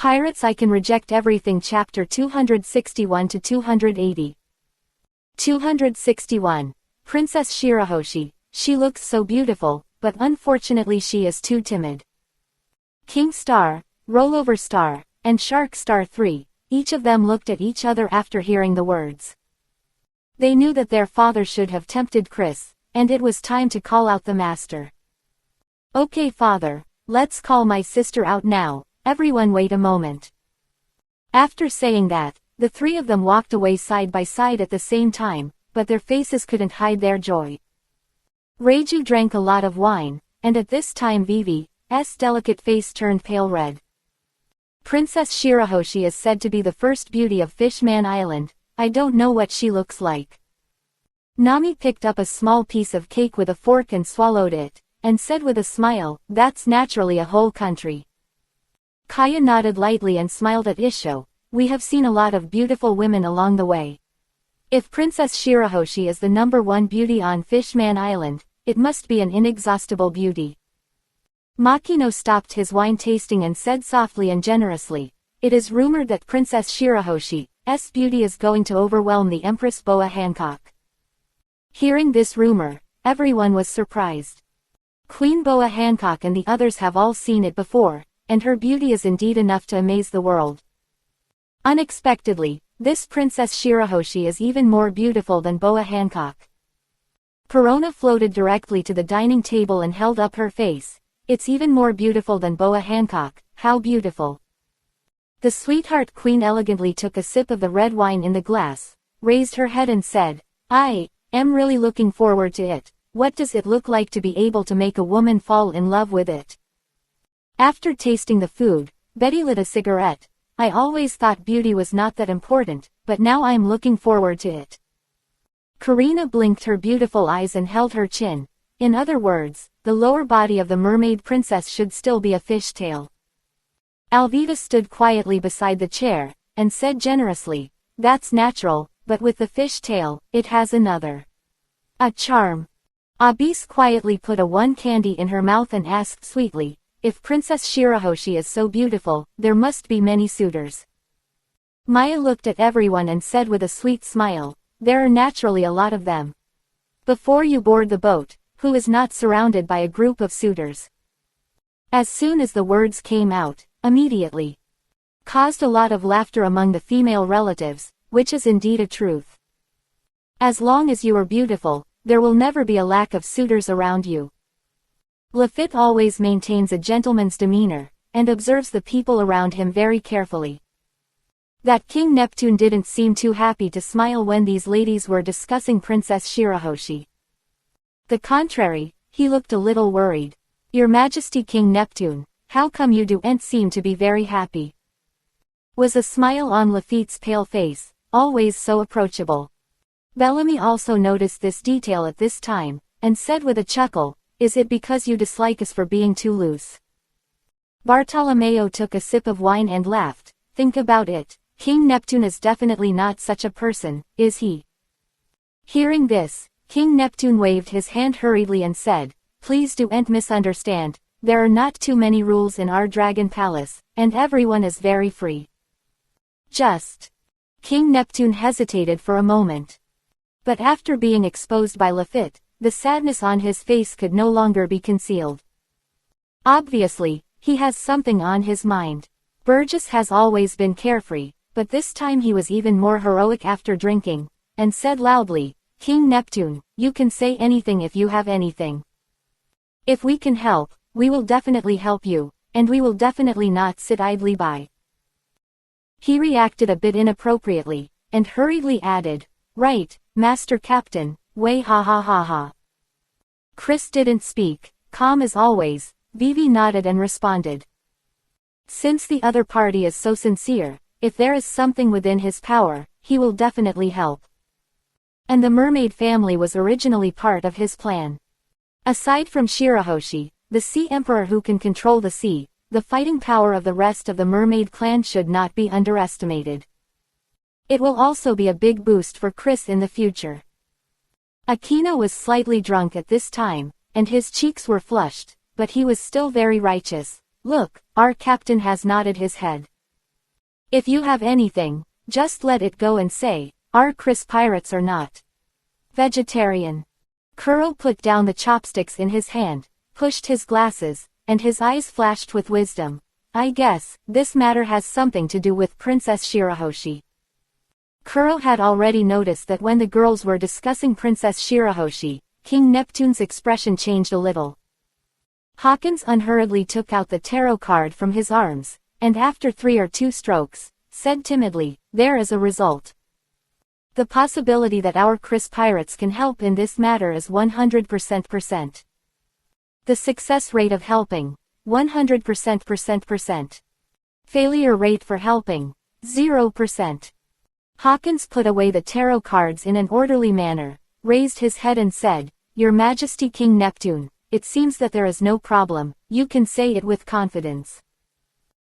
Pirates I Can Reject Everything Chapter 261 to 280. 261. Princess Shirahoshi. She looks so beautiful, but unfortunately she is too timid. King Star, Rollover Star, and Shark Star 3, each of them looked at each other after hearing the words. They knew that their father should have tempted Chris, and it was time to call out the master. Okay father, let's call my sister out now, everyone wait a moment. After saying that, the three of them walked away side by side at the same time, but their faces couldn't hide their joy. Reiju drank a lot of wine, and at this time Vivi's delicate face turned pale red. Princess Shirahoshi is said to be the first beauty of Fishman Island. I don't know what she looks like. Nami picked up a small piece of cake with a fork and swallowed it, and said with a smile, that's naturally a whole country. Kaya nodded lightly and smiled at Isho. We have seen a lot of beautiful women along the way. If Princess Shirahoshi is the #1 beauty on Fishman Island, it must be an inexhaustible beauty. Makino stopped his wine tasting and said softly and generously, it is rumored that Princess Shirahoshi's beauty is going to overwhelm the Empress Boa Hancock. Hearing this rumor, everyone was surprised. Queen Boa Hancock and the others have all seen it before, and her beauty is indeed enough to amaze the world. Unexpectedly, this Princess Shirahoshi is even more beautiful than Boa Hancock. Perona floated directly to the dining table and held up her face. It's even more beautiful than Boa Hancock, how beautiful. The sweetheart queen elegantly took a sip of the red wine in the glass, raised her head and said, I am really looking forward to it. What does it look like to be able to make a woman fall in love with it? After tasting the food, Betty lit a cigarette. I always thought beauty was not that important, but now I'm looking forward to it. Karina blinked her beautiful eyes and held her chin. In other words, the lower body of the mermaid princess should still be a fishtail. Alvita stood quietly beside the chair, and said generously, that's natural, but with the fishtail, it has another. A charm. Abis quietly put a one candy in her mouth and asked sweetly, if Princess Shirahoshi is so beautiful, there must be many suitors. Maya looked at everyone and said with a sweet smile, there are naturally a lot of them. Before you board the boat, who is not surrounded by a group of suitors? As soon as the words came out, immediately caused a lot of laughter among the female relatives, which is indeed a truth. As long as you are beautiful, there will never be a lack of suitors around you. Lafitte always maintains a gentleman's demeanor, and observes the people around him very carefully. That King Neptune didn't seem too happy to smile when these ladies were discussing Princess Shirahoshi. The contrary, he looked a little worried. Your Majesty King Neptune, how come you don't seem to be very happy? Was a smile on Lafitte's pale face, always so approachable. Bellamy also noticed this detail at this time, and said with a chuckle, is it because you dislike us for being too loose? Bartolomeo took a sip of wine and laughed. Think about it, King Neptune is definitely not such a person, is he? Hearing this, King Neptune waved his hand hurriedly and said, please don't misunderstand, there are not too many rules in our dragon palace, and everyone is very free. Just. King Neptune hesitated for a moment. But after being exposed by Lafitte, the sadness on his face could no longer be concealed. Obviously, he has something on his mind. Burgess has always been carefree, but this time he was even more heroic after drinking, and said loudly, King Neptune, you can say anything if you have anything. If we can help, we will definitely help you, and we will definitely not sit idly by. He reacted a bit inappropriately, and hurriedly added, right, Master Captain, way ha ha ha ha. Chris didn't speak, calm as always. Vivi nodded and responded. Since the other party is so sincere, if there is something within his power, he will definitely help. And the mermaid family was originally part of his plan. Aside from Shirahoshi, the Sea Emperor who can control the sea, the fighting power of the rest of the mermaid clan should not be underestimated. It will also be a big boost for Chris in the future. Aquino was slightly drunk at this time, and his cheeks were flushed, but he was still very righteous. Look, our captain has nodded his head. If you have anything, just let it go and say, are Chris pirates or not? Vegetarian. Kuro put down the chopsticks in his hand, pushed his glasses, and his eyes flashed with wisdom. I guess, this matter has something to do with Princess Shirahoshi. Kuro had already noticed that when the girls were discussing Princess Shirahoshi, King Neptune's expression changed a little. Hawkins unhurriedly took out the tarot card from his arms, and after 3 or 2 strokes, said timidly, there is a result. The possibility that our Chris pirates can help in this matter is 100%. The success rate of helping, 100%. Failure rate for helping, 0%. Hawkins put away the tarot cards in an orderly manner, raised his head and said, Your Majesty King Neptune, it seems that there is no problem, you can say it with confidence.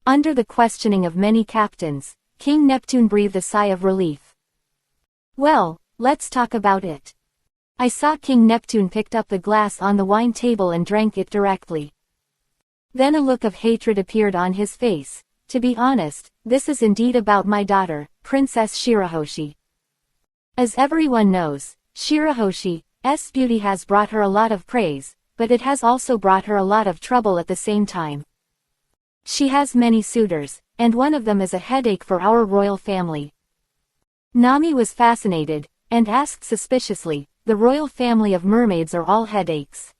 Under the questioning of many captains, King Neptune breathed a sigh of relief. Well, let's talk about it. I saw King Neptune picked up the glass on the wine table and drank it directly. Then a look of hatred appeared on his face. To be honest, this is indeed about my daughter, Princess Shirahoshi. As everyone knows, Shirahoshi's beauty has brought her a lot of praise, but it has also brought her a lot of trouble at the same time. She has many suitors, and one of them is a headache for our royal family. Nami was fascinated, and asked suspiciously, the royal family of mermaids are all headaches.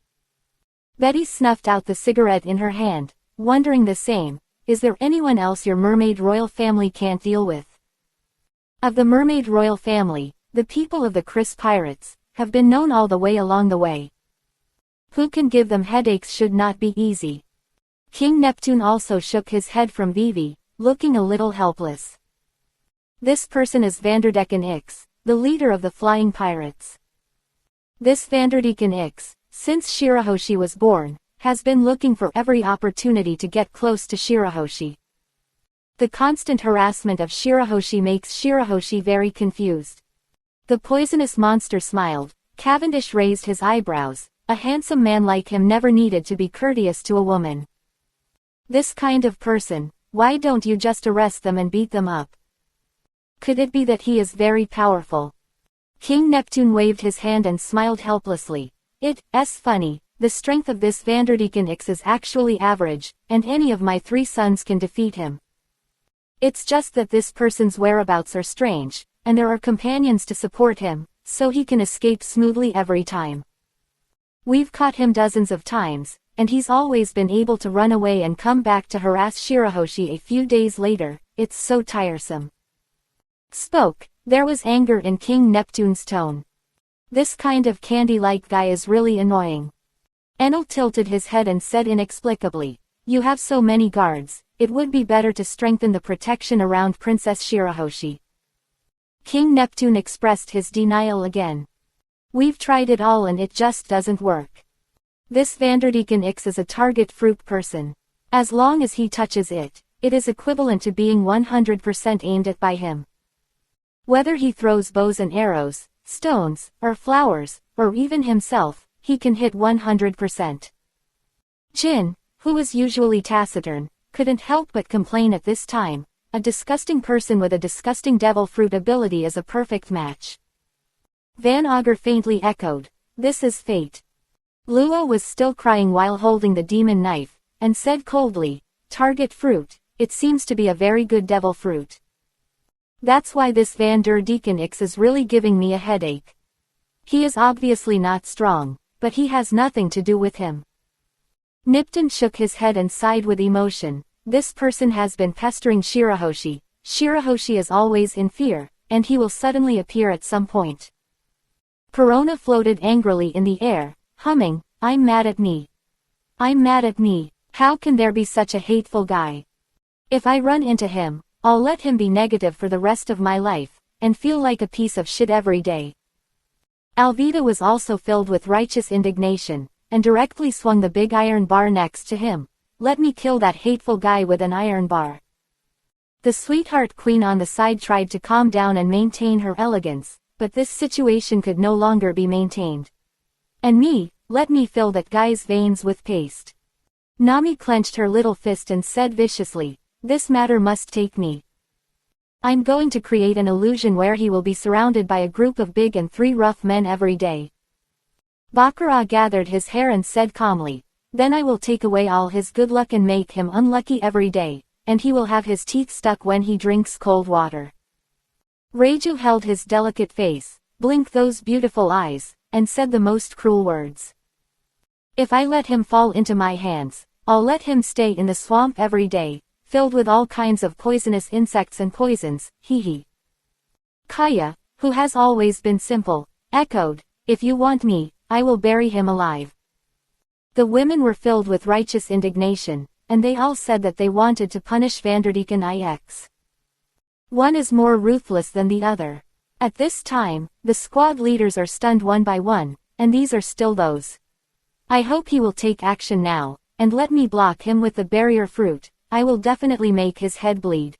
Betty snuffed out the cigarette in her hand, wondering the same, is there anyone else your mermaid royal family can't deal with? Of the mermaid royal family, the people of the Chris pirates, have been known all the way along the way. Who can give them headaches should not be easy. King Neptune also shook his head from Vivi, looking a little helpless. This person is Vanderdecken Ix, the leader of the flying pirates. This Vanderdecken Ix, since Shirahoshi was born, has been looking for every opportunity to get close to Shirahoshi. The constant harassment of Shirahoshi makes Shirahoshi very confused. The poisonous monster smiled. Cavendish raised his eyebrows. A handsome man like him never needed to be courteous to a woman. This kind of person, why don't you just arrest them and beat them up? Could it be that he is very powerful? King Neptune waved his hand and smiled helplessly. It's funny, the strength of this Vanderdecken Ix is actually average, and any of my 3 sons can defeat him. It's just that this person's whereabouts are strange, and there are companions to support him, so he can escape smoothly every time. We've caught him dozens of times, and he's always been able to run away and come back to harass Shirahoshi a few days later. It's so tiresome. There was anger in King Neptune's tone. This kind of candy-like guy is really annoying. Enel tilted his head and said inexplicably, you have so many guards, it would be better to strengthen the protection around Princess Shirahoshi. King Neptune expressed his denial again. We've tried it all and it just doesn't work. This Vanderdecken Ix is a target fruit person. As long as he touches it, it is equivalent to being 100% aimed at by him. Whether he throws bows and arrows, stones, or flowers, or even himself, he can hit 100%. Jin, who was usually taciturn, couldn't help but complain at this time. A disgusting person with a disgusting devil fruit ability is a perfect match. Van Augur faintly echoed, this is fate. Luo was still crying while holding the demon knife, and said coldly, target fruit, it seems to be a very good devil fruit. That's why this Vanderdecken Ix is really giving me a headache. He is obviously not strong, but he has nothing to do with him. Nipton shook his head and sighed with emotion. This person has been pestering Shirahoshi. Shirahoshi is always in fear, and he will suddenly appear at some point. Perona floated angrily in the air, humming, I'm mad at me. I'm mad at me. How can there be such a hateful guy? If I run into him, I'll let him be negative for the rest of my life, and feel like a piece of shit every day. Alvida was also filled with righteous indignation, and directly swung the big iron bar next to him. Let me kill that hateful guy with an iron bar. The sweetheart queen on the side tried to calm down and maintain her elegance, but this situation could no longer be maintained. And me, let me fill that guy's veins with paste. Nami clenched her little fist and said viciously, this matter must take me. I'm going to create an illusion where he will be surrounded by a group of big and 3 rough men every day. Baccarat gathered his hair and said calmly, then I will take away all his good luck and make him unlucky every day, and he will have his teeth stuck when he drinks cold water. Reiju held his delicate face, blinked those beautiful eyes, and said the most cruel words. If I let him fall into my hands, I'll let him stay in the swamp every day, filled with all kinds of poisonous insects and poisons, hee. Kaya, who has always been simple, echoed, if you want me, I will bury him alive. The women were filled with righteous indignation, and they all said that they wanted to punish Vanderdecken IX. One is more ruthless than the other. At this time, the squad leaders are stunned one by one, and these are still those. I hope he will take action now, and let me block him with the barrier fruit. I will definitely make his head bleed.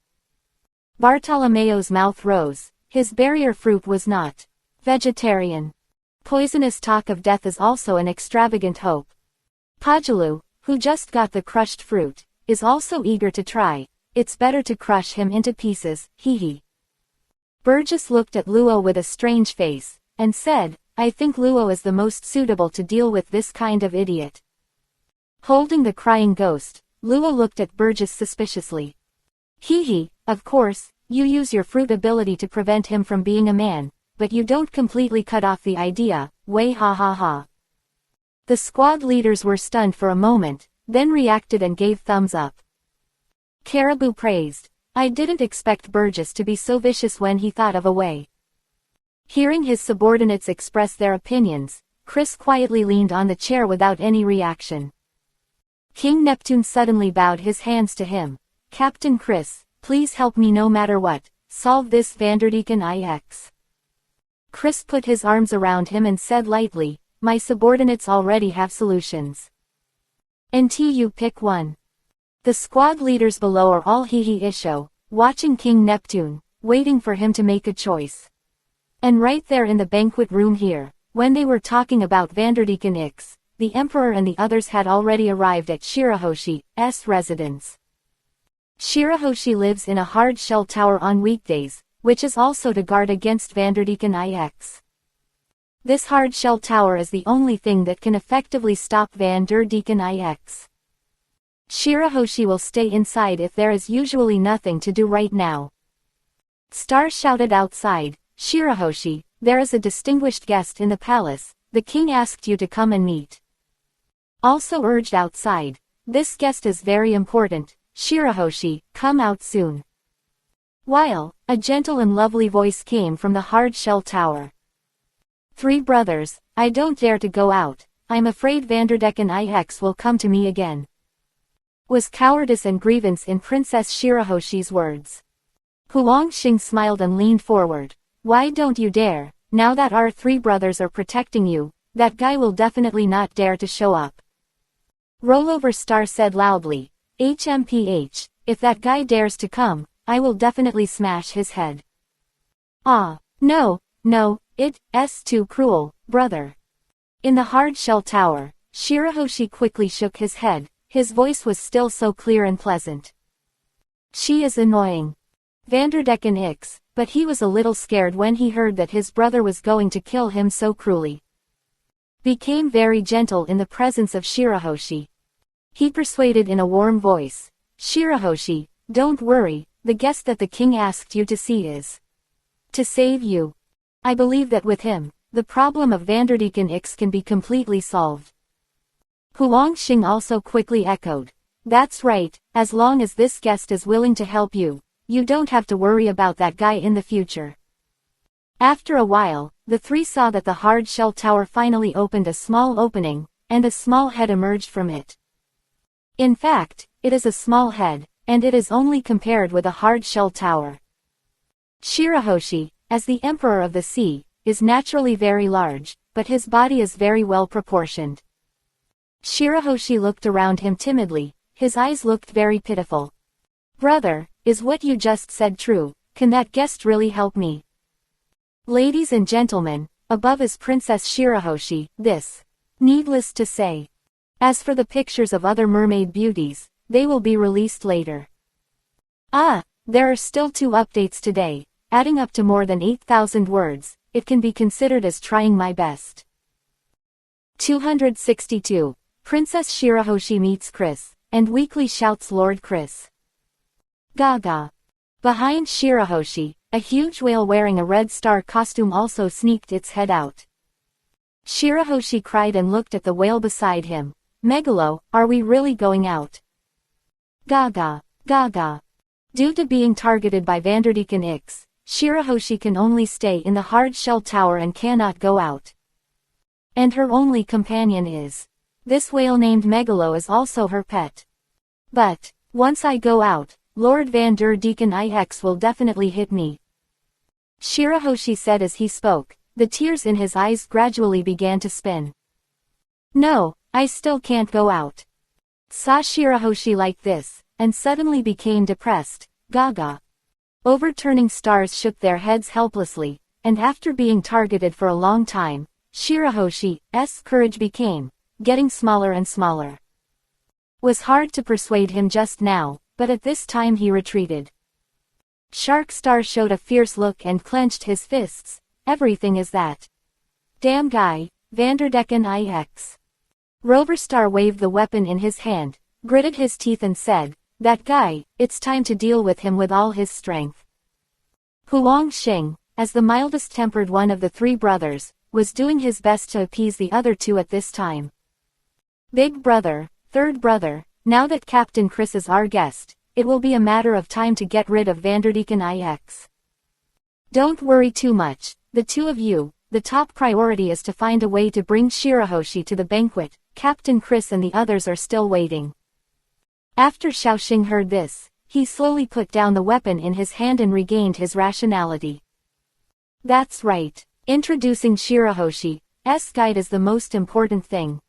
Bartolomeo's mouth rose. His barrier fruit was not vegetarian. Poisonous talk of death is also an extravagant hope. Pajalu, who just got the crushed fruit, is also eager to try. It's better to crush him into pieces, hee. Burgess looked at Luo with a strange face, and said, I think Luo is the most suitable to deal with this kind of idiot. Holding the crying ghost, Luo looked at Burgess suspiciously. Hee, of course, you use your fruit ability to prevent him from being a man, but you don't completely cut off the idea, way ha ha ha. The squad leaders were stunned for a moment, then reacted and gave thumbs up. Caribou praised, I didn't expect Burgess to be so vicious when he thought of a way. Hearing his subordinates express their opinions, Chris quietly leaned on the chair without any reaction. King Neptune suddenly bowed his hands to him. Captain Chris, please help me no matter what, solve this Vanderdecken IX. Chris put his arms around him and said lightly, my subordinates already have solutions. You pick one. The squad leaders below are all hee isho, watching King Neptune, waiting for him to make a choice. And right there in the banquet room here, when they were talking about Vanderdecken IX, the Emperor and the others had already arrived at Shirahoshi's residence. Shirahoshi lives in a hard shell tower on weekdays, which is also to guard against Vanderdecken IX. This hard shell tower is the only thing that can effectively stop Vanderdecken IX. Shirahoshi will stay inside if there is usually nothing to do right now. Star shouted outside, Shirahoshi, there is a distinguished guest in the palace, the king asked you to come and meet. Also urged outside, this guest is very important, Shirahoshi, come out soon. While, a gentle and lovely voice came from the hard shell tower. 3 brothers, I don't dare to go out, I'm afraid Vanderdecken IX will come to me again. Was cowardice and grievance in Princess Shirahoshi's words. Huangxing smiled and leaned forward. Why don't you dare, now that our 3 brothers are protecting you, that guy will definitely not dare to show up. Rollover Star said loudly, HMPH, if that guy dares to come, I will definitely smash his head. Ah, no, it's too cruel, brother. In the hard shell tower, Shirahoshi quickly shook his head, his voice was still so clear and pleasant. She is annoying. Vanderdecken IX, but he was a little scared when he heard that his brother was going to kill him so cruelly. Became very gentle in the presence of Shirahoshi. He persuaded in a warm voice, Shirahoshi, don't worry, the guest that the king asked you to see is to save you. I believe that with him, the problem of Vanderdecken IX can be completely solved. Huangxing also quickly echoed, that's right, as long as this guest is willing to help you, you don't have to worry about that guy in the future. After a while, the 3 saw that the hard shell tower finally opened a small opening, and a small head emerged from it. In fact, it is a small head, and it is only compared with a hard shell tower. Shirahoshi, as the Emperor of the Sea, is naturally very large, but his body is very well proportioned. Shirahoshi looked around him timidly, his eyes looked very pitiful. Brother, is what you just said true? Can that guest really help me? Ladies and gentlemen, above is Princess Shirahoshi, this. Needless to say. As for the pictures of other mermaid beauties, they will be released later. Ah, There are still 2 updates today, adding up to more than 8,000 words. It can be considered as trying my best. 262. Princess Shirahoshi meets Chris, and weakly shouts Lord Chris. Gaga. Behind Shirahoshi, a huge whale wearing a red star costume also sneaked its head out. Shirahoshi cried and looked at the whale beside him. Megalo, are we really going out? Gaga. Gaga. Due to being targeted by Vanderdecken X, Shirahoshi can only stay in the hard shell tower and cannot go out. And her only companion is. This whale named Megalo is also her pet. But, once I go out, Lord Vanderdecken IX will definitely hit me. Shirahoshi said as he spoke, the tears in his eyes gradually began to spin. No, I still can't go out. Saw Shirahoshi like this, and suddenly became depressed. Gaga. Overturning stars shook their heads helplessly, and after being targeted for a long time, Shirahoshi's courage became getting smaller and smaller. Was hard to persuade him just now, but at this time he retreated. Shark Star showed a fierce look and clenched his fists. Everything is that damn guy, Vanderdecken IX. Rover Star waved the weapon in his hand, gritted his teeth and said, that guy, it's time to deal with him with all his strength. Huang Xing, as the mildest-tempered one of the 3 brothers, was doing his best to appease the other 2 at this time. Big brother, third brother, now that Captain Chris is our guest, it will be a matter of time to get rid of Vanderdecken IX. Don't worry too much, the 2 of you, the top priority is to find a way to bring Shirahoshi to the banquet. Captain Chris and the others are still waiting. After Xiaoxing heard this, he slowly put down the weapon in his hand and regained his rationality. That's right, introducing Shirahoshi's guide is the most important thing.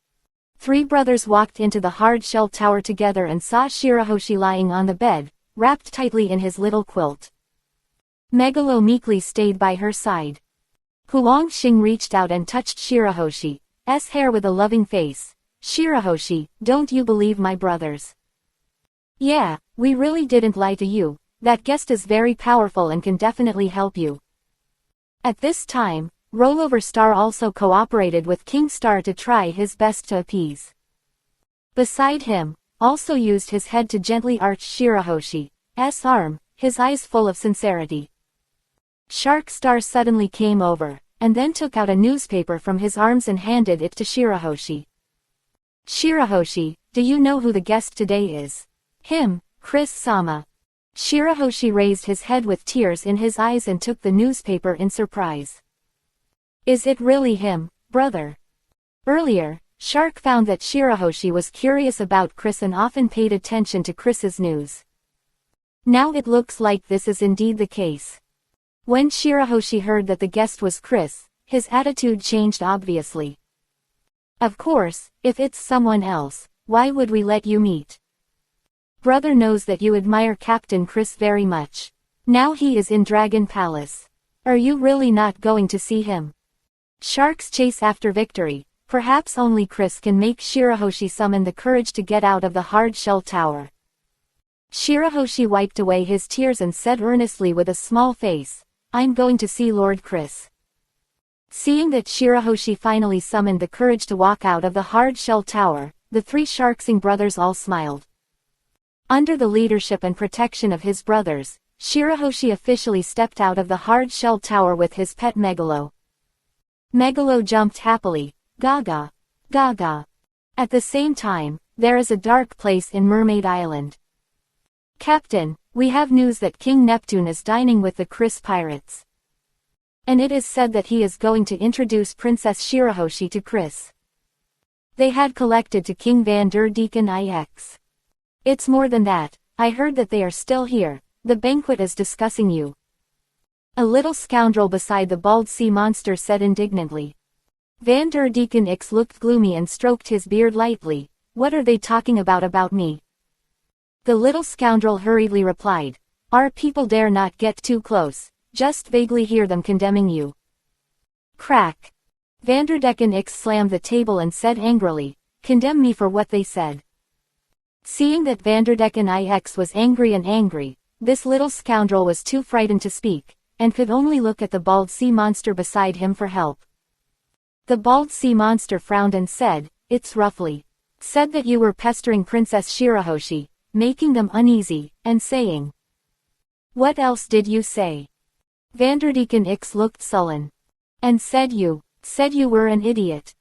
3 brothers walked into the hard shell tower together and saw Shirahoshi lying on the bed, wrapped tightly in his little quilt. Megalo meekly stayed by her side. Huang Xing reached out and touched Shirahoshi's hair with a loving face. Shirahoshi, don't you believe my brothers? Yeah, we really didn't lie to you. That guest is very powerful and can definitely help you. At this time, Rollover Star also cooperated with King Star to try his best to appease. Beside him, also used his head to gently arch Shirahoshi's arm, his eyes full of sincerity. Shark Star suddenly came over, and then took out a newspaper from his arms and handed it to Shirahoshi. Shirahoshi, do you know who the guest today is? Him, Chris-sama. Shirahoshi raised his head with tears in his eyes and took the newspaper in surprise. Is it really him, brother? Earlier, Shark found that Shirahoshi was curious about Chris and often paid attention to Chris's news. Now it looks like this is indeed the case. When Shirahoshi heard that the guest was Chris, his attitude changed obviously. Of course, if it's someone else, why would we let you meet? Brother knows that you admire Captain Chris very much. Now he is in Dragon Palace. Are you really not going to see him? Sharks chase after victory. Perhaps only Chris can make Shirahoshi summon the courage to get out of the hard shell tower. Shirahoshi wiped away his tears and said earnestly with a small face, I'm going to see Lord Chris. Seeing that Shirahoshi finally summoned the courage to walk out of the hard shell tower, the 3 Sharksing brothers all smiled. Under the leadership and protection of his brothers, Shirahoshi officially stepped out of the hard shell tower with his pet Megalo. Megalo jumped happily, gaga, gaga. At the same time, there is a dark place in Mermaid Island. Captain, we have news that King Neptune is dining with the Chris pirates. And it is said that he is going to introduce Princess Shirahoshi to Chris. They had collected to King Vanderdecken IX. It's more than that, I heard that they are still here, the banquet is discussing you. A little scoundrel beside the bald sea monster said indignantly. Vanderdecken X looked gloomy and stroked his beard lightly. What are they talking about me? The little scoundrel hurriedly replied. Our people dare not get too close, just vaguely hear them condemning you. Crack. Vanderdecken X slammed the table and said angrily, condemn me for what they said. Seeing that Vanderdecken IX was angry, this little scoundrel was too frightened to speak, and could only look at the bald sea monster beside him for help. The bald sea monster frowned and said, "It's roughly said that you were pestering Princess Shirahoshi, making them uneasy, and saying." "What else did you say?" Vanderdecken X looked sullen. "And said you were an idiot."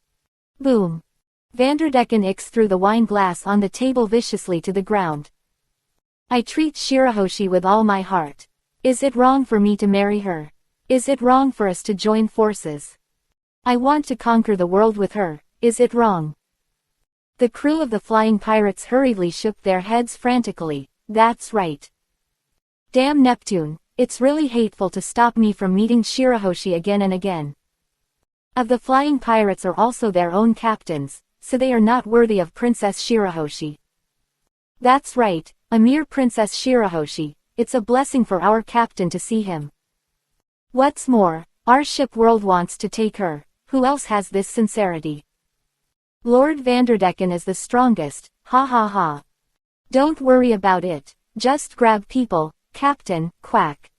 Boom. Vanderdecken X threw the wine glass on the table viciously to the ground. "I treat Shirahoshi with all my heart. Is it wrong for me to marry her? Is it wrong for us to join forces? I want to conquer the world with her, is it wrong?" The crew of the flying pirates hurriedly shook their heads frantically. "That's right. Damn Neptune, it's really hateful to stop me from meeting Shirahoshi again and again." Of the flying pirates are also their own captains, so they are not worthy of Princess Shirahoshi. "That's right, a mere Princess Shirahoshi, it's a blessing for our captain to see him. What's more, our ship world wants to take her, who else has this sincerity? Lord Vanderdecken is the strongest, ha ha ha. Don't worry about it, just grab people, Captain, quack."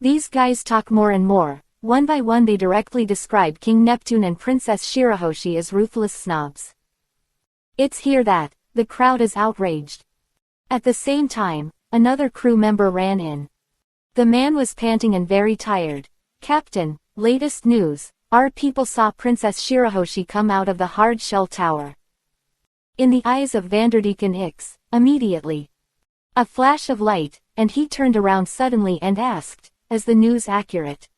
These guys talk more and more. One by one they directly describe King Neptune and Princess Shirahoshi as ruthless snobs. It's here that the crowd is outraged. At the same time, another crew member ran in. The man was panting and very tired. "Captain, latest news, our people saw Princess Shirahoshi come out of the hard shell tower." In the eyes of Vanderdecken X, immediately a flash of light, and he turned around suddenly and asked, "Is the news accurate?"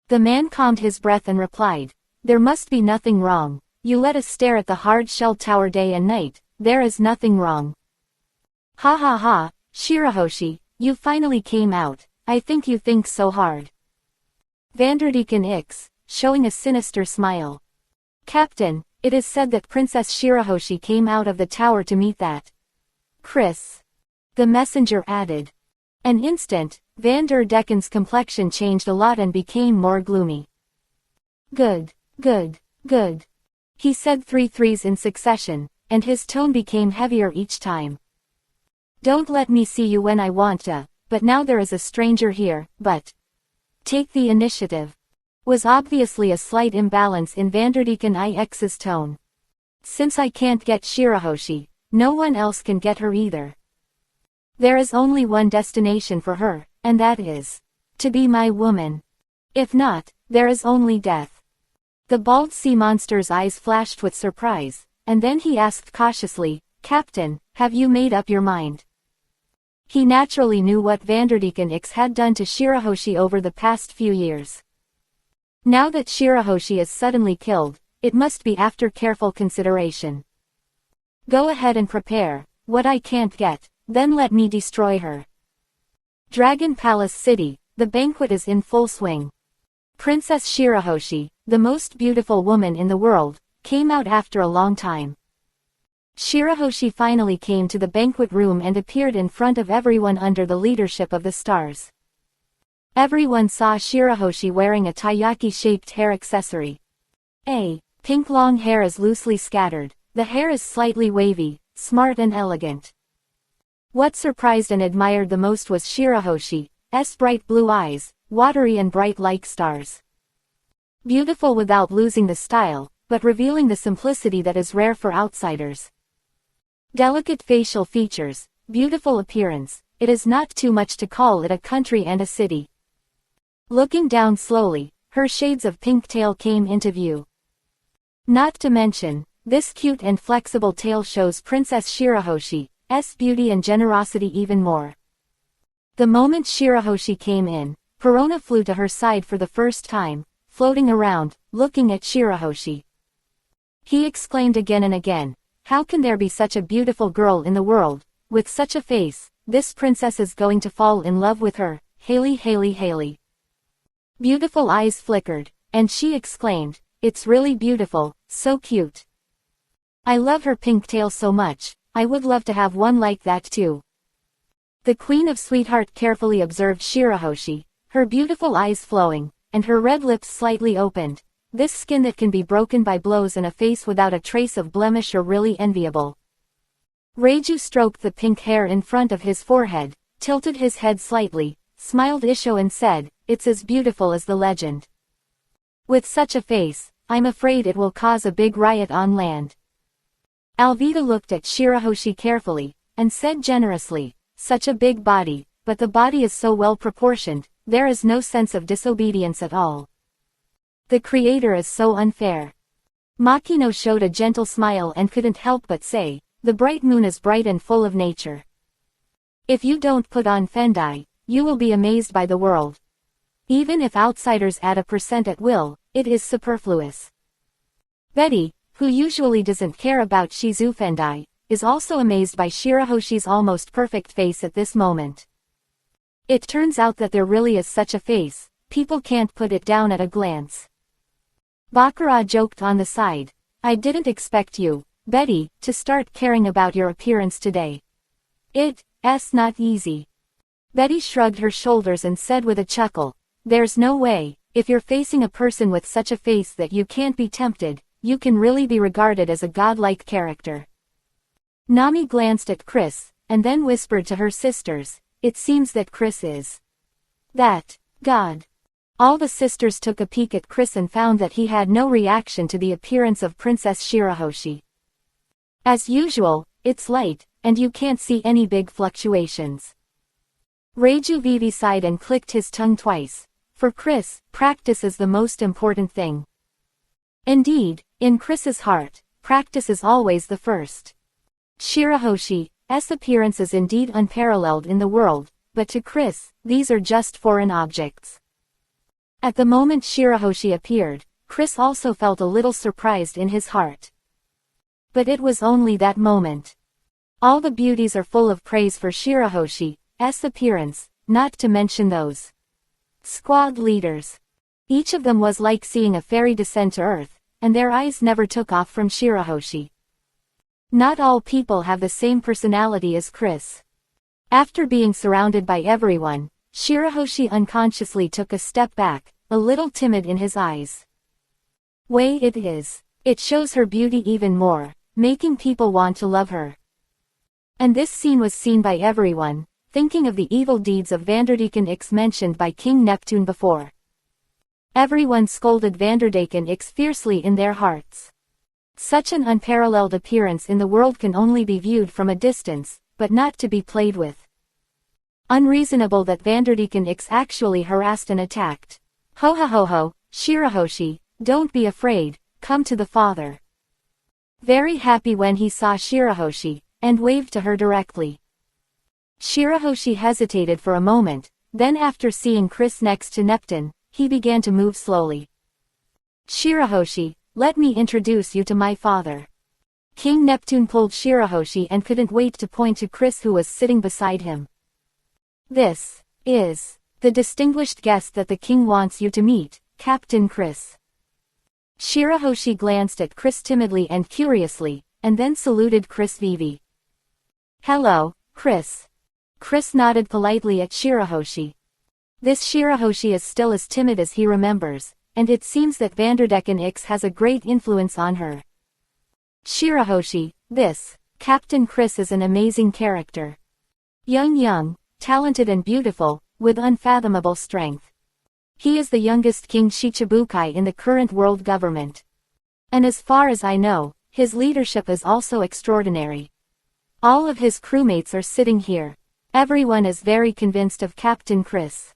The man calmed his breath and replied, "There must be nothing wrong. You let us stare at the hard shell tower day and night, there is nothing wrong." "Ha ha ha, Shirahoshi, you finally came out, I think you think so hard." Vanderdecken X, showing a sinister smile. "Captain, it is said that Princess Shirahoshi came out of the tower to meet that Chris." The messenger added. An instant, Vanderdecken's complexion changed a lot and became more gloomy. Good, good, good. He said 3 threes in succession, and his tone became heavier each time. "Don't let me see you when I want to, but now there is a stranger here, but take the initiative." Was obviously a slight imbalance in Vanderdecken IX's tone. "Since I can't get Shirahoshi, no one else can get her either. There is only one destination for her, and that is to be my woman. If not, there is only death." The bald sea monster's eyes flashed with surprise, and then he asked cautiously, "Captain, have you made up your mind?" He naturally knew what Vanderdecken X had done to Shirahoshi over the past few years. Now that Shirahoshi is suddenly killed, it must be after careful consideration. "Go ahead and prepare what I can't get, then let me destroy her." Dragon Palace City, the banquet is in full swing. Princess Shirahoshi, the most beautiful woman in the world, came out after a long time. Shirahoshi finally came to the banquet room and appeared in front of everyone under the leadership of the stars. Everyone saw Shirahoshi wearing a taiyaki-shaped hair accessory. Pink long hair is loosely scattered, the hair is slightly wavy, smart and elegant. What surprised and admired the most was Shirahoshi's bright blue eyes, watery and bright like stars. Beautiful without losing the style, but revealing the simplicity that is rare for outsiders. Delicate facial features, beautiful appearance, it is not too much to call it a country and a city. Looking down slowly, her shades of pink tail came into view. Not to mention, this cute and flexible tail shows Princess Shirahoshi's beauty and generosity even more. The moment Shirahoshi came in, Perona flew to her side for the first time, floating around, looking at Shirahoshi. He exclaimed again and again, "How can there be such a beautiful girl in the world, with such a face? This princess is going to fall in love with her, Haley Haley Haley." Beautiful eyes flickered, and she exclaimed, "It's really beautiful, so cute. I love her pink tail so much, I would love to have one like that too." The Queen of Sweetheart carefully observed Shirahoshi, her beautiful eyes flowing, and her red lips slightly opened. This skin that can be broken by blows and a face without a trace of blemish are really enviable. Reiju stroked the pink hair in front of his forehead, tilted his head slightly, smiled Isho and said, "It's as beautiful as the legend. With such a face, I'm afraid it will cause a big riot on land." Alvita looked at Shirahoshi carefully, and said generously, "Such a big body, but the body is so well proportioned, there is no sense of disobedience at all. The creator is so unfair." Makino showed a gentle smile and couldn't help but say, "The bright moon is bright and full of nature. If you don't put on Fendai, you will be amazed by the world. Even if outsiders add a % at will, it is superfluous." Betty, who usually doesn't care about Shizu Fendai, is also amazed by Shirahoshi's almost perfect face at this moment. It turns out that there really is such a face, people can't put it down at a glance. Bakura joked on the side, "I didn't expect you, Betty, to start caring about your appearance today. It's not easy." Betty shrugged her shoulders and said with a chuckle, "There's no way, if you're facing a person with such a face that you can't be tempted, you can really be regarded as a godlike character." Nami glanced at Chris, and then whispered to her sisters, "It seems that Chris is that god." All the sisters took a peek at Chris and found that he had no reaction to the appearance of Princess Shirahoshi. As usual, it's light, and you can't see any big fluctuations. Reiju Vivi sighed and clicked his tongue twice. For Chris, practice is the most important thing. Indeed, in Chris's heart, practice is always the first. Shirahoshi's appearance is indeed unparalleled in the world, but to Chris, these are just foreign objects. At the moment Shirahoshi appeared, Chris also felt a little surprised in his heart. But it was only that moment. All the beauties are full of praise for Shirahoshi's appearance, not to mention those squad leaders. Each of them was like seeing a fairy descend to earth, and their eyes never took off from Shirahoshi. Not all people have the same personality as Chris. After being surrounded by everyone, Shirahoshi unconsciously took a step back, a little timid in his eyes. Way it is. It shows her beauty even more, making people want to love her. And this scene was seen by everyone, thinking of the evil deeds of Vanderdecken X mentioned by King Neptune before. Everyone scolded Vanderdecken X fiercely in their hearts. Such an unparalleled appearance in the world can only be viewed from a distance, but not to be played with. Unreasonable that Vanderdecken X actually harassed and attacked. Ho ho ho ho, Shirahoshi, don't be afraid, come to the father. Very happy when he saw Shirahoshi, and waved to her directly. Shirahoshi hesitated for a moment, then after seeing Chris next to Neptune, he began to move slowly. Shirahoshi, let me introduce you to my father. King Neptune pulled Shirahoshi and couldn't wait to point to Chris who was sitting beside him. This is the distinguished guest that the king wants you to meet, Captain Chris. Shirahoshi glanced at Chris timidly and curiously, and then saluted Chris Vivi. Hello, Chris. Chris nodded politely at Shirahoshi. This Shirahoshi is still as timid as he remembers, and it seems that Vanderdecken X has a great influence on her. Shirahoshi, this Captain Chris is an amazing character. Young, talented and beautiful, with unfathomable strength. He is the youngest King Shichibukai in the current world government. And as far as I know, his leadership is also extraordinary. All of his crewmates are sitting here. Everyone is very convinced of Captain Chris.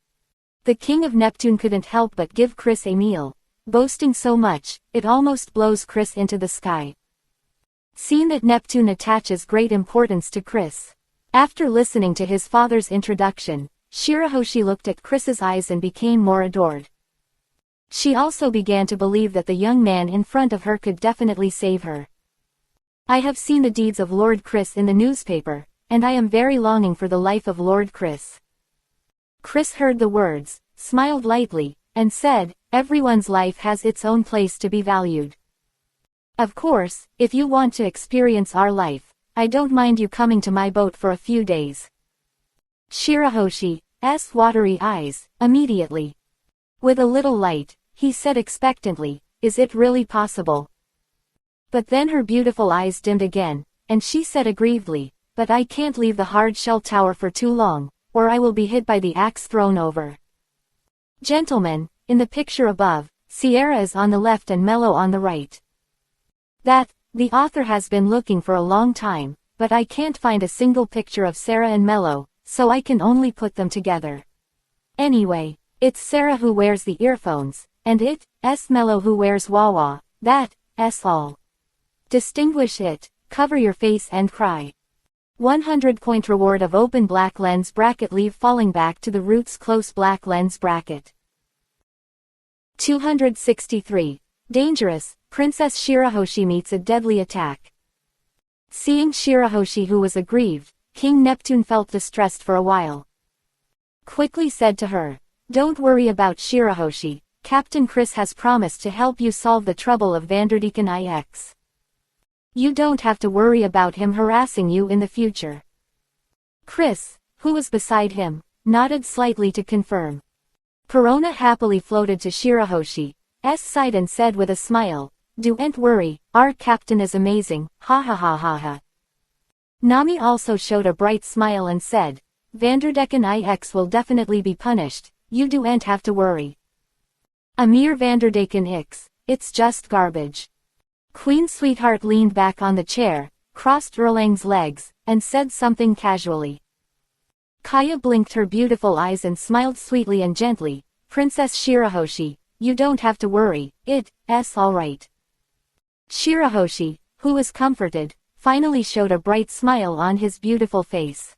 The King of Neptune couldn't help but give Chris a meal, boasting so much, it almost blows Chris into the sky. Seen that Neptune attaches great importance to Chris. After listening to his father's introduction, Shirahoshi looked at Chris's eyes and became more adored. She also began to believe that the young man in front of her could definitely save her. I have seen the deeds of Lord Chris in the newspaper, and I am very longing for the life of Lord Chris. Chris heard the words, smiled lightly, and said, everyone's life has its own place to be valued. Of course, if you want to experience our life, I don't mind you coming to my boat for a few days. Shirahoshi's watery eyes, immediately. With a little light, he said expectantly, is it really possible? But then her beautiful eyes dimmed again, and she said aggrievedly, but I can't leave the hard shell tower for too long, or I will be hit by the axe thrown over. Gentlemen, in the picture above, Sierra is on the left and Mello on the right. The author has been looking for a long time, but I can't find a single picture of Sarah and Mello, so I can only put them together. Anyway, it's Sarah who wears the earphones, and it's Mello who wears wah-wah, that's all. Distinguish it, cover your face and cry. 100-point reward of open black lens bracket, leave falling back to the roots, close black lens bracket. 263. Dangerous, Princess Shirahoshi meets a deadly attack. Seeing Shirahoshi, who was aggrieved, King Neptune felt distressed for a while. Quickly said to her, "Don't worry about Shirahoshi, Captain Chris has promised to help you solve the trouble of Vanderdecken IX. You don't have to worry about him harassing you in the future." Chris, who was beside him, nodded slightly to confirm. Perona happily floated to Shirahoshi's side and said with a smile, "Don't worry, our captain is amazing, ha ha ha ha ha." Nami also showed a bright smile and said, "Vanderdecken IX will definitely be punished, you don't have to worry. Amir Vanderdecken X, it's just garbage." Queen Sweetheart leaned back on the chair, crossed Erlang's legs, and said something casually. Kaya blinked her beautiful eyes and smiled sweetly and gently, "Princess Shirahoshi, you don't have to worry, it's alright." Shirahoshi, who was comforted, finally showed a bright smile on his beautiful face.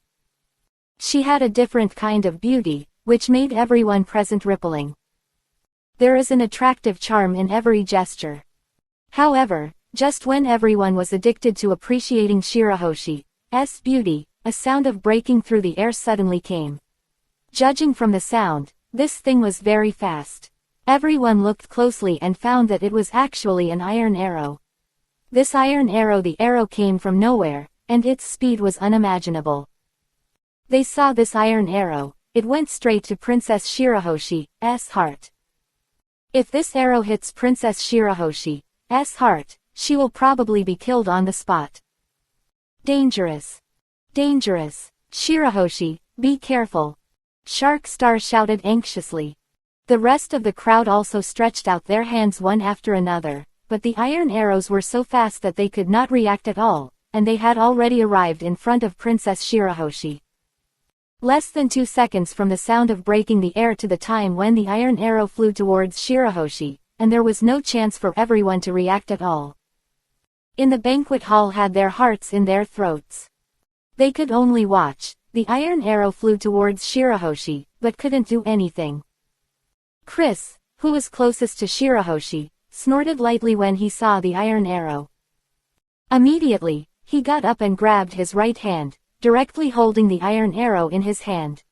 She had a different kind of beauty, which made everyone present rippling. There is an attractive charm in every gesture. However, just when everyone was addicted to appreciating Shirahoshi's beauty, a sound of breaking through the air suddenly came. Judging from the sound, this thing was very fast. Everyone looked closely and found that it was actually an iron arrow. This iron arrow, the arrow came from nowhere, and its speed was unimaginable. They saw this iron arrow, it went straight to Princess Shirahoshi's heart. If this arrow hits Princess Shirahoshi's heart, she will probably be killed on the spot. Dangerous. Dangerous. Shirahoshi, be careful. Shark Star shouted anxiously. The rest of the crowd also stretched out their hands one after another, but the iron arrows were so fast that they could not react at all, and they had already arrived in front of Princess Shirahoshi. Less than 2 seconds from the sound of breaking the air to the time when the iron arrow flew towards Shirahoshi, and there was no chance for everyone to react at all. In the banquet hall had their hearts in their throats. They could only watch. The iron arrow flew towards Shirahoshi, but couldn't do anything. Chris, who was closest to Shirahoshi, snorted lightly when he saw the iron arrow. Immediately, he got up and grabbed his right hand, directly holding the iron arrow in his hand.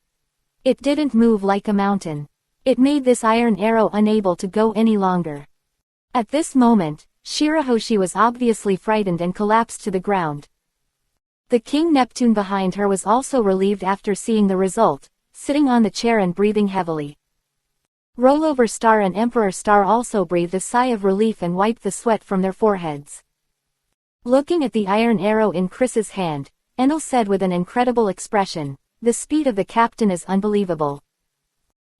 It didn't move like a mountain. It made this iron arrow unable to go any longer. At this moment, Shirahoshi was obviously frightened and collapsed to the ground. The King Neptune behind her was also relieved after seeing the result, sitting on the chair and breathing heavily. Rollover Star and Emperor Star also breathed a sigh of relief and wiped the sweat from their foreheads. Looking at the iron arrow in Chris's hand, Enel said with an incredible expression, "The speed of the captain is unbelievable.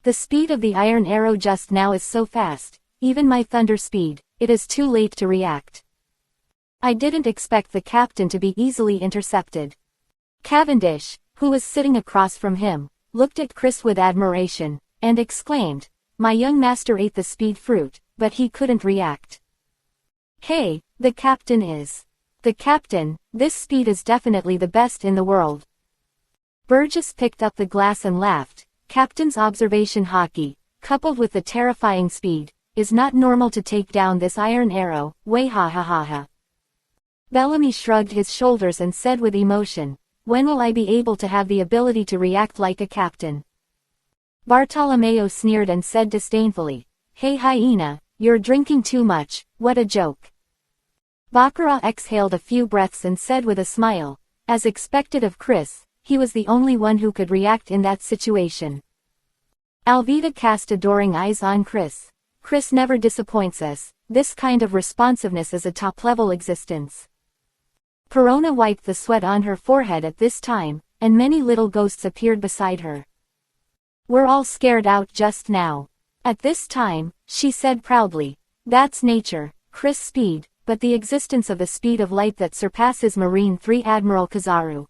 The speed of the iron arrow just now is so fast, even my thunder speed, it is too late to react. I didn't expect the captain to be easily intercepted." Cavendish, who was sitting across from him, looked at Chris with admiration, and exclaimed, "My young master ate the speed fruit, but he couldn't react. Hey, the captain is. The captain, this speed is definitely the best in the world." Burgess picked up the glass and laughed. Captain's observation hockey, coupled with the terrifying speed, is not normal to take down this iron arrow, way ha ha ha ha. Bellamy shrugged his shoulders and said with emotion, "When will I be able to have the ability to react like a captain?" Bartolomeo sneered and said disdainfully, "Hey hyena, you're drinking too much, what a joke." Baccarat exhaled a few breaths and said with a smile, as expected of Chris, he was the only one who could react in that situation. Alvida cast adoring eyes on Chris. "Chris never disappoints us, this kind of responsiveness is a top-level existence." Perona wiped the sweat on her forehead at this time, and many little ghosts appeared beside her. "We're all scared out just now." At this time, she said proudly, "That's nature, Chris speed, but the existence of the speed of light that surpasses Marine 3 Admiral Kizaru."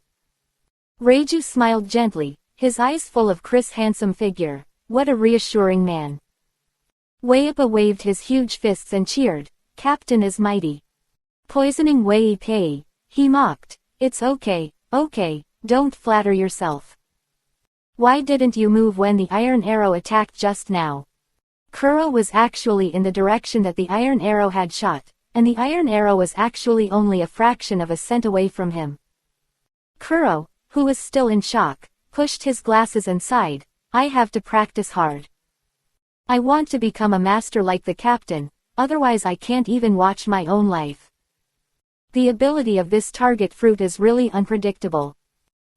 Reiju smiled gently, his eyes full of Chris' handsome figure. What a reassuring man. Weipa waved his huge fists and cheered, "Captain is mighty." Poisoning Wei Pei, he mocked. "It's okay, don't flatter yourself. Why didn't you move when the iron arrow attacked just now?" Kuro was actually in the direction that the iron arrow had shot, and the iron arrow was actually only a fraction of a cent away from him. Kuro, who was still in shock, pushed his glasses and sighed, "I have to practice hard. I want to become a master like the captain, otherwise I can't even watch my own life." The ability of this target fruit is really unpredictable.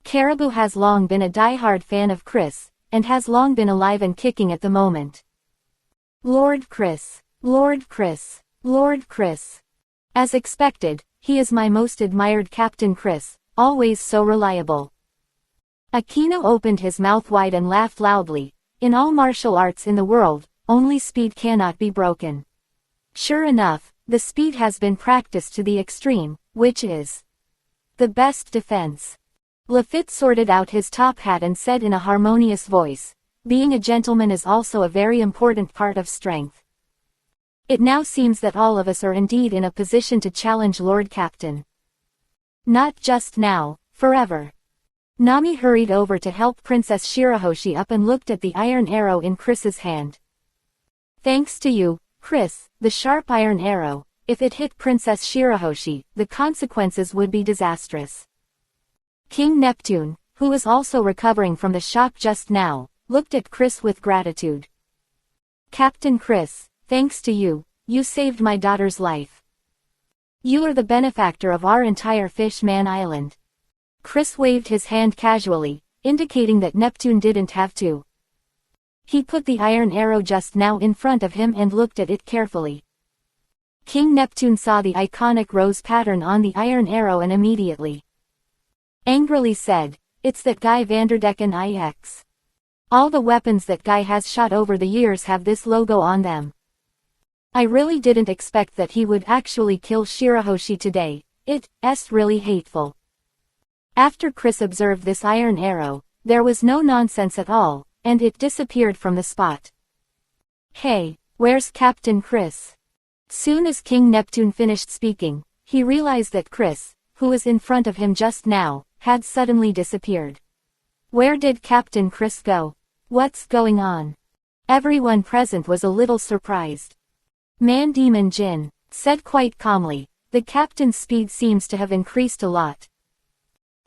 Caribou has long been a die-hard fan of Chris, and has long been alive and kicking at the moment. "Lord Chris, Lord Chris, Lord Chris. As expected, he is my most admired Captain Chris, always so reliable." Aquino opened his mouth wide and laughed loudly. In all martial arts in the world, only speed cannot be broken. Sure enough, the speed has been practiced to the extreme, which is the best defense. Lafitte sorted out his top hat and said in a harmonious voice, "Being a gentleman is also a very important part of strength." It now seems that all of us are indeed in a position to challenge Lord Captain. Not just now, forever. Nami hurried over to help Princess Shirahoshi up and looked at the iron arrow in Chris's hand. "Thanks to you, Chris, the sharp iron arrow, if it hit Princess Shirahoshi, the consequences would be disastrous." King Neptune, who was also recovering from the shock just now, looked at Chris with gratitude. "Captain Chris, thanks to you, you saved my daughter's life. You are the benefactor of our entire Fishman Island." Chris waved his hand casually, indicating that Neptune didn't have to. He put the iron arrow just now in front of him and looked at it carefully. King Neptune saw the iconic rose pattern on the iron arrow and immediately angrily said, "It's that guy Vanderdecken IX. All the weapons that guy has shot over the years have this logo on them. I really didn't expect that he would actually kill Shirahoshi today. It's really hateful." After Chris observed this iron arrow, there was no nonsense at all, and it disappeared from the spot. "Hey, where's Captain Chris?" Soon as King Neptune finished speaking, he realized that Chris, who was in front of him just now, had suddenly disappeared. Where did Captain Chris go? What's going on? Everyone present was a little surprised. Man Demon Jin said quite calmly, "The captain's speed seems to have increased a lot."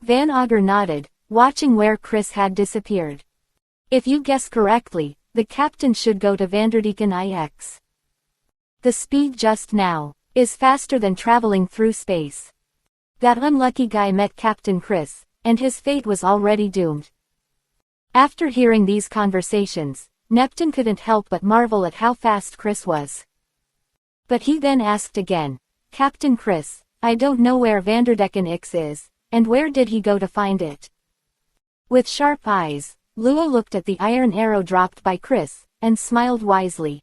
Van Augur nodded, watching where Chris had disappeared. "If you guess correctly, the captain should go to Vanderdecken IX. The speed just now is faster than traveling through space. That unlucky guy met Captain Chris, and his fate was already doomed." After hearing these conversations, Neptune couldn't help but marvel at how fast Chris was. But he then asked again, "Captain Chris, I don't know where Vanderdecken X is, and where did he go to find it?" With sharp eyes, Lua looked at the iron arrow dropped by Chris, and smiled wisely.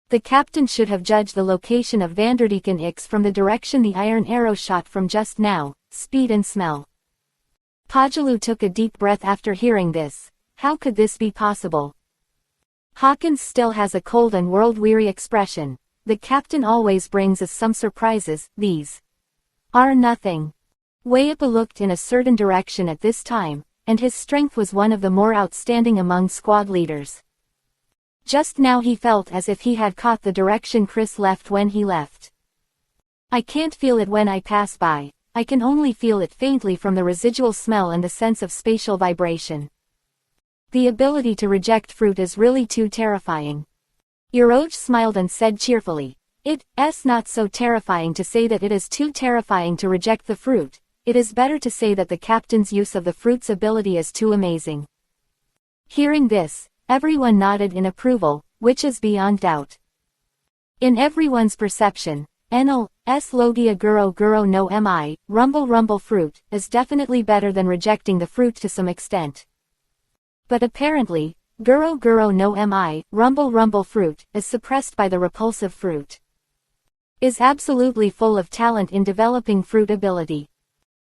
The captain should have judged the location of Vanderdecken X from the direction the iron arrow shot from just now, speed and smell. Pajalu took a deep breath after hearing this. How could this be possible? Hawkins still has a cold and world-weary expression. The captain always brings us some surprises. These are nothing. Weipa looked in a certain direction at this time, and his strength was one of the more outstanding among squad leaders. Just now he felt as if he had caught the direction Chris left when he left. "I can't feel it when I pass by, I can only feel it faintly from the residual smell and the sense of spatial vibration. The ability to reject fruit is really too terrifying." Iroj smiled and said cheerfully, "It's not so terrifying to say that it is too terrifying to reject the fruit. It is better to say that the captain's use of the fruit's ability is too amazing." Hearing this, everyone nodded in approval, which is beyond doubt. In everyone's perception, Enel, s logia guro guro no mi, rumble rumble fruit, is definitely better than rejecting the fruit to some extent. But apparently, guro guro no mi, rumble rumble fruit, is suppressed by the repulsive fruit. Is absolutely full of talent in developing fruit ability.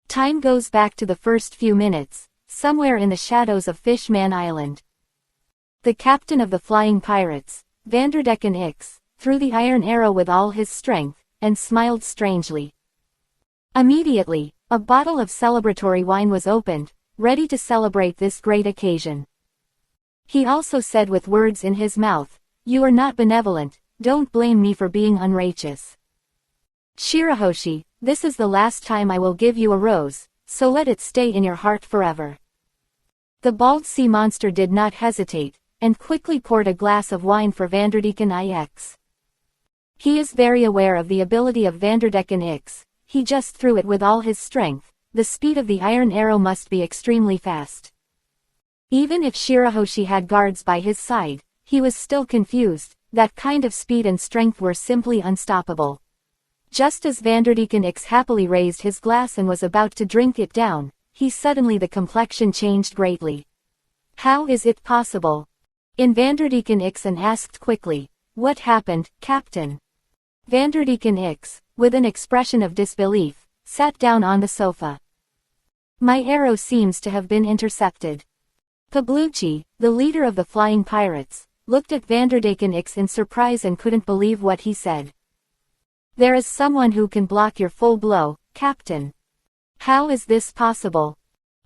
Time goes back to the first few minutes, somewhere in the shadows of Fishman Island. The captain of the flying pirates, Vanderdecken Ix, threw the iron arrow with all his strength, and smiled strangely. Immediately, a bottle of celebratory wine was opened, ready to celebrate this great occasion. He also said with words in his mouth, "You are not benevolent, don't blame me for being unrighteous. Shirahoshi, this is the last time I will give you a rose, so let it stay in your heart forever." The bald sea monster did not hesitate, and quickly poured a glass of wine for Vanderdecken Ix. He is very aware of the ability of Vanderdecken Ix, he just threw it with all his strength, the speed of the iron arrow must be extremely fast. Even if Shirahoshi had guards by his side, he was still confused, that kind of speed and strength were simply unstoppable. Just as Vanderdecken Ix happily raised his glass and was about to drink it down, suddenly the complexion changed greatly. How is it possible? In Vanderdecken Ix and asked quickly, "What happened, Captain?" Vanderdecken Ix, with an expression of disbelief, sat down on the sofa. "My arrow seems to have been intercepted." Pablucci, the leader of the flying pirates, looked at Vanderdecken Ix in surprise and couldn't believe what he said. "There is someone who can block your full blow, Captain. How is this possible?"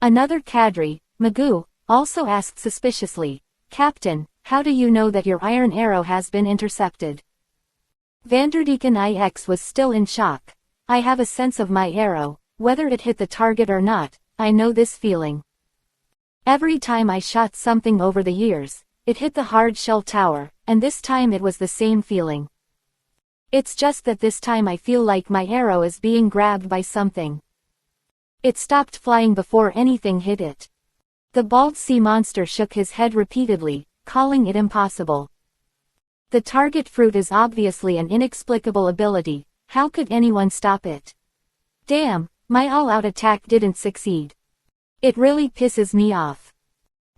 Another cadre, Magoo, also asked suspiciously, "Captain, how do you know that your iron arrow has been intercepted?" Vanderdecken Ix was still in shock. "I have a sense of my arrow, whether it hit the target or not, I know this feeling. Every time I shot something over the years, it hit the hard shell tower, and this time it was the same feeling. It's just that this time I feel like my arrow is being grabbed by something. It stopped flying before anything hit it." The bald sea monster shook his head repeatedly, calling it impossible. The target fruit is obviously an inexplicable ability, how could anyone stop it? Damn, my all-out attack didn't succeed. It really pisses me off.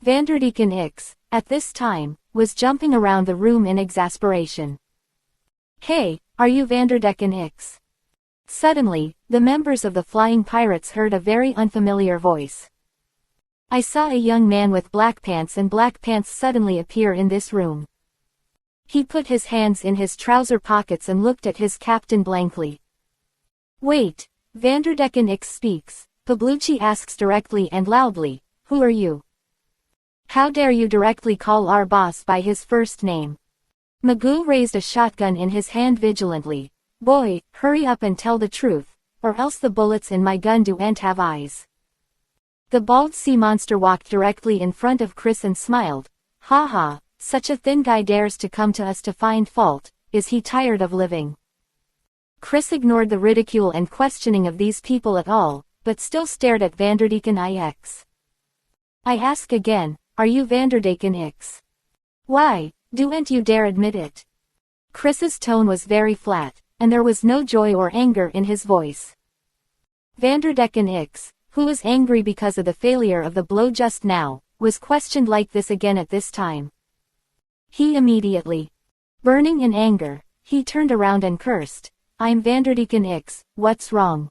Vanderdecken Ix, at this time, was jumping around the room in exasperation. "Hey, are you Vanderdecken Ix?" Suddenly, the members of the flying pirates heard a very unfamiliar voice. "I saw a young man with black pants and black pants suddenly appear in this room." He put his hands in his trouser pockets and looked at his captain blankly. "Wait, Vanderdecken Ix speaks," Pablucci asks directly and loudly, "Who are you? How dare you directly call our boss by his first name?" Magoo raised a shotgun in his hand vigilantly. "Boy, hurry up and tell the truth, or else the bullets in my gun don't have eyes." The bald sea monster walked directly in front of Chris and smiled. "Ha ha, such a thin guy dares to come to us to find fault, is he tired of living?" Chris ignored the ridicule and questioning of these people at all, but still stared at Vanderdecken Ix. "I ask again, are you Vanderdecken Ix? Why, don't you dare admit it?" Chris's tone was very flat, and there was no joy or anger in his voice. Vanderdecken Ix, who was angry because of the failure of the blow just now, was questioned like this again at this time. He immediately, burning in anger, he turned around and cursed, "I'm Vanderdecken Ix, what's wrong?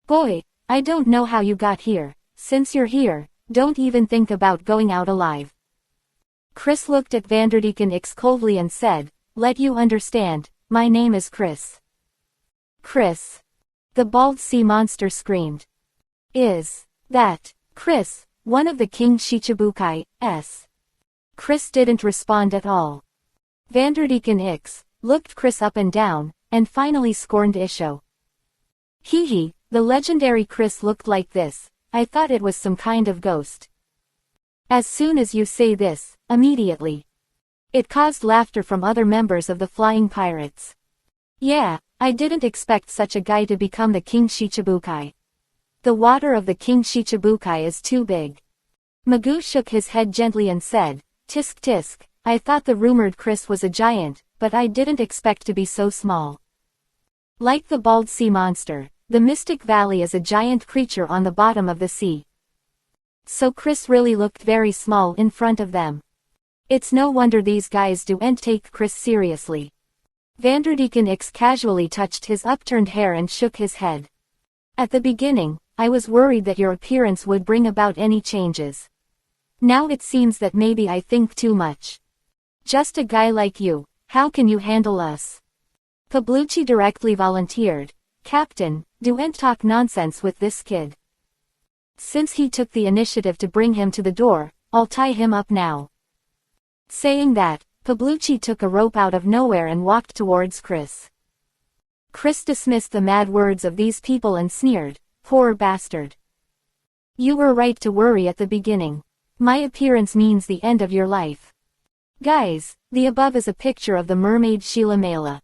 Boy, I don't know how you got here, since you're here, don't even think about going out alive." Chris looked at Vanderdecken Ix coldly and said, "Let you understand, my name is Chris." "Chris?" the bald sea monster screamed. "Is that Chris, one of the King Shichibukai?" Chris didn't respond at all. Vanderdecken Ix looked Chris up and down, and finally scorned Isho. "Hee, the legendary Chris looked like this, I thought it was some kind of ghost." As soon as you say this, immediately. It caused laughter from other members of the flying pirates. "Yeah, I didn't expect such a guy to become the King Shichibukai. The water of the King Shichibukai is too big." Magoo shook his head gently and said, "Tisk tisk, I thought the rumored Chris was a giant, but I didn't expect to be so small." Like the bald sea monster, the Mystic Valley is a giant creature on the bottom of the sea. So Chris really looked very small in front of them. It's no wonder these guys don't take Chris seriously. Vanderdecken X casually touched his upturned hair and shook his head. At the beginning, I was worried that your appearance would bring about any changes. Now it seems that maybe I think too much. Just a guy like you, how can you handle us? Pablucci directly volunteered. Captain, don't talk nonsense with this kid. Since he took the initiative to bring him to the door, I'll tie him up now. Saying that, Pablucci took a rope out of nowhere and walked towards Chris. Chris dismissed the mad words of these people and sneered, "Poor bastard. You were right to worry at the beginning. My appearance means the end of your life." Guys, the above is a picture of the mermaid Sheila Mela.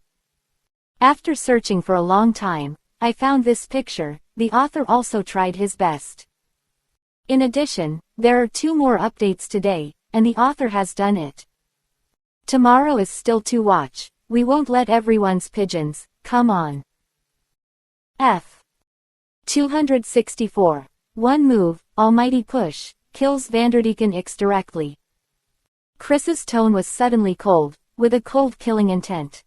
After searching for a long time, I found this picture. The author also tried his best. In addition, there are 2 more updates today, and the author has done it. Tomorrow is still to watch. We won't let everyone's pigeons, come on. F. 264. One move, almighty push, kills Vanderdecken X directly. Chris's tone was suddenly cold, with a cold-killing intent.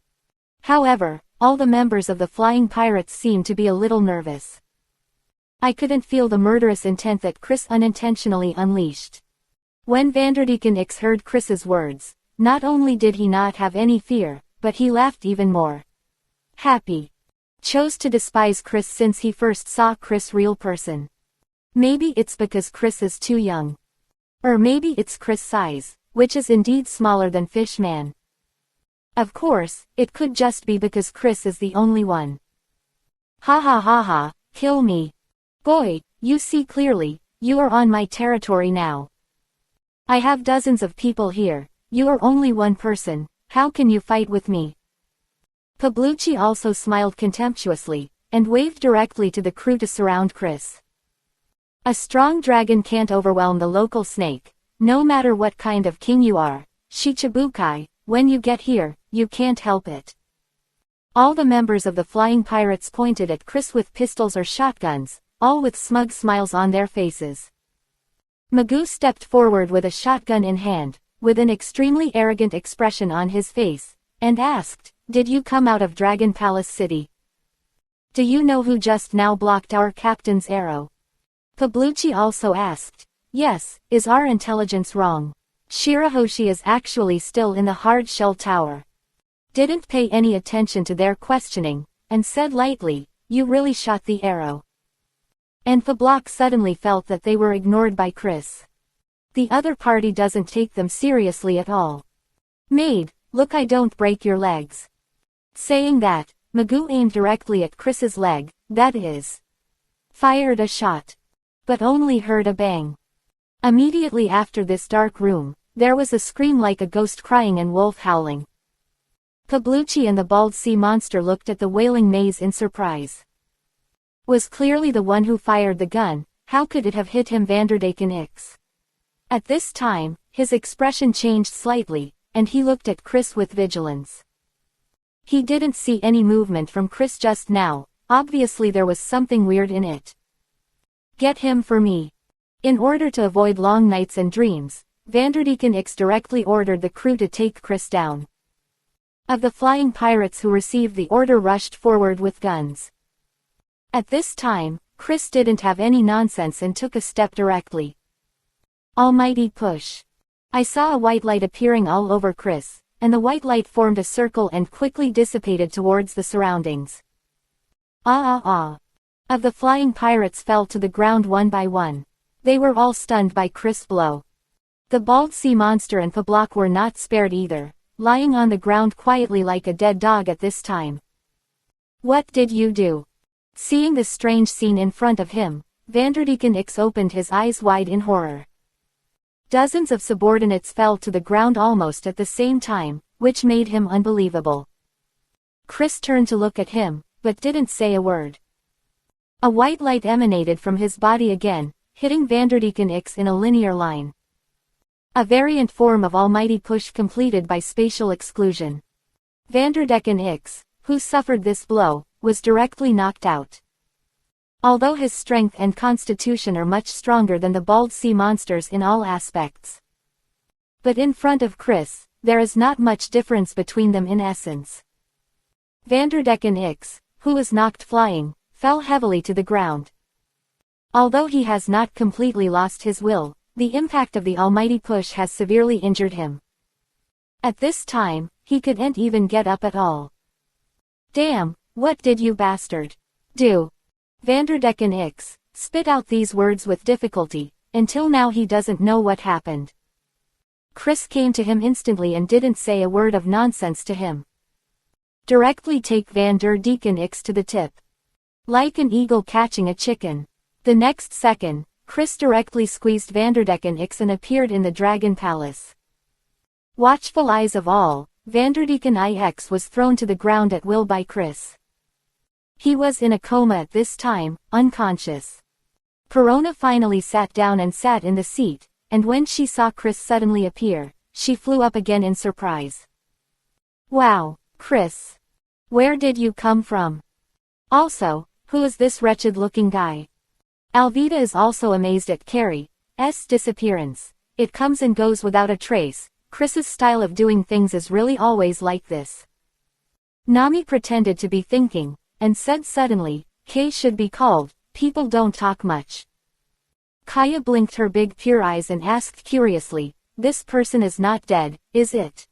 However, all the members of the Flying Pirates seemed to be a little nervous. I couldn't feel the murderous intent that Chris unintentionally unleashed. When Vanderdecken X heard Chris's words, not only did he not have any fear, but he laughed even more. Happy. Chose to despise Chris since he first saw Chris' real person. Maybe it's because Chris is too young. Or maybe it's Chris' size, which is indeed smaller than Fishman. Of course, it could just be because Chris is the only one. Ha ha ha ha, kill me. Boy, you see clearly, you are on my territory now. I have dozens of people here, you are only one person, how can you fight with me? Pablucci also smiled contemptuously, and waved directly to the crew to surround Chris. A strong dragon can't overwhelm the local snake, no matter what kind of king you are, Shichibukai, when you get here, you can't help it. All the members of the Flying Pirates pointed at Chris with pistols or shotguns, all with smug smiles on their faces. Magoo stepped forward with a shotgun in hand, with an extremely arrogant expression on his face, and asked, "Did you come out of Dragon Palace City? Do you know who just now blocked our captain's arrow?" Pablucci also asked, "Yes, is our intelligence wrong? Shirahoshi is actually still in the hard-shell tower." Didn't pay any attention to their questioning, and said lightly, "You really shot the arrow." And Pablock suddenly felt that they were ignored by Chris. The other party doesn't take them seriously at all. "Maid, look, I don't break your legs." Saying that, Magoo aimed directly at Chris's leg, that is. Fired a shot. But only heard a bang. Immediately after this dark room, there was a scream like a ghost crying and wolf howling. Pablucci and the bald sea monster looked at the wailing maze in surprise. Was clearly the one who fired the gun, how could it have hit him? Vanderdecken X. At this time, his expression changed slightly, and he looked at Chris with vigilance. He didn't see any movement from Chris just now, obviously there was something weird in it. "Get him for me." In order to avoid long nights and dreams, Vanderdecken X directly ordered the crew to take Chris down. Of the Flying Pirates who received the order rushed forward with guns. At this time, Chris didn't have any nonsense and took a step directly. Almighty push. I saw a white light appearing all over Chris, and the white light formed a circle and quickly dissipated towards the surroundings. Of the Flying Pirates fell to the ground one by one. They were all stunned by Chris' blow. The bald sea monster and Pablock were not spared either, lying on the ground quietly like a dead dog at this time. "What did you do?" Seeing this strange scene in front of him, Vanderdecken X opened his eyes wide in horror. Dozens of subordinates fell to the ground almost at the same time, which made him unbelievable. Chris turned to look at him, but didn't say a word. A white light emanated from his body again, hitting Vanderdecken X in a linear line. A variant form of Almighty Push completed by spatial exclusion. Vanderdecken X, who suffered this blow, was directly knocked out. Although his strength and constitution are much stronger than the bald sea monsters in all aspects. But in front of Chris, there is not much difference between them in essence. Vanderdecken X, who was knocked flying, fell heavily to the ground. Although he has not completely lost his will, the impact of the almighty push has severely injured him. At this time, he couldn't even get up at all. Damn, what did you bastard do? Vanderdecken X spit out these words with difficulty. Until now he doesn't know what happened. Chris came to him instantly and didn't say a word of nonsense to him. Directly take Vanderdecken X to the tip. Like an eagle catching a chicken. The next second, Chris directly squeezed Vanderdecken X and appeared in the Dragon Palace. Watchful eyes of all, Vanderdecken IX was thrown to the ground at will by Chris. He was in a coma at this time, unconscious. Perona finally sat down and sat in the seat, and when she saw Chris suddenly appear, she flew up again in surprise. Wow, Chris. Where did you come from? Also, who is this wretched-looking guy? Alvida is also amazed at Carrie's disappearance. It comes and goes without a trace. Chris's style of doing things is really always like this. Nami pretended to be thinking, and said suddenly, Kay should be called, people don't talk much. Kaya blinked her big pure eyes and asked curiously, this person is not dead, is it?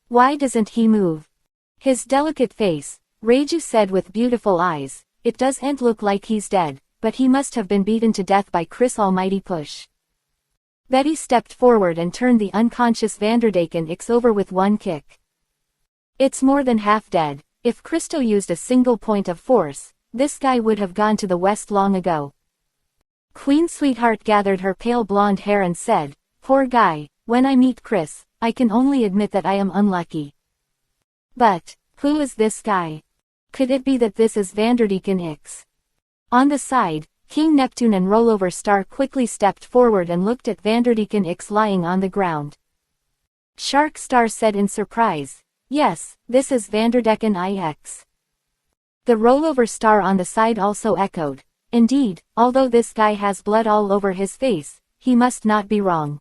Why doesn't he move? His delicate face, Reiju said with beautiful eyes, it doesn't look like he's dead, but he must have been beaten to death by Chris' almighty push. Betty stepped forward and turned the unconscious Vanderdecken X over with one kick. It's more than half dead. If Christo used a single point of force, this guy would have gone to the west long ago. Queen Sweetheart gathered her pale blonde hair and said, poor guy, when I meet Chris, I can only admit that I am unlucky. But, who is this guy? Could it be that this is Vanderdecken X? On the side, King Neptune and Rollover Star quickly stepped forward and looked at Vanderdecken X lying on the ground. Shark Star said in surprise, yes, this is Vanderdecken IX. The Rollover Star on the side also echoed, indeed, although this guy has blood all over his face, he must not be wrong.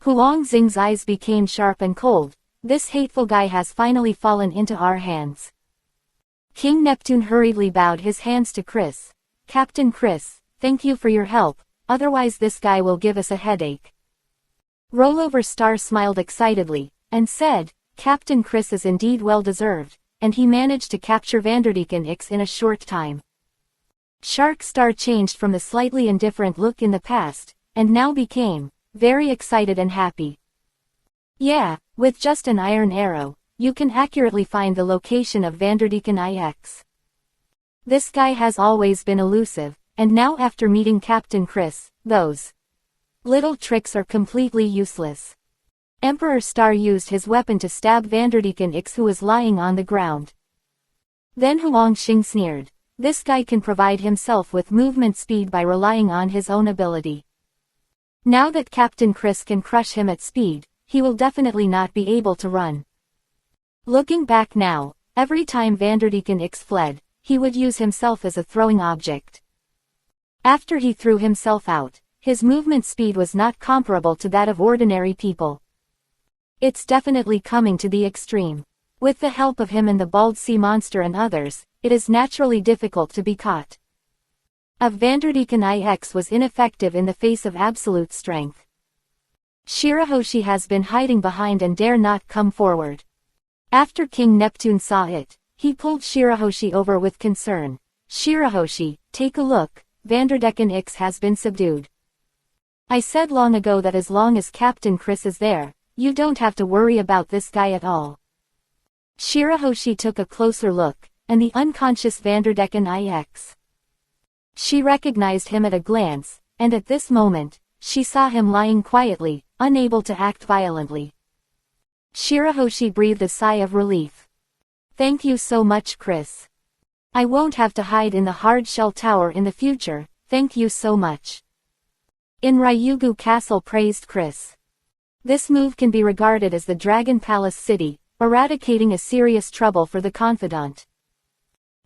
Huang Xing's eyes became sharp and cold. This hateful guy has finally fallen into our hands. King Neptune hurriedly bowed his hands to Chris. Captain Chris, thank you for your help, otherwise this guy will give us a headache. Rollover Star smiled excitedly, and said, Captain Chris is indeed well deserved, and he managed to capture Vanderdecken X in a short time. Shark Star changed from the slightly indifferent look in the past, and now became very excited and happy. Yeah, with just an iron arrow, you can accurately find the location of Vanderdecken IX. This guy has always been elusive, and now after meeting Captain Chris, those little tricks are completely useless. Emperor Star used his weapon to stab Vanderdecken X who was lying on the ground. Then Huang Xing sneered, this guy can provide himself with movement speed by relying on his own ability. Now that Captain Chris can crush him at speed, he will definitely not be able to run. Looking back now, every time Vanderdecken X fled, he would use himself as a throwing object. After he threw himself out, his movement speed was not comparable to that of ordinary people. It's definitely coming to the extreme. With the help of him and the bald sea monster and others, it is naturally difficult to be caught. Vanderdecken IX was ineffective in the face of absolute strength. Shirahoshi has been hiding behind and dare not come forward. After King Neptune saw it, he pulled Shirahoshi over with concern. Shirahoshi, take a look, Vanderdecken X has been subdued. I said long ago that as long as Captain Chris is there, you don't have to worry about this guy at all. Shirahoshi took a closer look, and the unconscious Vanderdecken IX. She recognized him at a glance, and at this moment, she saw him lying quietly, unable to act violently. Shirahoshi breathed a sigh of relief. Thank you so much, Chris. I won't have to hide in the hard shell tower in the future, thank you so much. In Ryugu Castle praised Chris. This move can be regarded as the Dragon Palace City, eradicating a serious trouble for the confidant.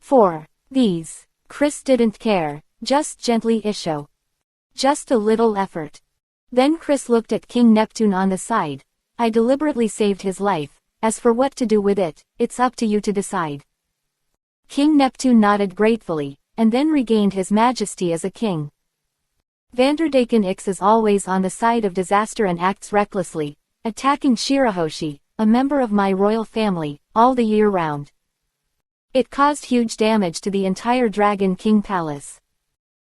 4. These. Chris didn't care, just gently issue. Just a little effort. Then Chris looked at King Neptune on the side. I deliberately saved his life. As for what to do with it, it's up to you to decide. King Neptune nodded gratefully, and then regained his majesty as a king. Vanderdecken X is always on the side of disaster and acts recklessly, attacking Shirahoshi, a member of my royal family, all the year round. It caused huge damage to the entire Dragon King Palace.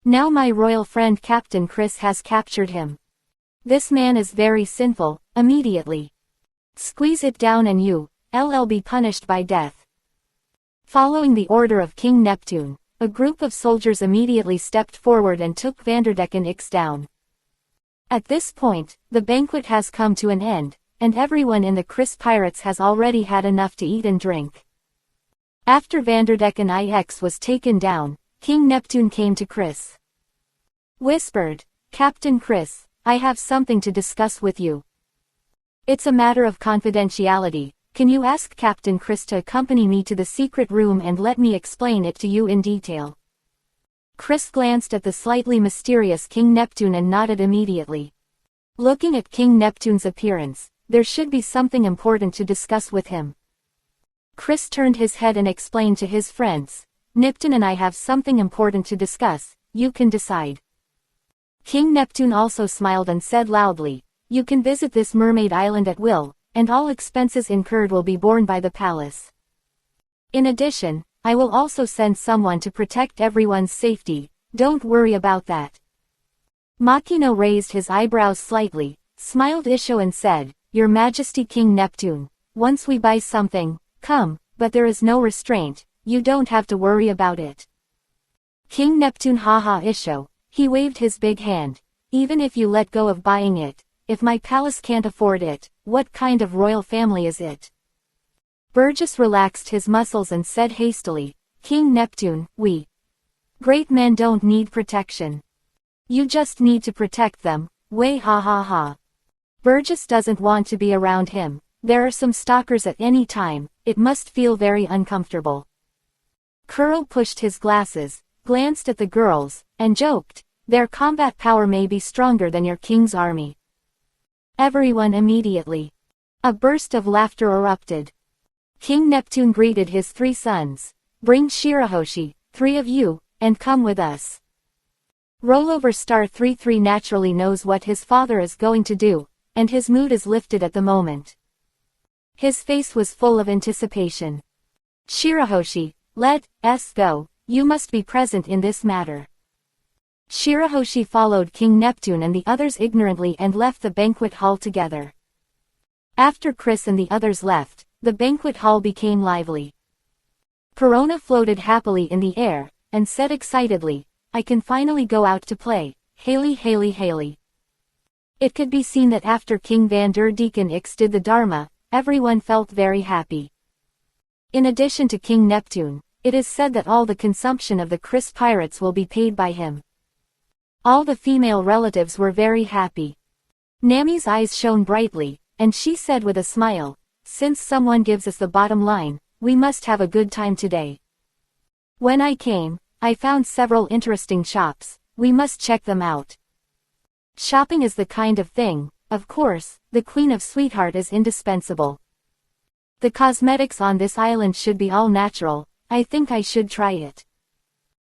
Now my royal friend Captain Chris has captured him. This man is very sinful. Immediately squeeze it down and you'll be punished by death. Following the order of King Neptune, a group of soldiers immediately stepped forward and took Vanderdecken X down. At this point, the banquet has come to an end, and everyone in the Chris Pirates has already had enough to eat and drink. After Vanderdecken IX was taken down, King Neptune came to Chris. Whispered, Captain Chris, I have something to discuss with you. It's a matter of confidentiality. Can you ask Captain Chris to accompany me to the secret room and let me explain it to you in detail? Chris glanced at the slightly mysterious King Neptune and nodded immediately. Looking at King Neptune's appearance, there should be something important to discuss with him. Chris turned his head and explained to his friends, Neptune and I have something important to discuss, you can decide. King Neptune also smiled and said loudly, you can visit this mermaid island at will, and all expenses incurred will be borne by the palace. In addition, I will also send someone to protect everyone's safety, don't worry about that. Makino raised his eyebrows slightly, smiled Isho and said, Your Majesty King Neptune, once we buy something, come, but there is no restraint, you don't have to worry about it. King Neptune haha Isho, he waved his big hand, even if you let go of buying it, if my palace can't afford it, what kind of royal family is it? Burgess relaxed his muscles and said hastily, King Neptune, we great men don't need protection. You just need to protect them, way ha ha ha. Burgess doesn't want to be around him, there are some stalkers at any time, it must feel very uncomfortable. Kuro pushed his glasses, glanced at the girls, and joked, their combat power may be stronger than your king's army. Everyone immediately. A burst of laughter erupted. King Neptune greeted his 3 sons. Bring Shirahoshi, 3 of you, and come with us. Rollover Star 33 naturally knows what his father is going to do, and his mood is lifted at the moment. His face was full of anticipation. Shirahoshi, let's go, you must be present in this matter. Shirahoshi followed King Neptune and the others ignorantly and left the banquet hall together. After Chris and the others left, the banquet hall became lively. Corona floated happily in the air, and said excitedly, I can finally go out to play, Haley. It could be seen that after King Vanderdecken X did the Dharma, everyone felt very happy. In addition to King Neptune, it is said that all the consumption of the Chris Pirates will be paid by him. All the female relatives were very happy. Nami's eyes shone brightly, and she said with a smile, since someone gives us the bottom line, we must have a good time today. When I came, I found several interesting shops, we must check them out. Shopping is the kind of thing, of course, the Queen of Sweetheart is indispensable. The cosmetics on this island should be all natural, I think I should try it.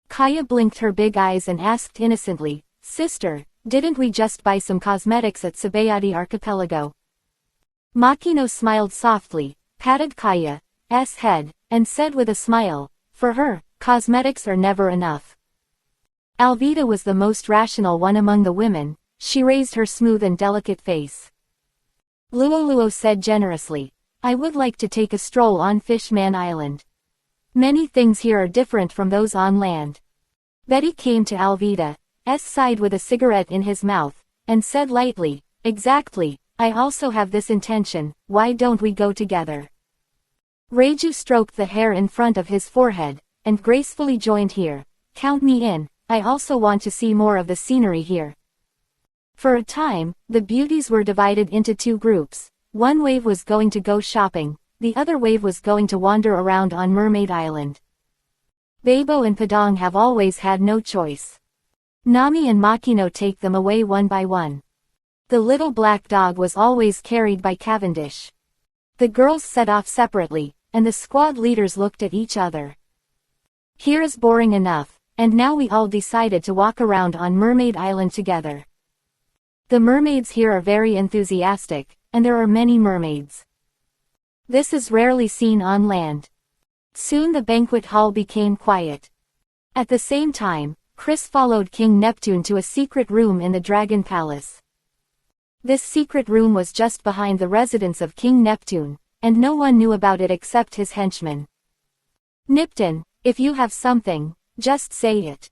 Kaya blinked her big eyes and asked innocently, Sister, didn't we just buy some cosmetics at Sabayati Archipelago? Makino smiled softly, patted Kaya's head, and said with a smile, for her, cosmetics are never enough. Alvida was the most rational one among the women, she raised her smooth and delicate face. Luo said generously, I would like to take a stroll on Fishman Island. Many things here are different from those on land. Betty came to Alvida's side with a cigarette in his mouth, and said lightly, exactly, I also have this intention, why don't we go together? Reiju stroked the hair in front of his forehead, and gracefully joined here, count me in, I also want to see more of the scenery here. For a time, the beauties were divided into 2 groups, one wave was going to go shopping, the other wave was going to wander around on Mermaid Island. Babo and Padang have always had no choice. Nami and Makino take them away one by one. The little black dog was always carried by Cavendish. The girls set off separately, and the squad leaders looked at each other. Here is boring enough, and now we all decided to walk around on Mermaid Island together. The mermaids here are very enthusiastic, and there are many mermaids. This is rarely seen on land. Soon the banquet hall became quiet. At the same time, Chris followed King Neptune to a secret room in the Dragon Palace. This secret room was just behind the residence of King Neptune, and no one knew about it except his henchmen. Nipton, if you have something, just say it.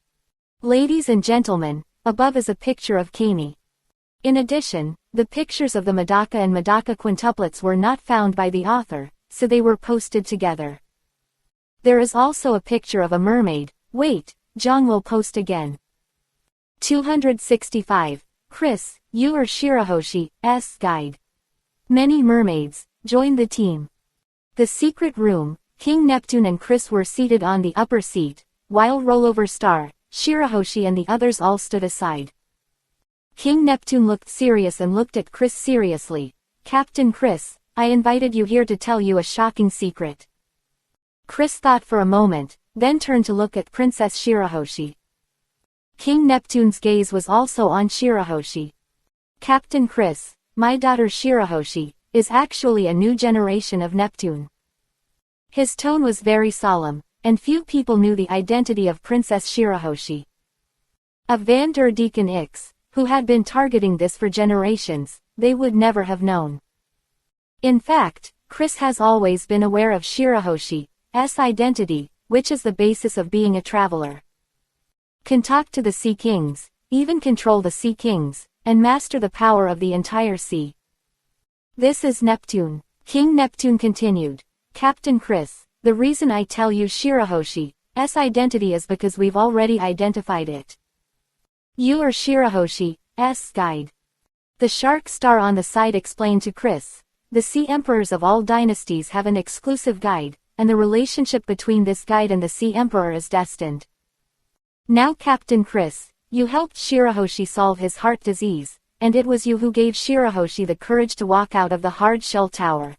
Ladies and gentlemen, above is a picture of Kami. In addition, the pictures of the Medaka and Medaka quintuplets were not found by the author, so they were posted together. There is also a picture of a mermaid. Wait, Jong will post again. 265. Chris, you are Shirahoshi's guide. Many mermaids, join the team. The secret room, King Neptune and Chris were seated on the upper seat, while Rollover Star, Shirahoshi and the others all stood aside. King Neptune looked serious and looked at Chris seriously. Captain Chris, I invited you here to tell you a shocking secret. Chris thought for a moment, then turned to look at Princess Shirahoshi. King Neptune's gaze was also on Shirahoshi. Captain Chris, my daughter Shirahoshi, is actually a new generation of Neptune. His tone was very solemn, and few people knew the identity of Princess Shirahoshi. Of Van der Deacon Ix, who had been targeting this for generations, they would never have known. In fact, Chris has always been aware of Shirahoshi's identity, which is the basis of being a traveler. Can talk to the Sea Kings, even control the Sea Kings, and master the power of the entire sea. This is Neptune. King Neptune continued. Captain Chris, the reason I tell you Shirahoshi's identity is because we've already identified it. You are Shirahoshi's guide. The shark star on the side explained to Chris. The Sea Emperors of all dynasties have an exclusive guide, and the relationship between this guide and the Sea Emperor is destined. Now Captain Chris, you helped Shirahoshi solve his heart disease, and it was you who gave Shirahoshi the courage to walk out of the hard shell tower.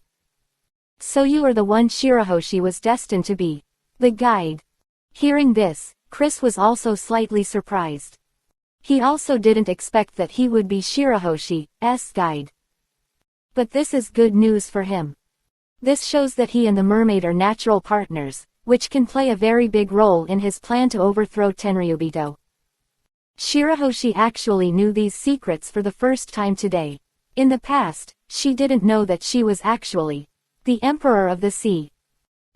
So you are the one Shirahoshi was destined to be. The guide. Hearing this, Chris was also slightly surprised. He also didn't expect that he would be Shirahoshi's guide. But this is good news for him. This shows that he and the mermaid are natural partners, which can play a very big role in his plan to overthrow Tenryubito. Shirahoshi actually knew these secrets for the first time today. In the past, she didn't know that she was actually the Emperor of the Sea.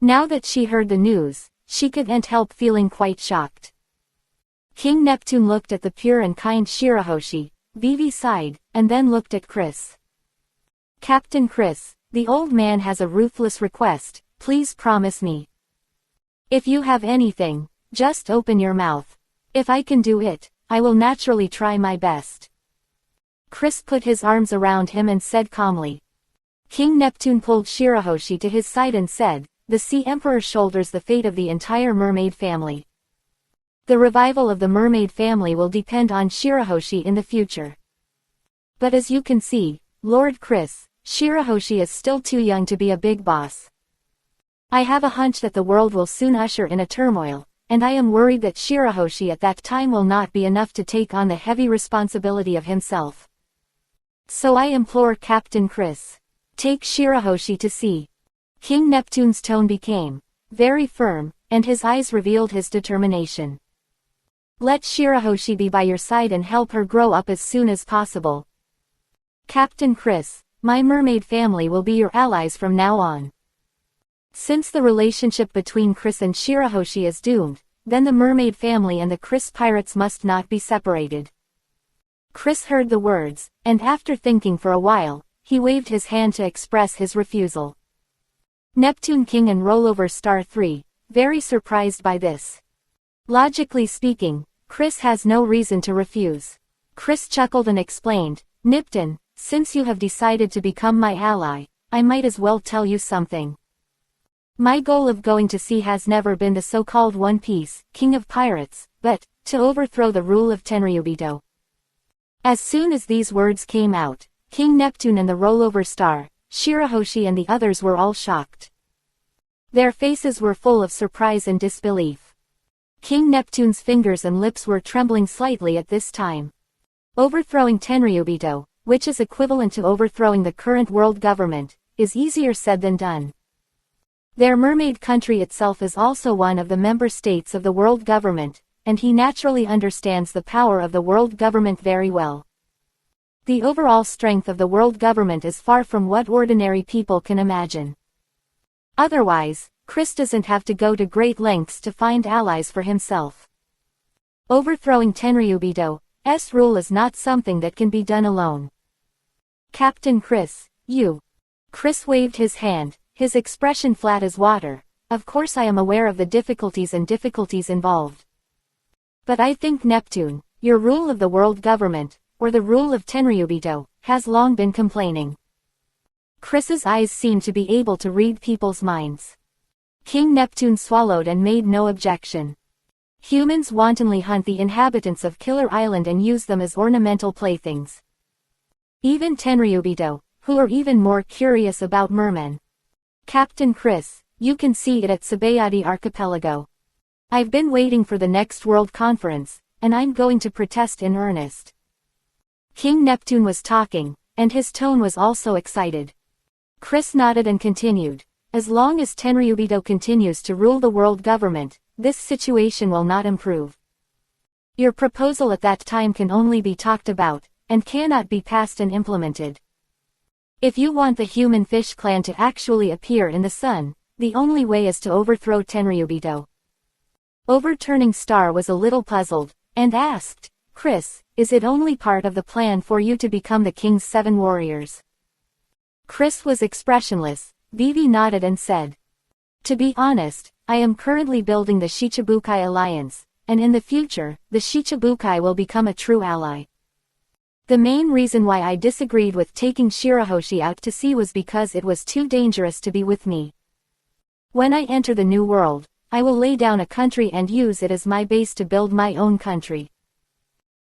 Now that she heard the news, she couldn't help feeling quite shocked. King Neptune looked at the pure and kind Shirahoshi, Vivi sighed, and then looked at Chris. Captain Chris, the old man has a ruthless request, please promise me. If you have anything, just open your mouth. If I can do it, I will naturally try my best. Chris put his arms around him and said calmly. King Neptune pulled Shirahoshi to his side and said, the Sea Emperor shoulders the fate of the entire mermaid family. The revival of the mermaid family will depend on Shirahoshi in the future. But as you can see, Lord Chris, Shirahoshi is still too young to be a big boss. I have a hunch that the world will soon usher in a turmoil, and I am worried that Shirahoshi at that time will not be enough to take on the heavy responsibility of himself. So I implore Captain Chris, take Shirahoshi to sea. King Neptune's tone became very firm, and his eyes revealed his determination. Let Shirahoshi be by your side and help her grow up as soon as possible. Captain Chris, my mermaid family will be your allies from now on. Since the relationship between Chris and Shirahoshi is doomed, then the mermaid family and the Chris pirates must not be separated. Chris heard the words, and after thinking for a while, he waved his hand to express his refusal. Neptune King and Rollover Star 3, very surprised by this. Logically speaking, Chris has no reason to refuse. Chris chuckled and explained, Nipton, since you have decided to become my ally, I might as well tell you something. My goal of going to sea has never been the so-called One Piece, King of Pirates, but to overthrow the rule of Tenryubito. As soon as these words came out, King Neptune and the rollover star, Shirahoshi and the others were all shocked. Their faces were full of surprise and disbelief. King Neptune's fingers and lips were trembling slightly at this time. Overthrowing Tenryubito, which is equivalent to overthrowing the current world government, is easier said than done. Their mermaid country itself is also one of the member states of the world government, and he naturally understands the power of the world government very well. The overall strength of the world government is far from what ordinary people can imagine. Otherwise, Chris doesn't have to go to great lengths to find allies for himself. Overthrowing Tenryubito's rule is not something that can be done alone. Captain Chris, you. Chris waved his hand, his expression flat as water. Of course I am aware of the difficulties involved. But I think Neptune, your rule of the world government, or the rule of Tenryubito, has long been complaining. Chris's eyes seemed to be able to read people's minds. King Neptune swallowed and made no objection. Humans wantonly hunt the inhabitants of Killer Island and use them as ornamental playthings. Even Tenryubito, who are even more curious about mermen. Captain Chris, you can see it at Tsubayati Archipelago. I've been waiting for the next World Conference, and I'm going to protest in earnest. King Neptune was talking, and his tone was also excited. Chris nodded and continued. As long as Tenryubito continues to rule the world government, this situation will not improve. Your proposal at that time can only be talked about, and cannot be passed and implemented. If you want the human fish clan to actually appear in the sun, the only way is to overthrow Tenryubito. Overturning Star was a little puzzled, and asked, Chris, is it only part of the plan for you to become the king's 7 warriors? Chris was expressionless. Vivi nodded and said, to be honest, I am currently building the Shichibukai alliance, and in the future, the Shichibukai will become a true ally. The main reason why I disagreed with taking Shirahoshi out to sea was because it was too dangerous to be with me. When I enter the new world, I will lay down a country and use it as my base to build my own country.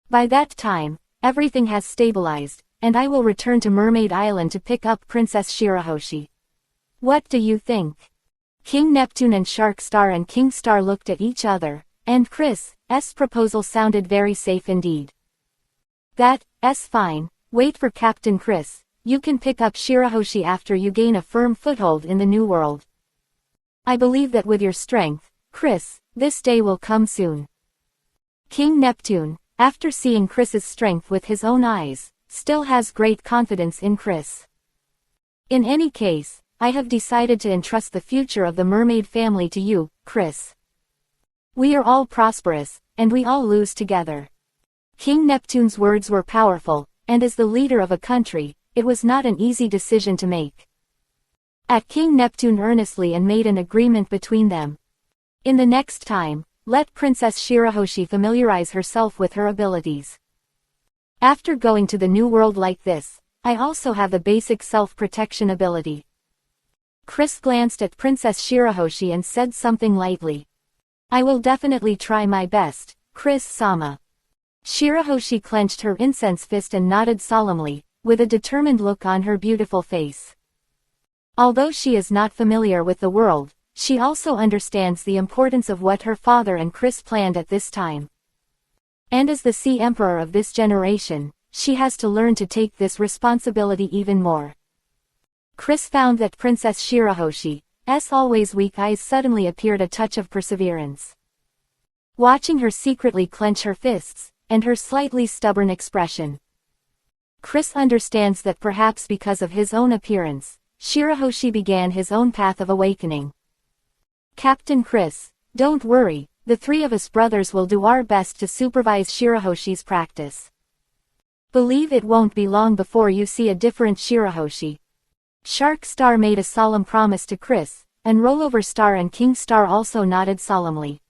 By that time, everything has stabilized, and I will return to Mermaid Island to pick up Princess Shirahoshi. What do you think? King Neptune and Shark Star and King Star looked at each other, and Chris's proposal sounded very safe indeed. That's fine. Wait for Captain Chris. You can pick up Shirahoshi after you gain a firm foothold in the new world. I believe that with your strength, Chris, this day will come soon. King Neptune, after seeing Chris's strength with his own eyes, still has great confidence in Chris. In any case, I have decided to entrust the future of the mermaid family to you, Chris. We are all prosperous, and we all lose together. King Neptune's words were powerful, and as the leader of a country, it was not an easy decision to make. King Neptune earnestly and made an agreement between them. In the next time, let Princess Shirahoshi familiarize herself with her abilities. After going to the new world like this, I also have the basic self-protection ability. Chris glanced at Princess Shirahoshi and said something lightly. I will definitely try my best, Chris-sama. Shirahoshi clenched her incense fist and nodded solemnly, with a determined look on her beautiful face. Although she is not familiar with the world, she also understands the importance of what her father and Chris planned at this time. And as the Sea Emperor of this generation, she has to learn to take this responsibility even more. Chris found that Princess Shirahoshi's always weak eyes suddenly appeared a touch of perseverance. Watching her secretly clench her fists, and her slightly stubborn expression, Chris understands that perhaps because of his own appearance, Shirahoshi began his own path of awakening. Captain Chris, don't worry, the 3 of us brothers will do our best to supervise Shirahoshi's practice. Believe it won't be long before you see a different Shirahoshi. Shark Star made a solemn promise to Chris, and Rollover Star and King Star also nodded solemnly.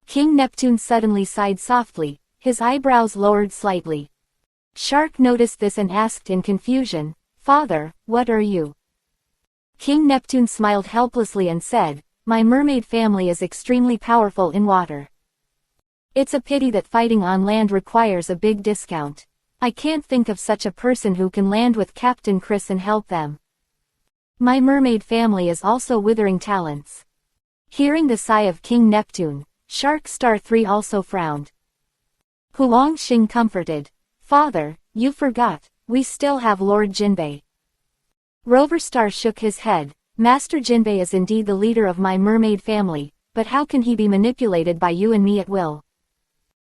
King Neptune suddenly sighed softly, his eyebrows lowered slightly. Shark noticed this and asked in confusion, Father, what are you? King Neptune smiled helplessly and said, "My mermaid family is extremely powerful in water. It's a pity that fighting on land requires a big discount. I can't think of such a person who can land with Captain Chris and help them. My mermaid family is also withering talents." Hearing the sigh of King Neptune, Shark Star 3 also frowned. Huang Xing comforted, "Father, you forgot, we still have Lord Jinbei." Rover Star shook his head. "Master Jinbei is indeed the leader of my mermaid family, but how can he be manipulated by you and me at will?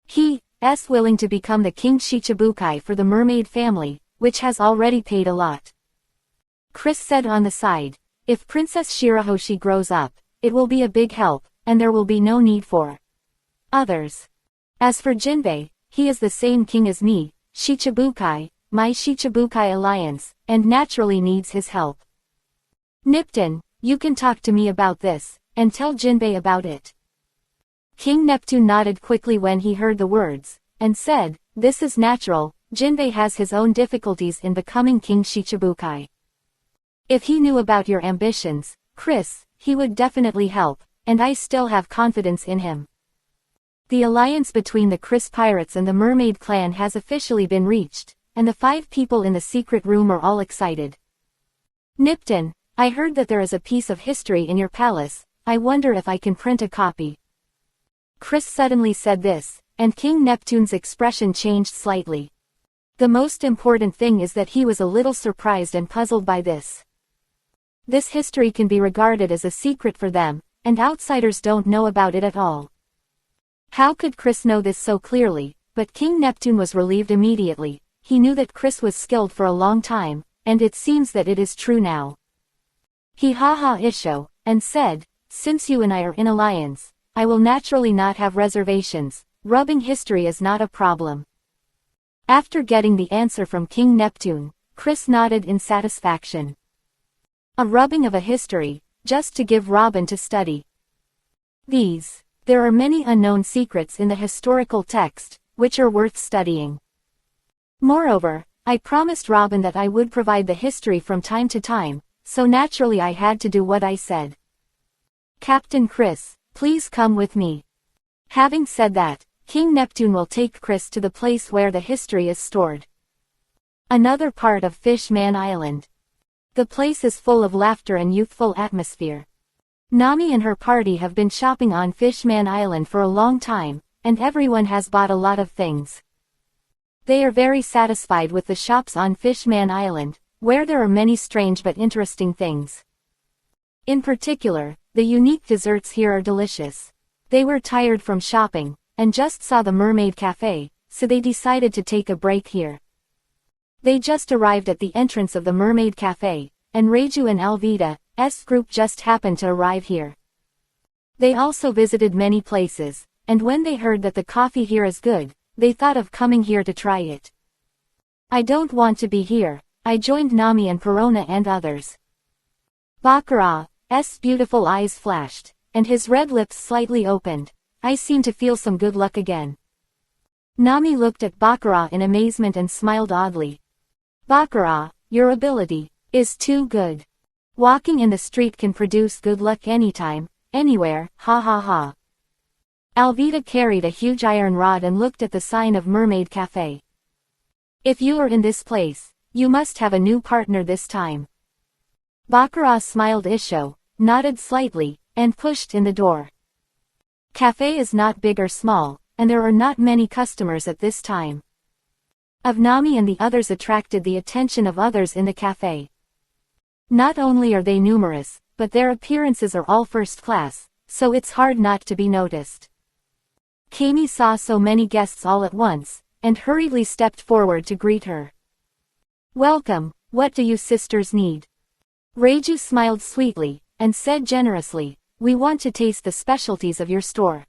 He is willing to become the King Shichibukai for the mermaid family, which has already paid a lot." Chris said on the side, "If Princess Shirahoshi grows up, it will be a big help, and there will be no need for others. As for Jinbei, he is the same king as me, Shichibukai, my Shichibukai alliance, and naturally needs his help. Nipton, you can talk to me about this, and tell Jinbei about it." King Neptune nodded quickly when he heard the words, and said, "This is natural, Jinbei has his own difficulties in becoming King Shichibukai. If he knew about your ambitions, Chris, he would definitely help, and I still have confidence in him." The alliance between the Chris Pirates and the Mermaid Clan has officially been reached, and the 5 people in the secret room are all excited. "Nipton, I heard that there is a piece of history in your palace, I wonder if I can print a copy." Chris suddenly said this, and King Neptune's expression changed slightly. The most important thing is that he was a little surprised and puzzled by this. This history can be regarded as a secret for them, and outsiders don't know about it at all. How could Chris know this so clearly? But King Neptune was relieved immediately. He knew that Chris was skilled for a long time, and it seems that it is true now. He ha-ha isho, and said, "Since you and I are in alliance, I will naturally not have reservations, rubbing history is not a problem." After getting the answer from King Neptune, Chris nodded in satisfaction. A rubbing of a history, just to give Robin to study. There are many unknown secrets in the historical text, which are worth studying. Moreover, I promised Robin that I would provide the history from time to time, so naturally I had to do what I said. "Captain Chris, please come with me." Having said that, King Neptune will take Chris to the place where the history is stored. Another part of Fishman Island. The place is full of laughter and youthful atmosphere. Nami and her party have been shopping on Fishman Island for a long time, and everyone has bought a lot of things. They are very satisfied with the shops on Fishman Island, where there are many strange but interesting things. In particular, the unique desserts here are delicious. They were tired from shopping, and just saw the Mermaid Cafe, so they decided to take a break here. They just arrived at the entrance of the Mermaid Cafe, and Reiju and Alvida's group just happened to arrive here. They also visited many places, and when they heard that the coffee here is good, they thought of coming here to try it. "I don't want to be here," I joined Nami and Perona and others. Baccarat's beautiful eyes flashed, and his red lips slightly opened. "I seem to feel some good luck again." Nami looked at Baccarat in amazement and smiled oddly. "Baccarat, your ability is too good. Walking in the street can produce good luck anytime, anywhere, ha ha ha." Alvida carried a huge iron rod and looked at the sign of Mermaid Cafe. "If you are in this place, you must have a new partner this time." Baccarat smiled isho, nodded slightly, and pushed in the door. Cafe is not big or small, and there are not many customers at this time. Nami and the others attracted the attention of others in the cafe. Not only are they numerous, but their appearances are all first class, so it's hard not to be noticed. Kami saw so many guests all at once, and hurriedly stepped forward to greet her. "Welcome, what do you sisters need?" Reiju smiled sweetly, and said generously, "We want to taste the specialties of your store."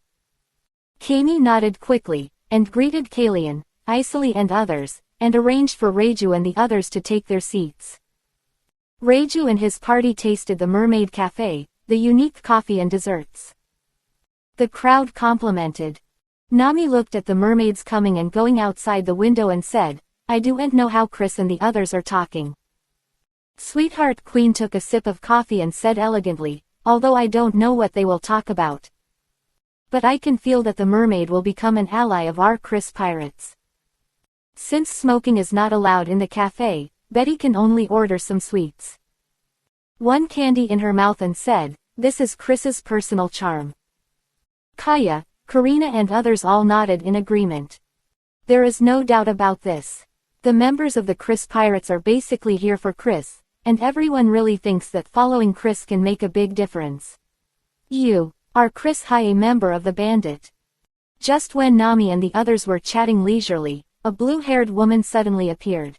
Kami nodded quickly, and greeted Kalian, Isoli and others, and arranged for Reiju and the others to take their seats. Reiju and his party tasted the Mermaid Cafe, the unique coffee and desserts. The crowd complimented. Nami looked at the mermaids coming and going outside the window and said, "I don't know how Chris and the others are talking. Sweetheart Queen took a sip of coffee and said elegantly, although I don't know what they will talk about. But I can feel that the mermaid will become an ally of our Chris pirates. Since smoking is not allowed in the cafe, Betty can only order some sweets. One candy in her mouth and said, this is Chris's personal charm. Kaya, Karina and others all nodded in agreement. There is no doubt about this. The members of the Chris Pirates are basically here for Chris, and everyone really thinks that following Chris can make a big difference. Are Chris High a member of the bandit? Just when Nami and the others were chatting leisurely, a blue-haired woman suddenly appeared.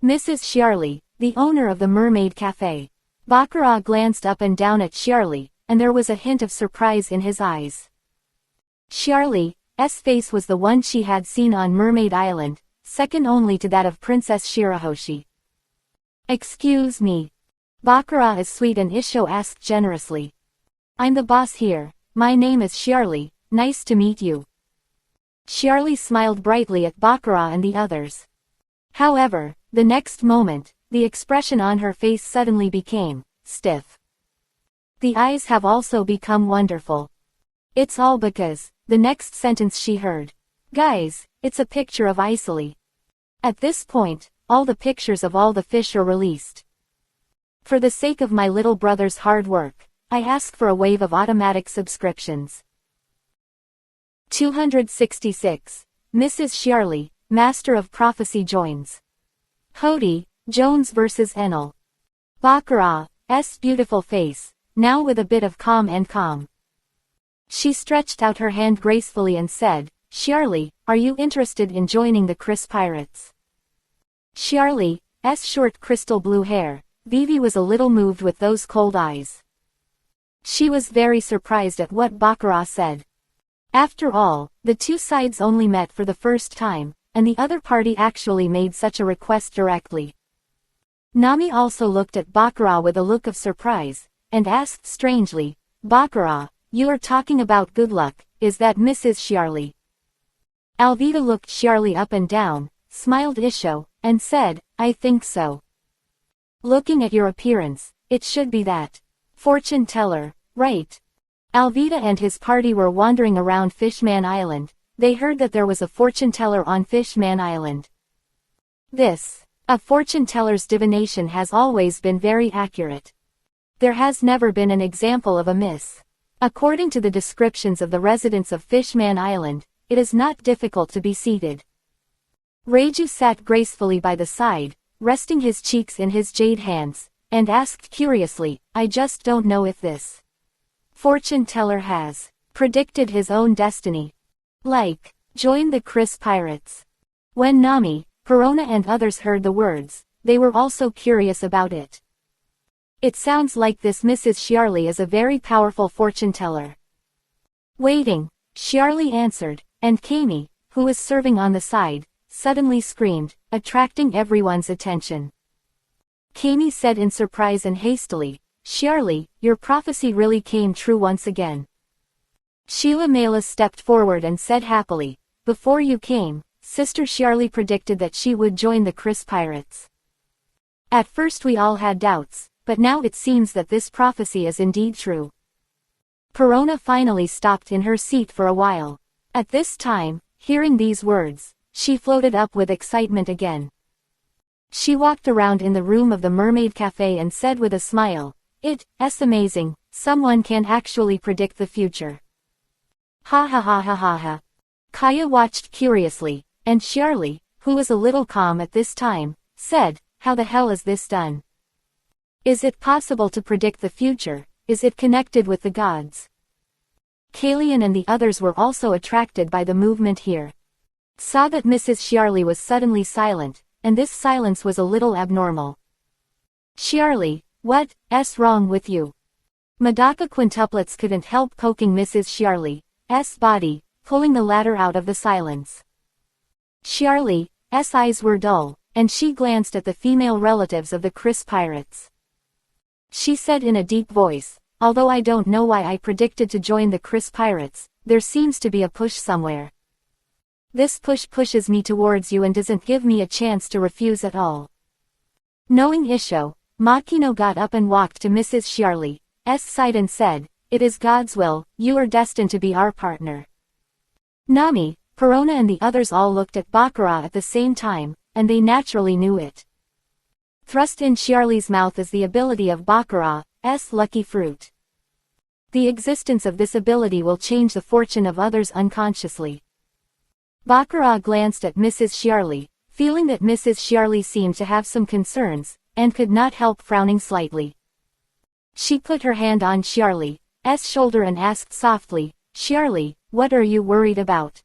Mrs. Shiarly, the owner of the Mermaid Cafe. Baccarat glanced up and down at Shiarly, and there was a hint of surprise in his eyes. Shiarly's face was the one she had seen on Mermaid Island, second only to that of Princess Shirahoshi. Excuse me. Baccarat is sweet and Isho asked generously. I'm the boss here, my name is Shiarly, nice to meet you. Shiarly smiled brightly at Baccarat and the others. However, the next moment, the expression on her face suddenly became stiff. The eyes have also become wonderful. It's all because, the next sentence she heard. Guys, it's a picture of Isoli. At this point, all the pictures of all the fish are released. For the sake of my little brother's hard work, I ask for a wave of automatic subscriptions. 266. Mrs. Shiarly, Master of Prophecy joins. Hody, Jones vs. Enel. Baccarat's beautiful face, now with a bit of calm. She stretched out her hand gracefully and said, Shiarly, are you interested in joining the Chris Pirates? Shiarly's short crystal blue hair, Vivi was a little moved with those cold eyes. She was very surprised at what Baccarat said. After all, the two sides only met for the first time, and the other party actually made such a request directly. Nami also looked at Baccarat with a look of surprise, and asked strangely, Baccarat, you are talking about good luck, is that Mrs. Shiarly? Alvida looked Shiarly up and down, smiled Isho, and said, I think so. Looking at your appearance, it should be that. Fortune teller, right? Alvida and his party were wandering around Fishman Island. They heard that there was a fortune teller on Fishman Island. A fortune teller's divination has always been very accurate. There has never been an example of a miss. According to the descriptions of the residents of Fishman Island, it is not difficult to be seated. Reiju sat gracefully by the side, resting his cheeks in his jade hands, and asked curiously, I just don't know if this fortune teller has predicted his own destiny. Join the Chris Pirates. When Nami, Perona and others heard the words, they were also curious about it. It sounds like this Mrs. Shiarly is a very powerful fortune teller. Waiting, Shiarly answered, and Kami, who was serving on the side, suddenly screamed, attracting everyone's attention. Kami said in surprise and hastily, Shiarly, your prophecy really came true once again. Sheila Mela stepped forward and said happily, before you came, Sister Shiarly predicted that she would join the Chris Pirates. At first we all had doubts, but now it seems that this prophecy is indeed true. Perona finally stopped in her seat for a while. At this time, hearing these words, she floated up with excitement again. She walked around in the room of the Mermaid Cafe and said with a smile, It's amazing, someone can actually predict the future. Ha ha ha ha ha ha. Kaya watched curiously, and Shiarly, who was a little calm at this time, said, how the hell is this done? Is it possible to predict the future? Is it connected with the gods? Kalian and the others were also attracted by the movement here. Saw that Mrs. Shiarly was suddenly silent, and this silence was a little abnormal. Shiarly, what's wrong with you? Madaka quintuplets couldn't help poking Mrs. Shiarly's body, pulling the latter out of the silence. Shiarly's eyes were dull, and she glanced at the female relatives of the Chris Pirates. She said in a deep voice, although I don't know why I predicted to join the Chris Pirates, there seems to be a push somewhere. This push pushes me towards you and doesn't give me a chance to refuse at all. Knowing Isho, Makino got up and walked to Mrs. Shiarly's side and said, "It is God's will, you are destined to be our partner." Nami, Perona and the others all looked at Bakura at the same time, and they naturally knew it. Thrust in Shiarly's mouth is the ability of Bakura's lucky fruit. The existence of this ability will change the fortune of others unconsciously. Bakura glanced at Mrs. Shiarly, feeling that Mrs. Shiarly seemed to have some concerns, and could not help frowning slightly. She put her hand on Shiarly's shoulder and asked softly, "Shiarly, what are you worried about?"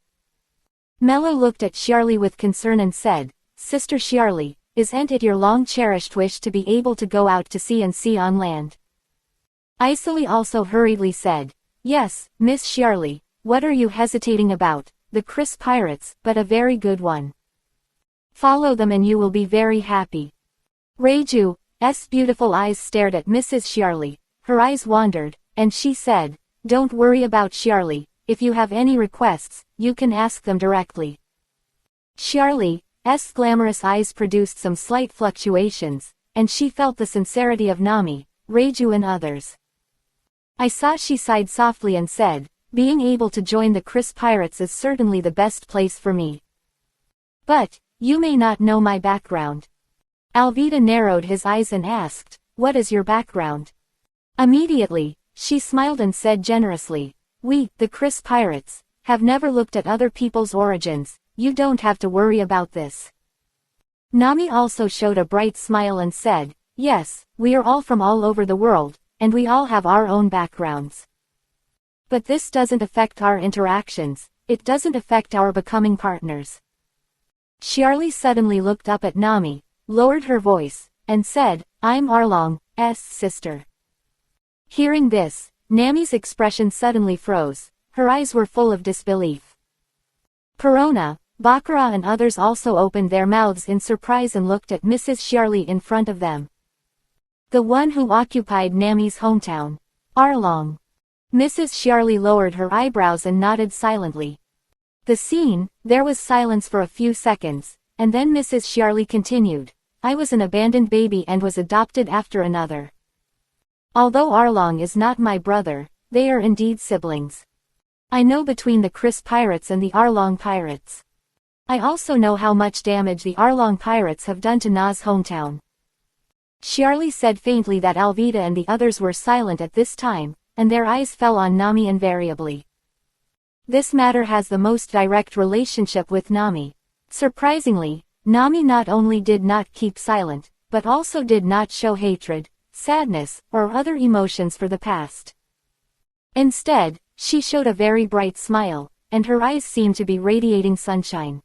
Mello looked at Shiarly with concern and said, "Sister Shiarly, isn't it your long-cherished wish to be able to go out to sea and see on land?" Isoli also hurriedly said, "Yes, Miss Shiarly, what are you hesitating about? The Chris pirates, but a very good one. Follow them and you will be very happy." Reiju's beautiful eyes stared at Mrs. Shiarly, her eyes wandered, and she said, "Don't worry about Shiarly, if you have any requests, you can ask them directly." Shiarly's glamorous eyes produced some slight fluctuations, and she felt the sincerity of Nami, Reiju and others. She sighed softly and said, "Being able to join the Chris Pirates is certainly the best place for me. But, you may not know my background." Alvida narrowed his eyes and asked, "What is your background?" Immediately, she smiled and said generously, "We, the Chris Pirates, have never looked at other people's origins, you don't have to worry about this." Nami also showed a bright smile and said, "Yes, we are all from all over the world, and we all have our own backgrounds. But this doesn't affect our interactions, it doesn't affect our becoming partners." Shiarly suddenly looked up at Nami, lowered her voice, and said, "I'm Arlong's sister." Hearing this, Nami's expression suddenly froze, her eyes were full of disbelief. Perona, Bakura and others also opened their mouths in surprise and looked at Mrs. Shiarly in front of them. The one who occupied Nami's hometown. Arlong. Mrs. Shiarly lowered her eyebrows and nodded silently. There was silence for a few seconds, and then Mrs. Shiarly continued, "I was an abandoned baby and was adopted after another. Although Arlong is not my brother, they are indeed siblings. I know between the Chris Pirates and the Arlong Pirates. I also know how much damage the Arlong Pirates have done to Na's hometown." Shiarly said faintly that Alvida and the others were silent at this time, and their eyes fell on Nami invariably. This matter has the most direct relationship with Nami. Surprisingly, Nami not only did not keep silent, but also did not show hatred, sadness, or other emotions for the past. Instead, she showed a very bright smile, and her eyes seemed to be radiating sunshine.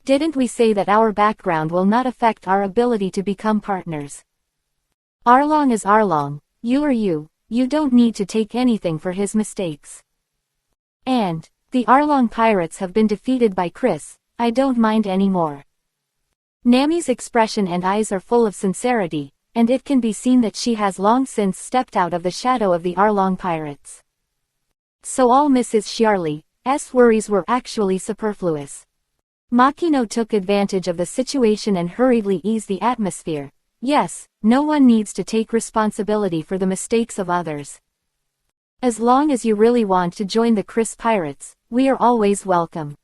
"Didn't we say that our background will not affect our ability to become partners? Arlong is Arlong, you are you don't need to take anything for his mistakes. And, the Arlong Pirates have been defeated by Chris, I don't mind anymore." Nami's expression and eyes are full of sincerity, and it can be seen that she has long since stepped out of the shadow of the Arlong Pirates. So all Mrs. Shiarly's worries were actually superfluous. Makino took advantage of the situation and hurriedly eased the atmosphere. "Yes, no one needs to take responsibility for the mistakes of others. As long as you really want to join the Chris Pirates, we are always welcome."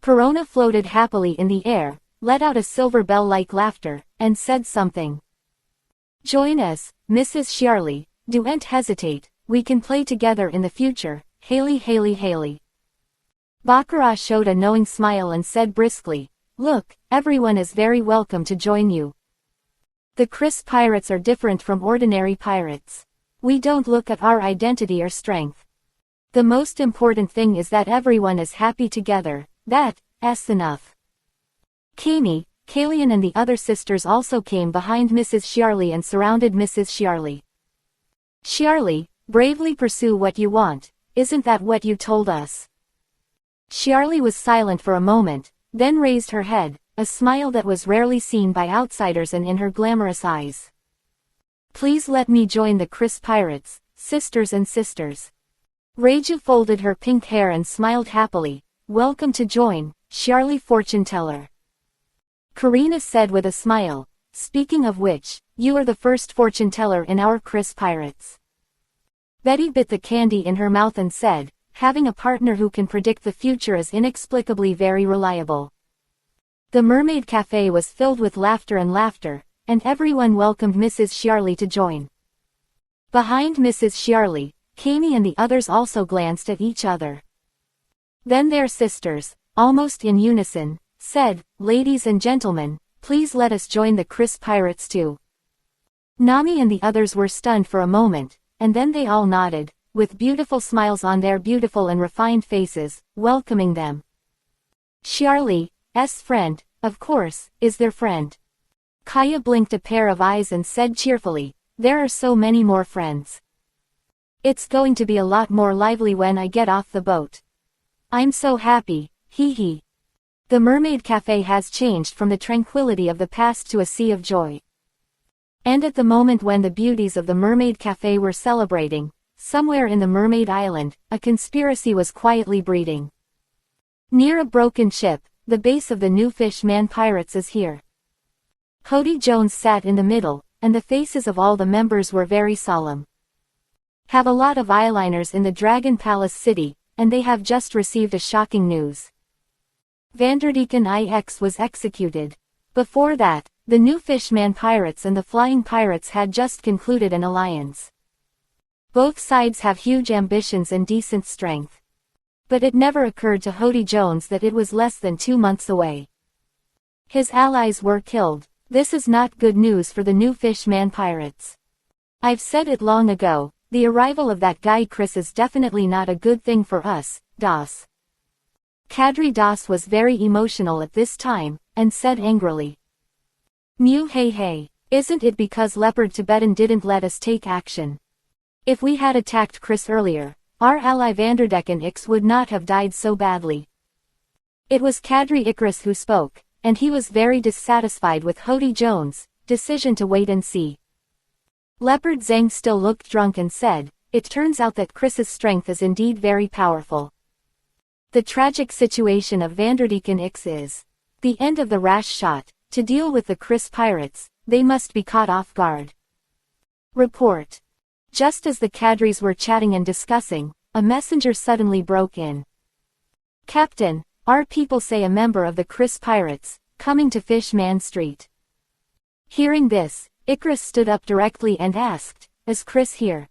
Perona floated happily in the air, let out a silver bell-like laughter, and said something. "Join us, Mrs. Shiarly, don't hesitate, we can play together in the future, Haley. Bakura showed a knowing smile and said briskly, "Look, everyone is very welcome to join you. The Chris Pirates are different from ordinary pirates. We don't look at our identity or strength. The most important thing is that everyone is happy together, that's enough." Kami, Kalian and the other sisters also came behind Mrs. Shiarly and surrounded Mrs. Shiarly. "Shiarly, bravely pursue what you want, isn't that what you told us?" Shiarly was silent for a moment, then raised her head, a smile that was rarely seen by outsiders and in her glamorous eyes. "Please let me join the Chris Pirates, sisters and sisters." Reiju folded her pink hair and smiled happily. "Welcome to join, Shiarly Fortune Teller." Karina said with a smile, Speaking of which, you are the first fortune teller in our Chris Pirates. Betty bit the candy in her mouth and said, having a partner who can predict the future is inexplicably very reliable. The Mermaid Cafe was filled with laughter, and everyone welcomed Mrs. Chiarly to join. Behind Mrs. Chiarly, Kami and the others also glanced at each other. Then their sisters, almost in unison, said, "Ladies and gentlemen, please let us join the Chris Pirates too." Nami and the others were stunned for a moment, and then they all nodded, with beautiful smiles on their beautiful and refined faces, welcoming them. Chiarly's friend, of course, is their friend. Kaya blinked a pair of eyes and said cheerfully, "There are so many more friends. It's going to be a lot more lively when I get off the boat. I'm so happy, hee hee." The Mermaid Cafe has changed from the tranquility of the past to a sea of joy. And at the moment when the beauties of the Mermaid Cafe were celebrating, somewhere in the Mermaid Island, a conspiracy was quietly breeding. Near a broken ship, the base of the new Fishman Pirates is here. Hody Jones sat in the middle, and the faces of all the members were very solemn. Have a lot of eyeliners in the Dragon Palace City, and they have just received a shocking news. Vanderdecken IX was executed. Before that, the new Fishman Pirates and the Flying Pirates had just concluded an alliance. Both sides have huge ambitions and decent strength. But it never occurred to Hody Jones that it was less than 2 months away. His allies were killed. This is not good news for the new Fishman Pirates. I've said it long ago, the arrival of that guy Chris is definitely not a good thing for us, Das. Kadri Das was very emotional at this time, and said angrily. Mew hey, isn't it because Leopard Tibetan didn't let us take action? If we had attacked Chris earlier, our ally Vanderdecken X would not have died so badly. It was Kadri Icarus who spoke, and he was very dissatisfied with Hody Jones' decision to wait and see. Leopard Zhang still looked drunk and said, "It turns out that Chris's strength is indeed very powerful. The tragic situation of Vanderdecken X is the end of the rash shot. To deal with the Chris Pirates, they must be caught off guard." Report. Just as the Kadris were chatting and discussing, a messenger suddenly broke in. "Captain, our people say a member of the Chris Pirates, coming to Fishman Street." Hearing this, Icarus stood up directly and asked, "Is Chris here?"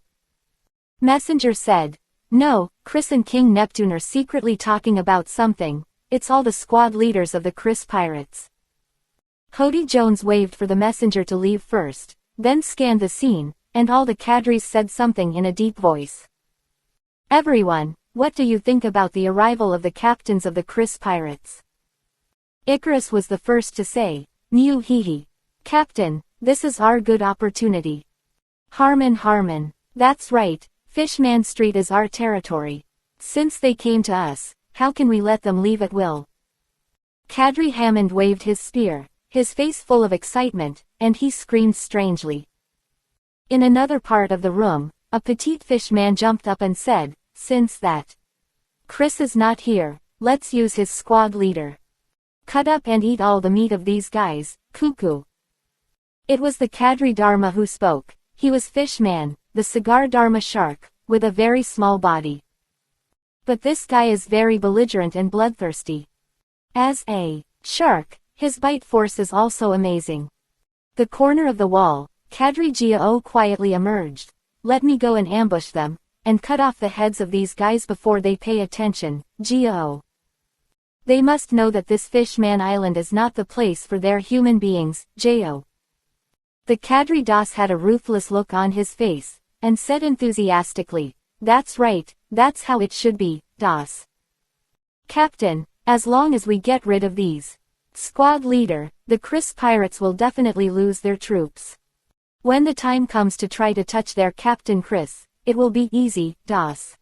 Messenger said, "No, Chris and King Neptune are secretly talking about something. It's all the squad leaders of the Chris Pirates." Hody Jones waved for the messenger to leave first, then scanned the scene, and all the Kadris said something in a deep voice. "Everyone, what do you think about the arrival of the captains of the Chris Pirates?" Icarus was the first to say, "Mew hee hee. Captain, this is our good opportunity." Harmon, that's right, Fishman Street is our territory. Since they came to us, how can we let them leave at will? Kadri Hammond waved his spear, his face full of excitement, and he screamed strangely. In another part of the room, a petite fishman jumped up and said, "Since that Chris is not here, let's use his squad leader. Cut up and eat all the meat of these guys, cuckoo." It was the Kadri Dharma who spoke. He was Fishman, the Cigar Dharma shark, with a very small body. But this guy is very belligerent and bloodthirsty. As a shark, his bite force is also amazing. The corner of the wall, Kadri Gao quietly emerged. "Let me go and ambush them, and cut off the heads of these guys before they pay attention, Gao. They must know that this Fishman Island is not the place for their human beings, Jo." The Kadri Das had a ruthless look on his face, and said enthusiastically, "That's right, that's how it should be, Das. Captain, as long as we get rid of these squad leader, the Chris Pirates will definitely lose their troops. When the time comes to try to touch their Captain Chris, it will be easy, Das."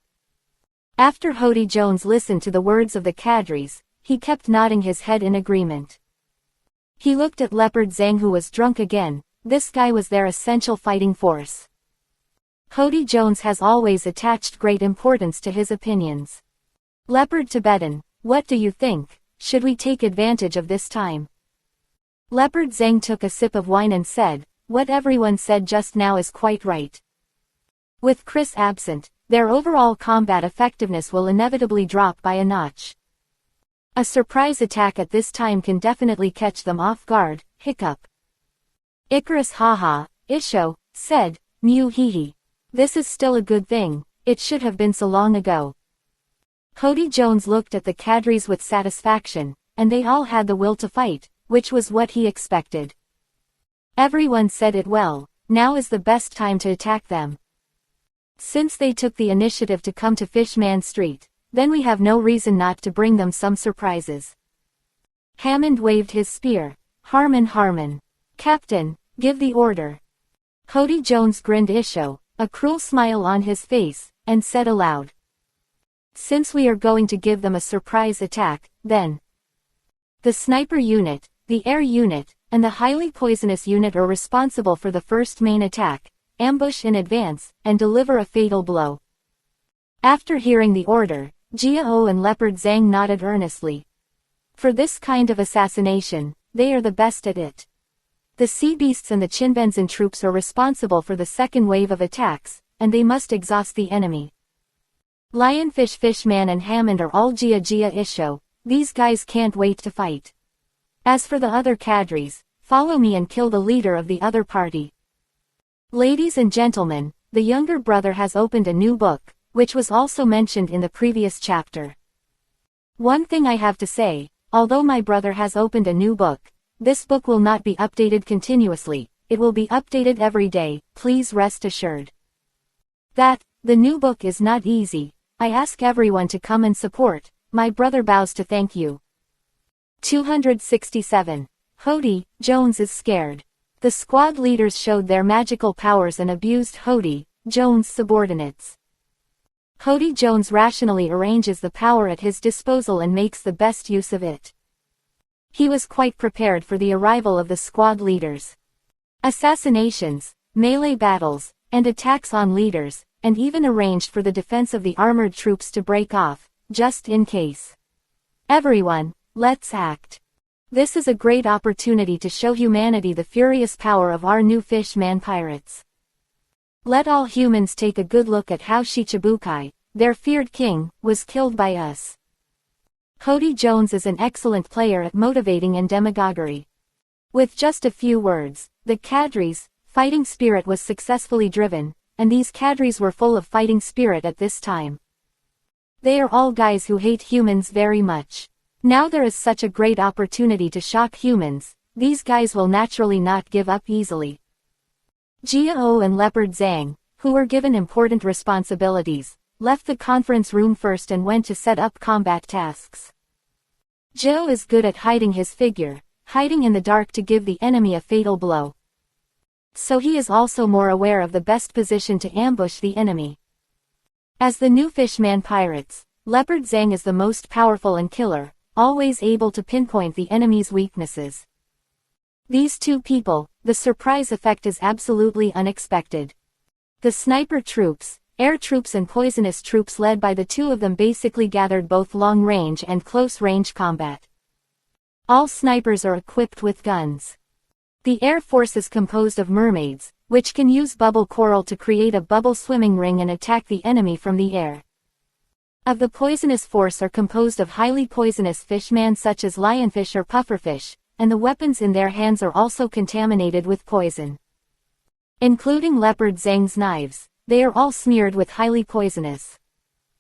After Hody Jones listened to the words of the Kadris, he kept nodding his head in agreement. He looked at Leopard Zhang, who was drunk again. This guy was their essential fighting force. Hody Jones has always attached great importance to his opinions. "Leopard Tibetan, what do you think? Should we take advantage of this time?" Leopard Zhang took a sip of wine and said, "What everyone said just now is quite right. With Chris absent, their overall combat effectiveness will inevitably drop by a notch. A surprise attack at this time can definitely catch them off guard." Hiccup. Icarus haha, Isho, said, "Mew hee hee. This is still a good thing, it should have been so long ago." Cody Jones looked at the cadres with satisfaction, and they all had the will to fight, which was what he expected. Everyone said it well, now is the best time to attack them. Since they took the initiative to come to Fishman Street, then we have no reason not to bring them some surprises. Hammond waved his spear. Harmon. Captain, give the order." Cody Jones grinned Isho, a cruel smile on his face, and said aloud, "Since we are going to give them a surprise attack, then the sniper unit, the air unit, and the highly poisonous unit are responsible for the first main attack, ambush in advance, and deliver a fatal blow." After hearing the order, Jiao and Leopard Zhang nodded earnestly. For this kind of assassination, they are the best at it. The sea beasts and the Chinbenzin troops are responsible for the second wave of attacks, and they must exhaust the enemy. Lionfish Fishman and Hammond are all Jia Isho, these guys can't wait to fight. As for the other cadres, follow me and kill the leader of the other party. Ladies and gentlemen, the younger brother has opened a new book, which was also mentioned in the previous chapter. One thing I have to say, although my brother has opened a new book, this book will not be updated continuously, it will be updated every day, please rest assured. That, the new book is not easy, I ask everyone to come and support, my brother bows to thank you. 267. Cody Jones is scared. The squad leaders showed their magical powers and abused Cody Jones' subordinates. Cody Jones rationally arranges the power at his disposal and makes the best use of it. He was quite prepared for the arrival of the squad leaders. Assassinations, melee battles, and attacks on leaders, and even arranged for the defense of the armored troops to break off, just in case. Everyone, let's act. This is a great opportunity to show humanity the furious power of our new Fishman pirates. Let all humans take a good look at how Shichibukai, their feared king, was killed by us. Cody Jones is an excellent player at motivating and demagoguery. With just a few words, the cadres' fighting spirit was successfully driven, and these cadres were full of fighting spirit at this time. They are all guys who hate humans very much. Now there is such a great opportunity to shock humans, these guys will naturally not give up easily. Jiao and Leopard Zhang, who were given important responsibilities, left the conference room first and went to set up combat tasks. Jiao is good at hiding his figure, hiding in the dark to give the enemy a fatal blow. So he is also more aware of the best position to ambush the enemy. As the new Fishman pirates, Leopard Zhang is the most powerful and killer, always able to pinpoint the enemy's weaknesses. These two people, the surprise effect is absolutely unexpected. The sniper troops, air troops and poisonous troops led by the two of them basically gathered both long-range and close-range combat. All snipers are equipped with guns. The air force is composed of mermaids, which can use bubble coral to create a bubble swimming ring and attack the enemy from the air. Of the poisonous force are composed of highly poisonous fishmen such as lionfish or pufferfish, and the weapons in their hands are also contaminated with poison. Including Leopard Zhang's knives, they are all smeared with highly poisonous.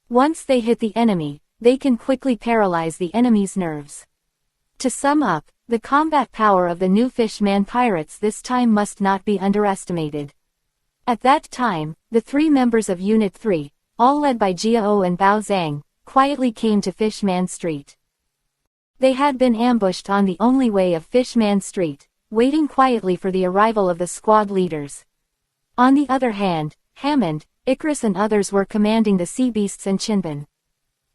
Once they hit the enemy, they can quickly paralyze the enemy's nerves. To sum up, the combat power of the new Fishman pirates this time must not be underestimated. At that time, the three members of Unit 3, all led by Jiao and Bao Zhang, quietly came to Fishman Street. They had been ambushed on the only way of Fishman Street, waiting quietly for the arrival of the squad leaders. On the other hand, Hammond, Icarus and others were commanding the sea beasts and Chinban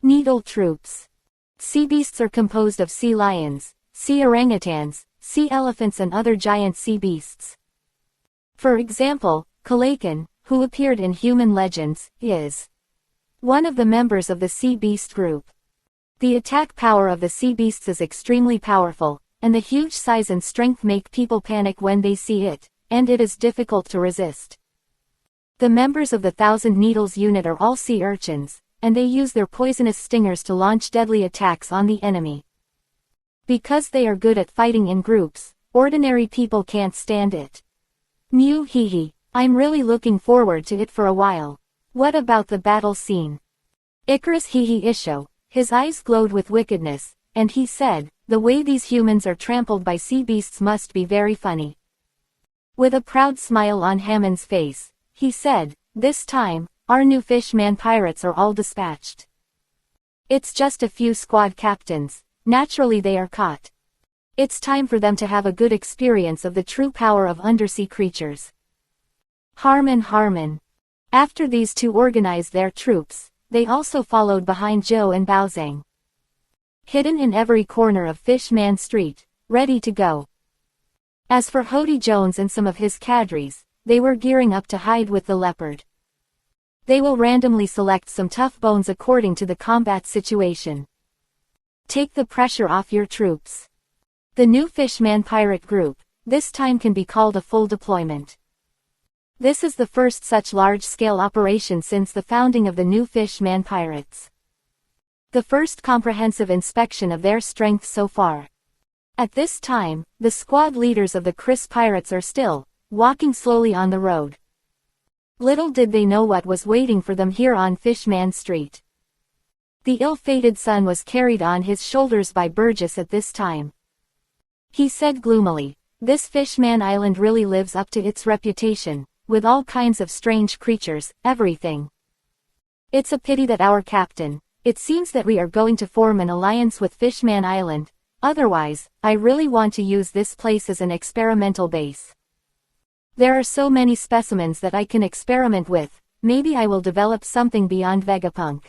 Needle troops. Sea beasts are composed of sea lions, sea orangutans, sea elephants and other giant sea beasts. For example, Kalakan, who appeared in human legends, is one of the members of the sea beast group. The attack power of the sea beasts is extremely powerful, and the huge size and strength make people panic when they see it, and it is difficult to resist. The members of the Thousand Needles unit are all sea urchins, and they use their poisonous stingers to launch deadly attacks on the enemy. Because they are good at fighting in groups, ordinary people can't stand it. Mew hee hee, I'm really looking forward to it for a while. What about the battle scene? Icarus hee hee isho, his eyes glowed with wickedness, and he said, the way these humans are trampled by sea beasts must be very funny. With a proud smile on Hammond's face, he said, this time, our new fishman pirates are all dispatched. It's just a few squad captains, naturally they are caught. It's time for them to have a good experience of the true power of undersea creatures. Harmon. After these two organized their troops, they also followed behind Joe and Baozang. Hidden in every corner of Fishman Street, ready to go. As for Hody Jones and some of his cadres, they were gearing up to hide with the leopard. They will randomly select some tough bones according to the combat situation. Take the pressure off your troops. The new Fishman pirate group, this time can be called a full deployment. This is the first such large-scale operation since the founding of the new Fishman pirates. The first comprehensive inspection of their strength so far. At this time, the squad leaders of the Chris pirates are still walking slowly on the road. Little did they know what was waiting for them here on Fishman Street. The ill-fated son was carried on his shoulders by Burgess at this time. He said gloomily, this Fishman Island really lives up to its reputation, with all kinds of strange creatures, everything. It's a pity that our captain, it seems that we are going to form an alliance with Fishman Island, otherwise, I really want to use this place as an experimental base. There are so many specimens that I can experiment with, maybe I will develop something beyond Vegapunk.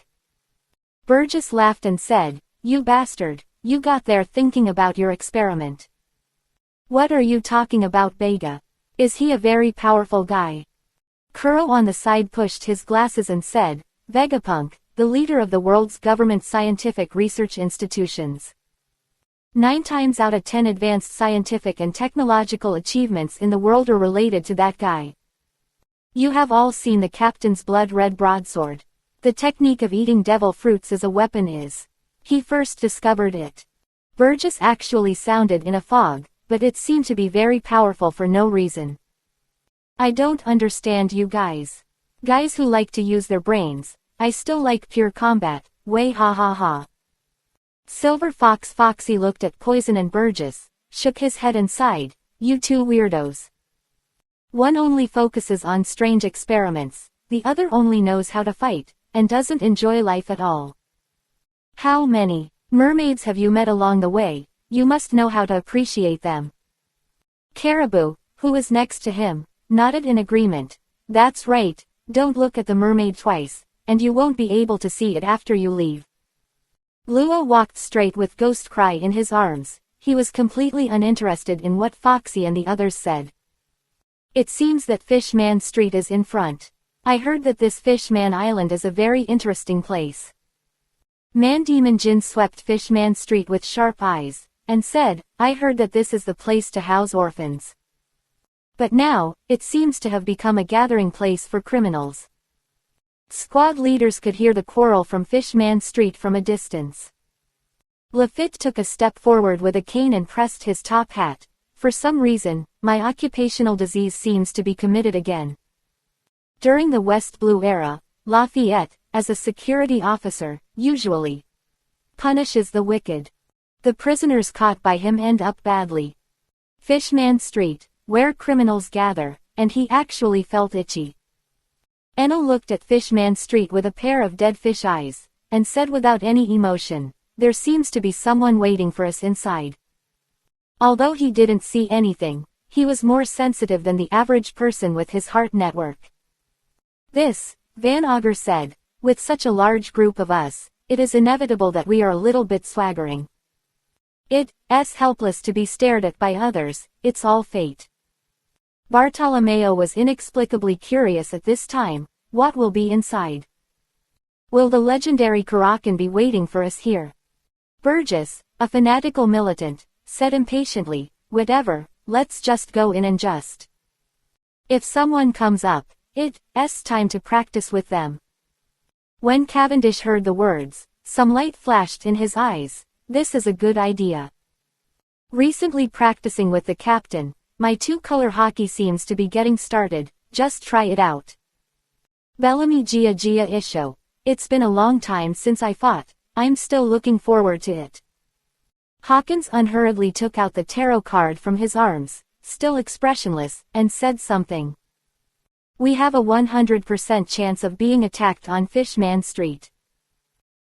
Burgess laughed and said, you bastard, you got there thinking about your experiment. What are you talking about, Vega? Is he a very powerful guy? Kuro on the side pushed his glasses and said, Vegapunk, the leader of the world's government scientific research institutions. 9 times out of 10 advanced scientific and technological achievements in the world are related to that guy. You have all seen the captain's blood-red broadsword. The technique of eating devil fruits as a weapon is. He first discovered it. Burgess actually sounded in a fog, but it seemed to be very powerful for no reason. I don't understand you guys. Guys who like to use their brains, I still like pure combat, way ha ha ha. Silver Fox Foxy looked at Poison and Burgess, shook his head and sighed, you two weirdos. One only focuses on strange experiments, the other only knows how to fight, and doesn't enjoy life at all. How many mermaids have you met along the way? You must know how to appreciate them. Caribou, who was next to him, nodded in agreement. That's right, don't look at the mermaid twice, and you won't be able to see it after you leave. Lua walked straight with Ghost Cry in his arms. He was completely uninterested in what Foxy and the others said. It seems that Fishman Street is in front. I heard that this Fishman Island is a very interesting place. Man-Demon Jin swept Fishman Street with sharp eyes, and said, I heard that this is the place to house orphans. But now, it seems to have become a gathering place for criminals. Squad leaders could hear the quarrel from Fishman Street from a distance. Lafitte took a step forward with a cane and pressed his top hat. For some reason, my occupational disease seems to be committed again. During the West Blue era, Lafayette, as a security officer, usually punishes the wicked. The prisoners caught by him end up badly. Fishman Street, where criminals gather, and he actually felt itchy. Enno looked at Fishman Street with a pair of dead fish eyes, and said without any emotion, there seems to be someone waiting for us inside. Although he didn't see anything, he was more sensitive than the average person with his heart network. This, Van Auger said, with such a large group of us, it is inevitable that we are a little bit swaggering. It's helpless to be stared at by others, it's all fate. Bartolomeo was inexplicably curious at this time, what will be inside? Will the legendary Karakan be waiting for us here? Burgess, a fanatical militant, said impatiently, "Whatever, let's just go in and just. If someone comes up, it's time to practice with them." When Cavendish heard the words, some light flashed in his eyes. "This is a good idea. Recently practicing with the captain, my two-color hockey seems to be getting started, just try it out." Bellamy Gia Gia Isho. "It's been a long time since I fought, I'm still looking forward to it." Hawkins unhurriedly took out the tarot card from his arms, still expressionless, and said something. "We have a 100% chance of being attacked on Fishman Street.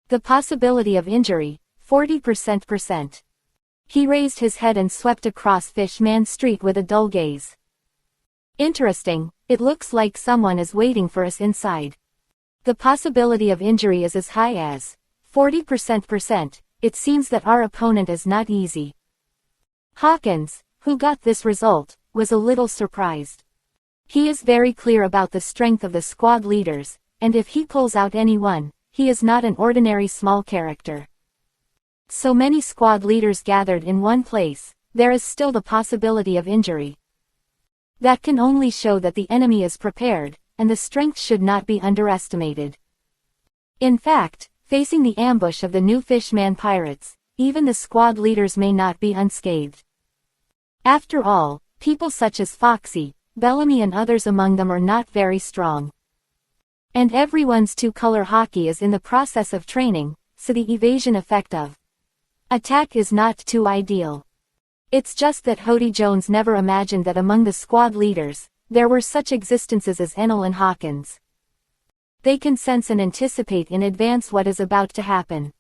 The possibility of injury, 40%. He raised his head and swept across Fishman Street with a dull gaze. "Interesting, it looks like someone is waiting for us inside. The possibility of injury is as high as 40%. It seems that our opponent is not easy." Hawkins, who got this result, was a little surprised. He is very clear about the strength of the squad leaders, and if he pulls out anyone, he is not an ordinary small character. So many squad leaders gathered in one place, there is still the possibility of injury. That can only show that the enemy is prepared, and the strength should not be underestimated. In fact, facing the ambush of the new Fishman pirates, even the squad leaders may not be unscathed. After all, people such as Foxy, Bellamy and others among them are not very strong. And everyone's two-color hockey is in the process of training, so the evasion effect of attack is not too ideal. It's just that Hody Jones never imagined that among the squad leaders, there were such existences as Enel and Hawkins. They can sense and anticipate in advance what is about to happen.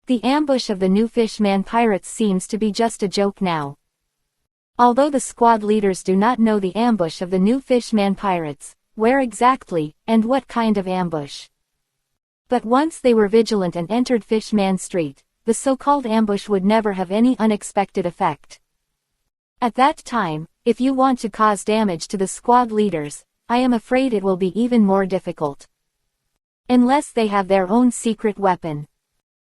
The ambush of the new Fishman pirates seems to be just a joke now. Although the squad leaders do not know the ambush of the new Fishman pirates, where exactly, and what kind of ambush. But once they were vigilant and entered Fishman Street, the so-called ambush would never have any unexpected effect. At that time, if you want to cause damage to the squad leaders, I am afraid it will be even more difficult. Unless they have their own secret weapon.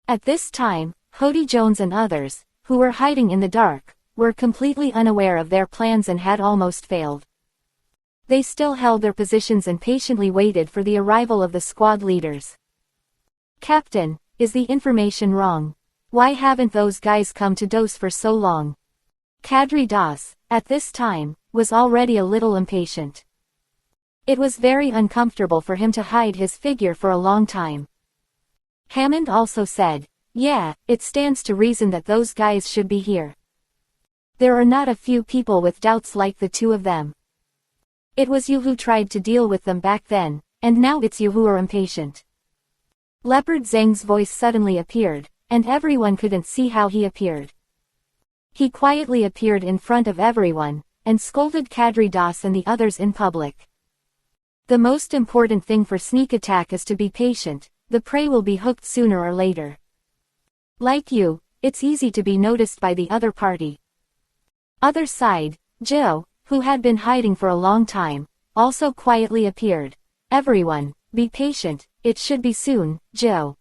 At this time, Hody Jones and others, who were hiding in the dark, were completely unaware of their plans and had almost failed. They still held their positions and patiently waited for the arrival of the squad leaders. "Captain, is the information wrong? Why haven't those guys come to dose for so long?" Kadri Das, at this time, was already a little impatient. It was very uncomfortable for him to hide his figure for a long time. Hammond also said, "Yeah, it stands to reason that those guys should be here. There are not a few people with doubts like the two of them. It was you who tried to deal with them back then, and now it's you who are impatient." Leopard Zhang's voice suddenly appeared, and everyone couldn't see how he appeared. He quietly appeared in front of everyone, and scolded Kadri Das and the others in public. "The most important thing for sneak attack is to be patient, the prey will be hooked sooner or later. Like you, it's easy to be noticed by the other party." Other side, Joe, who had been hiding for a long time, also quietly appeared. "Everyone, be patient, it should be soon, Joe.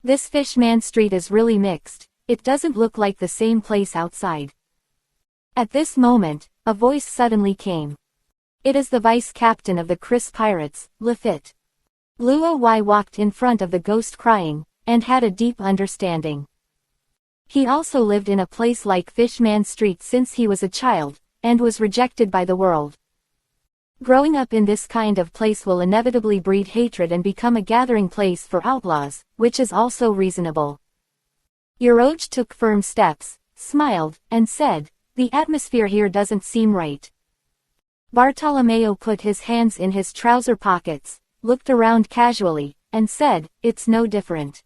This Fishman Street is really mixed, it doesn't look like the same place outside." At this moment, a voice suddenly came. It is the vice captain of the Chris Pirates, Lafitte. Luo Wai walked in front of the ghost crying, and had a deep understanding. He also lived in a place like Fishman Street since he was a child, and was rejected by the world. Growing up in this kind of place will inevitably breed hatred and become a gathering place for outlaws, which is also reasonable. Yoroj took firm steps, smiled, and said, "The atmosphere here doesn't seem right." Bartolomeo put his hands in his trouser pockets, looked around casually, and said, "It's no different."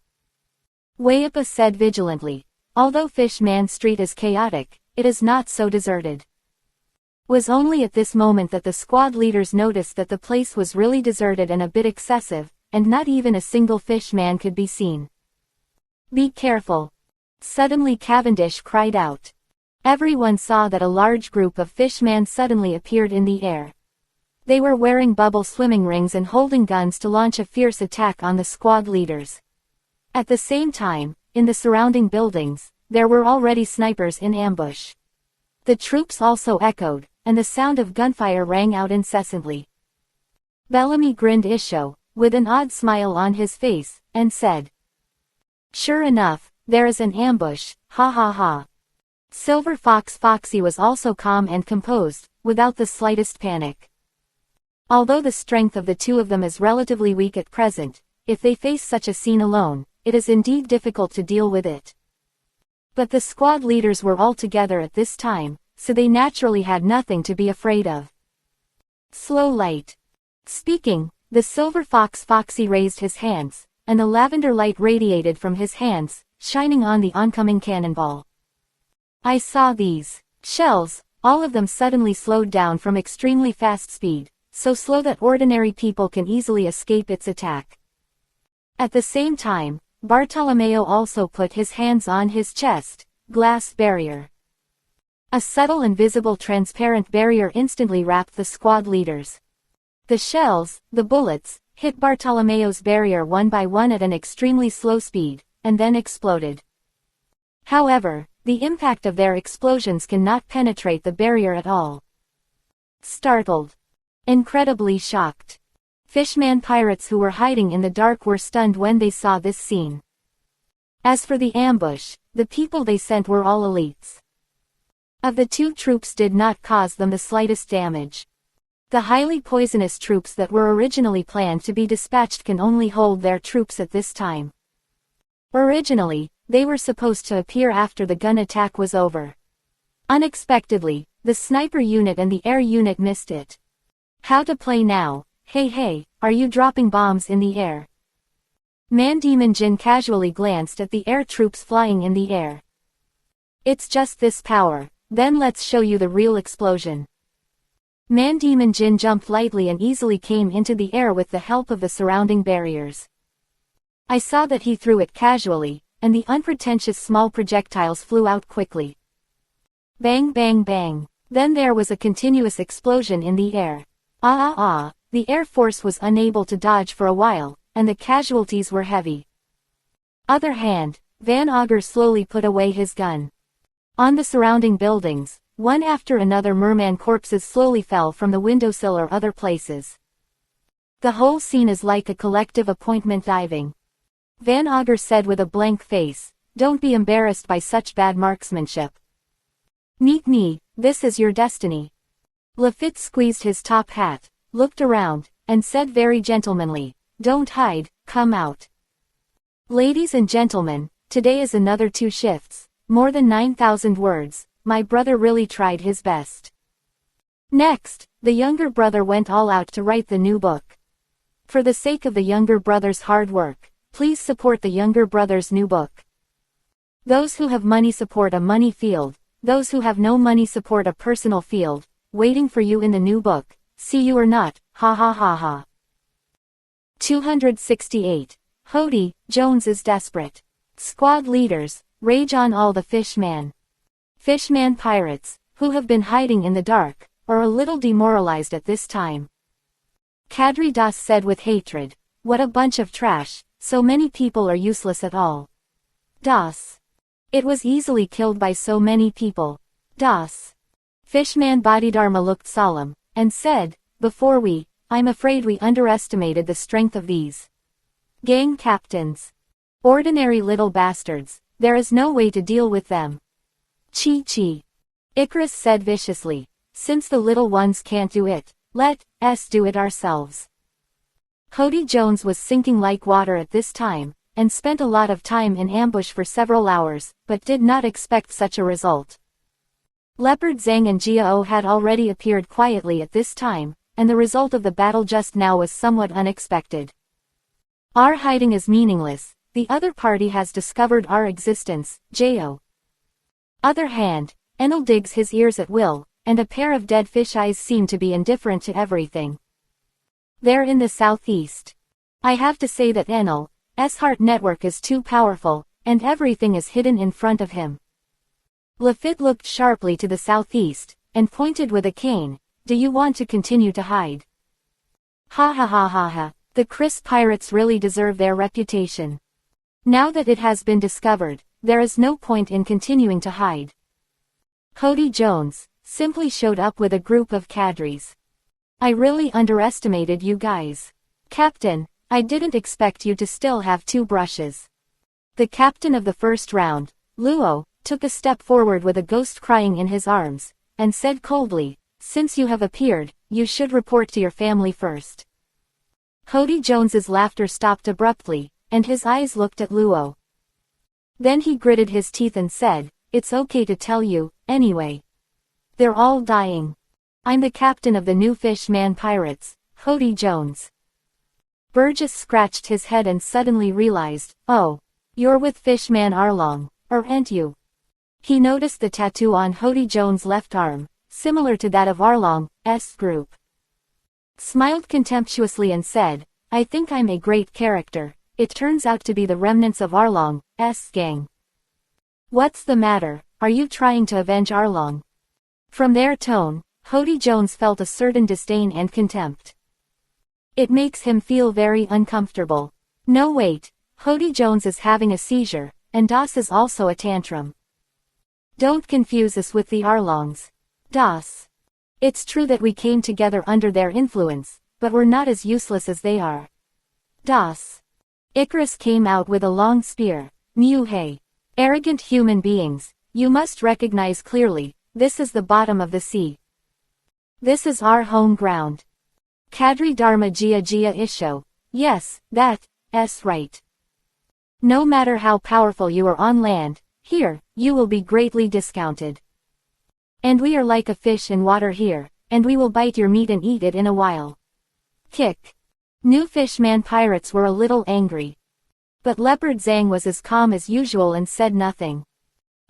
Wayapa said vigilantly, "Although Fishman Street is chaotic, it is not so deserted." Was only at this moment that the squad leaders noticed that the place was really deserted and a bit excessive, and not even a single fishman could be seen. "Be careful!" Suddenly Cavendish cried out. Everyone saw that a large group of fishmen suddenly appeared in the air. They were wearing bubble swimming rings and holding guns to launch a fierce attack on the squad leaders. At the same time, in the surrounding buildings, there were already snipers in ambush. The troops also echoed, and the sound of gunfire rang out incessantly. Bellamy grinned Isho, with an odd smile on his face, and said, "Sure enough, there is an ambush, ha ha ha." Silver Fox Foxy was also calm and composed, without the slightest panic. Although the strength of the two of them is relatively weak at present, if they face such a scene alone, it is indeed difficult to deal with it. But the squad leaders were all together at this time, so they naturally had nothing to be afraid of. Slow light. Speaking, the Silver Fox Foxy raised his hands, and the lavender light radiated from his hands, shining on the oncoming cannonball. I saw these shells, all of them suddenly slowed down from extremely fast speed, so slow that ordinary people can easily escape its attack. At the same time, Bartolomeo also put his hands on his chest, glass barrier. A subtle and visible transparent barrier instantly wrapped the squad leaders. The shells, the bullets, hit Bartolomeo's barrier one by one at an extremely slow speed, and then exploded. However, the impact of their explosions cannot penetrate the barrier at all. Startled. Incredibly shocked. Fishman pirates who were hiding in the dark were stunned when they saw this scene. As for the ambush, the people they sent were all elites. Of the two troops did not cause them the slightest damage. The highly poisonous troops that were originally planned to be dispatched can only hold their troops at this time. Originally, they were supposed to appear after the gun attack was over. Unexpectedly, the sniper unit and the air unit missed it. How to play now? Hey, are you dropping bombs in the air? Demon Jin casually glanced at the air troops flying in the air. It's just this power, then let's show you the real explosion. Demon Jin jumped lightly and easily came into the air with the help of the surrounding barriers. I saw that he threw it casually, and the unpretentious small projectiles flew out quickly. Bang bang bang. Then there was a continuous explosion in the air. The Air Force was unable to dodge for a while, and the casualties were heavy. Other hand, Van Augur slowly put away his gun. On the surrounding buildings, one after another merman corpses slowly fell from the windowsill or other places. The whole scene is like a collective appointment diving. Van Augur said with a blank face, "Don't be embarrassed by such bad marksmanship. Me, this is your destiny." Lafitte squeezed his top hat, looked around, and said very gentlemanly, "Don't hide, come out. Ladies and gentlemen, today is another 2 shifts, more than 9,000 words, my brother really tried his best." Next, the younger brother went all out to write the new book. For the sake of the younger brother's hard work, please support the younger brother's new book. Those who have money support a money field, those who have no money support a personal field, waiting for you in the new book, see you or not, ha ha ha ha. 268. Hody, Jones is desperate. Squad leaders, rage on all the Fishman pirates, who have been hiding in the dark, are a little demoralized at this time. Kadri Das said with hatred, "What a bunch of trash, so many people are useless at all." Das. It was easily killed by so many people. Das. Fishman Bodhidharma looked solemn, and said, I'm afraid we underestimated the strength of these gang captains. Ordinary little bastards, there is no way to deal with them. Chi. Icarus said viciously, "Since the little ones can't do it, let us do it ourselves." Hody Jones was sinking like water at this time, and spent a lot of time in ambush for several hours, but did not expect such a result. Leopard Zhang and Jiao had already appeared quietly at this time, and the result of the battle just now was somewhat unexpected. Our hiding is meaningless, the other party has discovered our existence, Jiao. Other hand, Enel digs his ears at will, and a pair of dead fish eyes seem to be indifferent to everything. They're in the southeast. I have to say that Enel's heart network is too powerful, and everything is hidden in front of him. Lafitte looked sharply to the southeast, and pointed with a cane. Do you want to continue to hide? Ha ha ha ha ha, the Chris pirates really deserve their reputation. Now that it has been discovered, there is no point in continuing to hide. Cody Jones simply showed up with a group of cadres. I really underestimated you guys. Captain, I didn't expect you to still have 2 brushes. The captain of the first round, Luo, took a step forward with a ghost crying in his arms, and said coldly, "Since you have appeared, you should report to your family first." Cody Jones's laughter stopped abruptly, and his eyes looked at Luo. Then he gritted his teeth and said, "It's okay to tell you, anyway. They're all dying. I'm the captain of the new Fishman Pirates, Cody Jones." Burgess scratched his head and suddenly realized, "Oh, you're with Fishman Arlong, aren't you?" He noticed the tattoo on Cody Jones' left arm, similar to that of Arlong's group. Smiled contemptuously and said, "I think I'm a great character. It turns out to be the remnants of Arlong's gang." "What's the matter? Are you trying to avenge Arlong?" From their tone, Cody Jones felt a certain disdain and contempt. It makes him feel very uncomfortable. No wait, Cody Jones is having a seizure, and Das is also a tantrum. Don't confuse us with the Arlongs. Das. It's true that we came together under their influence, but we're not as useless as they are. Das. Icarus came out with a long spear. Mew hey. Arrogant human beings, you must recognize clearly, this is the bottom of the sea. This is our home ground. Kadri Dharma Jia Jia Isho. Yes, that's right. No matter how powerful you are on land, here, you will be greatly discounted. And we are like a fish in water here, and we will bite your meat and eat it in a while. Kick. New Fishman Pirates were a little angry. But Leopard Zhang was as calm as usual and said nothing.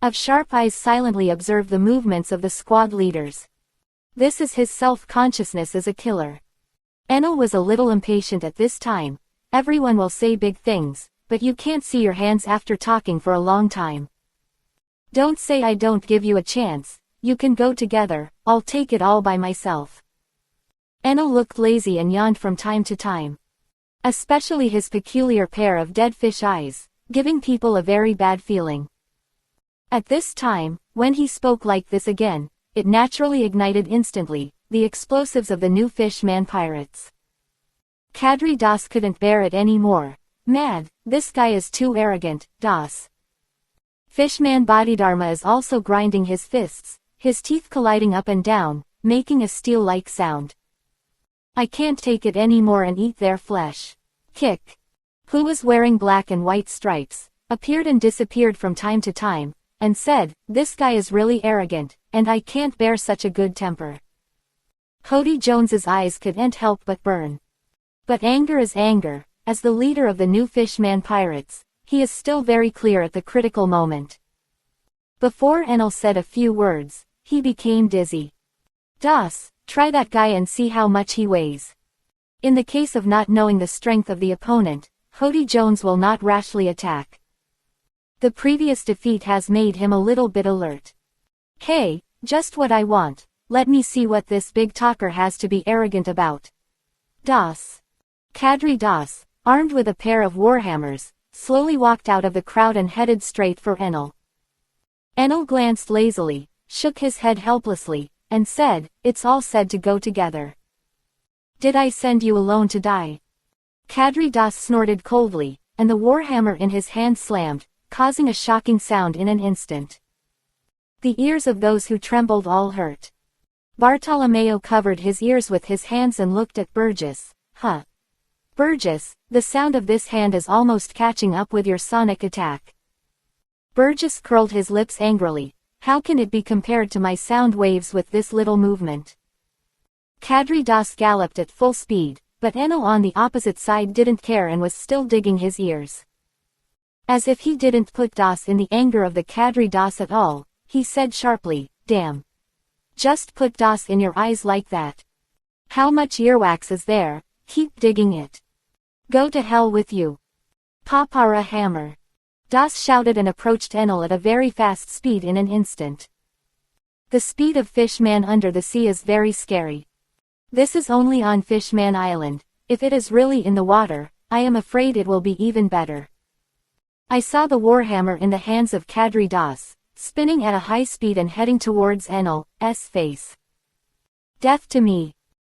Of Sharp Eyes silently observed the movements of the squad leaders. This is his self-consciousness as a killer. Enel was a little impatient at this time. Everyone will say big things, but you can't see your hands after talking for a long time. Don't say I don't give you a chance. You can go together, I'll take it all by myself. Enel looked lazy and yawned from time to time. Especially his peculiar pair of dead fish eyes, giving people a very bad feeling. At this time, when he spoke like this again, it naturally ignited instantly, the explosives of the new Fishman Pirates. Kadri Das couldn't bear it anymore. Mad, this guy is too arrogant, Das. Fishman Bodhidharma is also grinding his fists, his teeth colliding up and down, making a steel-like sound. I can't take it anymore and eat their flesh. Kick. Who was wearing black and white stripes, appeared and disappeared from time to time, and said, "This guy is really arrogant, and I can't bear such a good temper." Cody Jones's eyes couldn't help but burn. But anger is anger. As the leader of the new Fishman Pirates, he is still very clear at the critical moment. Before Enel said a few words, he became dizzy. Das, try that guy and see how much he weighs. In the case of not knowing the strength of the opponent, Cody Jones will not rashly attack. The previous defeat has made him a little bit alert. Hey, just what I want. Let me see what this big talker has to be arrogant about. Das. Kadri Das, armed with a pair of warhammers, slowly walked out of the crowd and headed straight for Enel. Enel glanced lazily, shook his head helplessly, and said, "It's all said to go together. Did I send you alone to die?" Kadri Das snorted coldly, and the warhammer in his hand slammed, causing a shocking sound in an instant. The ears of those who trembled all hurt. Bartolomeo covered his ears with his hands and looked at Burgess. Huh. Burgess, the sound of this hand is almost catching up with your sonic attack. Burgess curled his lips angrily. How can it be compared to my sound waves with this little movement? Kadri Das galloped at full speed, but Enel on the opposite side didn't care and was still digging his ears. As if he didn't put Das in the anger of the Kadri Das at all, he said sharply, "Damn. Just put Das in your eyes like that. How much earwax is there? Keep digging it. Go to hell with you. Papara hammer." Das shouted and approached Enel at a very fast speed in an instant. The speed of Fishman under the sea is very scary. This is only on Fishman Island. If it is really in the water, I am afraid it will be even better. I saw the warhammer in the hands of Kadri Das, spinning at a high speed and heading towards Enel's face. Death to me.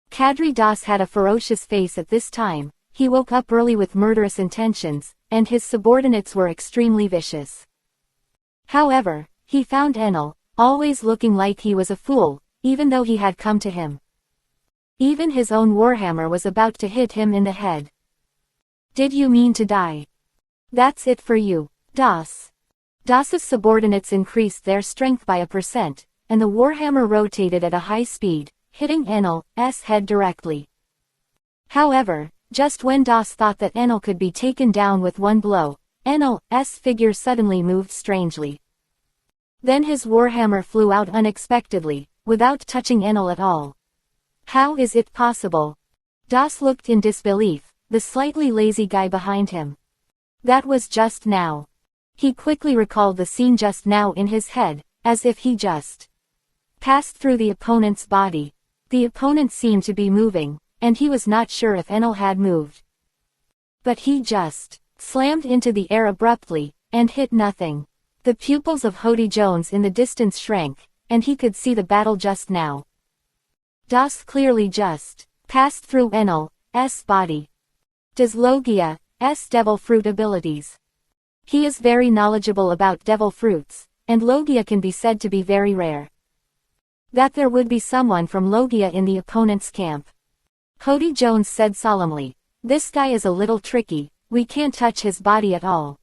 Kadri Das had a ferocious face at this time. He woke up early with murderous intentions, and his subordinates were extremely vicious. However, he found Enel, always looking like he was a fool, even though he had come to him. Even his own warhammer was about to hit him in the head. Did you mean to die? That's it for you, Das. Das's subordinates increased their strength by 1%, and the warhammer rotated at a high speed, hitting Enel's head directly. However, just when Das thought that Enel could be taken down with one blow, Enel's figure suddenly moved strangely. Then his warhammer flew out unexpectedly, without touching Enel at all. How is it possible? Das looked in disbelief, the slightly lazy guy behind him. That was just now. He quickly recalled the scene just now in his head, as if he just passed through the opponent's body. The opponent seemed to be moving, and he was not sure if Enel had moved. But he just slammed into the air abruptly, and hit nothing. The pupils of Hody Jones in the distance shrank, and he could see the battle just now. Das clearly just passed through Enel's body. Does Logia's devil fruit abilities? He is very knowledgeable about devil fruits, and Logia can be said to be very rare. That there would be someone from Logia in the opponent's camp. Hody Jones said solemnly, "This guy is a little tricky, we can't touch his body at all."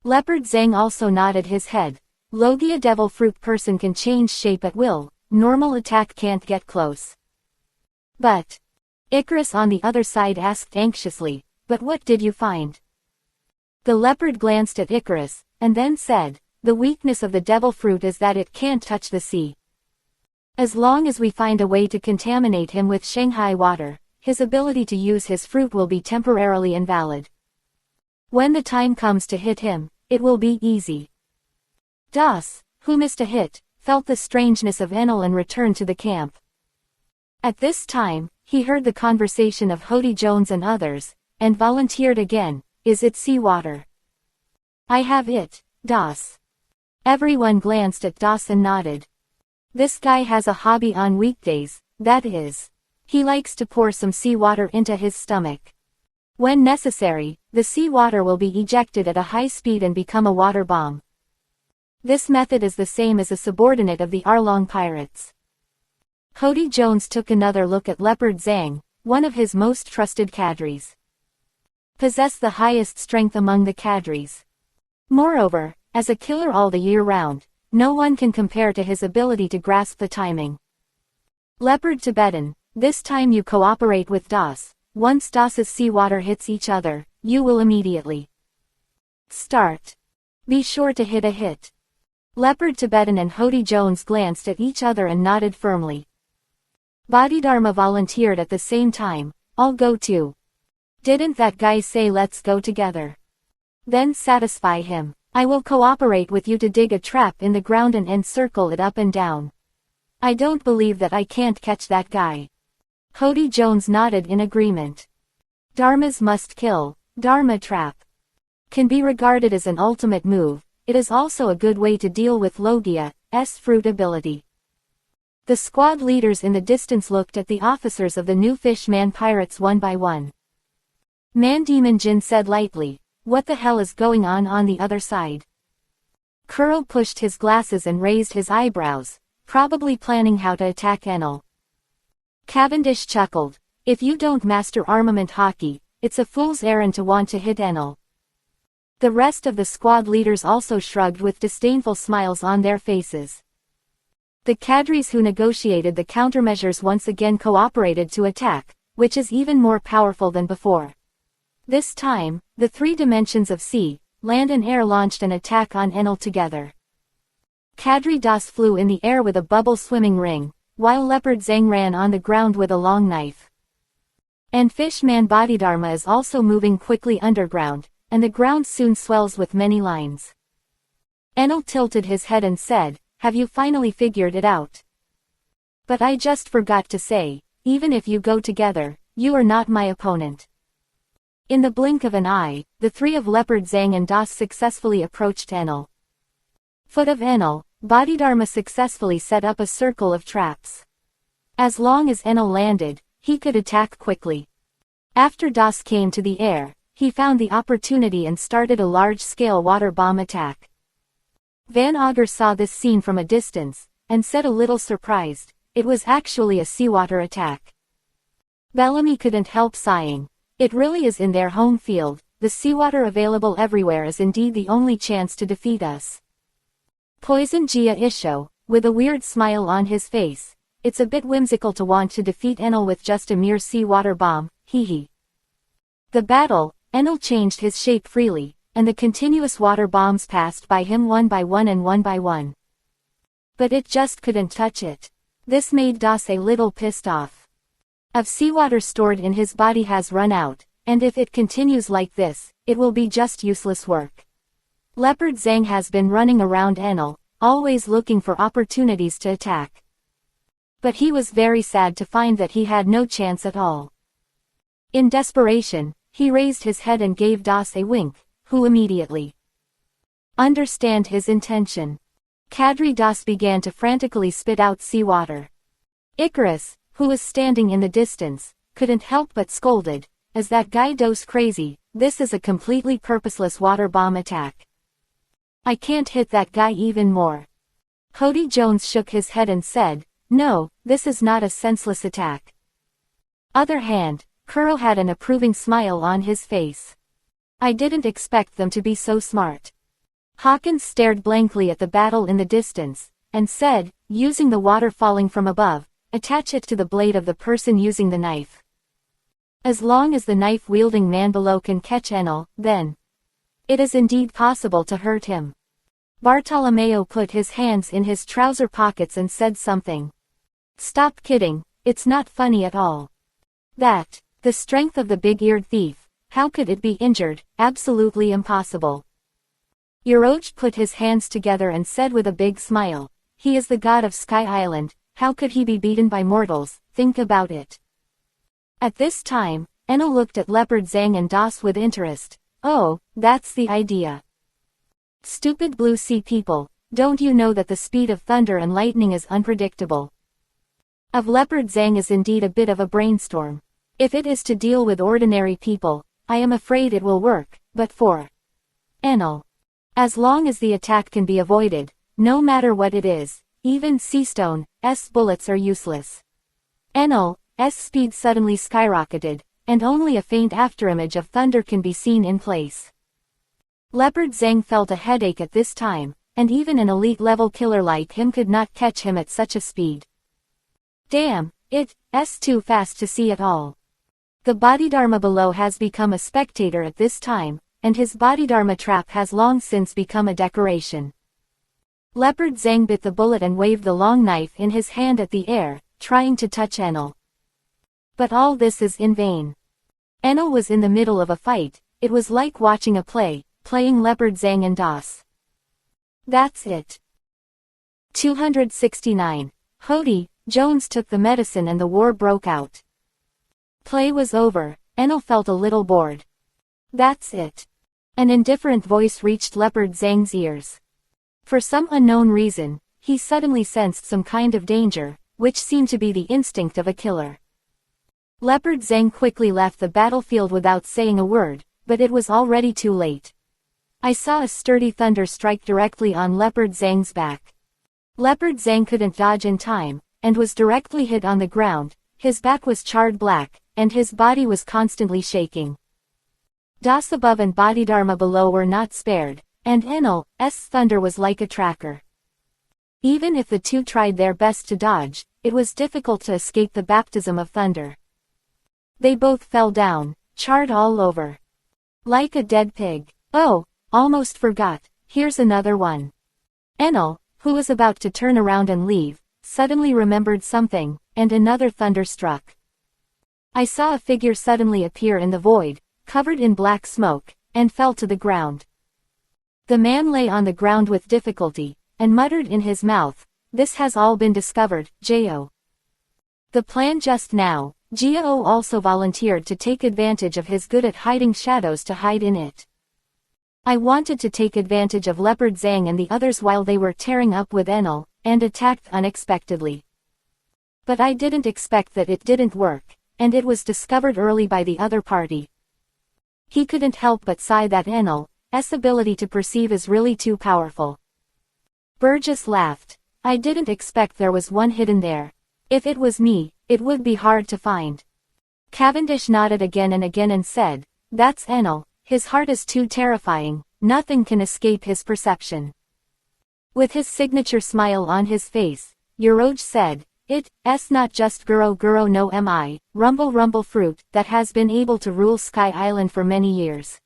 Leopard Zhang also nodded his head. Logia devil fruit person can change shape at will, normal attack can't get close. But Icarus on the other side asked anxiously, "But what did you find?" The leopard glanced at Icarus, and then said, "The weakness of the devil fruit is that it can't touch the sea. As long as we find a way to contaminate him with Shanghai water, his ability to use his fruit will be temporarily invalid. When the time comes to hit him, it will be easy." Das, who missed a hit, felt the strangeness of Enel and returned to the camp. At this time, he heard the conversation of Hody Jones and others, and volunteered again, "Is it seawater?" "I have it, Das." Everyone glanced at Das and nodded. This guy has a hobby on weekdays, that is. He likes to pour some seawater into his stomach. When necessary, the seawater will be ejected at a high speed and become a water bomb. This method is the same as a subordinate of the Arlong pirates. Hody Jones took another look at Leopard Zhang, one of his most trusted cadres. Possessed the highest strength among the cadres. Moreover, as a killer all the year round, no one can compare to his ability to grasp the timing. Leopard Tibetan, this time you cooperate with Das. Once Das's seawater hits each other, you will immediately start. Be sure to hit a hit. Leopard Tibetan and Hody Jones glanced at each other and nodded firmly. Bodhidharma volunteered at the same time, "I'll go too." "Didn't that guy say let's go together?" "Then satisfy him. I will cooperate with you to dig a trap in the ground and encircle it up and down. I don't believe that I can't catch that guy." Hody Jones nodded in agreement. Dharmas must kill, Dharma trap. Can be regarded as an ultimate move. It is also a good way to deal with Logia's fruit ability. The squad leaders in the distance looked at the officers of the new Fishman pirates one by one. Mandemon Jin said lightly, "What the hell is going on the other side?" Kuro pushed his glasses and raised his eyebrows, probably planning how to attack Enel. Cavendish chuckled, "If you don't master armament hockey, it's a fool's errand to want to hit Enel." The rest of the squad leaders also shrugged with disdainful smiles on their faces. The cadres who negotiated the countermeasures once again cooperated to attack, which is even more powerful than before. This time, the three dimensions of sea, land and air launched an attack on Enel together. Kadri Das flew in the air with a bubble swimming ring, while Leopard Zhang ran on the ground with a long knife. And Fishman Bodhidharma is also moving quickly underground, and the ground soon swells with many lines. Enel tilted his head and said, "Have you finally figured it out? But I just forgot to say, even if you go together, you are not my opponent." In the blink of an eye, the three of Leopard Zhang and Das successfully approached Enel. Foot of Enel, Bodhidharma successfully set up a circle of traps. As long as Enel landed, he could attack quickly. After Das came to the air, he found the opportunity and started a large-scale water bomb attack. Van Auger saw this scene from a distance, and said a little surprised, it was actually a seawater attack. Bellamy couldn't help sighing. It really is in their home field, the seawater available everywhere is indeed the only chance to defeat us. Poison Jia Isho, with a weird smile on his face, it's a bit whimsical to want to defeat Enel with just a mere seawater bomb, hee. The battle, Enel changed his shape freely, and the continuous water bombs passed by him one by one and one by one. But it just couldn't touch it. This made Das a little pissed off. Of seawater stored in his body has run out, and if it continues like this, it will be just useless work. Leopard Zhang has been running around Enel, always looking for opportunities to attack. But he was very sad to find that he had no chance at all. In desperation, he raised his head and gave Das a wink, who immediately understand his intention. Kadri Das began to frantically spit out seawater. Icarus, who was standing in the distance, couldn't help but scolded, "Is that guy dose crazy? This is a completely purposeless water bomb attack. I can't hit that guy even more." Cody Jones shook his head and said, "No, this is not a senseless attack." Other hand, Kuro had an approving smile on his face. "I didn't expect them to be so smart." Hawkins stared blankly at the battle in the distance, and said, using the water falling from above, attach it to the blade of the person using the knife. As long as the knife-wielding man below can catch Enel, then it is indeed possible to hurt him. Bartolomeo put his hands in his trouser pockets and said something. "Stop kidding, it's not funny at all. That, the strength of the big-eared thief, how could it be injured? Absolutely impossible." Yoroj put his hands together and said with a big smile, "He is the god of Sky Island, how could he be beaten by mortals? Think about it." At this time, Enel looked at Leopard Zhang and Das with interest. "Oh, that's the idea. Stupid blue sea people, don't you know that the speed of thunder and lightning is unpredictable? Of Leopard Zhang is indeed a bit of a brainstorm. If it is to deal with ordinary people, I am afraid it will work, but for Enel, as long as the attack can be avoided, no matter what it is, even Seastone's bullets are useless." Enel's speed suddenly skyrocketed, and only a faint afterimage of thunder can be seen in place. Leopard Zhang felt a headache at this time, and even an elite-level killer like him could not catch him at such a speed. Damn, it's too fast to see at all. The Bodhidharma below has become a spectator at this time, and his Bodhidharma trap has long since become a decoration. Leopard Zhang bit the bullet and waved the long knife in his hand at the air, trying to touch Enel. But all this is in vain. Enel was in the middle of a fight, it was like watching a play, playing Leopard Zhang and Das. That's it. 269. Cody Jones took the medicine and the war broke out. Play was over, Enel felt a little bored. That's it. An indifferent voice reached Leopard Zhang's ears. For some unknown reason, he suddenly sensed some kind of danger, which seemed to be the instinct of a killer. Leopard Zhang quickly left the battlefield without saying a word, but it was already too late. I saw a sturdy thunder strike directly on Leopard Zhang's back. Leopard Zhang couldn't dodge in time, and was directly hit on the ground, his back was charred black, and his body was constantly shaking. Das above and Bodhidharma below were not spared, and Enel's thunder was like a tracker. Even if the two tried their best to dodge, it was difficult to escape the baptism of thunder. They both fell down, charred all over. Like a dead pig. "Oh, almost forgot, here's another one." Enel, who was about to turn around and leave, suddenly remembered something, and another thunder struck. I saw a figure suddenly appear in the void, covered in black smoke, and fell to the ground. The man lay on the ground with difficulty, and muttered in his mouth, "This has all been discovered, Jo. The plan just now, Jiao also volunteered to take advantage of his good at hiding shadows to hide in it. I wanted to take advantage of Leopard Zhang and the others while they were tearing up with Enel, and attacked unexpectedly. But I didn't expect that it didn't work, and it was discovered early by the other party. He couldn't help but sigh that Enel's ability to perceive is really too powerful. Burgess laughed. I didn't expect there was one hidden there. If it was me, it would be hard to find. Cavendish nodded again and said, "That's Enel, his heart is too terrifying, nothing can escape his perception." With his signature smile on his face, Yoroj said, "It's not just Guro no Mi, Rumble Fruit, that has been able to rule Sky Island for many years."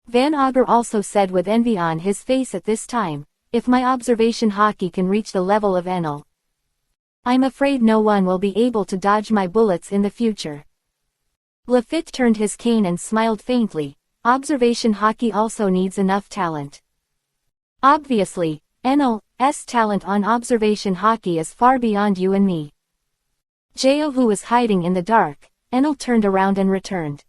Van Augur also said with envy on his face at this time, "If my observation hockey can reach the level of Enel, I'm afraid no one will be able to dodge my bullets in the future." Lafitte turned his cane and smiled faintly. Observation hockey also needs enough talent. Obviously, Enel's talent on observation hockey is far beyond you and me. Jiao, who was hiding in the dark, Enel turned around and returned.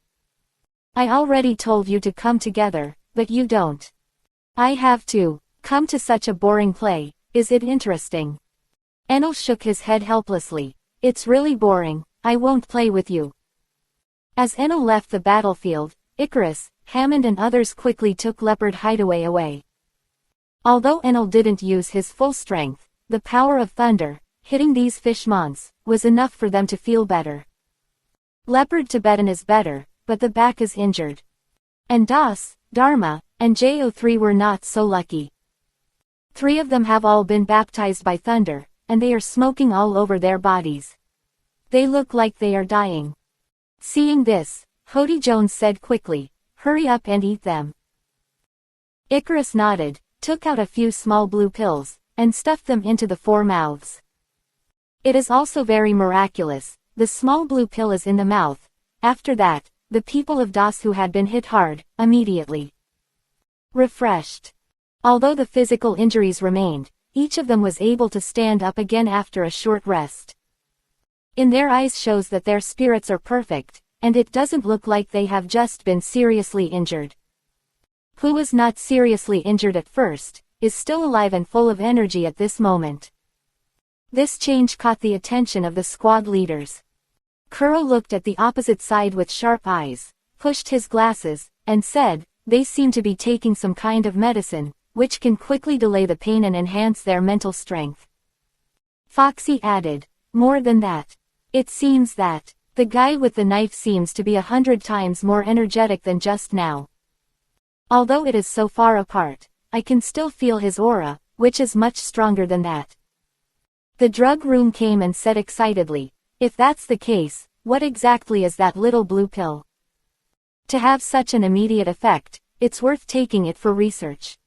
"I already told you to come together, but you don't. I have to come to such a boring play. Is it interesting?" Enel shook his head helplessly. "It's really boring, I won't play with you." As Enel left the battlefield, Icarus, Hammond and others quickly took Leopard Hideaway away. Although Enel didn't use his full strength, the power of thunder, hitting these fishmons, was enough for them to feel better. Leopard Tibetan is better, but the back is injured. And Das, Dharma, and Jo3 were not so lucky. 3 of them have all been baptized by thunder, and they are smoking all over their bodies. They look like they are dying. Seeing this, Hody Jones said quickly, "Hurry up and eat them." Icarus nodded, took out a few small blue pills, and stuffed them into the 4 mouths. It is also very miraculous, the small blue pill is in the mouth. After that, the people of Das who had been hit hard, immediately refreshed. Although the physical injuries remained, each of them was able to stand up again after a short rest. In their eyes shows that their spirits are perfect, and it doesn't look like they have just been seriously injured. Who was not seriously injured at first, is still alive and full of energy at this moment. This change caught the attention of the squad leaders. Kuro looked at the opposite side with sharp eyes, pushed his glasses, and said, "They seem to be taking some kind of medicine, which can quickly delay the pain and enhance their mental strength." Foxy added, "More than that. It seems that the guy with the knife seems to be 100 times more energetic than just now. Although it is so far apart, I can still feel his aura, which is much stronger than that." The drug room came and said excitedly, "If that's the case, what exactly is that little blue pill? To have such an immediate effect, it's worth taking it for research."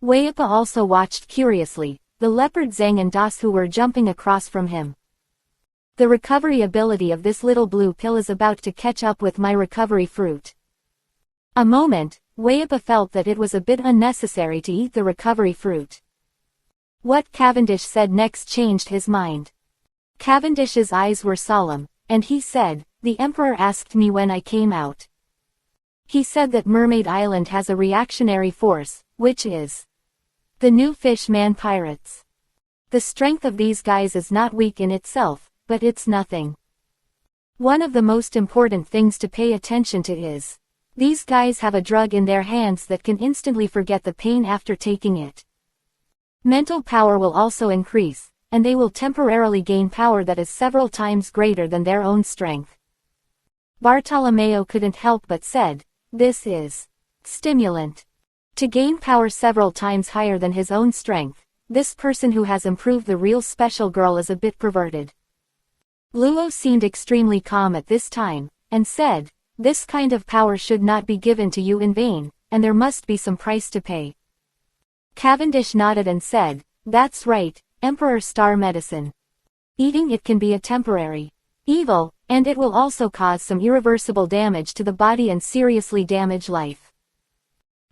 Weipa also watched curiously, the Leopard Zhang and Das who were jumping across from him. The recovery ability of this little blue pill is about to catch up with my recovery fruit. A moment, Weipa felt that it was a bit unnecessary to eat the recovery fruit. What Cavendish said next changed his mind. Cavendish's eyes were solemn, and he said, "The Emperor asked me when I came out. He said that Mermaid Island has a reactionary force, which is the new fish-man pirates. The strength of these guys is not weak in itself, but it's nothing. One of the most important things to pay attention to is, these guys have a drug in their hands that can instantly forget the pain after taking it. Mental power will also increase, and they will temporarily gain power that is several times greater than their own strength." Bartolomeo couldn't help but said, "This is stimulant. To gain power several times higher than his own strength, this person who has improved the real special girl is a bit perverted." Luo seemed extremely calm at this time, and said, "This kind of power should not be given to you in vain, and there must be some price to pay." Cavendish nodded and said, "That's right, Emperor Star Medicine. Eating it can be a temporary evil, and it will also cause some irreversible damage to the body and seriously damage life."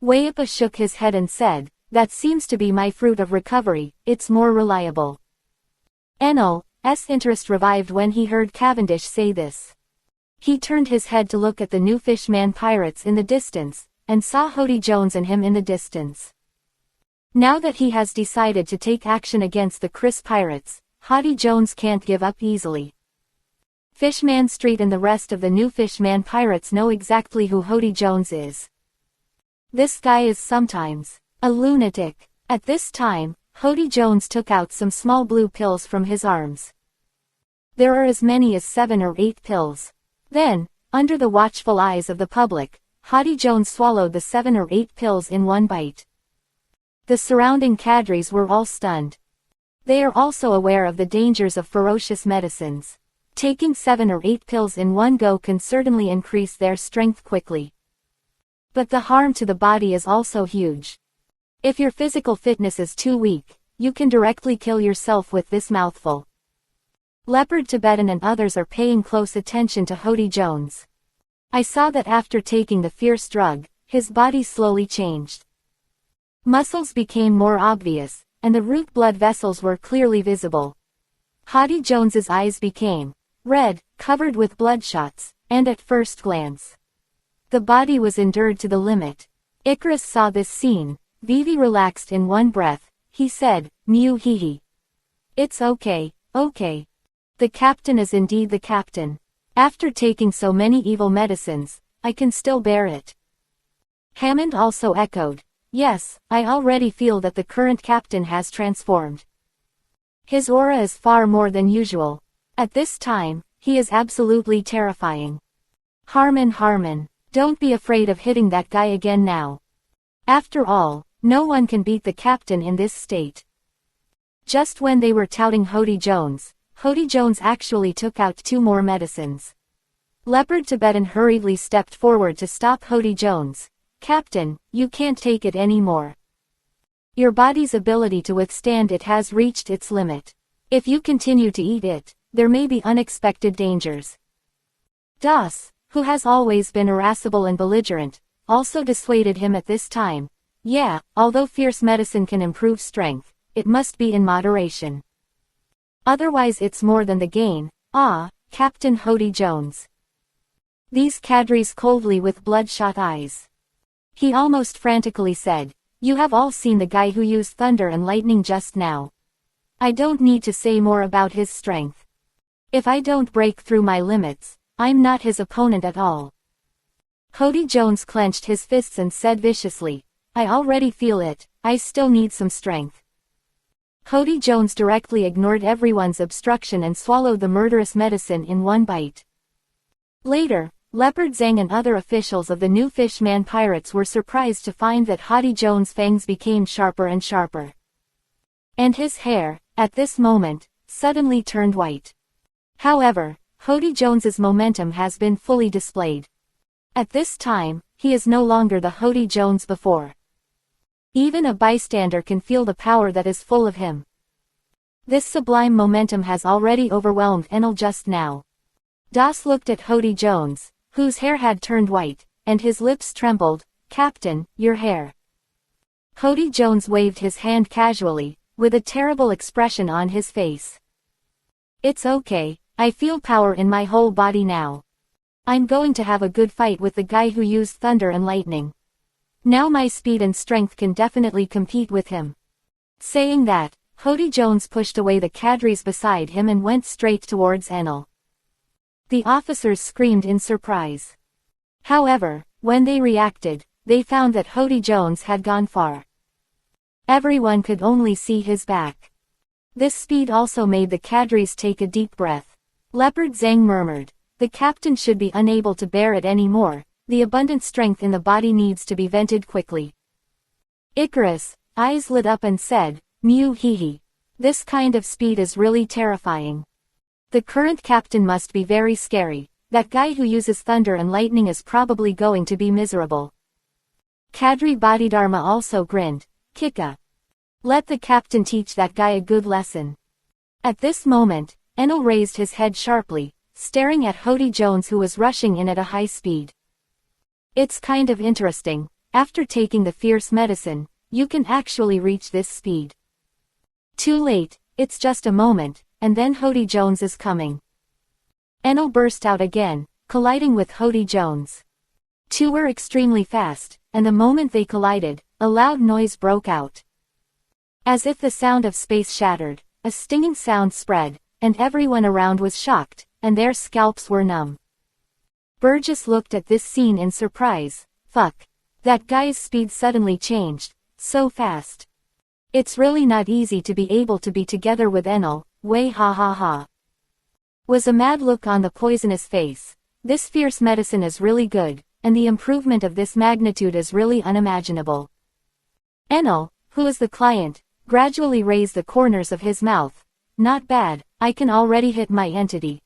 Weipa shook his head and said, "That seems to be my fruit of recovery, it's more reliable." Enel's interest revived when he heard Cavendish say this. He turned his head to look at the new Fishman pirates in the distance, and saw Hody Jones and him in the distance. Now that he has decided to take action against the Chris pirates, Hody Jones can't give up easily. Fishman Street and the rest of the new Fishman pirates know exactly who Hody Jones is. This guy is sometimes a lunatic. At this time, Hody Jones took out some small blue pills from his arms. There are as many as 7 or 8 pills. Then, under the watchful eyes of the public, Hody Jones swallowed the 7 or 8 pills in one bite. The surrounding cadres were all stunned. They are also aware of the dangers of ferocious medicines. Taking 7 or 8 pills in one go can certainly increase their strength quickly. But the harm to the body is also huge. If your physical fitness is too weak, you can directly kill yourself with this mouthful. Leopard Tibetan and others are paying close attention to Hody Jones. I saw that after taking the fierce drug, his body slowly changed. Muscles became more obvious, and the root blood vessels were clearly visible. Hody Jones's eyes became red, covered with bloodshots, and at first glance, the body was endured to the limit. Icarus saw this scene. Vivi relaxed in one breath. He said, "Mew hee hee. It's okay, okay. The captain is indeed the captain. After taking so many evil medicines, I can still bear it." Hammond also echoed, "Yes, I already feel that the current captain has transformed. His aura is far more than usual. At this time, he is absolutely terrifying. Harmon, don't be afraid of hitting that guy again now. After all, no one can beat the captain in this state." Just when they were touting Hody Jones actually took out 2 more medicines. Leopard Tibetan hurriedly stepped forward to stop Hody Jones. "Captain, you can't take it anymore. Your body's ability to withstand it has reached its limit. If you continue to eat it, there may be unexpected dangers." Das, who has always been irascible and belligerent, also dissuaded him at this time. "Yeah, although fierce medicine can improve strength, it must be in moderation. Otherwise it's more than the gain." "Ah, Captain Hody Jones." These cadres coldly with bloodshot eyes. He almost frantically said, "You have all seen the guy who used thunder and lightning just now. I don't need to say more about his strength. If I don't break through my limits, I'm not his opponent at all." Hody Jones clenched his fists and said viciously, "I already feel it, I still need some strength." Hody Jones directly ignored everyone's obstruction and swallowed the murderous medicine in one bite. Later, Leopard Zhang and other officials of the new Fishman pirates were surprised to find that Hody Jones' fangs became sharper and sharper. And his hair, at this moment, suddenly turned white. However, Hody Jones's momentum has been fully displayed. At this time, he is no longer the Hody Jones before. Even a bystander can feel the power that is full of him. This sublime momentum has already overwhelmed Enel just now. Das looked at Hody Jones, whose hair had turned white, and his lips trembled. "Captain, your hair." Hody Jones waved his hand casually, with a terrible expression on his face. "It's okay, I feel power in my whole body now. I'm going to have a good fight with the guy who used thunder and lightning. Now my speed and strength can definitely compete with him." Saying that, Hody Jones pushed away the cadres beside him and went straight towards Enel. The officers screamed in surprise. However, when they reacted, they found that Hody Jones had gone far. Everyone could only see his back. This speed also made the cadres take a deep breath. Leopard Zhang murmured, "The captain should be unable to bear it anymore. The abundant strength in the body needs to be vented quickly." Icarus, eyes lit up and said, "Mew hee hee. This kind of speed is really terrifying. The current captain must be very scary. That guy who uses thunder and lightning is probably going to be miserable." Kadri Bodhidharma also grinned, "Kika. Let the captain teach that guy a good lesson." At this moment, Enel raised his head sharply, staring at Hody Jones who was rushing in at a high speed. "It's kind of interesting, after taking the fierce medicine, you can actually reach this speed." "Too late, it's just a moment, and then Hody Jones is coming. Enel burst out again, colliding with Hody Jones. Two were extremely fast, and the moment they collided, a loud noise broke out. As if the sound of space shattered, a stinging sound spread, and everyone around was shocked, and their scalps were numb. Burgess looked at this scene in surprise. Fuck. That guy's speed suddenly changed, so fast. It's really not easy to be able to be together with Enel, way ha ha ha. Was a mad look on the poisonous face. This fierce medicine is really good, and the improvement of this magnitude is really unimaginable. Enel, who is the client, gradually raised the corners of his mouth. Not bad, I can already hit my entity.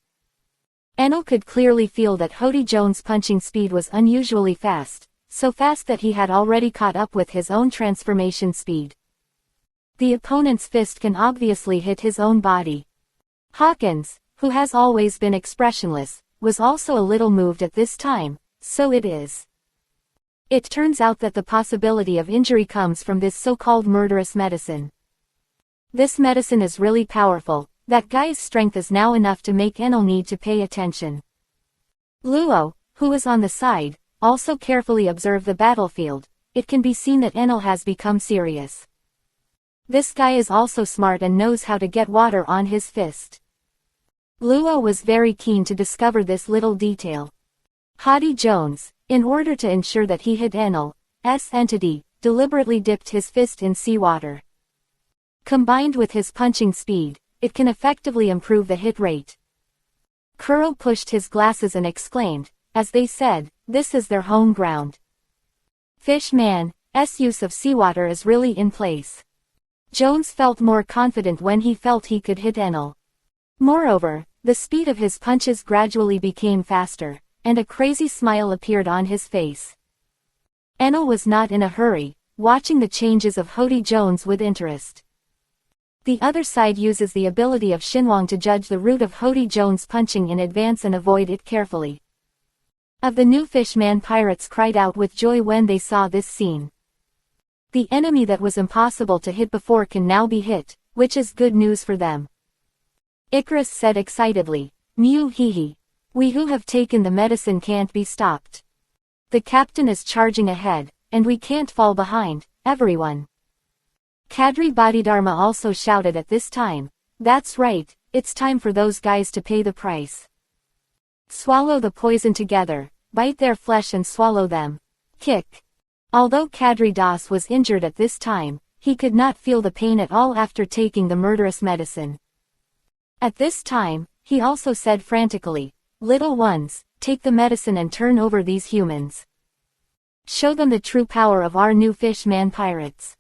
Enel could clearly feel that Hody Jones' punching speed was unusually fast, so fast that he had already caught up with his own transformation speed. The opponent's fist can obviously hit his own body. Hawkins, who has always been expressionless, was also a little moved at this time, so it is. It turns out that the possibility of injury comes from this so-called murderous medicine. This medicine is really powerful. That guy's strength is now enough to make Enel need to pay attention. Luo, who is on the side, also carefully observed the battlefield. It can be seen that Enel has become serious. This guy is also smart and knows how to get water on his fist. Luo was very keen to discover this little detail. Hody Jones, in order to ensure that he hit Enel's entity, deliberately dipped his fist in seawater. Combined with his punching speed, it can effectively improve the hit rate. Kuro pushed his glasses and exclaimed, as they said, this is their home ground. Fish Man's use of seawater is really in place. Jones felt more confident when he felt he could hit Enel. Moreover, the speed of his punches gradually became faster, and a crazy smile appeared on his face. Enel was not in a hurry, watching the changes of Hody Jones with interest. The other side uses the ability of Shinwang to judge the route of Hody Jones' punching in advance and avoid it carefully. Of the new Fishman pirates cried out with joy when they saw this scene. The enemy that was impossible to hit before can now be hit, which is good news for them. Icarus said excitedly, Mew hee hee. We who have taken the medicine can't be stopped. The captain is charging ahead, and we can't fall behind, everyone. Kadri Bodhidharma also shouted at this time, that's right, it's time for those guys to pay the price. Swallow the poison together, bite their flesh and swallow them. Kick. Although Kadri Das was injured at this time, he could not feel the pain at all after taking the murderous medicine. At this time, he also said frantically, little ones, take the medicine and turn over these humans. Show them the true power of our new Fishman pirates.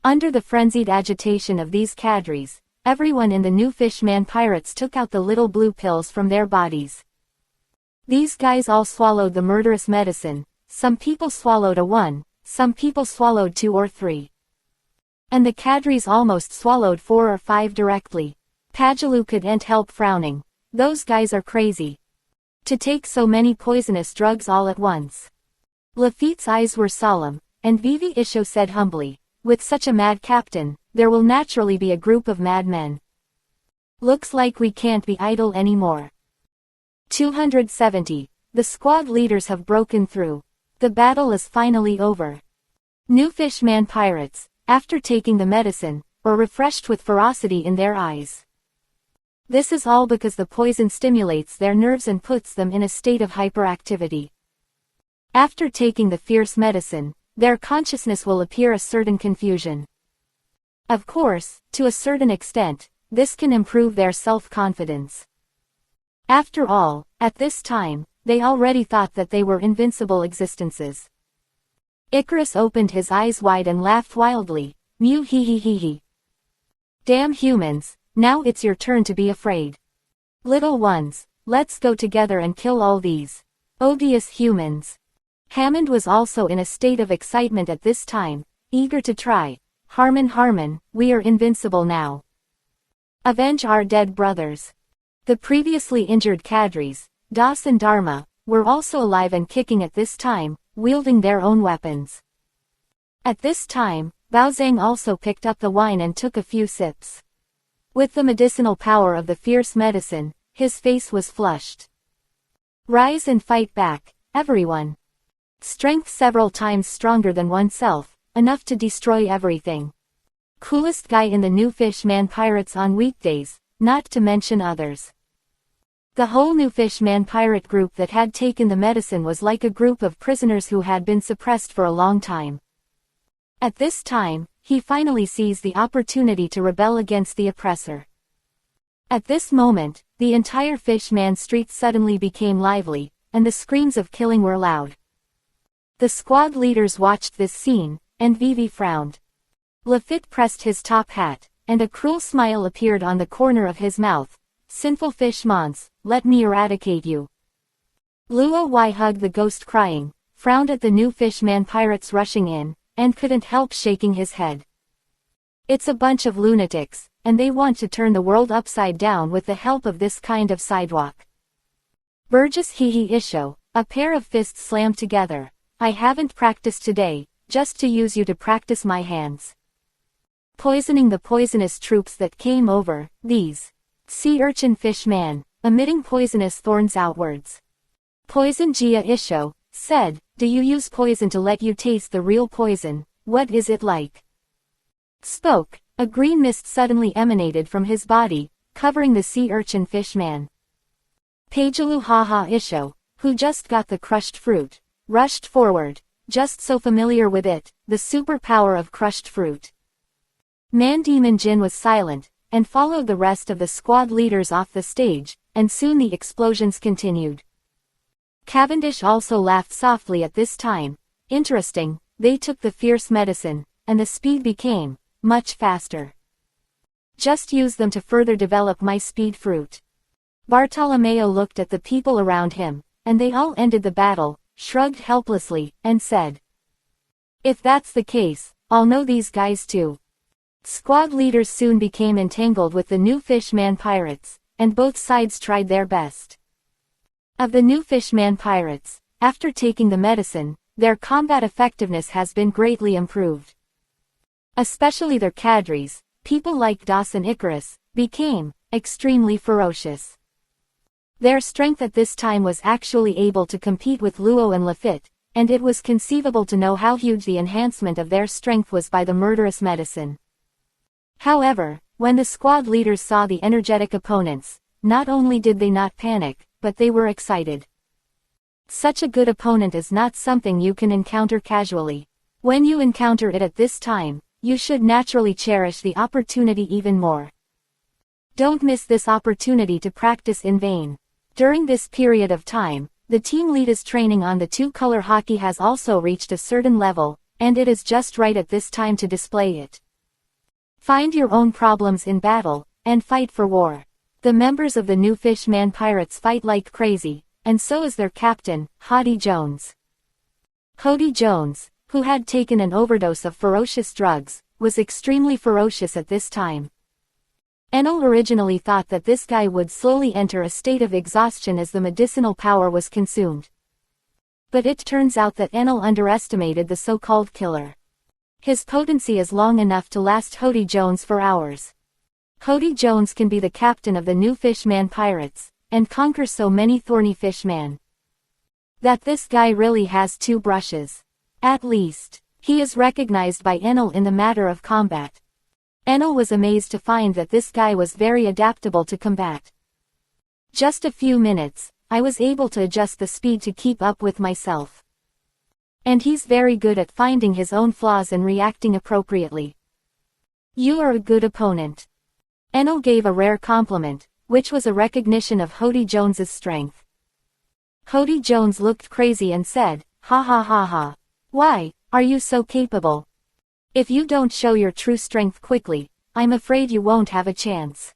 Under the frenzied agitation of these cadres, everyone in the new Fishman pirates took out the little blue pills from their bodies. These guys all swallowed the murderous medicine. Some people swallowed a 1, some people swallowed 2 or 3. And the cadres almost swallowed 4 or 5 directly. Pagelou couldn't help frowning. Those guys are crazy. To take so many poisonous drugs all at once. Lafitte's eyes were solemn, and Vivi Isho said humbly, with such a mad captain, there will naturally be a group of madmen. Looks like we can't be idle anymore. 270. The squad leaders have broken through. The battle is finally over. New Fishman pirates, after taking the medicine, were refreshed with ferocity in their eyes. This is all because the poison stimulates their nerves and puts them in a state of hyperactivity. After taking the fierce medicine, their consciousness will appear a certain confusion. Of course, to a certain extent, this can improve their self-confidence. After all, at this time, they already thought that they were invincible existences. Icarus opened his eyes wide and laughed wildly, Mew hee hee hee hee. Damn humans, now it's your turn to be afraid. Little ones, let's go together and kill all these odious humans. Hammond was also in a state of excitement at this time, eager to try. Harmon, we are invincible now. Avenge our dead brothers. The previously injured cadres, Das and Dharma, were also alive and kicking at this time, wielding their own weapons. At this time, Bao Zhang also picked up the wine and took a few sips. With the medicinal power of the fierce medicine, his face was flushed. Rise and fight back, everyone. Strength several times stronger than oneself, enough to destroy everything. Coolest guy in the New Fishman Pirates on weekdays, not to mention others. The whole New Fishman pirate group that had taken the medicine was like a group of prisoners who had been suppressed for a long time. At this time, he finally seized the opportunity to rebel against the oppressor. At this moment, the entire Fishman street suddenly became lively, and the screams of killing were loud. The squad leaders watched this scene, and Vivi frowned. Lafitte pressed his top hat, and a cruel smile appeared on the corner of his mouth. Sinful fishmons, let me eradicate you. Luo Y hugged the ghost crying, frowned at the New Fishman pirates rushing in, and couldn't help shaking his head. It's a bunch of lunatics, and they want to turn the world upside down with the help of this kind of sidewalk. Burgess Hehe Isho, a pair of fists slammed together. I haven't practiced today, just to use you to practice my hands. Poisoning the poisonous troops that came over, these. Sea urchin fishman, emitting poisonous thorns outwards. Poison Jia Isho, said, do you use poison to let you taste the real poison, what is it like? Spoke, a green mist suddenly emanated from his body, covering the sea urchin fishman. Pajalu Haha Isho, who just got the crushed fruit, rushed forward, just so familiar with it, the superpower of crushed fruit. Man-Demon Jin was silent, and followed the rest of the squad leaders off the stage, and soon the explosions continued. Cavendish also laughed softly at this time. Interesting, they took the fierce medicine, and the speed became much faster. Just use them to further develop my speed fruit. Bartolomeo looked at the people around him, and they all ended the battle, shrugged helplessly, and said, if that's the case, I'll know these guys too. Squad leaders soon became entangled with the New Fishman pirates, and both sides tried their best. Of the New Fishman pirates, after taking the medicine, their combat effectiveness has been greatly improved. Especially their cadres, people like Das and Icarus, became extremely ferocious. Their strength at this time was actually able to compete with Luo and Lafitte, and it was conceivable to know how huge the enhancement of their strength was by the murderous medicine. However, when the squad leaders saw the energetic opponents, not only did they not panic, but they were excited. Such a good opponent is not something you can encounter casually. When you encounter it at this time, you should naturally cherish the opportunity even more. Don't miss this opportunity to practice in vain. During this period of time, the team leader's training on the two-color hockey has also reached a certain level, and it is just right at this time to display it. Find your own problems in battle, and fight for war. The members of the New Fishman pirates fight like crazy, and so is their captain, Hody Jones. Hody Jones, who had taken an overdose of ferocious drugs, was extremely ferocious at this time. Enel originally thought that this guy would slowly enter a state of exhaustion as the medicinal power was consumed. But it turns out that Enel underestimated the so-called killer. His potency is long enough to last Hody Jones for hours. Hody Jones can be the captain of the New Fishman pirates, and conquer so many thorny fishmen. That this guy really has two brushes. At least, he is recognized by Enel in the matter of combat. Enel was amazed to find that this guy was very adaptable to combat. Just a few minutes, I was able to adjust the speed to keep up with myself. And he's very good at finding his own flaws and reacting appropriately. You are a good opponent. Enel gave a rare compliment, which was a recognition of Hody Jones's strength. Hody Jones looked crazy and said, ha ha ha ha. Why, are you so capable? If you don't show your true strength quickly, I'm afraid you won't have a chance.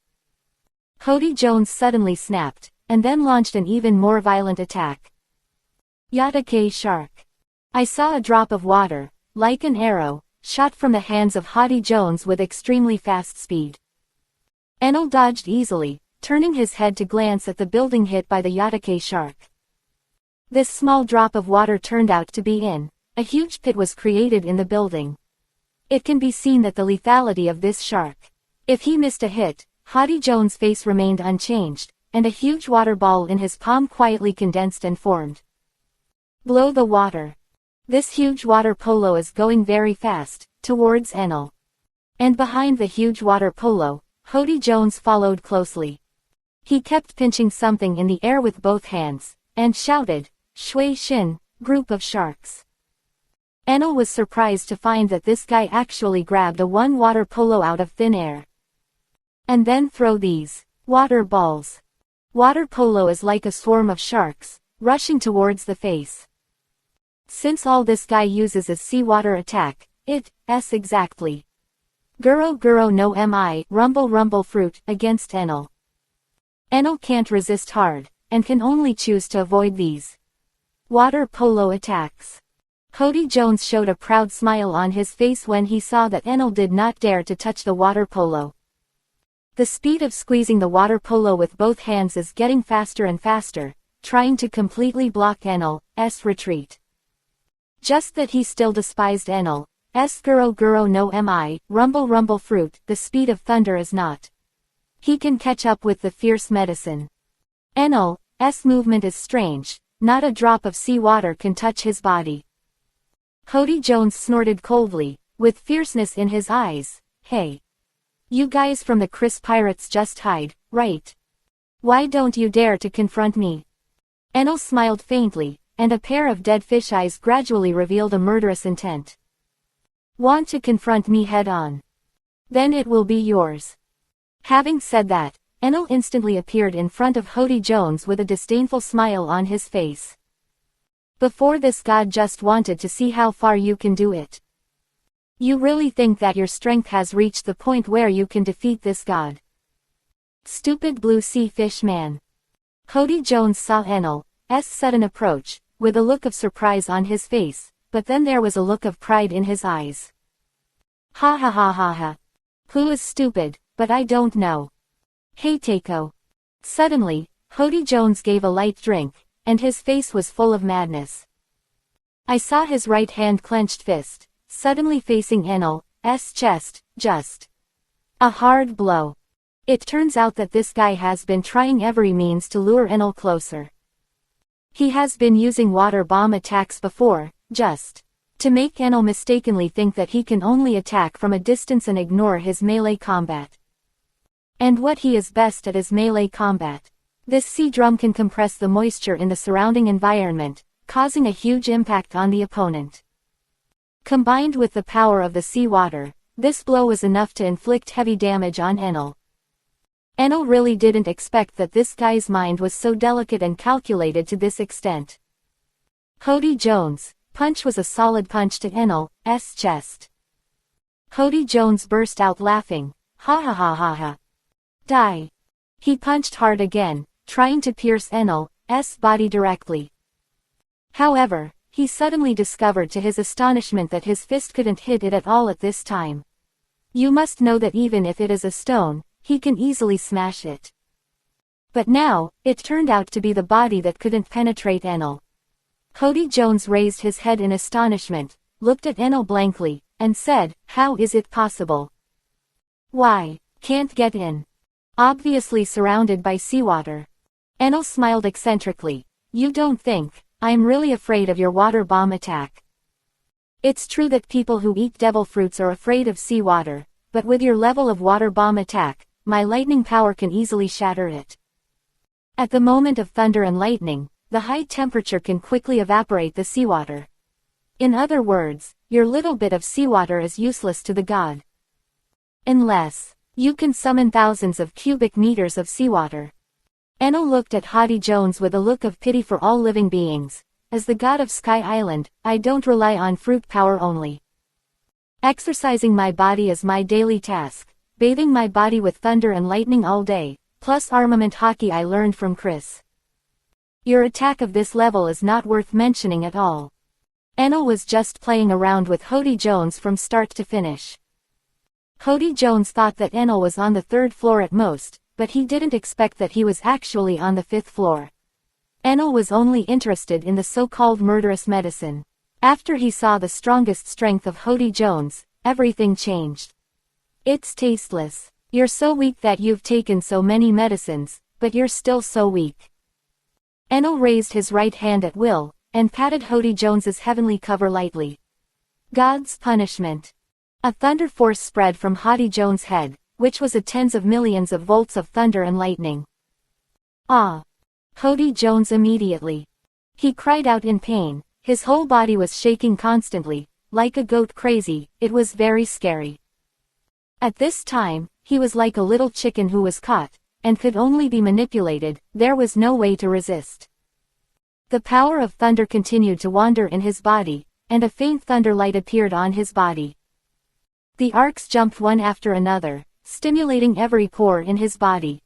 Hody Jones suddenly snapped, and then launched an even more violent attack. Yatake Shark. I saw a drop of water, like an arrow, shot from the hands of Hody Jones with extremely fast speed. Enel dodged easily, turning his head to glance at the building hit by the Yatake shark. This small drop of water turned out to be in. A huge pit was created in the building. It can be seen that the lethality of this shark. If he missed a hit, Hody Jones' face remained unchanged, and a huge water ball in his palm quietly condensed and formed. Blow the water. This huge water polo is going very fast, towards Enel. And behind the huge water polo, Hody Jones followed closely. He kept pinching something in the air with both hands, and shouted, "Shui Shin, group of sharks." Enel was surprised to find that this guy actually grabbed a one water polo out of thin air. And then throw these water balls. Water polo is like a swarm of sharks, rushing towards the face. Since all this guy uses is seawater attack, it's exactly. Guro Guro no mi, rumble rumble fruit, against Enel. Enel can't resist hard, and can only choose to avoid these water polo attacks. Hody Jones showed a proud smile on his face when he saw that Enel did not dare to touch the water polo. The speed of squeezing the water polo with both hands is getting faster and faster, trying to completely block Enel's retreat. Just that he still despised Enel's Guro Guro no mi, rumble rumble fruit, the speed of thunder is not. He can catch up with the fierce medicine. Enel's movement is strange, not a drop of seawater can touch his body. Hody Jones snorted coldly, with fierceness in his eyes. "Hey. You guys from the Chris Pirates just hide, right? Why don't you dare to confront me?" Enel smiled faintly, and a pair of dead fish eyes gradually revealed a murderous intent. "Want to confront me head-on? Then it will be yours." Having said that, Enel instantly appeared in front of Hody Jones with a disdainful smile on his face. "Before this god just wanted to see how far you can do it. You really think that your strength has reached the point where you can defeat this god? Stupid blue sea fish man." Hody Jones saw Enel's sudden approach, with a look of surprise on his face, but then there was a look of pride in his eyes. "Ha ha ha ha ha. Who is stupid, but I don't know. Hey Takeo." Suddenly, Hody Jones gave a light drink, and his face was full of madness. I saw his right hand clenched fist, suddenly facing Enel's chest, just a hard blow. It turns out that this guy has been trying every means to lure Enel closer. He has been using water bomb attacks before, just to make Enel mistakenly think that he can only attack from a distance and ignore his melee combat. And what he is best at is melee combat. This sea drum can compress the moisture in the surrounding environment, causing a huge impact on the opponent. Combined with the power of the seawater, this blow was enough to inflict heavy damage on Enel. Enel really didn't expect that this guy's mind was so delicate and calculated to this extent. Hody Jones' punch was a solid punch to Enel's chest. Hody Jones burst out laughing. "Ha ha ha ha ha. Die." He punched hard again, trying to pierce Enel's body directly. However, he suddenly discovered to his astonishment that his fist couldn't hit it at all at this time. You must know that even if it is a stone, he can easily smash it. But now, it turned out to be the body that couldn't penetrate Enel. Hody Jones raised his head in astonishment, looked at Enel blankly, and said, "How is it possible? Why, can't get in. Obviously surrounded by seawater." Enel smiled eccentrically. "You don't think I'm really afraid of your water bomb attack. It's true that people who eat devil fruits are afraid of seawater, but with your level of water bomb attack, my lightning power can easily shatter it. At the moment of thunder and lightning, the high temperature can quickly evaporate the seawater. In other words, your little bit of seawater is useless to the god. Unless you can summon thousands of cubic meters of seawater." Enel looked at Hody Jones with a look of pity for all living beings. "As the god of Sky Island, I don't rely on fruit power only. Exercising my body is my daily task, bathing my body with thunder and lightning all day, plus armament hockey I learned from Chris. Your attack of this level is not worth mentioning at all." Enel was just playing around with Hody Jones from start to finish. Hody Jones thought that Enel was on the 3rd floor at most, but he didn't expect that he was actually on the 5th floor. Enel was only interested in the so-called murderous medicine. After he saw the strongest strength of Hody Jones, everything changed. "It's tasteless. You're so weak that you've taken so many medicines, but you're still so weak. Enel raised his right hand at will, and patted Hody Jones's heavenly cover lightly. God's punishment. A thunder force spread from Hody Jones' head, which was a tens of millions of volts of thunder and lightning. Ah! Hody Jones immediately. He cried out in pain, his whole body was shaking constantly, like a goat crazy, it was very scary. At this time, he was like a little chicken who was caught, and could only be manipulated, there was no way to resist. The power of thunder continued to wander in his body, and a faint thunder light appeared on his body. The arcs jumped one after another, stimulating every pore in his body.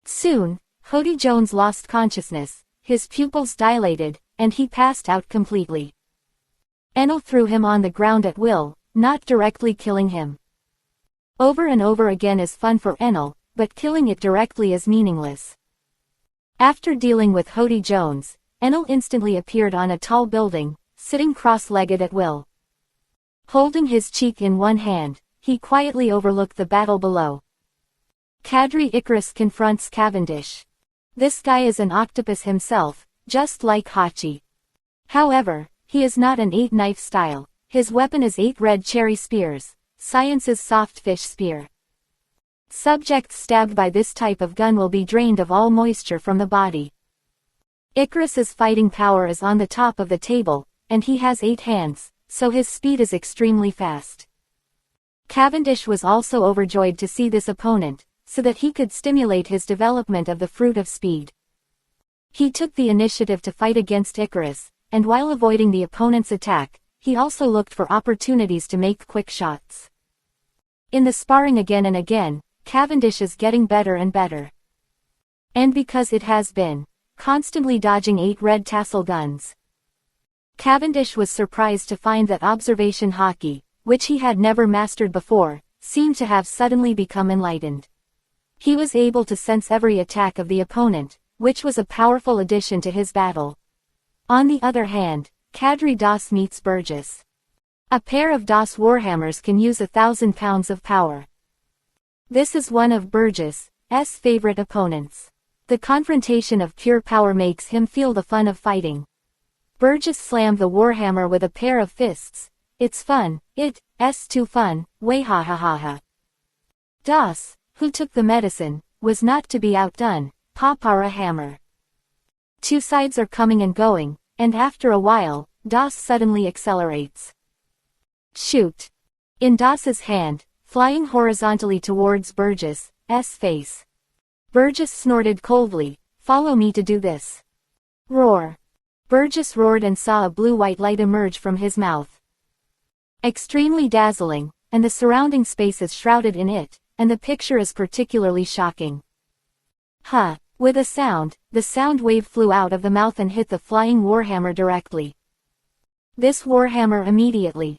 Soon, Hody Jones lost consciousness, his pupils dilated, and he passed out completely. Enel threw him on the ground at will, not directly killing him. Over and over again is fun for Enel, but killing it directly is meaningless. After dealing with Hody Jones, Enel instantly appeared on a tall building, sitting cross-legged at will. Holding his cheek in one hand, he quietly overlooked the battle below. Kadri Icarus confronts Cavendish. This guy is an octopus himself, just like Hachi. However, he is not an 8-knife style, his weapon is 8 red cherry spears, Science's soft fish spear. Subjects stabbed by this type of gun will be drained of all moisture from the body. Icarus's fighting power is on the top of the table, and he has 8 hands, so his speed is extremely fast. Cavendish was also overjoyed to see this opponent, so that he could stimulate his development of the fruit of speed. He took the initiative to fight against Icarus, and while avoiding the opponent's attack, he also looked for opportunities to make quick shots. In the sparring again and again, Cavendish is getting better and better. And because it has been constantly dodging 8 red tassel guns. Cavendish was surprised to find that observation hockey, which he had never mastered before, seemed to have suddenly become enlightened. He was able to sense every attack of the opponent, which was a powerful addition to his battle. On the other hand, Kadri Das meets Burgess. A pair of Das warhammers can use 1,000 pounds of power. This is one of Burgess's favorite opponents. The confrontation of pure power makes him feel the fun of fighting. Burgess slammed the warhammer with a pair of fists. It's fun, it's too fun, way ha ha ha ha. Das, who took the medicine, was not to be outdone, Papara hammer. 2 sides are coming and going, and after a while, Das suddenly accelerates. Shoot! In Das's hand, flying horizontally towards Burgess' face. Burgess snorted coldly, follow me to do this. Roar! Burgess roared and saw a blue-white light emerge from his mouth. Extremely dazzling, and the surrounding space is shrouded in it, and the picture is particularly shocking. Ha! With a sound, the sound wave flew out of the mouth and hit the flying warhammer directly. This warhammer immediately,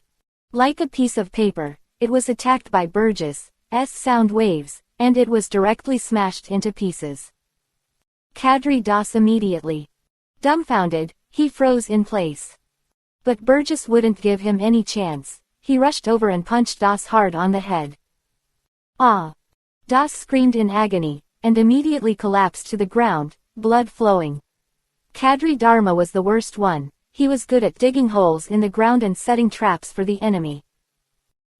like a piece of paper, it was attacked by Burgess' sound waves, and it was directly smashed into pieces. Kadri Das immediately. Dumbfounded, he froze in place. But Burgess wouldn't give him any chance, he rushed over and punched Das hard on the head. Ah! Das screamed in agony, and immediately collapsed to the ground, blood flowing. Kadri Dharma was the worst one, he was good at digging holes in the ground and setting traps for the enemy.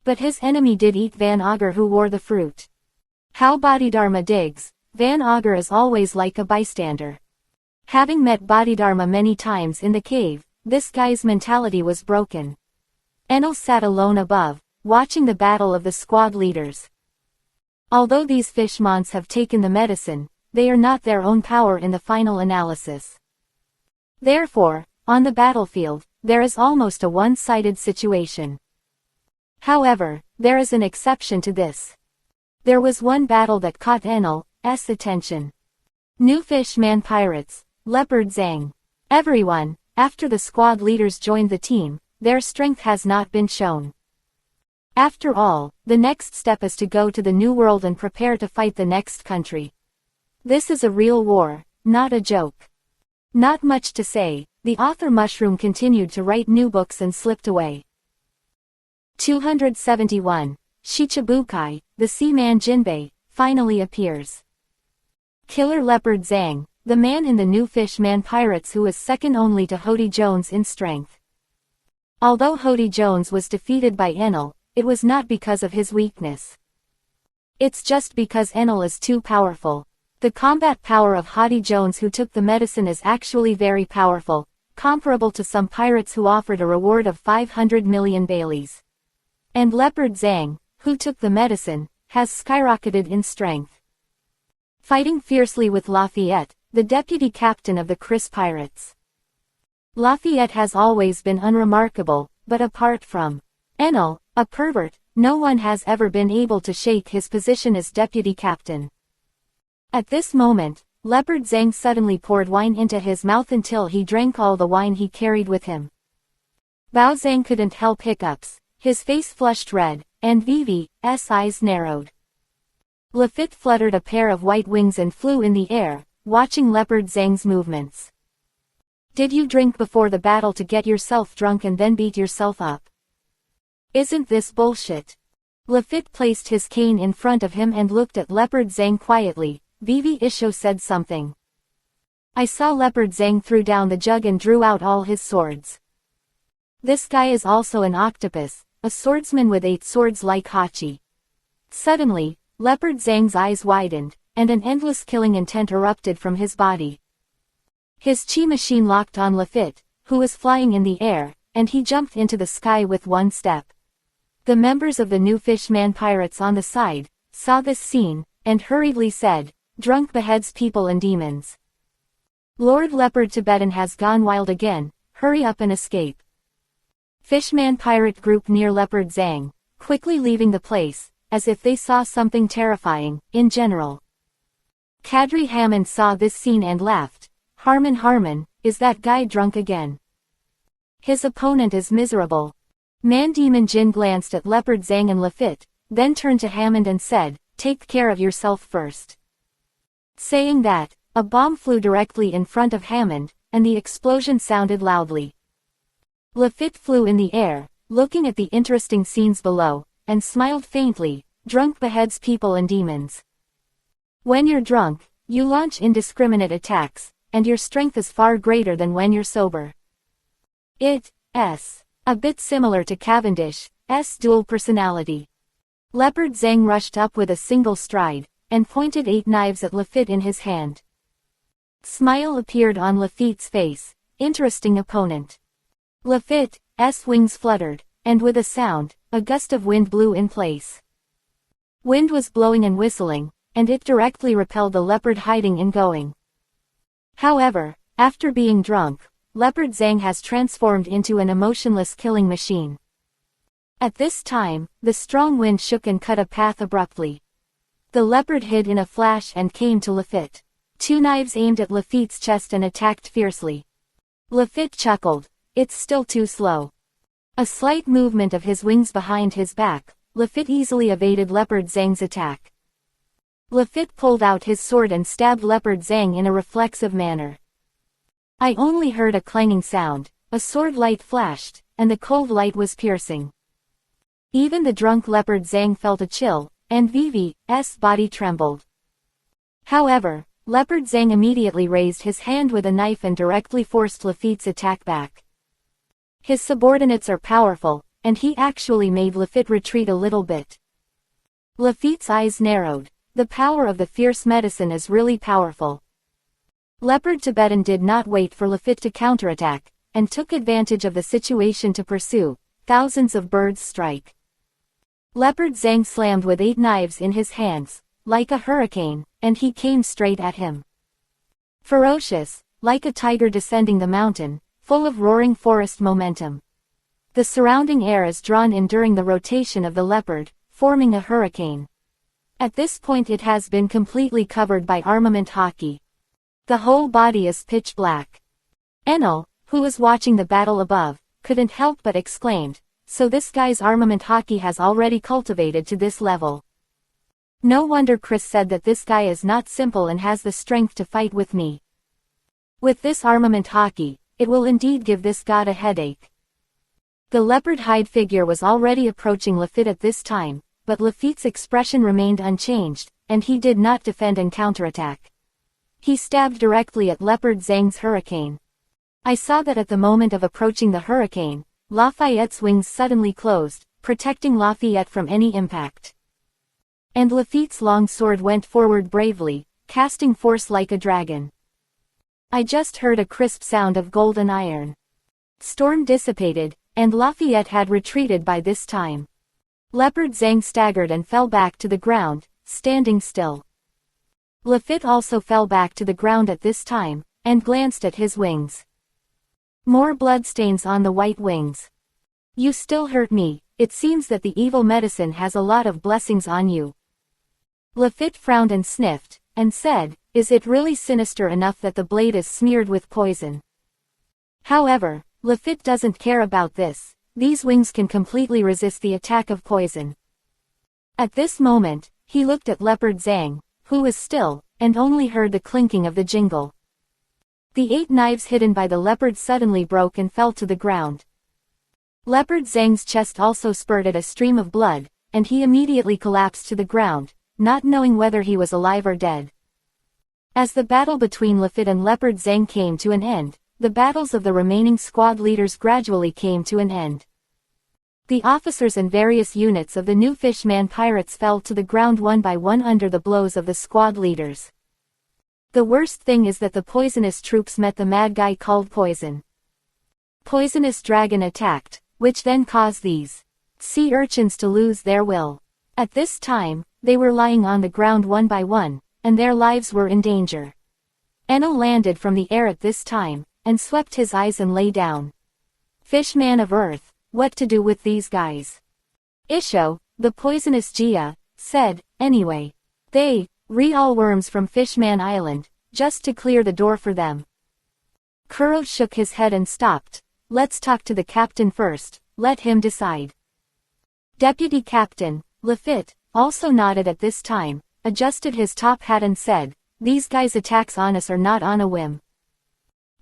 But his enemy did eat Van Augur who wore the fruit. How Bodhidharma digs, Van Augur is always like a bystander. Having met Bodhidharma many times in the cave, this guy's mentality was broken. Enel sat alone above, watching the battle of the squad leaders. Although these fishmons have taken the medicine, they are not their own power in the final analysis. Therefore, on the battlefield, there is almost a one-sided situation. However, there is an exception to this. There was one battle that caught Enel's attention. New Fishman Pirates, Leopard Zhang. Everyone, after the squad leaders joined the team, their strength has not been shown. After all, the next step is to go to the New World and prepare to fight the next country. This is a real war, not a joke. Not much to say, the author Mushroom continued to write new books and slipped away. 271. Shichibukai, the seaman Jinbei, finally appears. Killer Leopard Zhang, the man in the new Fishman Pirates who is second only to Hody Jones in strength. Although Hody Jones was defeated by Enel, it was not because of his weakness. It's just because Enel is too powerful. The combat power of Hody Jones who took the medicine is actually very powerful, comparable to some pirates who offered a reward of 500 million Baileys. And Leopard Zhang, who took the medicine, has skyrocketed in strength. Fighting fiercely with Lafayette, the deputy captain of the Chris Pirates. Lafayette has always been unremarkable, but apart from Enel, a pervert, no one has ever been able to shake his position as deputy captain. At this moment, Leopard Zhang suddenly poured wine into his mouth until he drank all the wine he carried with him. Bao Zhang couldn't help hiccups, his face flushed red, and Vivi's eyes narrowed. Lafitte fluttered a pair of white wings and flew in the air, watching Leopard Zhang's movements. Did you drink before the battle to get yourself drunk and then beat yourself up? Isn't this bullshit? Lafitte placed his cane in front of him and looked at Leopard Zhang quietly. Vivi Isho said something. I saw Leopard Zhang threw down the jug and drew out all his swords. This guy is also an octopus, a swordsman with 8 swords like Hachi. Suddenly, Leopard Zhang's eyes widened, and an endless killing intent erupted from his body. His chi machine locked on Lafitte, who was flying in the air, and he jumped into the sky with one step. The members of the new Fishman Pirates on the side saw this scene, and hurriedly said, Drunk beheads people and demons. Lord Leopard Tibetan has gone wild again, hurry up and escape. Fishman pirate group near Leopard Zhang, quickly leaving the place, as if they saw something terrifying, in general. Kadri Hammond saw this scene and laughed. Harmon, is that guy drunk again? His opponent is miserable. Man Demon Jin glanced at Leopard Zhang and Lafitte, then turned to Hammond and said, Take care of yourself first. Saying that, a bomb flew directly in front of Hammond, and the explosion sounded loudly. Lafitte flew in the air, looking at the interesting scenes below, and smiled faintly. Drunk beheads people and demons. When you're drunk, you launch indiscriminate attacks, and your strength is far greater than when you're sober. It's a bit similar to Cavendish's dual personality. Leopard Zhang rushed up with a single stride, and pointed 8 knives at Lafitte in his hand. Smile appeared on Lafitte's face. Interesting opponent. Lafitte's wings fluttered, and with a sound, a gust of wind blew in place. Wind was blowing and whistling, and it directly repelled the leopard hiding and going. However, after being drunk, Leopard Zhang has transformed into an emotionless killing machine. At this time, the strong wind shook and cut a path abruptly. The leopard hid in a flash and came to Lafitte. 2 knives aimed at Lafitte's chest and attacked fiercely. Lafitte chuckled, it's still too slow. A slight movement of his wings behind his back, Lafitte easily evaded Leopard Zhang's attack. Lafitte pulled out his sword and stabbed Leopard Zhang in a reflexive manner. I only heard a clanging sound, a sword light flashed, and the cold light was piercing. Even the drunk Leopard Zhang felt a chill, and Vivi's body trembled. However, Leopard Zhang immediately raised his hand with a knife and directly forced Lafitte's attack back. His subordinates are powerful, and he actually made Lafitte retreat a little bit. Lafitte's eyes narrowed. The power of the fierce medicine is really powerful. Leopard Tibetan did not wait for Lafitte to counterattack, and took advantage of the situation to pursue. Thousands of birds strike. Leopard Zhang slammed with 8 knives in his hands, like a hurricane, and he came straight at him. Ferocious, like a tiger descending the mountain, full of roaring forest momentum. The surrounding air is drawn in during the rotation of the leopard, forming a hurricane. At this point it has been completely covered by armament hockey. The whole body is pitch black. Enel, who was watching the battle above, couldn't help but exclaimed, so this guy's armament hockey has already cultivated to this level. No wonder Chris said that this guy is not simple and has the strength to fight with me. With this armament hockey, it will indeed give this god a headache. The leopard hide figure was already approaching Lafitte at this time, but Lafitte's expression remained unchanged, and he did not defend and counterattack. He stabbed directly at Leopard Zhang's hurricane. I saw that at the moment of approaching the hurricane, Lafayette's wings suddenly closed, protecting Lafayette from any impact. And Lafitte's long sword went forward bravely, casting force like a dragon. I just heard a crisp sound of gold and iron. Storm dissipated, and Lafayette had retreated by this time. Leopard Zhang staggered and fell back to the ground, standing still. Lafitte also fell back to the ground at this time, and glanced at his wings. More bloodstains on the white wings. You still hurt me, it seems that the evil medicine has a lot of blessings on you. Lafitte frowned and sniffed, and said, is it really sinister enough that the blade is smeared with poison? However, Lafitte doesn't care about this, these wings can completely resist the attack of poison. At this moment, he looked at Leopard Zhang, who was still, and only heard the clinking of the jingle. The 8 knives hidden by the leopard suddenly broke and fell to the ground. Leopard Zhang's chest also spurted a stream of blood, and he immediately collapsed to the ground, not knowing whether he was alive or dead. As the battle between Lafitte and Leopard Zhang came to an end, the battles of the remaining squad leaders gradually came to an end. The officers and various units of the new Fishman pirates fell to the ground one by one under the blows of the squad leaders. The worst thing is that the poisonous troops met the mad guy called Poison. Poisonous Dragon attacked, which then caused these sea urchins to lose their will. At this time, they were lying on the ground one by one, and their lives were in danger. Enel landed from the air at this time, and swept his eyes and lay down. Fishman of Earth, what to do with these guys? Isho, the poisonous Jia, said, anyway. They, all worms from Fishman Island, just to clear the door for them. Kuro shook his head and stopped. Let's talk to the captain first, let him decide. Deputy Captain, Lafitte, also nodded at this time, adjusted his top hat and said, these guys' attacks on us are not on a whim.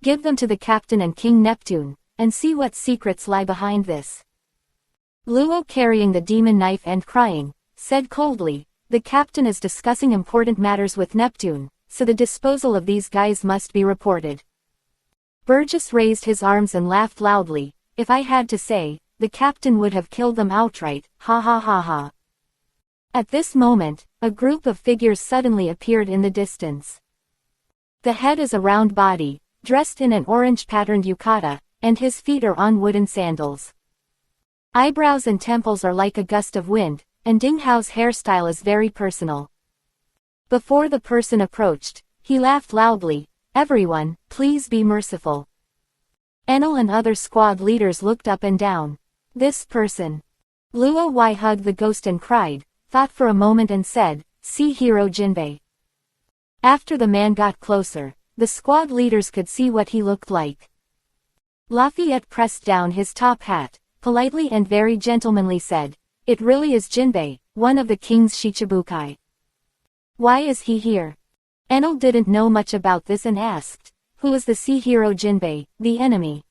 Give them to the captain and King Neptune, and see what secrets lie behind this. Luo, carrying the demon knife and crying, said coldly, the captain is discussing important matters with Neptune, so the disposal of these guys must be reported. Burgess raised his arms and laughed loudly, if I had to say, the captain would have killed them outright, ha ha ha ha. At this moment, a group of figures suddenly appeared in the distance. The head is a round body, dressed in an orange-patterned yukata, and his feet are on wooden sandals. Eyebrows and temples are like a gust of wind, and Ding Hao's hairstyle is very personal. Before the person approached, he laughed loudly, everyone, please be merciful. Enel and other squad leaders looked up and down. This person. Luo Wai hugged the ghost and cried, thought for a moment and said, see Hero Jinbei. After the man got closer, the squad leaders could see what he looked like. Lafayette pressed down his top hat, politely and very gentlemanly said, it really is Jinbei, one of the king's Shichibukai. Why is he here? Enel didn't know much about this and asked, who is the sea hero Jinbei, the enemy?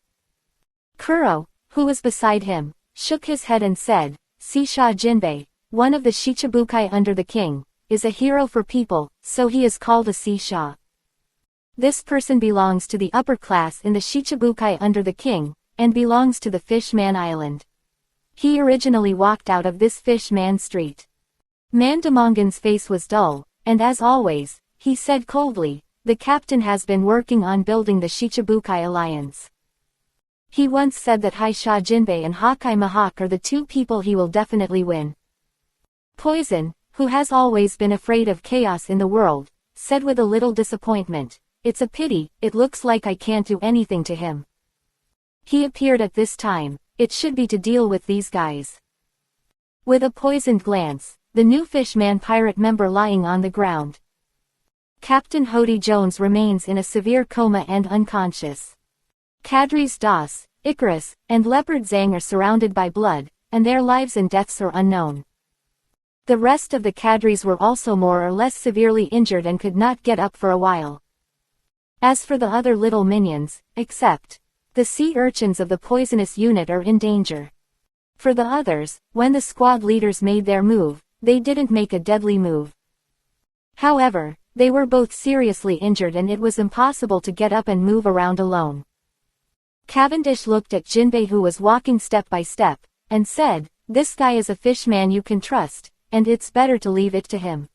Kuro, who was beside him, shook his head and said, Sisha Jinbei, one of the Shichibukai under the king, is a hero for people, so he is called a Sisha. This person belongs to the upper class in the Shichibukai under the king, and belongs to the Fishman Island. He originally walked out of this Fishman street. Mandamongan's face was dull, and as always, he said coldly, the captain has been working on building the Shichibukai alliance. He once said that Haisha Jinbei and Hakai Mahak are the two people he will definitely win. Poison, who has always been afraid of chaos in the world, said with a little disappointment, it's a pity, it looks like I can't do anything to him. He appeared at this time, it should be to deal with these guys. With a poisoned glance, the new Fishman pirate member lying on the ground. Captain Hody Jones remains in a severe coma and unconscious. Kadris Das, Icarus, and Leopard Zhang are surrounded by blood, and their lives and deaths are unknown. The rest of the Kadris were also more or less severely injured and could not get up for a while. As for the other little minions, except the sea urchins of the poisonous unit are in danger. For the others, when the squad leaders made their move, they didn't make a deadly move. However, they were both seriously injured and it was impossible to get up and move around alone. Cavendish looked at Jinbei, who was walking step by step, and said, "This guy is a fish man you can trust, and it's better to leave it to him."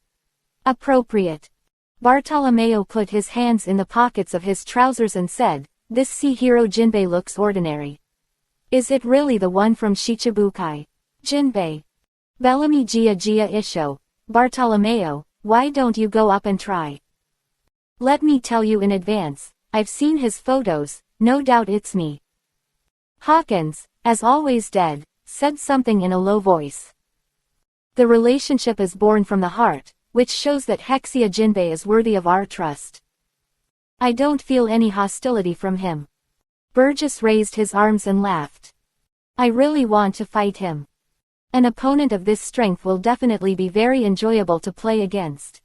Appropriate. Bartolomeo put his hands in the pockets of his trousers and said, "This sea hero Jinbei looks ordinary. Is it really the one from Shichibukai? Jinbei. Bellamy Gia Gia Isho. Bartolomeo, why don't you go up and try? Let me tell you in advance, I've seen his photos, no doubt it's me." Hawkins, as always dead, said something in a low voice. The relationship is born from the heart, which shows that Hexia Jinbei is worthy of our trust. I don't feel any hostility from him. Burgess raised his arms and laughed. I really want to fight him. An opponent of this strength will definitely be very enjoyable to play against.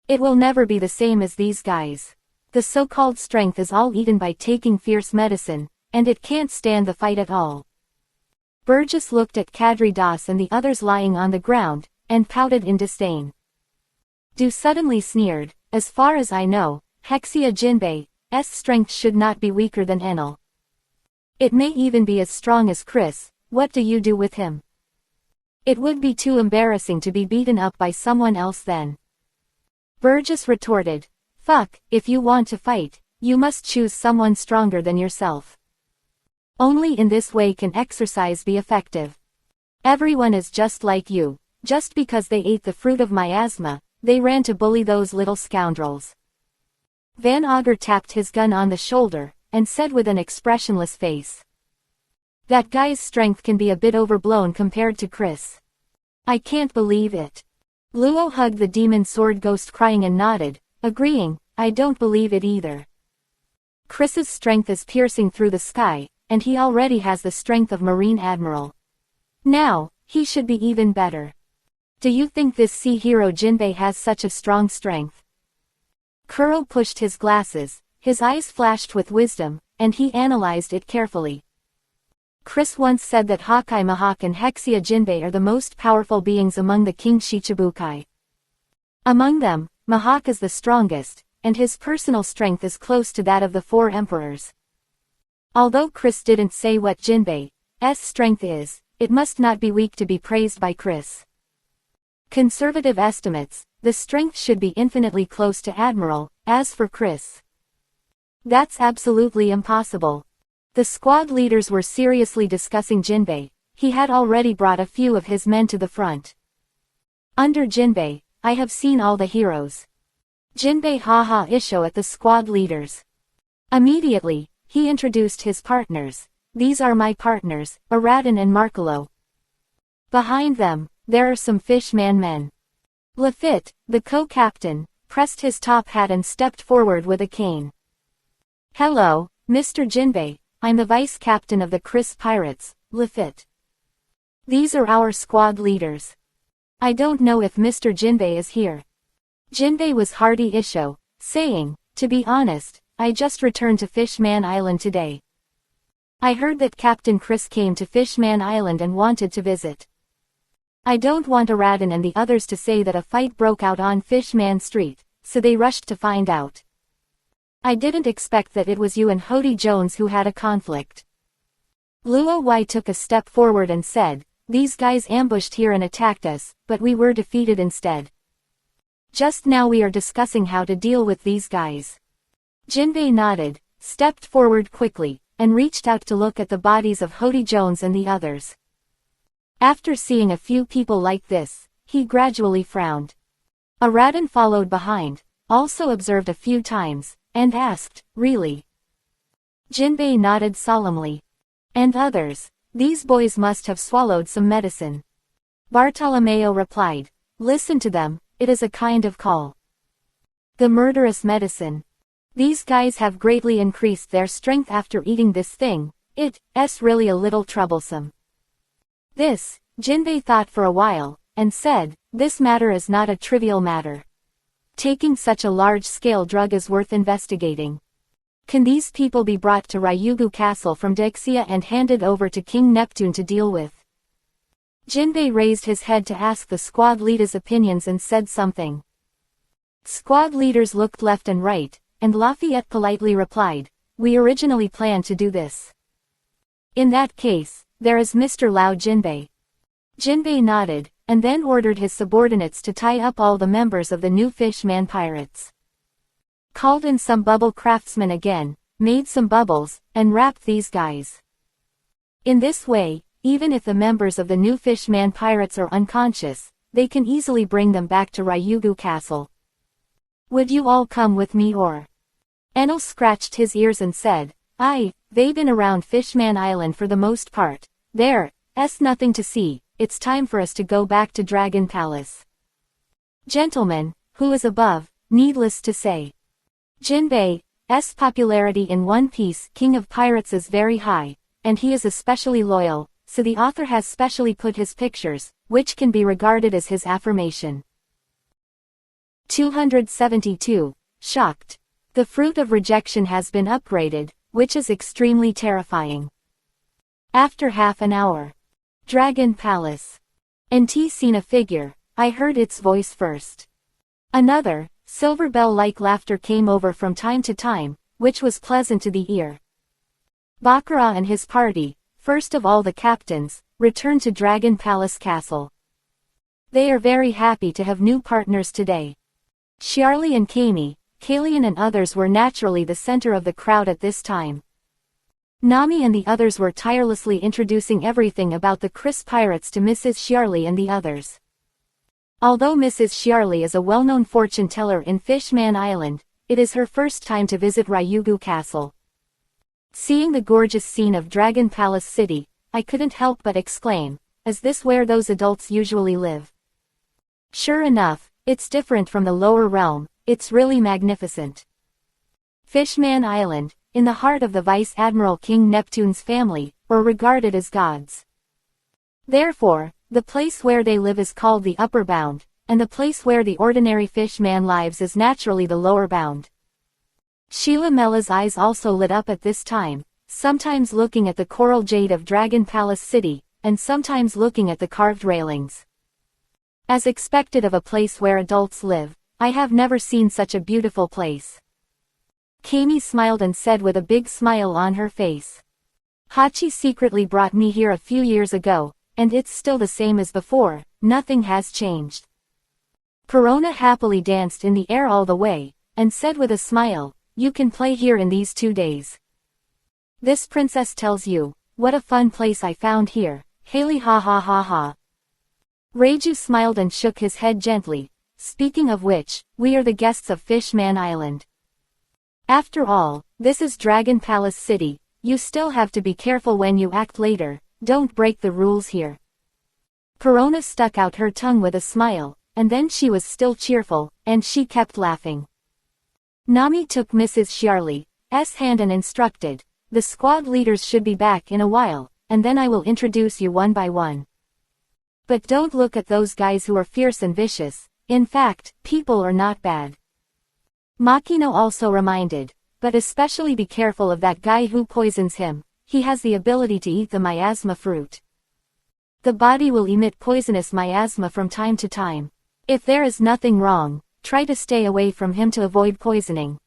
It will never be the same as these guys. The so-called strength is all eaten by taking fierce medicine, and it can't stand the fight at all. Burgess looked at Kadri Das and the others lying on the ground, and pouted in disdain. Du suddenly sneered, "As far as I know, Hexia Jinbei's strength should not be weaker than Enel. It may even be as strong as Chris. What do you do with him? It would be too embarrassing to be beaten up by someone else then." Burgess retorted, "Fuck, if you want to fight, you must choose someone stronger than yourself. Only in this way can exercise be effective. Everyone is just like you. Just because they ate the fruit of miasma, they ran to bully those little scoundrels." Van Auger tapped his gun on the shoulder, and said with an expressionless face, "That guy's strength can be a bit overblown compared to Chris. I can't believe it." Luo hugged the demon sword ghost crying and nodded, agreeing, "I don't believe it either. Chris's strength is piercing through the sky, and he already has the strength of Marine Admiral. Now, he should be even better. Do you think this sea hero Jinbei has such a strong strength?" Kuro pushed his glasses, his eyes flashed with wisdom, and he analyzed it carefully. Chris once said that Hakai Mahak and Hexia Jinbei are the most powerful beings among the King Shichibukai. Among them, Mahak is the strongest, and his personal strength is close to that of the four emperors. Although Chris didn't say what Jinbei's strength is, it must not be weak to be praised by Chris. Conservative estimates, the strength should be infinitely close to Admiral. As for Chris, that's absolutely impossible. The squad leaders were seriously discussing Jinbei. He had already brought a few of his men to the front. Under Jinbei, I have seen all the heroes. Jinbei haha isho at the squad leaders. Immediately, he introduced his partners. These are my partners, Aradin and Markelo. Behind them, there are some fishman men. Lafitte, the co-captain, pressed his top hat and stepped forward with a cane. Hello, Mr. Jinbei, I'm the vice captain of the Chris Pirates, Lafitte. These are our squad leaders. I don't know if Mr. Jinbei is here. Jinbei was hearty isho, saying, to be honest, I just returned to Fishman Island today. I heard that Captain Chris came to Fishman Island and wanted to visit. I don't want Aradin and the others to say that a fight broke out on Fishman Street, so they rushed to find out. I didn't expect that it was you and Hody Jones who had a conflict. Luo Wai took a step forward and said, these guys ambushed here and attacked us, but we were defeated instead. Just now we are discussing how to deal with these guys. Jinbei nodded, stepped forward quickly, and reached out to look at the bodies of Hody Jones and the others. After seeing a few people like this, he gradually frowned. Aradin followed behind, also observed a few times, and asked, really? Jinbei nodded solemnly. And others, these boys must have swallowed some medicine. Bartolomeo replied, listen to them, it is a kind of call. The murderous medicine. These guys have greatly increased their strength after eating this thing, it's really a little troublesome. This, Jinbei thought for a while, and said, this matter is not a trivial matter. Taking such a large-scale drug is worth investigating. Can these people be brought to Ryugu Castle from Dexia and handed over to King Neptune to deal with? Jinbei raised his head to ask the squad leader's opinions and said something. Squad leaders looked left and right, and Lafayette politely replied, "We originally planned to do this." "In that case, there is Mr. Lao Jinbei." Jinbei nodded, and then ordered his subordinates to tie up all the members of the new Fishman pirates. Called in some bubble craftsmen again, made some bubbles, and wrapped these guys. In this way, even if the members of the new Fishman pirates are unconscious, they can easily bring them back to Ryugu Castle. "Would you all come with me or?" Enel scratched his ears and said, "They've been around Fishman Island for the most part. There's nothing to see, it's time for us to go back to Dragon Palace." Gentlemen, who is above, needless to say. Jinbei's popularity in One Piece King of Pirates is very high, and he is especially loyal, so the author has specially put his pictures, which can be regarded as his affirmation. 272. Shocked. The fruit of rejection has been upgraded, which is extremely terrifying. After half an hour. Dragon Palace. NT seen a figure, I heard its voice first. Another, silver bell-like laughter came over from time to time, which was pleasant to the ear. Bakura and his party, first of all the captains, returned to Dragon Palace Castle. They are very happy to have new partners today. Charlie and Kami, Kalian and others were naturally the center of the crowd at this time. Nami and the others were tirelessly introducing everything about the Chris Pirates to Mrs. Charlie and the others. Although Mrs. Charlie is a well-known fortune teller in Fishman Island, it is her first time to visit Ryugu Castle. Seeing the gorgeous scene of Dragon Palace City, I couldn't help but exclaim, "Is this where those adults usually live?" Sure enough, it's different from the lower realm, it's really magnificent. Fishman Island, in the heart of the Vice Admiral King Neptune's family, were regarded as gods. Therefore, the place where they live is called the upper bound, and the place where the ordinary fishman lives is naturally the lower bound. Sheila Mella's eyes also lit up at this time, sometimes looking at the coral jade of Dragon Palace City, and sometimes looking at the carved railings. As expected of a place where adults live, I have never seen such a beautiful place. Kami smiled and said with a big smile on her face. Hachi secretly brought me here a few years ago, and it's still the same as before, nothing has changed. Corona happily danced in the air all the way, and said with a smile, "You can play here in these 2 days. This princess tells you, what a fun place I found here, Haley ha ha ha ha." Reiju smiled and shook his head gently, "Speaking of which, we are the guests of Fishman Island. After all, this is Dragon Palace City, you still have to be careful when you act later, don't break the rules here." Corona stuck out her tongue with a smile, and then she was still cheerful, and she kept laughing. Nami took Mrs. Charlie's hand and instructed, "The squad leaders should be back in a while, and then I will introduce you one by one. But don't look at those guys who are fierce and vicious, in fact, people are not bad." Makino also reminded, "But especially be careful of that guy who poisons him, he has the ability to eat the miasma fruit. The body will emit poisonous miasma from time to time. If there is nothing wrong, try to stay away from him to avoid poisoning."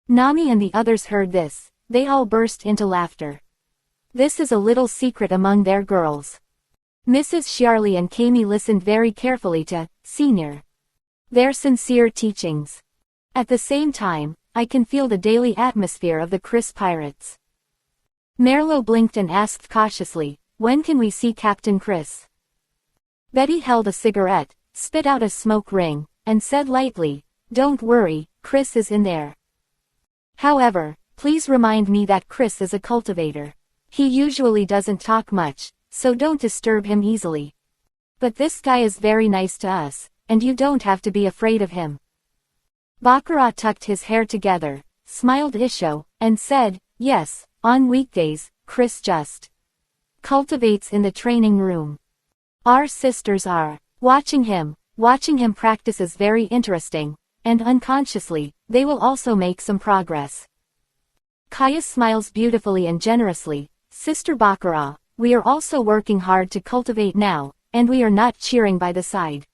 Nami and the others heard this, they all burst into laughter. This is a little secret among their girls. Mrs. Charlie and Kami listened very carefully to their sincere teachings. At the same time, I can feel the daily atmosphere of the Chris Pirates. Merlo blinked and asked cautiously, "When can we see Captain Chris?" Betty held a cigarette, spit out a smoke ring, and said lightly, "Don't worry, Chris is in there. However, please remind me that Chris is a cultivator. He usually doesn't talk much, so don't disturb him easily. But this guy is very nice to us, and you don't have to be afraid of him." Bakura tucked his hair together, smiled Isho, and said, "Yes, on weekdays, Chris just cultivates in the training room. Our sisters are watching him practice is very interesting, and unconsciously, they will also make some progress." Kaya smiles beautifully and generously, "Sister Bakura, we are also working hard to cultivate now, and we are not cheering by the side.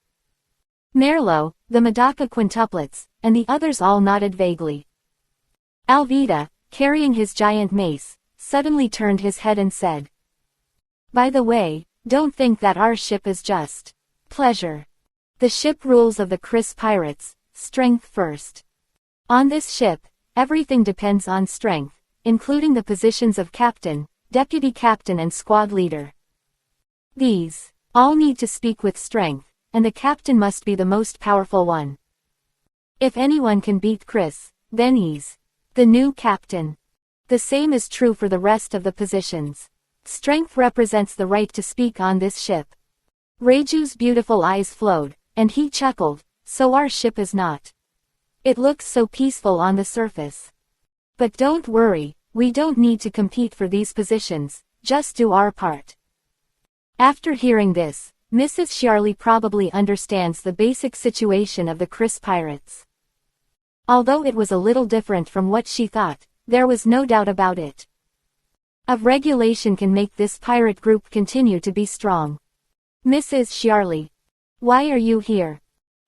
Merlot, the Medaka quintuplets, and the others all nodded vaguely. Alvida, carrying his giant mace, suddenly turned his head and said, "By the way, don't think that our ship is just pleasure. The ship rules of the Chris pirates, strength first. On this ship, everything depends on strength, including the positions of captain, deputy captain and squad leader. These all need to speak with strength, and the captain must be the most powerful one. If anyone can beat Chris, then he's the new captain. The same is true for the rest of the positions. Strength represents the right to speak on this ship." Reju's beautiful eyes flowed, and he chuckled, "So our ship is not. It looks so peaceful on the surface. But don't worry, we don't need to compete for these positions, just do our part." After hearing this, Mrs. Sharley probably understands the basic situation of the Chris pirates. Although it was a little different from what she thought, there was no doubt about it. Of regulation can make this pirate group continue to be strong. "Mrs. Sharley, why are you here?"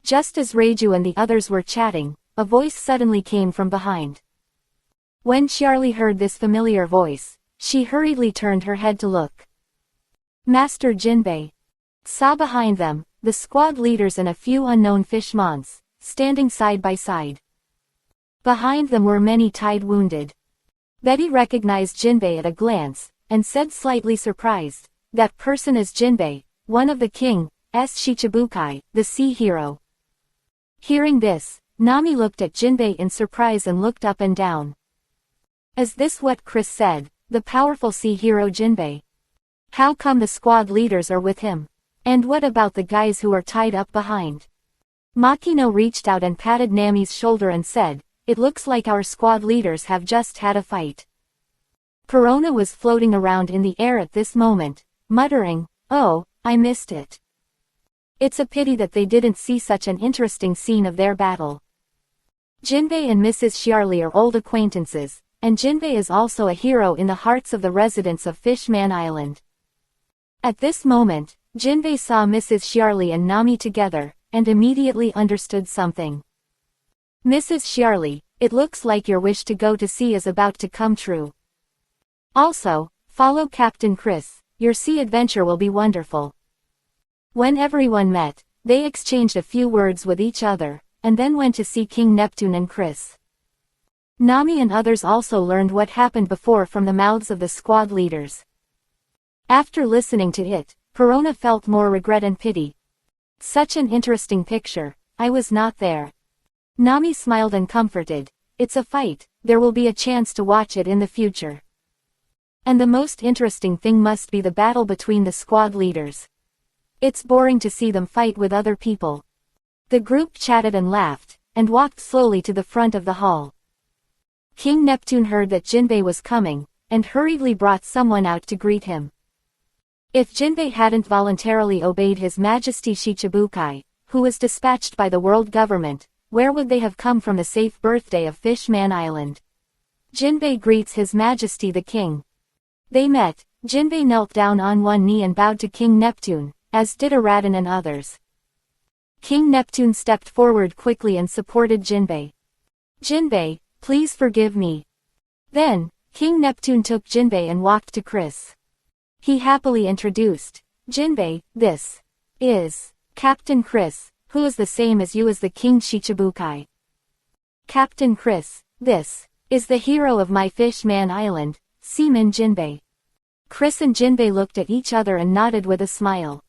Just as Reju and the others were chatting, a voice suddenly came from behind. When Sharley heard this familiar voice, she hurriedly turned her head to look. Master Jinbei saw behind them, the squad leaders and a few unknown fishmons, standing side by side. Behind them were many tied wounded. Betty recognized Jinbei at a glance, and said slightly surprised, "That person is Jinbei, one of the king's Shichibukai, the sea hero." Hearing this, Nami looked at Jinbei in surprise and looked up and down. Is this what Chris said, the powerful sea hero Jinbei? How come the squad leaders are with him? And what about the guys who are tied up behind? Makino reached out and patted Nami's shoulder and said, "It looks like our squad leaders have just had a fight." Perona was floating around in the air at this moment, muttering, "Oh, I missed it. It's a pity that they didn't see such an interesting scene of their battle." Jinbei and Mrs. Sharley are old acquaintances, and Jinbei is also a hero in the hearts of the residents of Fishman Island. At this moment, Jinbei saw Mrs. Sharley and Nami together, and immediately understood something. "Mrs. Sharley, it looks like your wish to go to sea is about to come true. Also, follow Captain Chris, your sea adventure will be wonderful." When everyone met, they exchanged a few words with each other, and then went to see King Neptune and Chris. Nami and others also learned what happened before from the mouths of the squad leaders. After listening to it, Perona felt more regret and pity. "Such an interesting picture, I was not there." Nami smiled and comforted, "It's a fight, there will be a chance to watch it in the future. And the most interesting thing must be the battle between the squad leaders. It's boring to see them fight with other people." The group chatted and laughed, and walked slowly to the front of the hall. King Neptune heard that Jinbei was coming, and hurriedly brought someone out to greet him. If Jinbei hadn't voluntarily obeyed His Majesty Shichibukai, who was dispatched by the world government, where would they have come from the safe birthday of Fishman Island? Jinbei greets His Majesty the King. They met, Jinbei knelt down on one knee and bowed to King Neptune, as did Aradin and others. King Neptune stepped forward quickly and supported Jinbei. "Jinbei, please forgive me." Then, King Neptune took Jinbei and walked to Chris. He happily introduced, "Jinbei, this is Captain Chris, who is the same as you as the King Shichibukai. Captain Chris, this is the hero of my Fishman Island, Seaman Jinbei." Chris and Jinbei looked at each other and nodded with a smile.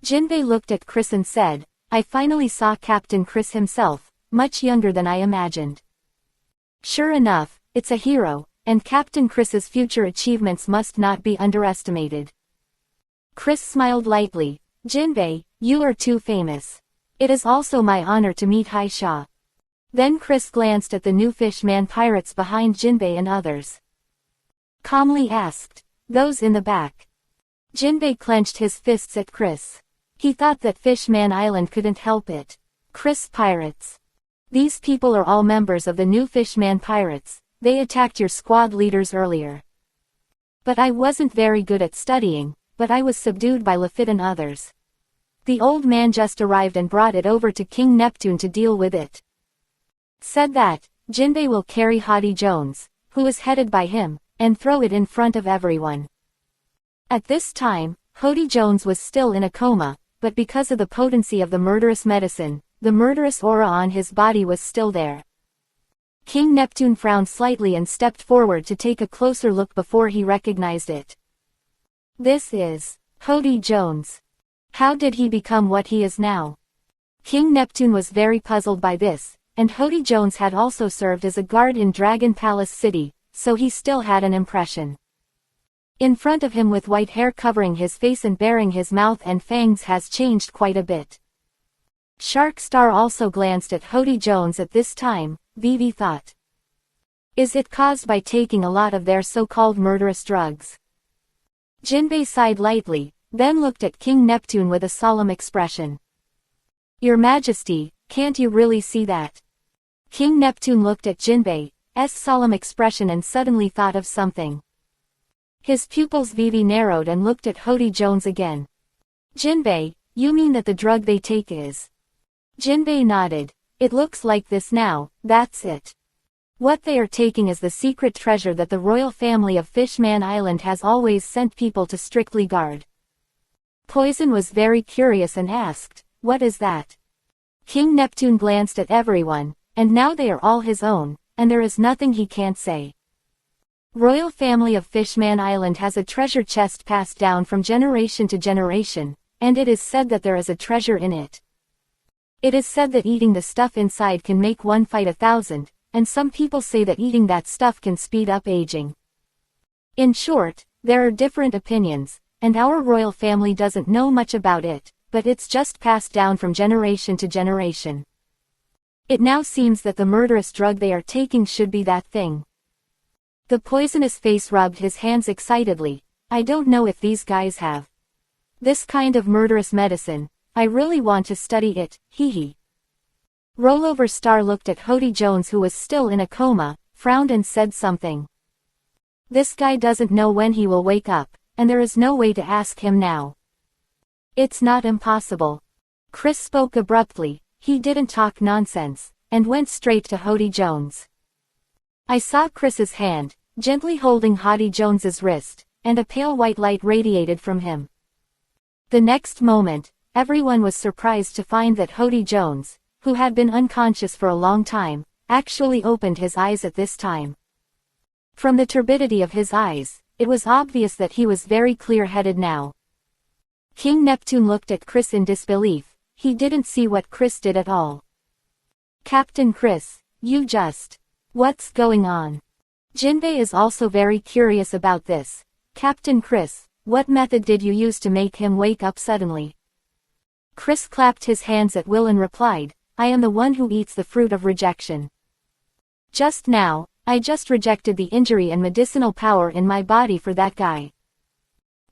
Jinbei looked at Chris and said, "I finally saw Captain Chris himself, much younger than I imagined. Sure enough, it's a hero, and Captain Chris's future achievements must not be underestimated." Chris smiled lightly, "Jinbei, you are too famous. It is also my honor to meet Haisha." Then Chris glanced at the new Fishman pirates behind Jinbei and others. Calmly asked, "Those in the back?" Jinbei clenched his fists at Chris. He thought that Fishman Island couldn't help it. Chris pirates. These people are all members of the new Fishman pirates. They attacked your squad leaders earlier. But I wasn't very good at studying, but I was subdued by Lafitte and others. The old man just arrived and brought it over to King Neptune to deal with it. Said that, Jinbei will carry Haughty Jones, who is headed by him, and throw it in front of everyone. At this time, Haughty Jones was still in a coma, but because of the potency of the murderous medicine, the murderous aura on his body was still there. King Neptune frowned slightly and stepped forward to take a closer look before he recognized it. This is Haughty Jones. How did he become what he is now? King Neptune was very puzzled by this, and Haughty Jones had also served as a guard in Dragon Palace City, so he still had an impression. In front of him with white hair covering his face and baring his mouth and fangs has changed quite a bit. Shark Star also glanced at Haughty Jones at this time, Vivi thought. Is it caused by taking a lot of their so-called murderous drugs? Jinbei sighed lightly, then looked at King Neptune with a solemn expression. Your Majesty, can't you really see that? King Neptune looked at Jinbei's solemn expression and suddenly thought of something. His pupils Vivi narrowed and looked at Haughty Jones again. Jinbei, you mean that the drug they take is? Jinbei nodded. It looks like this now, that's it. What they are taking is the secret treasure that the royal family of Fishman Island has always sent people to strictly guard. Poison was very curious and asked, what is that? King Neptune glanced at everyone, and now they are all his own, and there is nothing he can't say. Royal family of Fishman Island has a treasure chest passed down from generation to generation, and it is said that there is a treasure in it. It is said that eating the stuff inside can make one fight 1,000, and some people say that eating that stuff can speed up aging. In short, there are different opinions, and our royal family doesn't know much about it, but it's just passed down from generation to generation. It now seems that the murderous drug they are taking should be that thing. The poisonous face rubbed his hands excitedly. I don't know if these guys have this kind of murderous medicine. I really want to study it, hee. Rollover Star looked at Haughty Jones who was still in a coma, frowned and said something. This guy doesn't know when he will wake up, and there is no way to ask him now. It's not impossible. Chris spoke abruptly, he didn't talk nonsense, and went straight to Haughty Jones. I saw Chris's hand, gently holding Haughty Jones's wrist, and a pale white light radiated from him. The next moment, everyone was surprised to find that Haughty Jones, who had been unconscious for a long time, actually opened his eyes at this time. From the turbidity of his eyes, it was obvious that he was very clear-headed now. King Neptune looked at Chris in disbelief. He didn't see what Chris did at all. Captain Chris, you just... What's going on? Jinbei is also very curious about this. Captain Chris, what method did you use to make him wake up suddenly? Chris clapped his hands at will and replied, I am the one who eats the fruit of rejection. Just now, I just rejected the injury and medicinal power in my body for that guy.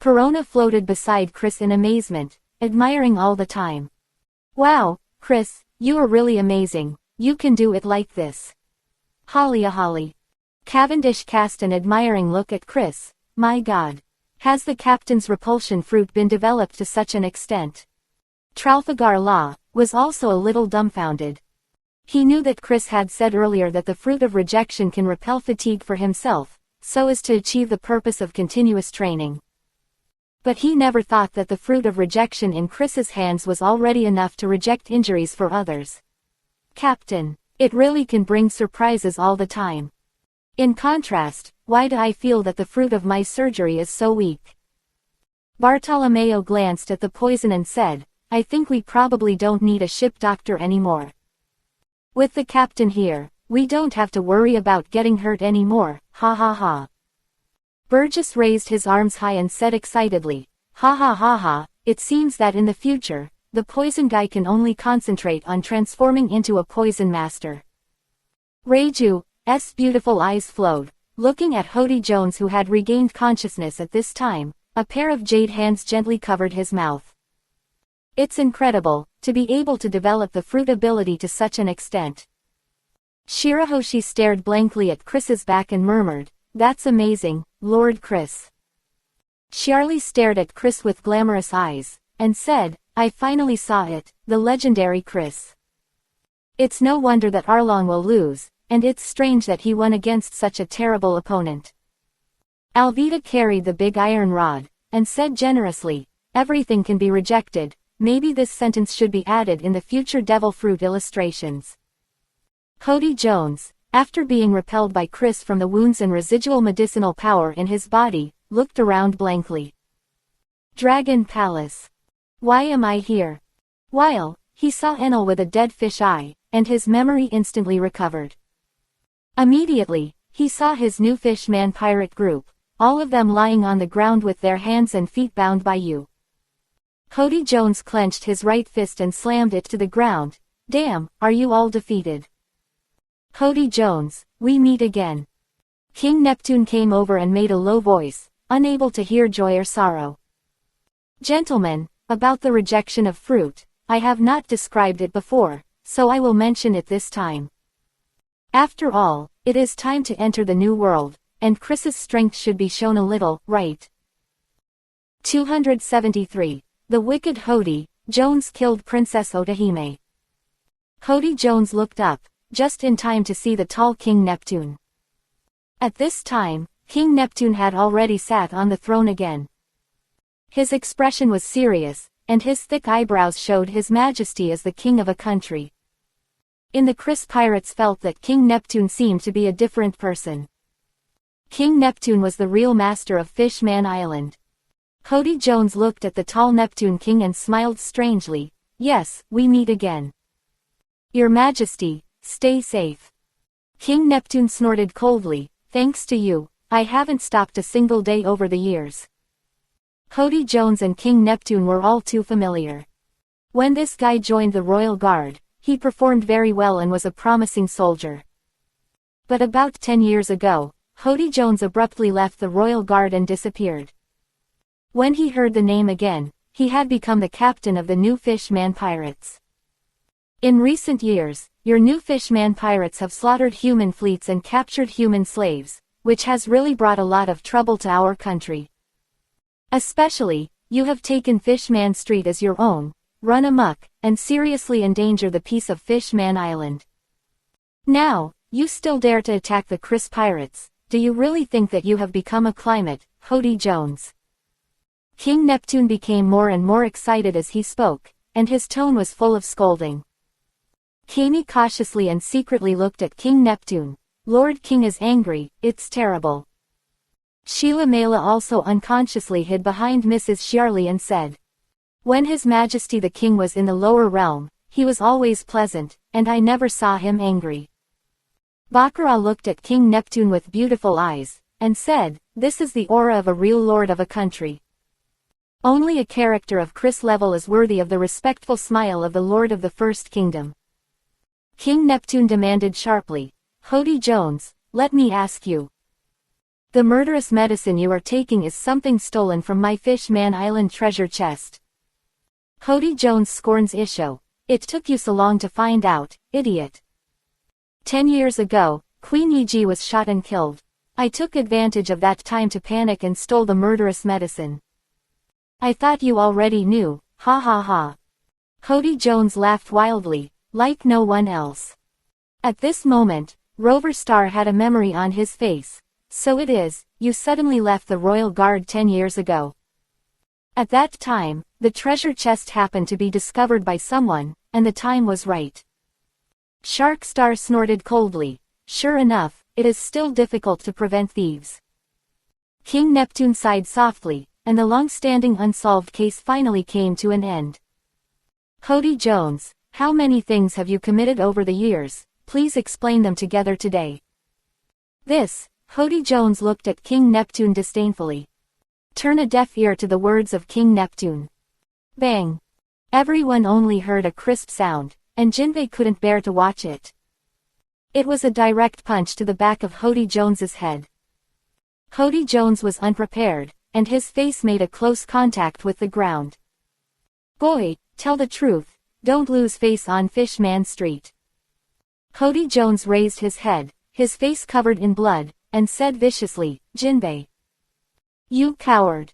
Corona floated beside Chris in amazement, admiring all the time. Wow, Chris, you are really amazing, you can do it like this. Holly. Cavendish cast an admiring look at Chris. My God. Has the captain's repulsion fruit been developed to such an extent? Trafalgar Law was also a little dumbfounded. He knew that Chris had said earlier that the fruit of rejection can repel fatigue for himself, so as to achieve the purpose of continuous training. But he never thought that the fruit of rejection in Chris's hands was already enough to reject injuries for others. Captain, it really can bring surprises all the time. In contrast, why do I feel that the fruit of my surgery is so weak? Bartolomeo glanced at the poison and said, I think we probably don't need a ship doctor anymore. With the captain here, we don't have to worry about getting hurt anymore, ha. Burgess raised his arms high and said excitedly, ha, it seems that in the future, the poison guy can only concentrate on transforming into a poison master. Reju's beautiful eyes flowed, looking at Haughty Jones who had regained consciousness at this time, a pair of jade hands gently covered his mouth. It's incredible, to be able to develop the fruit ability to such an extent. Shirahoshi stared blankly at Chris's back and murmured, that's amazing, Lord Chris. Charlie stared at Chris with glamorous eyes, and said, I finally saw it, the legendary Chris. It's no wonder that Arlong will lose, and it's strange that he won against such a terrible opponent. Alvita carried the big iron rod, and said generously, everything can be rejected, maybe this sentence should be added in the future devil fruit illustrations. Cody Jones, after being repelled by Chris from the wounds and residual medicinal power in his body, looked around blankly. Dragon Palace. Why am I here? While, he saw Enel with a dead fish eye, and his memory instantly recovered. Immediately, he saw his new fishman pirate group, all of them lying on the ground with their hands and feet bound by you. Cody Jones clenched his right fist and slammed it to the ground. Damn, are you all defeated? Cody Jones, we meet again. King Neptune came over and made a low voice, unable to hear joy or sorrow. Gentlemen, about the rejection of fruit, I have not described it before, so I will mention it this time. After all, it is time to enter the new world, and Chris's strength should be shown a little, right? 273. The Wicked Cody Jones killed Princess Otahime. Cody Jones looked up, just in time to see the tall King Neptune. At this time, King Neptune had already sat on the throne again. His expression was serious, and his thick eyebrows showed his majesty as the king of a country. In the Chris pirates felt that King Neptune seemed to be a different person. King Neptune was the real master of Fishman Island. Cody Jones looked at the tall Neptune King and smiled strangely. Yes, we meet again. Your Majesty, stay safe. King Neptune snorted coldly. Thanks to you, I haven't stopped a single day over the years. Cody Jones and King Neptune were all too familiar. When this guy joined the Royal Guard, he performed very well and was a promising soldier. But about 10 years ago, Cody Jones abruptly left the Royal Guard and disappeared. When he heard the name again, he had become the captain of the new Fishman Pirates. In recent years, your new Fishman Pirates have slaughtered human fleets and captured human slaves, which has really brought a lot of trouble to our country. Especially, you have taken Fishman Street as your own, run amok, and seriously endanger the peace of Fishman Island. Now, you still dare to attack the Chris Pirates. Do you really think that you have become a climate, Cody Jones? King Neptune became more and more excited as he spoke, and his tone was full of scolding. Kami cautiously and secretly looked at King Neptune. Lord King is angry, it's terrible. Sheila Mela also unconsciously hid behind Mrs. Charlie and said, when His Majesty the King was in the lower realm, he was always pleasant, and I never saw him angry. Baccarat looked at King Neptune with beautiful eyes, and said, this is the aura of a real lord of a country. Only a character of Chris level is worthy of the respectful smile of the Lord of the First Kingdom. King Neptune demanded sharply, Cody Jones, let me ask you. The murderous medicine you are taking is something stolen from my Fishman Island treasure chest. Cody Jones scorns Isho. It took you so long to find out, idiot. 10 years ago, Queen Yiji was shot and killed. I took advantage of that time to panic and stole the murderous medicine. I thought you already knew, ha ha ha. Cody Jones laughed wildly, like no one else. At this moment, Rover Star had a memory on his face. So it is, you suddenly left the Royal Guard 10 years ago. At that time, the treasure chest happened to be discovered by someone, and the time was right. Shark Star snorted coldly. Sure enough, it is still difficult to prevent thieves. King Neptune sighed softly, and the long-standing unsolved case finally came to an end. Cody Jones, how many things have you committed over the years? Please explain them together today. This, Cody Jones looked at King Neptune disdainfully. Turn a deaf ear to the words of King Neptune. Bang! Everyone only heard a crisp sound, and Jinbei couldn't bear to watch it. It was a direct punch to the back of Cody Jones's head. Cody Jones was unprepared, and his face made a close contact with the ground. Boy, tell the truth, don't lose face on Fishman Street. Cody Jones raised his head, his face covered in blood, and said viciously, Jinbei. You coward.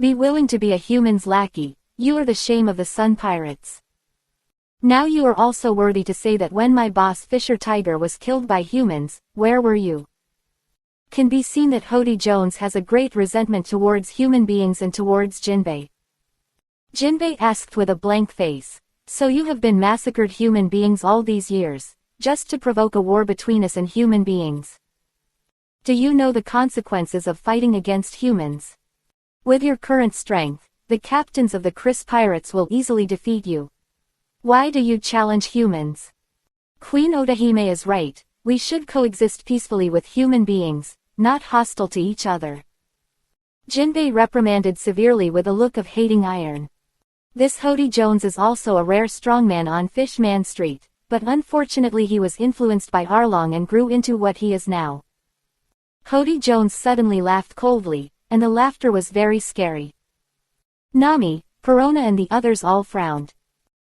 Be willing to be a human's lackey, you are the shame of the Sun Pirates. Now you are also worthy to say that when my boss Fisher Tiger was killed by humans, where were you? Can be seen that Hody Jones has a great resentment towards human beings and towards Jinbei. Jinbei asked with a blank face, so you have been massacred human beings all these years, just to provoke a war between us and human beings. Do you know the consequences of fighting against humans? With your current strength, the captains of the Chris Pirates will easily defeat you. Why do you challenge humans? Queen Odahime is right, we should coexist peacefully with human beings, not hostile to each other. Jinbei reprimanded severely with a look of hating iron. This Hody Jones is also a rare strongman on Fishman Street, but unfortunately he was influenced by Arlong and grew into what he is now. Hody Jones suddenly laughed coldly, and the laughter was very scary. Nami, Perona and the others all frowned.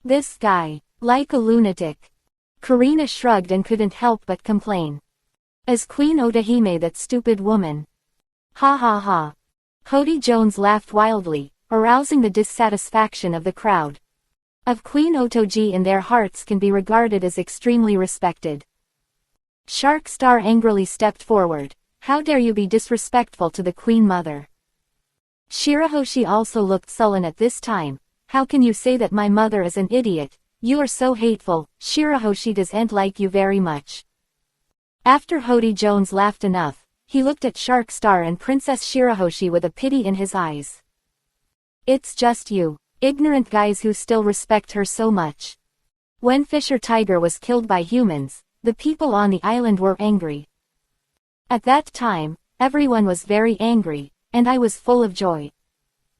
This guy, like a lunatic. Karina shrugged and couldn't help but complain. As Queen Odahime, that stupid woman. Ha ha ha. Hody Jones laughed wildly, arousing the dissatisfaction of the crowd. Of Queen Otoji in their hearts can be regarded as extremely respected. Shark Star angrily stepped forward. How dare you be disrespectful to the Queen Mother? Shirahoshi also looked sullen at this time. How can you say that my mother is an idiot? You are so hateful, Shirahoshi doesn't like you very much. After Hody Jones laughed enough, he looked at Shark Star and Princess Shirahoshi with a pity in his eyes. It's just you, ignorant guys who still respect her so much. When Fisher Tiger was killed by humans, the people on the island were angry. At that time, everyone was very angry, and I was full of joy.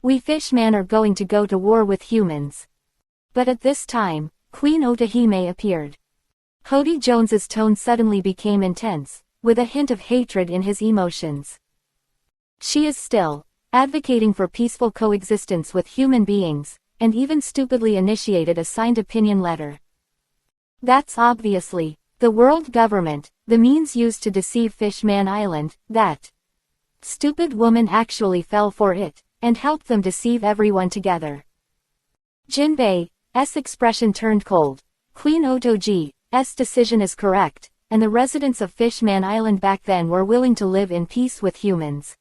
We fishmen are going to go to war with humans. But at this time, Queen Otahime appeared. Hody Jones's tone suddenly became intense, with a hint of hatred in his emotions. She is still advocating for peaceful coexistence with human beings, and even stupidly initiated a signed opinion letter. That's obviously the world government, the means used to deceive Fishman Island. That stupid woman actually fell for it, and helped them deceive everyone together. Jinbei's expression turned cold. Queen Otoji's decision is correct, and the residents of Fishman Island back then were willing to live in peace with humans.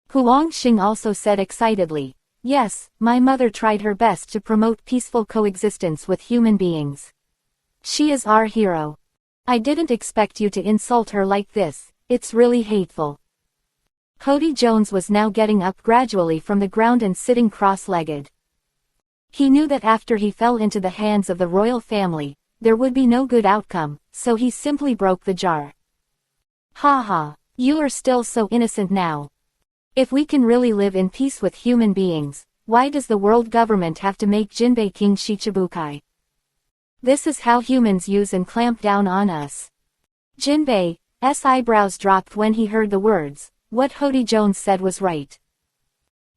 Huang Xing also said excitedly, yes, my mother tried her best to promote peaceful coexistence with human beings. She is our hero. I didn't expect you to insult her like this, it's really hateful. Hody Jones was now getting up gradually from the ground and sitting cross-legged. He knew that after he fell into the hands of the royal family, there would be no good outcome, so he simply broke the jar. Ha ha, you are still so innocent now. If we can really live in peace with human beings, why does the world government have to make Jinbei King Shichibukai? This is how humans use and clamp down on us. Jinbei's eyebrows dropped when he heard the words. What Hody Jones said was right.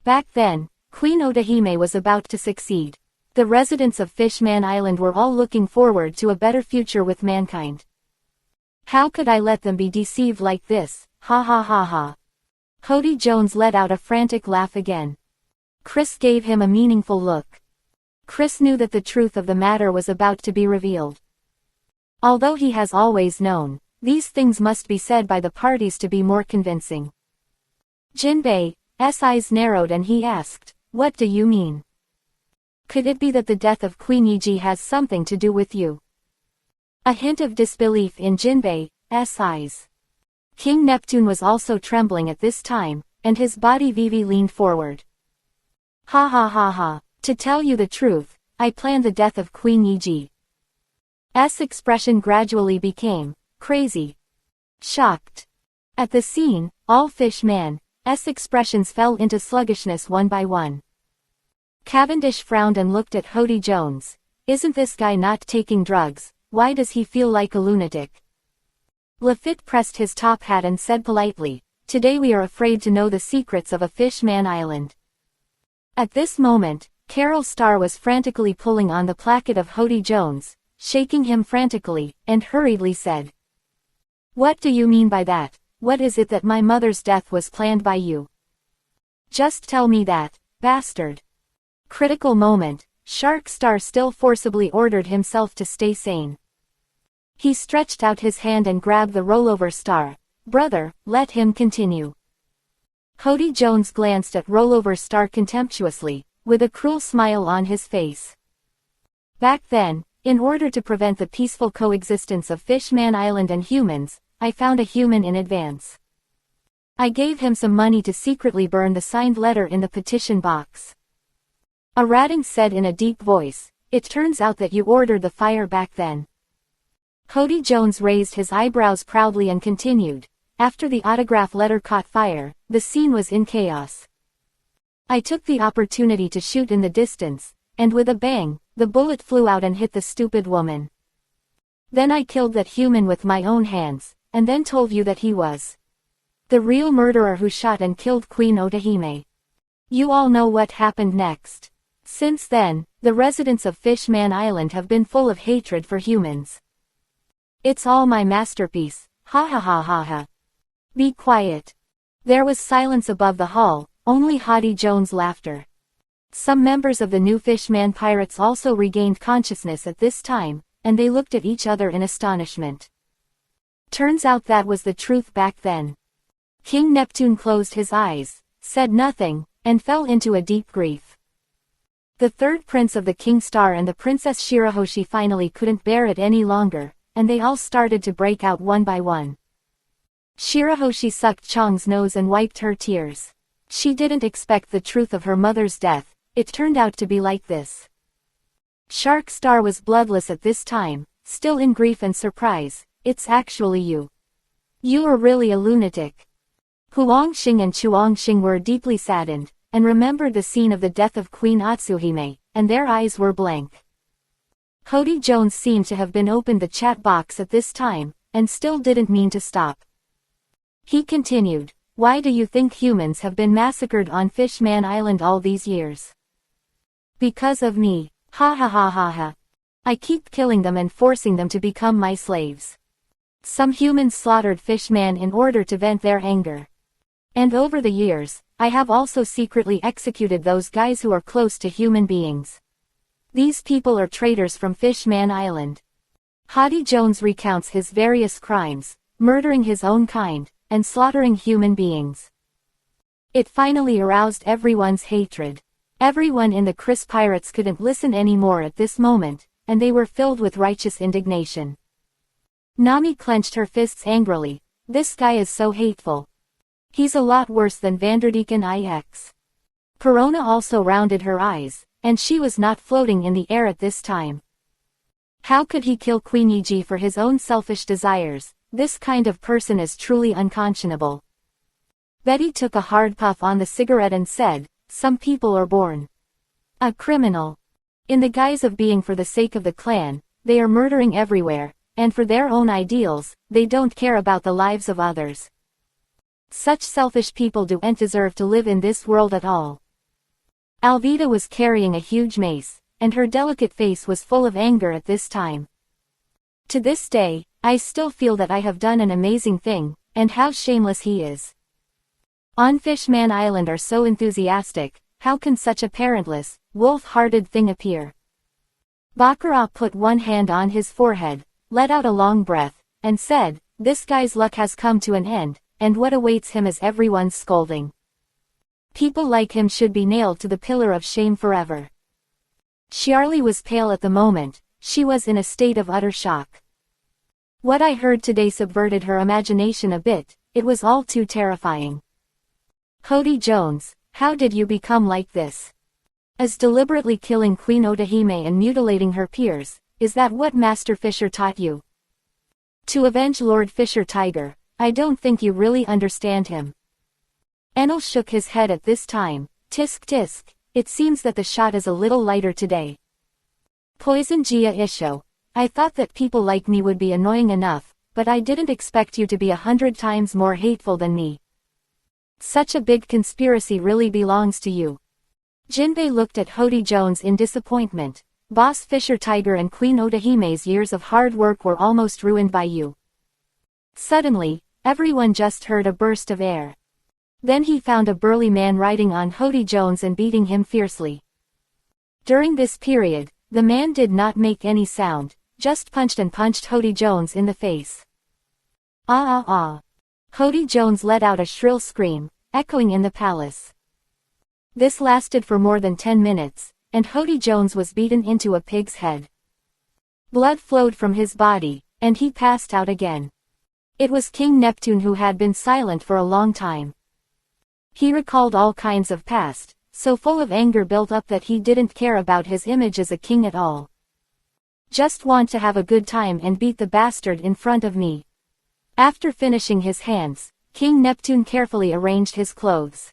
Back then, Queen Odahime was about to succeed. The residents of Fishman Island were all looking forward to a better future with mankind. How could I let them be deceived like this? Ha ha ha ha. Hody Jones let out a frantic laugh again. Chris gave him a meaningful look. Chris knew that the truth of the matter was about to be revealed. Although he has always known, these things must be said by the parties to be more convincing. Jinbei's eyes narrowed and he asked, what do you mean? Could it be that the death of Queen Yiji has something to do with you? A hint of disbelief in Jinbei's eyes. King Neptune was also trembling at this time, and his body Vivi leaned forward. Ha ha ha ha, to tell you the truth, I planned the death of Queen Yiji's expression gradually became crazy. Shocked. At the scene, all Fishman's expressions fell into sluggishness one by one. Cavendish frowned and looked at Hody Jones. Isn't this guy not taking drugs? Why does he feel like a lunatic? Lafitte pressed his top hat and said politely, today we are afraid to know the secrets of a Fishman Island. At this moment, Carol Starr was frantically pulling on the placket of Hody Jones, shaking him frantically, and hurriedly said, what do you mean by that? What is it that my mother's death was planned by you? Just tell me that, bastard. Critical moment. Shark Star still forcibly ordered himself to stay sane. He stretched out his hand and grabbed the rollover star. Brother, let him continue. Cody Jones glanced at rollover star contemptuously, with a cruel smile on his face. Back then, in order to prevent the peaceful coexistence of Fishman Island and humans, I found a human in advance. I gave him some money to secretly burn the signed letter in the petition box. A ratting said in a deep voice, "It turns out that you ordered the fire back then." Cody Jones raised his eyebrows proudly and continued, "After the autograph letter caught fire, the scene was in chaos. I took the opportunity to shoot in the distance, and with a bang, the bullet flew out and hit the stupid woman. Then I killed that human with my own hands, and then told you that he was the real murderer who shot and killed Queen Otahime. You all know what happened next. Since then, the residents of Fishman Island have been full of hatred for humans. It's all my masterpiece, ha ha ha ha ha." "Be quiet." There was silence above the hall, only Cody Jones' laughter. Some members of the new Fishman pirates also regained consciousness at this time, and they looked at each other in astonishment. Turns out that was the truth back then. King Neptune closed his eyes, said nothing, and fell into a deep grief. The third prince of the King Star and the Princess Shirahoshi finally couldn't bear it any longer, and they all started to break out one by one. Shirahoshi sucked Chang's nose and wiped her tears. She didn't expect the truth of her mother's death. It turned out to be like this. Shark Star was bloodless at this time, still in grief and surprise. "It's actually you. You are really a lunatic." Huangxing and Chuangxing were deeply saddened, and remembered the scene of the death of Queen Atsuhime, and their eyes were blank. Cody Jones seemed to have been opened the chat box at this time, and still didn't mean to stop. He continued, "Why do you think humans have been massacred on Fishman Island all these years? Because of me, ha ha ha ha ha. I keep killing them and forcing them to become my slaves. Some humans slaughtered Fishman in order to vent their anger. And over the years, I have also secretly executed those guys who are close to human beings. These people are traitors from Fishman Island." Cody Jones recounts his various crimes, murdering his own kind, and slaughtering human beings. It finally aroused everyone's hatred. Everyone in the Chris Pirates couldn't listen anymore at this moment, and they were filled with righteous indignation. Nami clenched her fists angrily. "This guy is so hateful. He's a lot worse than Vanderdecken IX. Perona also rounded her eyes, and she was not floating in the air at this time. How could he kill Queen Yiji for his own selfish desires? This kind of person is truly unconscionable. Betty took a hard puff on the cigarette and said, "Some people are born a criminal. In the guise of being for the sake of the clan, they are murdering everywhere, and for their own ideals, they don't care about the lives of others. Such selfish people don't deserve to live in this world at all." Alvida was carrying a huge mace, and her delicate face was full of anger at this time. "To this day, I still feel that I have done an amazing thing, and how shameless he is. On Fishman Island are so enthusiastic, how can such a parentless, wolf-hearted thing appear?" Baccarat put one hand on his forehead, let out a long breath, and said, "This guy's luck has come to an end, and what awaits him is everyone's scolding. People like him should be nailed to the pillar of shame forever." Charlie was pale at the moment. She was in a state of utter shock. What I heard today subverted her imagination a bit. It was all too terrifying. "Cody Jones, how did you become like this? As deliberately killing Queen Otahime and mutilating her peers, is that what Master Fisher taught you? To avenge Lord Fisher Tiger, I don't think you really understand him." Enel shook his head at this time. "Tisk tisk, it seems that the shot is a little lighter today. Poison Gia Isho, I thought that people like me would be annoying enough, but I didn't expect you to be 100 times more hateful than me. Such a big conspiracy really belongs to you." Jinbei looked at Cody Jones in disappointment. "Boss Fisher Tiger and Queen Otahime's years of hard work were almost ruined by you." Suddenly, everyone just heard a burst of air. Then he found a burly man riding on Hody Jones and beating him fiercely. During this period, the man did not make any sound, just punched Hody Jones in the face. Ah ah ah. Hody Jones let out a shrill scream, echoing in the palace. This lasted for more than 10 minutes, and Hody Jones was beaten into a pig's head. Blood flowed from his body, and he passed out again. It was King Neptune who had been silent for a long time. He recalled all kinds of past, so full of anger built up that he didn't care about his image as a king at all. Just want to have a good time and beat the bastard in front of me. After finishing his hands, King Neptune carefully arranged his clothes.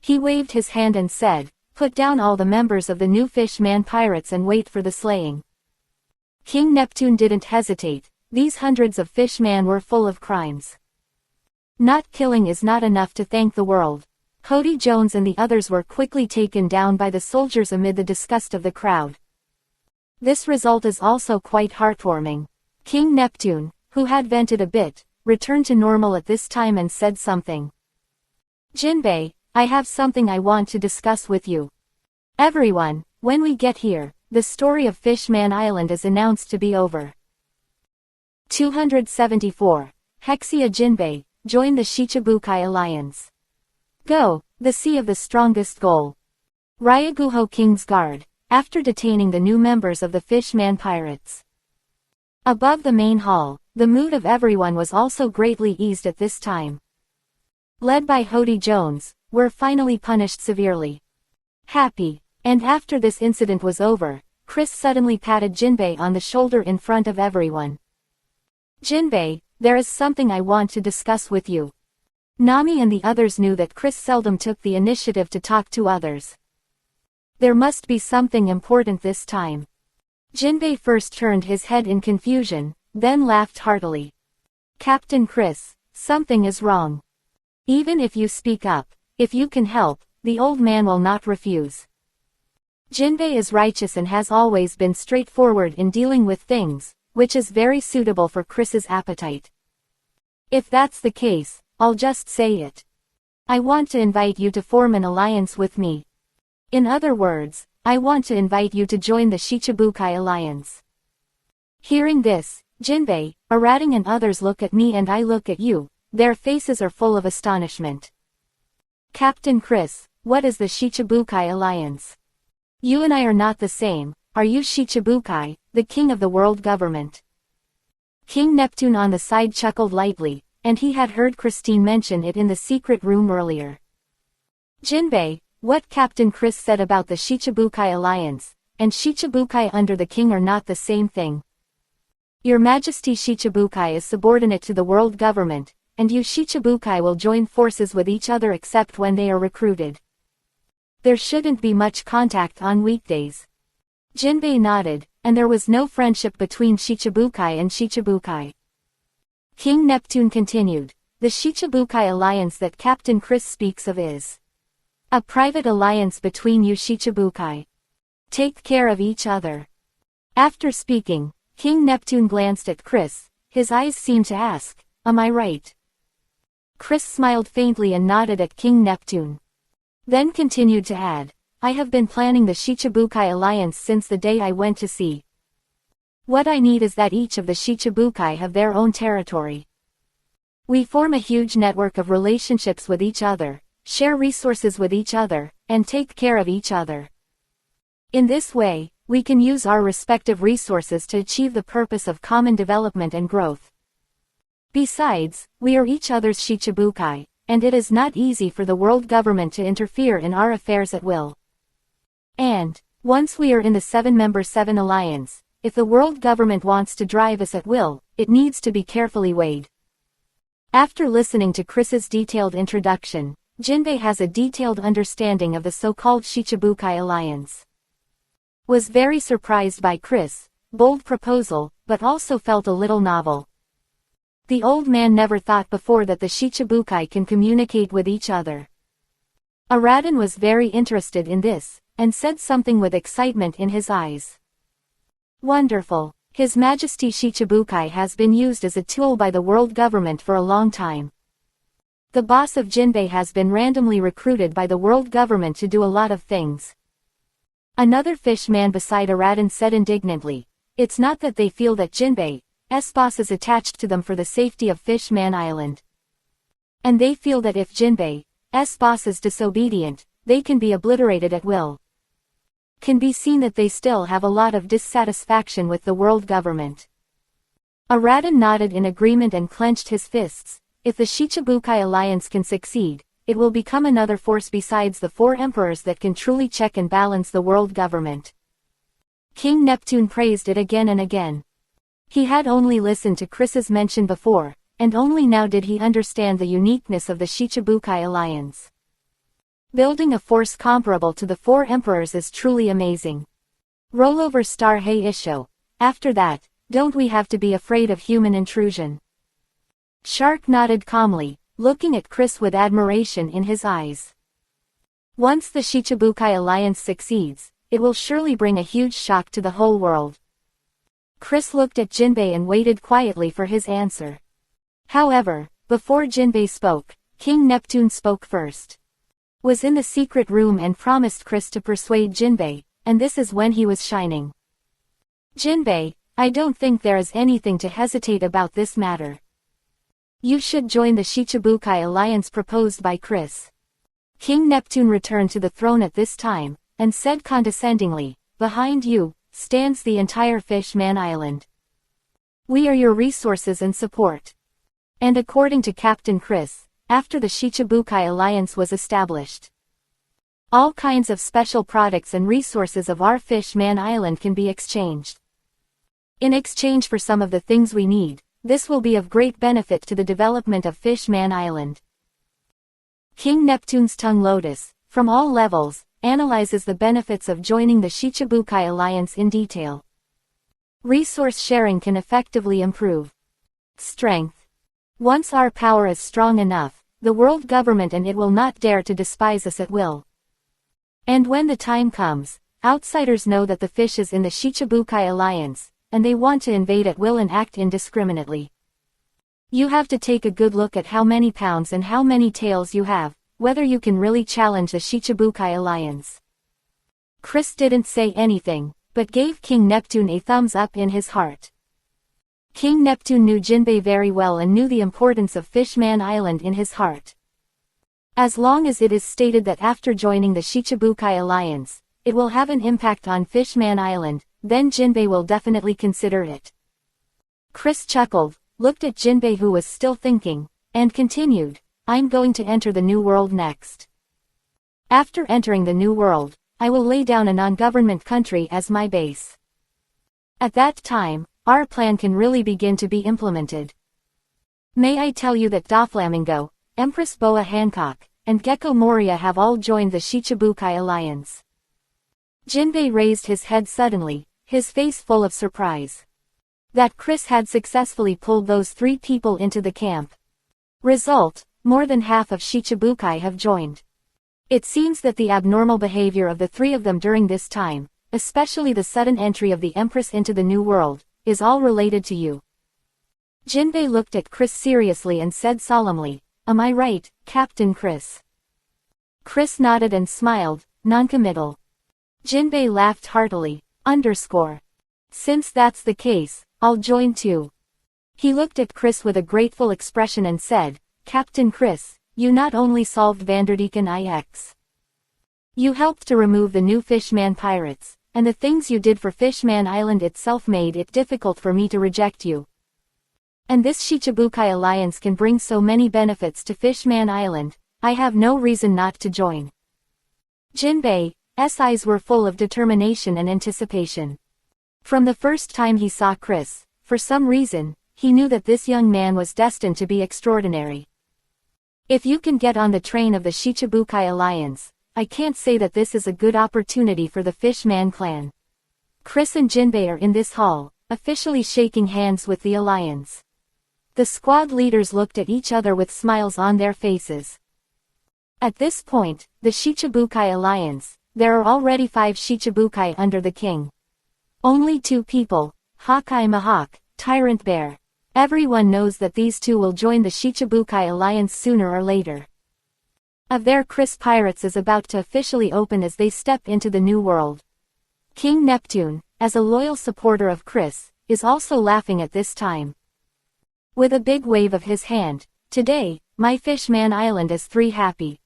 He waved his hand and said, "Put down all the members of the new Fishman pirates and wait for the slaying." King Neptune didn't hesitate. These hundreds of fishmen were full of crimes. Not killing is not enough to thank the world. Hody Jones and the others were quickly taken down by the soldiers amid the disgust of the crowd. This result is also quite heartwarming. King Neptune, who had vented a bit, returned to normal at this time and said something. "Jinbei, I have something I want to discuss with you. Everyone, when we get here, the story of Fishman Island is announced to be over." 274. Hexia Jinbei, join the Shichibukai Alliance. Go, the sea of the strongest goal. Ryaguho King's Guard, after detaining the new members of the Fishman Pirates. Above the main hall, the mood of everyone was also greatly eased at this time. Led by Hody Jones, were finally punished severely. Happy, and after this incident was over, Chris suddenly patted Jinbei on the shoulder in front of everyone. "Jinbei, there is something I want to discuss with you." Nami and the others knew that Chris seldom took the initiative to talk to others. There must be something important this time. Jinbei first turned his head in confusion, then laughed heartily. "Captain Chris, something is wrong. Even if you speak up, if you can help, the old man will not refuse." Jinbei is righteous and has always been straightforward in dealing with things, which is very suitable for Chris's appetite. "If that's the case, I'll just say it. I want to invite you to form an alliance with me. In other words, I want to invite you to join the Shichibukai Alliance." Hearing this, Jinbei, Arading and others look at me and I look at you, their faces are full of astonishment. "Captain Chris, what is the Shichibukai Alliance? You and I are not the same, are you Shichibukai, the king of the world government?" King Neptune on the side chuckled lightly, and he had heard Christine mention it in the secret room earlier. "Jinbei, what Captain Chris said about the Shichibukai Alliance, and Shichibukai under the king are not the same thing. Your Majesty Shichibukai is subordinate to the world government, and you Shichibukai will join forces with each other except when they are recruited. There shouldn't be much contact on weekdays." Jinbei nodded, and there was no friendship between Shichibukai and Shichibukai. King Neptune continued, "The Shichibukai alliance that Captain Chris speaks of is a private alliance between you Shichibukai. Take care of each other." After speaking, King Neptune glanced at Chris, his eyes seemed to ask, "Am I right?" Chris smiled faintly and nodded at King Neptune. Then continued to add, "I have been planning the Shichibukai alliance since the day I went to sea. What I need is that each of the Shichibukai have their own territory. We form a huge network of relationships with each other, share resources with each other, and take care of each other. In this way, we can use our respective resources to achieve the purpose of common development and growth. Besides, we are each other's Shichibukai, and it is not easy for the world government to interfere in our affairs at will. And, once we are in the 7-member 7 alliance, if the world government wants to drive us at will, it needs to be carefully weighed." After listening to Chris's detailed introduction, Jinbei has a detailed understanding of the so-called Shichibukai alliance. Was very surprised by Chris' bold proposal, but also felt a little novel. The old man never thought before that the Shichibukai can communicate with each other. Aradin was very interested in this, and said something with excitement in his eyes. "Wonderful. His Majesty Shichibukai has been used as a tool by the world government for a long time. The boss of Jinbei has been randomly recruited by the world government to do a lot of things. Another fish man beside Aradan said indignantly, it's not that they feel that Jinbei's boss is attached to them for the safety of Fishman Island. And they feel that if Jinbei's boss is disobedient, they can be obliterated at will. Can be seen that they still have a lot of dissatisfaction with the world government. Aradan nodded in agreement and clenched his fists. If the Shichibukai alliance can succeed, it will become another force besides the four emperors that can truly check and balance the world government. King Neptune praised it again and again. He had only listened to Chris's mention before, and only now did he understand the uniqueness of the Shichibukai alliance. Building a force comparable to the four emperors is truly amazing. Rollover star hey Isho. After that, don't we have to be afraid of human intrusion? Shark nodded calmly, looking at Chris with admiration in his eyes. Once the Shichibukai alliance succeeds, it will surely bring a huge shock to the whole world. Chris looked at Jinbei and waited quietly for his answer. However, before Jinbei spoke, King Neptune spoke first. Was in the secret room and promised Chris to persuade Jinbei, and this is when he was shining. Jinbei, I don't think there is anything to hesitate about this matter. You should join the Shichibukai alliance proposed by Chris. King Neptune returned to the throne at this time, and said condescendingly, behind you stands the entire Fishman Island. We are your resources and support. And according to Captain Chris, after the Shichibukai alliance was established, all kinds of special products and resources of our Fishman Island can be exchanged. In exchange for some of the things we need, this will be of great benefit to the development of Fishman Island. King Neptune's tongue Lotus, from all levels, analyzes the benefits of joining the Shichibukai alliance in detail. Resource sharing can effectively improve strength. Once our power is strong enough, the world government and it will not dare to despise us at will. And when the time comes, outsiders know that the fish is in the Shichibukai alliance, and they want to invade at will and act indiscriminately. You have to take a good look at how many pounds and how many tails you have, whether you can really challenge the Shichibukai alliance. Chris didn't say anything, but gave King Neptune a thumbs up in his heart. King Neptune knew Jinbei very well and knew the importance of Fishman Island in his heart. As long as it is stated that after joining the Shichibukai alliance, it will have an impact on Fishman Island, then Jinbei will definitely consider it. Chris chuckled, looked at Jinbei who was still thinking, and continued, I'm going to enter the new world next. After entering the new world, I will lay down a non-government country as my base. At that time, our plan can really begin to be implemented. May I tell you that Doflamingo, Empress Boa Hancock, and Gecko Moria have all joined the Shichibukai alliance. Jinbei raised his head suddenly, his face full of surprise. That Chris had successfully pulled those three people into the camp. Result, more than half of Shichibukai have joined. It seems that the abnormal behavior of the three of them during this time, especially the sudden entry of the Empress into the new world, is all related to you. Jinbei looked at Chris seriously and said solemnly, Am I right, Captain Chris? Chris nodded and smiled, noncommittal. Jinbei laughed heartily, Since that's the case, I'll join too. He looked at Chris with a grateful expression and said, Captain Chris, you not only solved Vanderdecken IX. You helped to remove the new Fishman pirates, and the things you did for Fishman Island itself made it difficult for me to reject you. And this Shichibukai alliance can bring so many benefits to Fishman Island, I have no reason not to join. Jinbei's eyes were full of determination and anticipation. From the first time he saw Chris, for some reason, he knew that this young man was destined to be extraordinary. If you can get on the train of the Shichibukai alliance, I can't say that this is a good opportunity for the Fishman clan. Chris and Jinbei are in this hall, officially shaking hands with the alliance. The squad leaders looked at each other with smiles on their faces. At this point, the Shichibukai alliance, there are already 5 Shichibukai under the king. Only 2 people, Hawkeye Mahawk, Tyrant Bear. Everyone knows that these two will join the Shichibukai alliance sooner or later. Of their Chris Pirates is about to officially open as they step into the new world. King Neptune, as a loyal supporter of Chris, is also laughing at this time. With a big wave of his hand, "Today, my Fishman Island is 3 happy.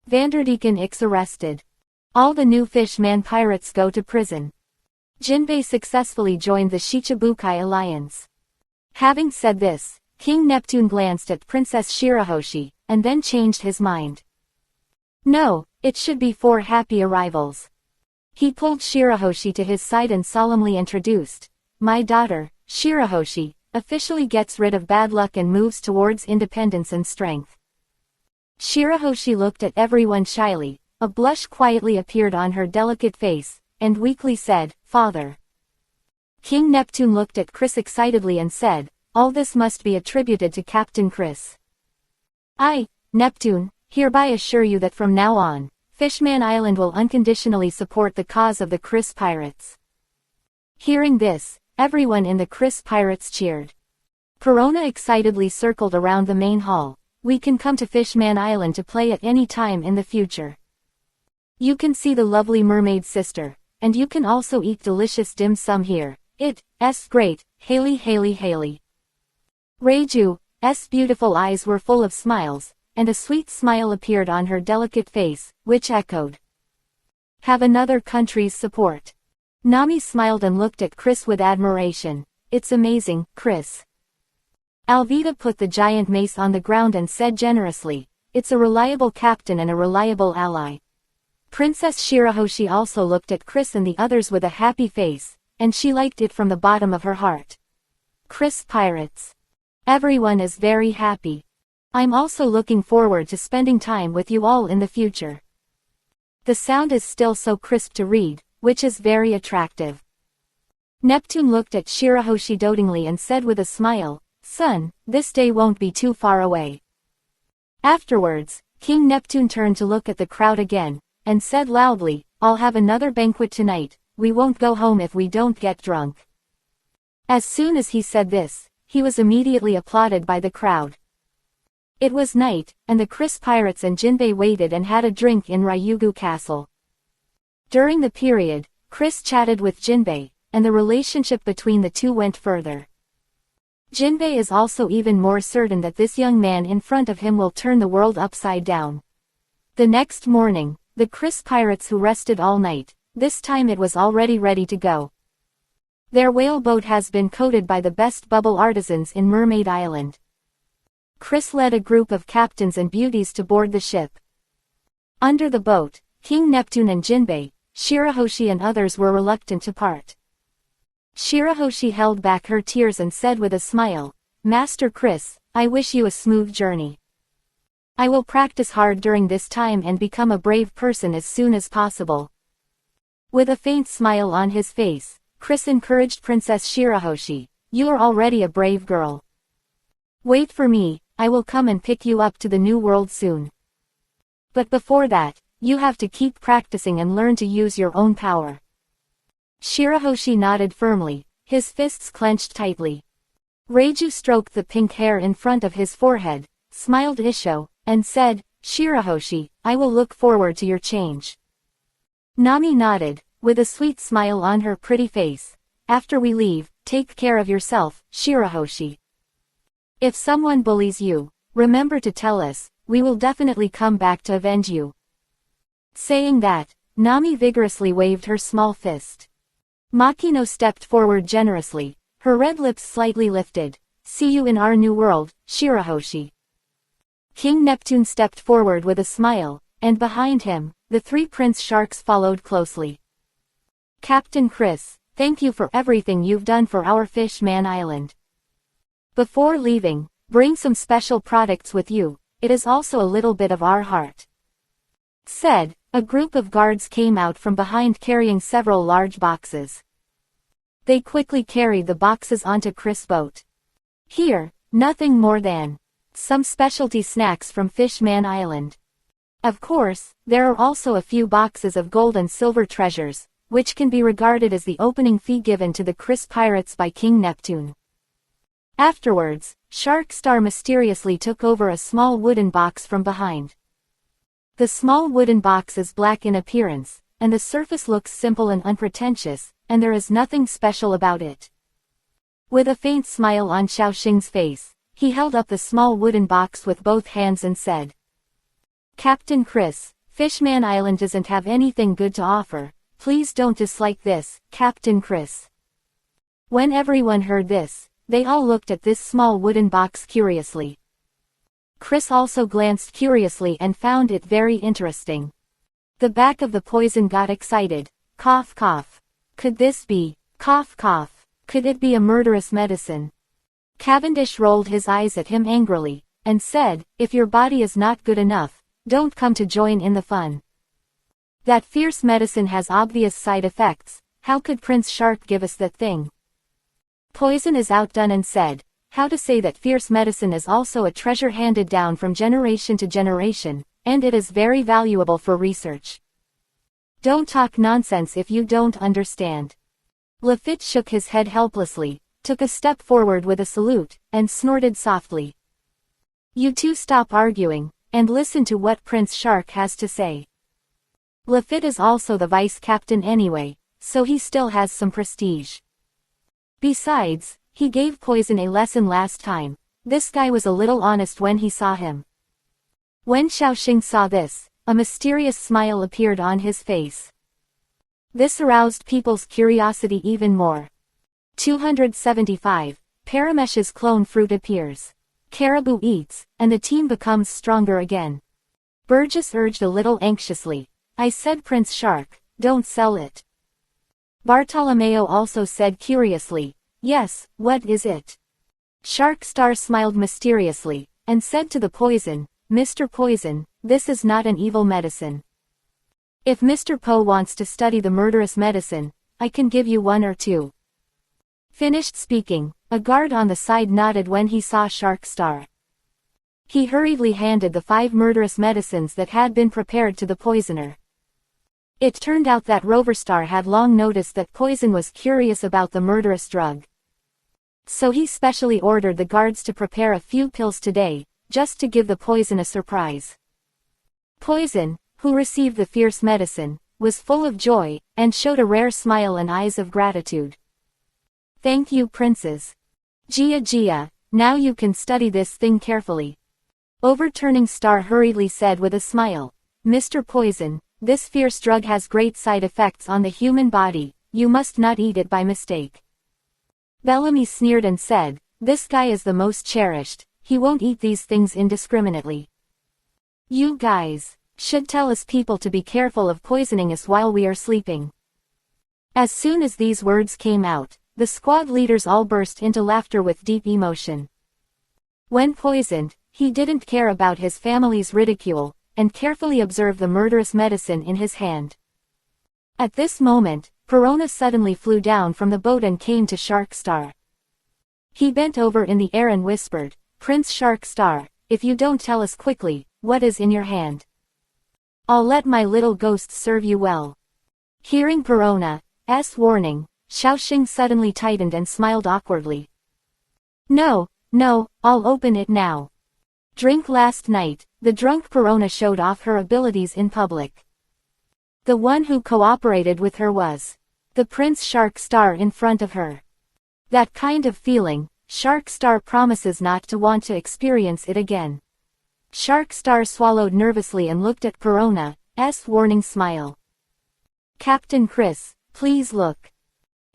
Vanderdecken X arrested. All the new Fishman pirates go to prison. Jinbei successfully joined the Shichibukai alliance." Having said this, King Neptune glanced at Princess Shirahoshi, and then changed his mind. No, it should be 4 happy arrivals. He pulled Shirahoshi to his side and solemnly introduced, "My daughter, Shirahoshi, officially gets rid of bad luck and moves towards independence and strength." Shirahoshi looked at everyone shyly, a blush quietly appeared on her delicate face, and weakly said, "Father." King Neptune looked at Chris excitedly and said, "All this must be attributed to Captain Chris. I, Neptune, hereby assure you that from now on, Fishman Island will unconditionally support the cause of the Chris Pirates." Hearing this, everyone in the Chris Pirates cheered. Perona excitedly circled around the main hall. "We can come to Fishman Island to play at any time in the future. You can see the lovely mermaid sister, and you can also eat delicious dim sum here. It's great, Haley. Reiju's beautiful eyes were full of smiles, and a sweet smile appeared on her delicate face, which echoed, "Have another country's support." Nami smiled and looked at Chris with admiration. "It's amazing, Chris." Alvita put the giant mace on the ground and said generously, "It's a reliable captain and a reliable ally." Princess Shirahoshi also looked at Chris and the others with a happy face, and she liked it from the bottom of her heart. Chris Pirates. Everyone is very happy. I'm also looking forward to spending time with you all in the future. The sound is still so crisp to read, which is very attractive. Neptune looked at Shirahoshi dotingly and said with a smile, "Son, this day won't be too far away." Afterwards, King Neptune turned to look at the crowd again, and said loudly, "I'll have another banquet tonight. We won't go home if we don't get drunk." As soon as he said this, he was immediately applauded by the crowd. It was night, and the Chris Pirates and Jinbei waited and had a drink in Ryugu Castle. During the period, Chris chatted with Jinbei, and the relationship between the two went further. Jinbei is also even more certain that this young man in front of him will turn the world upside down. The next morning, the Chris Pirates who rested all night, this time it was already ready to go. Their whaleboat has been coated by the best bubble artisans in Mermaid Island. Chris led a group of captains and beauties to board the ship. Under the boat, King Neptune and Jinbei, Shirahoshi and others were reluctant to part. Shirahoshi held back her tears and said with a smile, "Master Chris, I wish you a smooth journey. I will practice hard during this time and become a brave person as soon as possible." With a faint smile on his face, Chris encouraged Princess Shirahoshi, "You are already a brave girl. Wait for me, I will come and pick you up to the new world soon. But before that, you have to keep practicing and learn to use your own power." Shirahoshi nodded firmly, his fists clenched tightly. Reiju stroked the pink hair in front of his forehead, smiled Isho, and said, "Shirahoshi, I will look forward to your change." Nami nodded, with a sweet smile on her pretty face. "After we leave, take care of yourself, Shirahoshi. If someone bullies you, remember to tell us, we will definitely come back to avenge you." Saying that, Nami vigorously waved her small fist. Makino stepped forward generously, her red lips slightly lifted. "See you in our new world, Shirahoshi." King Neptune stepped forward with a smile, and behind him, the 3 prince sharks followed closely. "Captain Chris, thank you for everything you've done for our Fishman Island. Before leaving, bring some special products with you, it is also a little bit of our heart." Said, a group of guards came out from behind carrying several large boxes. They quickly carried the boxes onto Chris' boat. Here, nothing more than some specialty snacks from Fishman Island. Of course, there are also a few boxes of gold and silver treasures, which can be regarded as the opening fee given to the Chris Pirates by King Neptune. Afterwards, Shark Star mysteriously took over a small wooden box from behind. The small wooden box is black in appearance, and the surface looks simple and unpretentious, and there is nothing special about it. With a faint smile on Xiaoxing's face, he held up the small wooden box with both hands and said, "Captain Chris, Fishman Island doesn't have anything good to offer. Please don't dislike this, Captain Chris." When everyone heard this, they all looked at this small wooden box curiously. Chris also glanced curiously and found it very interesting. The back of the poison got excited. Cough cough. Could this be? Cough cough. Could it be a murderous medicine? Cavendish rolled his eyes at him angrily, and said, "If your body is not good enough, don't come to join in the fun. That fierce medicine has obvious side effects. How could Prince Shark give us that thing?" Poison is outdone and said, "How to say that fierce medicine is also a treasure handed down from generation to generation, and it is very valuable for research. Don't talk nonsense if you don't understand." Lafitte shook his head helplessly, took a step forward with a salute, and snorted softly. "You two stop arguing, and listen to what Prince Shark has to say." Lafitte is also the vice captain anyway, so he still has some prestige. Besides, he gave Poison a lesson last time. This guy was a little honest when he saw him. When Xiaoxing saw this, a mysterious smile appeared on his face. This aroused people's curiosity even more. 275. Paramesh's clone fruit appears. Caribou eats, and the team becomes stronger again. Burgess urged a little anxiously. "I said Prince Shark, don't sell it." Bartolomeo also said curiously, "Yes, what is it?" Shark Star smiled mysteriously, and said to the Poison, "Mr. Poison, this is not an evil medicine. If Mr. Po wants to study the murderous medicine, I can give you one or two." Finished speaking, a guard on the side nodded when he saw Shark Star. He hurriedly handed the 5 murderous medicines that had been prepared to the poisoner. It turned out that Rover Star had long noticed that Poison was curious about the murderous drug. So he specially ordered the guards to prepare a few pills today, just to give the Poison a surprise. Poison, who received the fierce medicine, was full of joy, and showed a rare smile and eyes of gratitude. "Thank you, princes. Gia Gia, now you can study this thing carefully." Overturning Star hurriedly said with a smile, "Mr. Poison, this fierce drug has great side effects on the human body, you must not eat it by mistake." Bellamy sneered and said, "This guy is the most cherished, he won't eat these things indiscriminately. You guys should tell us people to be careful of poisoning us while we are sleeping." As soon as these words came out, the squad leaders all burst into laughter with deep emotion. When poisoned, he didn't care about his family's ridicule, and carefully observed the murderous medicine in his hand. At this moment, Perona suddenly flew down from the boat and came to Shark Star. He bent over in the air and whispered, "Prince Shark Star, if you don't tell us quickly, what is in your hand? I'll let my little ghost serve you well." Hearing Perona's warning, Xiaoxing suddenly tightened and smiled awkwardly. No, I'll open it now." Drink last night, the drunk Perona showed off her abilities in public. The one who cooperated with her was the Prince Shark Star in front of her. That kind of feeling, Shark Star promises not to want to experience it again. Shark Star swallowed nervously and looked at Perona's warning smile. "Captain Chris, please look,"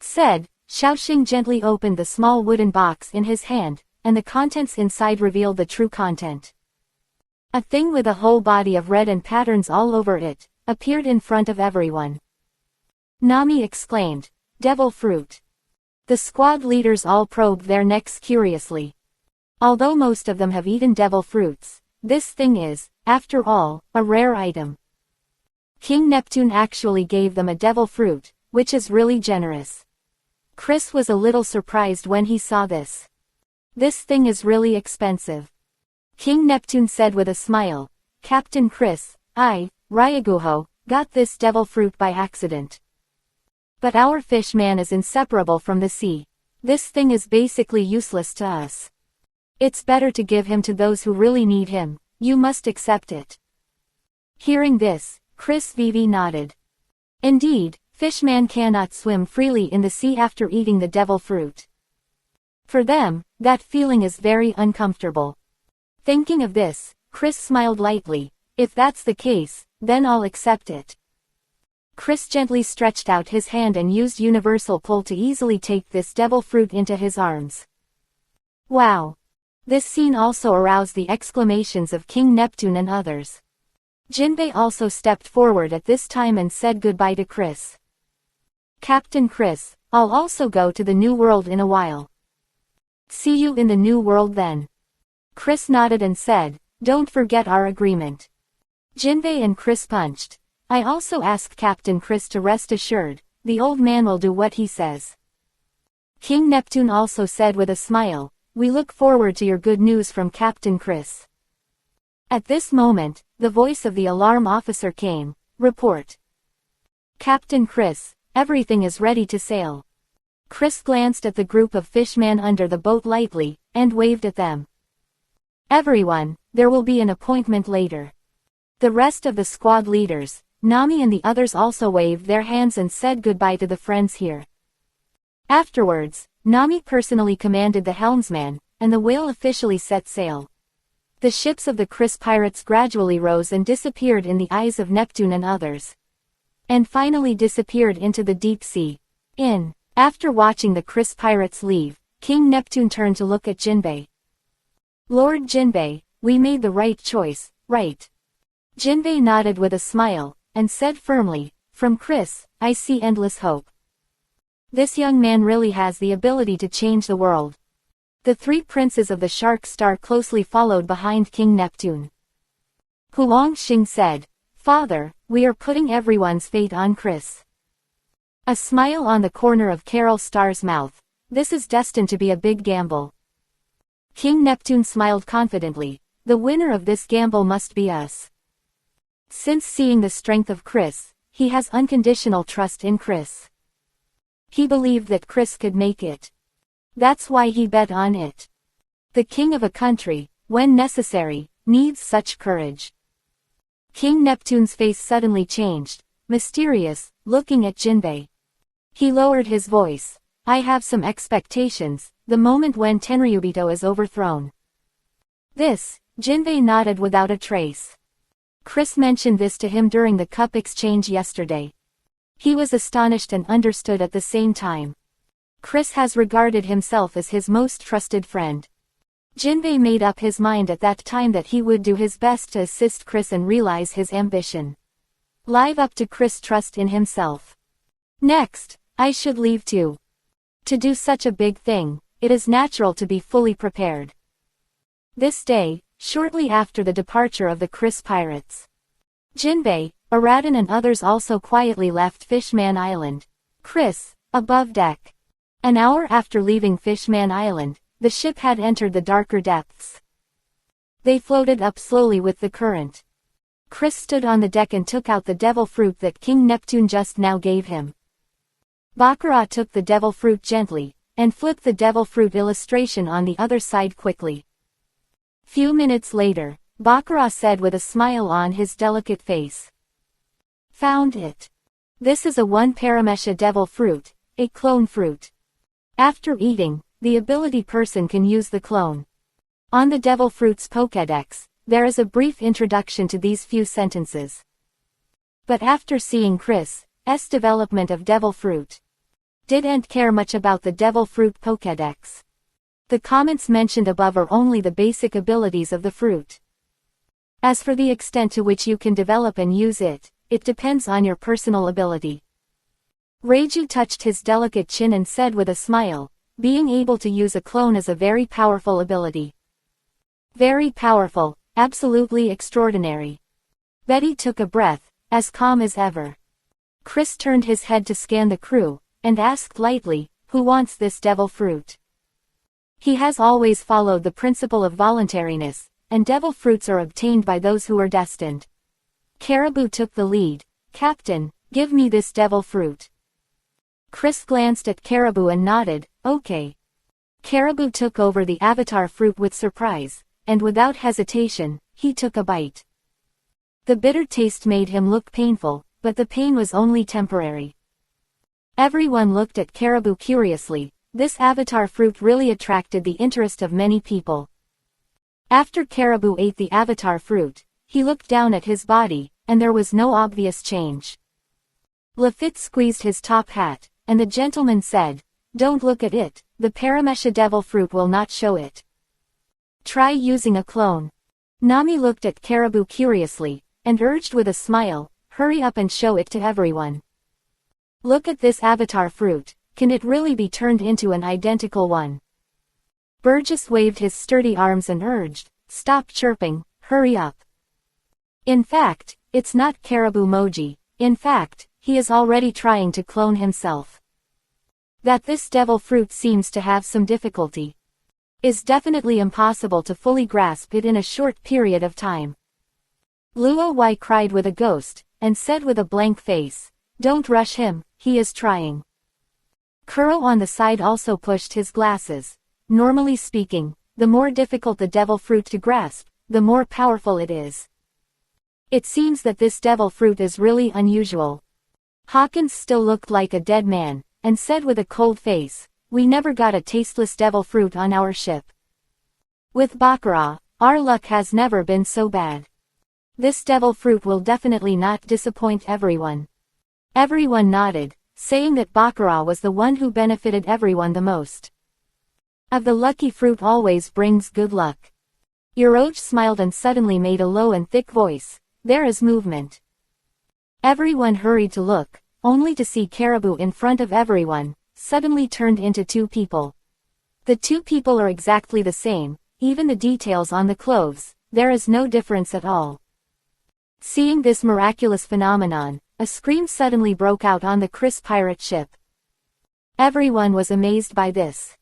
said. Xiaoxing gently opened the small wooden box in his hand, and the contents inside revealed the true content. A thing with a whole body of red and patterns all over it appeared in front of everyone. Nami exclaimed, "Devil fruit." The squad leaders all probed their necks curiously. Although most of them have eaten devil fruits, this thing is, after all, a rare item. King Neptune actually gave them a devil fruit, which is really generous. Chris was a little surprised when he saw this. "This thing is really expensive," King Neptune said with a smile. "Captain Chris, Ryaguho, got this devil fruit by accident. But our fish man is inseparable from the sea. This thing is basically useless to us. It's better to give him to those who really need him. You must accept it." Hearing this, Chris Vivi nodded. Indeed, Fishman cannot swim freely in the sea after eating the devil fruit. For them, that feeling is very uncomfortable. Thinking of this, Chris smiled lightly. "If that's the case, then I'll accept it." Chris gently stretched out his hand and used universal pull to easily take this devil fruit into his arms. Wow! This scene also aroused the exclamations of King Neptune and others. Jinbei also stepped forward at this time and said goodbye to Chris. "Captain Chris, I'll also go to the New World in a while. See you in the New World then." Chris nodded and said, "Don't forget our agreement." Jinbei and Chris punched. "I also asked Captain Chris to rest assured, the old man will do what he says." King Neptune also said with a smile, "We look forward to your good news from Captain Chris." At this moment, the voice of the alarm officer came. "Report. Captain Chris, everything is ready to sail." Chris glanced at the group of fishmen under the boat lightly, and waved at them. "Everyone, there will be an appointment later." The rest of the squad leaders, Nami and the others also waved their hands and said goodbye to the friends here. Afterwards, Nami personally commanded the helmsman, and the whale officially set sail. The ships of the Chris pirates gradually rose and disappeared in the eyes of Neptune and others. And finally disappeared into the deep sea. After watching the Chris pirates leave, King Neptune turned to look at Jinbei. "Lord Jinbei, we made the right choice, right?" Jinbei nodded with a smile, and said firmly, "From Chris, I see endless hope. This young man really has the ability to change the world." The three princes of the Shark Star closely followed behind King Neptune. Huang Xing said, "Father, we are putting everyone's fate on Chris." A smile on the corner of Carol Star's mouth. "This is destined to be a big gamble." King Neptune smiled confidently. "The winner of this gamble must be us." Since seeing the strength of Chris, he has unconditional trust in Chris. He believed that Chris could make it. That's why he bet on it. The king of a country, when necessary, needs such courage. King Neptune's face suddenly changed, mysterious, looking at Jinbei. He lowered his voice. "I have some expectations, the moment when Tenryubito is overthrown." This, Jinbei nodded without a trace. Chris mentioned this to him during the cup exchange yesterday. He was astonished and understood at the same time. Chris has regarded himself as his most trusted friend. Jinbei made up his mind at that time that he would do his best to assist Chris and realize his ambition. Live up to Chris' trust in himself. Next, I should leave too. To do such a big thing, it is natural to be fully prepared. This day, shortly after the departure of the Chris pirates, Jinbei, Aradin and others also quietly left Fishman Island. Chris, above deck. An hour after leaving Fishman Island, the ship had entered the darker depths. They floated up slowly with the current. Chris stood on the deck and took out the devil fruit that King Neptune just now gave him. Baccarat took the devil fruit gently, and flipped the devil fruit illustration on the other side quickly. Few minutes later, Baccarat said with a smile on his delicate face. "Found it. This is a one Paramesha devil fruit, a clone fruit. After eating, the ability person can use the clone." On the devil fruit's Pokédex, there is a brief introduction to these few sentences. But after seeing Chris' development of devil fruit, didn't care much about the devil fruit Pokédex. The comments mentioned above are only the basic abilities of the fruit. As for the extent to which you can develop and use it, it depends on your personal ability. Reiju touched his delicate chin and said with a smile, "Being able to use a clone is a very powerful ability." Very powerful, absolutely extraordinary. Betty took a breath, as calm as ever. Chris turned his head to scan the crew, and asked lightly, "Who wants this devil fruit?" He has always followed the principle of voluntariness, and devil fruits are obtained by those who are destined. Caribou took the lead. "Captain, give me this devil fruit." Chris glanced at Caribou and nodded, okay. Caribou took over the avatar fruit with surprise, and without hesitation, he took a bite. The bitter taste made him look painful, but the pain was only temporary. Everyone looked at Caribou curiously. This avatar fruit really attracted the interest of many people. After Caribou ate the avatar fruit, he looked down at his body, and there was no obvious change. Lafitte squeezed his top hat, and the gentleman said, "Don't look at it, the Paramesha devil fruit will not show it. Try using a clone." Nami looked at Caribou curiously, and urged with a smile, "Hurry up and show it to everyone. Look at this avatar fruit, can it really be turned into an identical one?" Burgess waved his sturdy arms and urged, "Stop chirping, hurry up. In fact, it's not Caribou Moji, in fact, he is already trying to clone himself. That this devil fruit seems to have some difficulty. Is definitely impossible to fully grasp it in a short period of time." Luo Wai cried with a ghost, and said with a blank face, "Don't rush him, he is trying." Kuro on the side also pushed his glasses. Normally speaking, the more difficult the devil fruit to grasp, the more powerful it is. It seems that this devil fruit is really unusual. Hawkins still looked like a dead man, and said with a cold face, "We never got a tasteless devil fruit on our ship. With Baccarat, our luck has never been so bad. This devil fruit will definitely not disappoint everyone." Everyone nodded, saying that Baccarat was the one who benefited everyone the most. Of the lucky fruit always brings good luck. Iroge smiled and suddenly made a low and thick voice, "There is movement." Everyone hurried to look, only to see Caribou in front of everyone, suddenly turned into two people. The two people are exactly the same, even the details on the clothes, there is no difference at all. Seeing this miraculous phenomenon, a scream suddenly broke out on the Chris pirate ship. Everyone was amazed by this.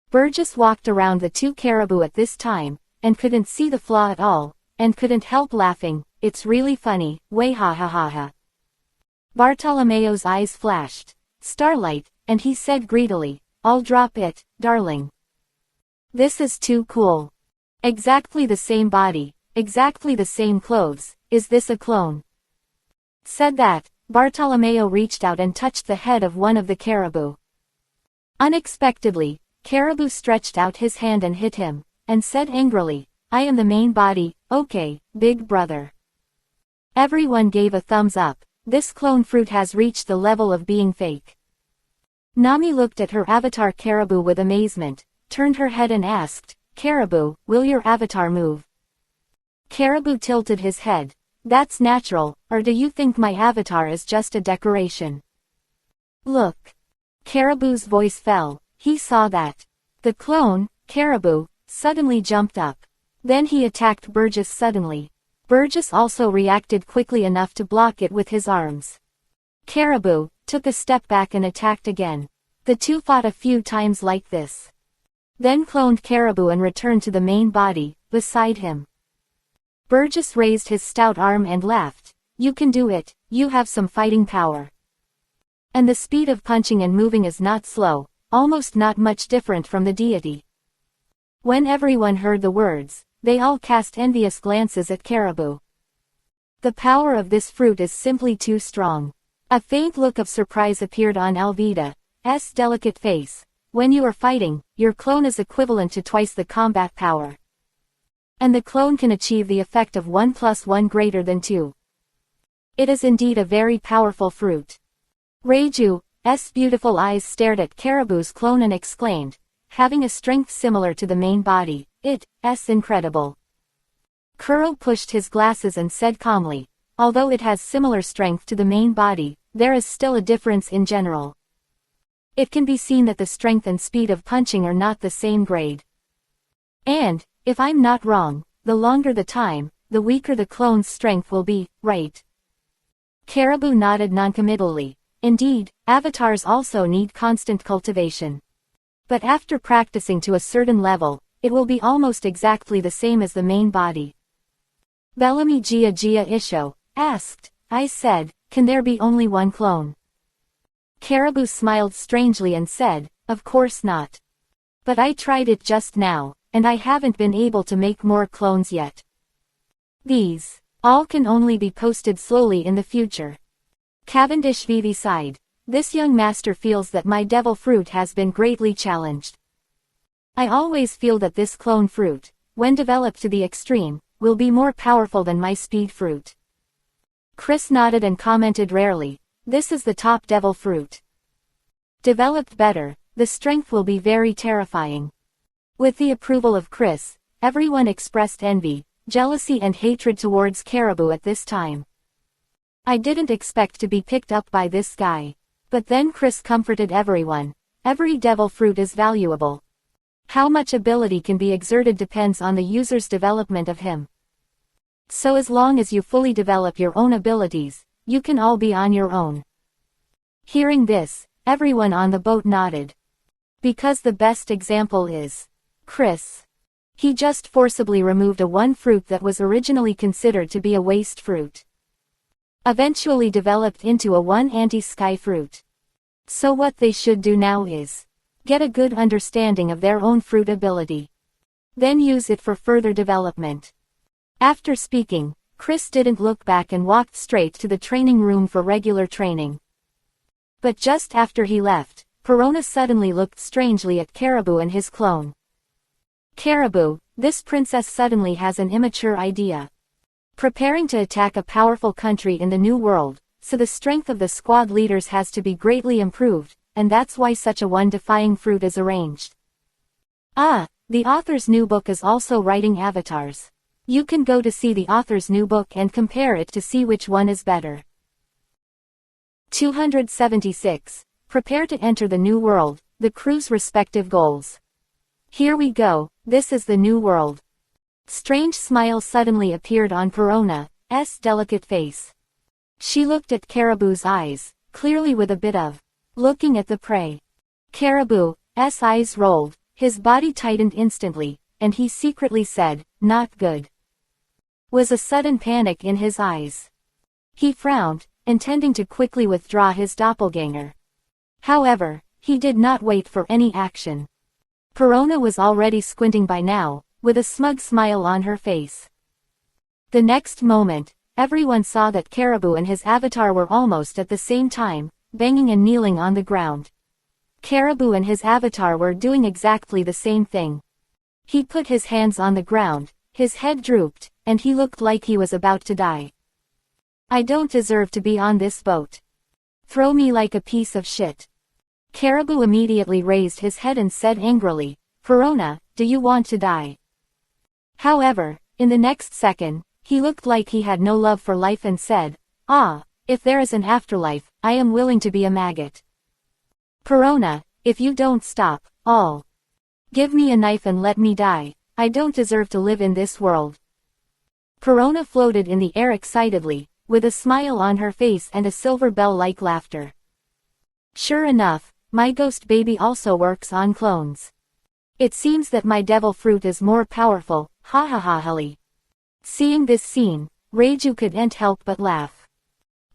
Burgess walked around the two Caribou at this time, and couldn't see the flaw at all, and couldn't help laughing, "It's really funny, way ha ha ha ha." Bartolomeo's eyes flashed starlight, and he said greedily, "I'll drop it, darling. This is too cool. Exactly the same body, exactly the same clothes, is this a clone?" Said that, Bartolomeo reached out and touched the head of one of the Caribou. Unexpectedly, Caribou stretched out his hand and hit him, and said angrily, "I am the main body, okay, big brother." Everyone gave a thumbs up. This clone fruit has reached the level of being fake. Nami looked at her avatar Caribou with amazement, turned her head and asked, "Caribou, will your avatar move?" Caribou tilted his head. "That's natural, or do you think my avatar is just a decoration?" "Look." Caribou's voice fell. He saw that the clone, Caribou, suddenly jumped up. Then he attacked Burgess suddenly. Burgess also reacted quickly enough to block it with his arms. Caribou took a step back and attacked again. The two fought a few times like this. Then cloned Caribou and returned to the main body, beside him. Burgess raised his stout arm and laughed. "You can do it, you have some fighting power. And the speed of punching and moving is not slow, almost not much different from the deity." When everyone heard the words, they all cast envious glances at Caribou. The power of this fruit is simply too strong. A faint look of surprise appeared on Alvida's delicate face. When you are fighting, your clone is equivalent to twice the combat power. And the clone can achieve the effect of 1 + 1 greater than 2. It is indeed a very powerful fruit. Reiju's beautiful eyes stared at Caribou's clone and exclaimed, "Having a strength similar to the main body, it's incredible." Kuro pushed his glasses and said calmly, "Although it has similar strength to the main body, there is still a difference in general. It can be seen that the strength and speed of punching are not the same grade. And, if I'm not wrong, the longer the time, the weaker the clone's strength will be, right?" Caribou nodded noncommittally. Indeed, avatars also need constant cultivation. But after practicing to a certain level, it will be almost exactly the same as the main body. Bellamy Gia Isho asked, "I said, can there be only one clone?" Caribou smiled strangely and said, of course not. But I tried it just now, and I haven't been able to make more clones yet. These all can only be posted slowly in the future. Cavendish VV sighed. This young master feels that my devil fruit has been greatly challenged. I always feel that this clone fruit, when developed to the extreme, will be more powerful than my speed fruit. Chris nodded and commented rarely, this is the top devil fruit. Developed better, the strength will be very terrifying. With the approval of Chris, everyone expressed envy, jealousy and hatred towards Caribou at this time. I didn't expect to be picked up by this guy. But then Chris comforted everyone. Every devil fruit is valuable. How much ability can be exerted depends on the user's development of him. So as long as you fully develop your own abilities, you can all be on your own. Hearing this, everyone on the boat nodded. Because the best example is Chris. He just forcibly removed a one fruit that was originally considered to be a waste fruit. Eventually developed into a one anti-sky fruit. So what they should do now is get a good understanding of their own fruit ability. Then use it for further development. After speaking, Chris didn't look back and walked straight to the training room for regular training. But just after he left, Perona suddenly looked strangely at Caribou and his clone. Caribou, this princess suddenly has an immature idea. Preparing to attack a powerful country in the New World, so the strength of the squad leaders has to be greatly improved, and that's why such a one-defying fruit is arranged. The author's new book is also writing avatars. You can go to see the author's new book and compare it to see which one is better. 276. Prepare to enter the New World, the crew's respective goals. Here we go, this is the New World. Strange smile suddenly appeared on Perona's delicate face. She looked at Caribou's eyes, clearly with a bit of looking at the prey. Caribou's eyes rolled, his body tightened instantly, and he secretly said, "Not good." Was a sudden panic in his eyes. He frowned, intending to quickly withdraw his doppelganger. However, he did not wait for any action. Perona was already squinting by now, with a smug smile on her face. The next moment, everyone saw that Caribou and his avatar were almost at the same time, banging and kneeling on the ground. Caribou and his avatar were doing exactly the same thing. He put his hands on the ground, his head drooped, and he looked like he was about to die. I don't deserve to be on this boat. Throw me like a piece of shit. Caribou immediately raised his head and said angrily, "Perona, do you want to die?" However, in the next second, he looked like he had no love for life and said, if there is an afterlife, I am willing to be a maggot. Perona, if you don't stop, I'll give me a knife and let me die. I don't deserve to live in this world. Perona floated in the air excitedly, with a smile on her face and a silver bell-like laughter. Sure enough, my ghost baby also works on clones. It seems that my devil fruit is more powerful, ha ha ha ha. Seeing this scene, Reiju couldn't help but laugh.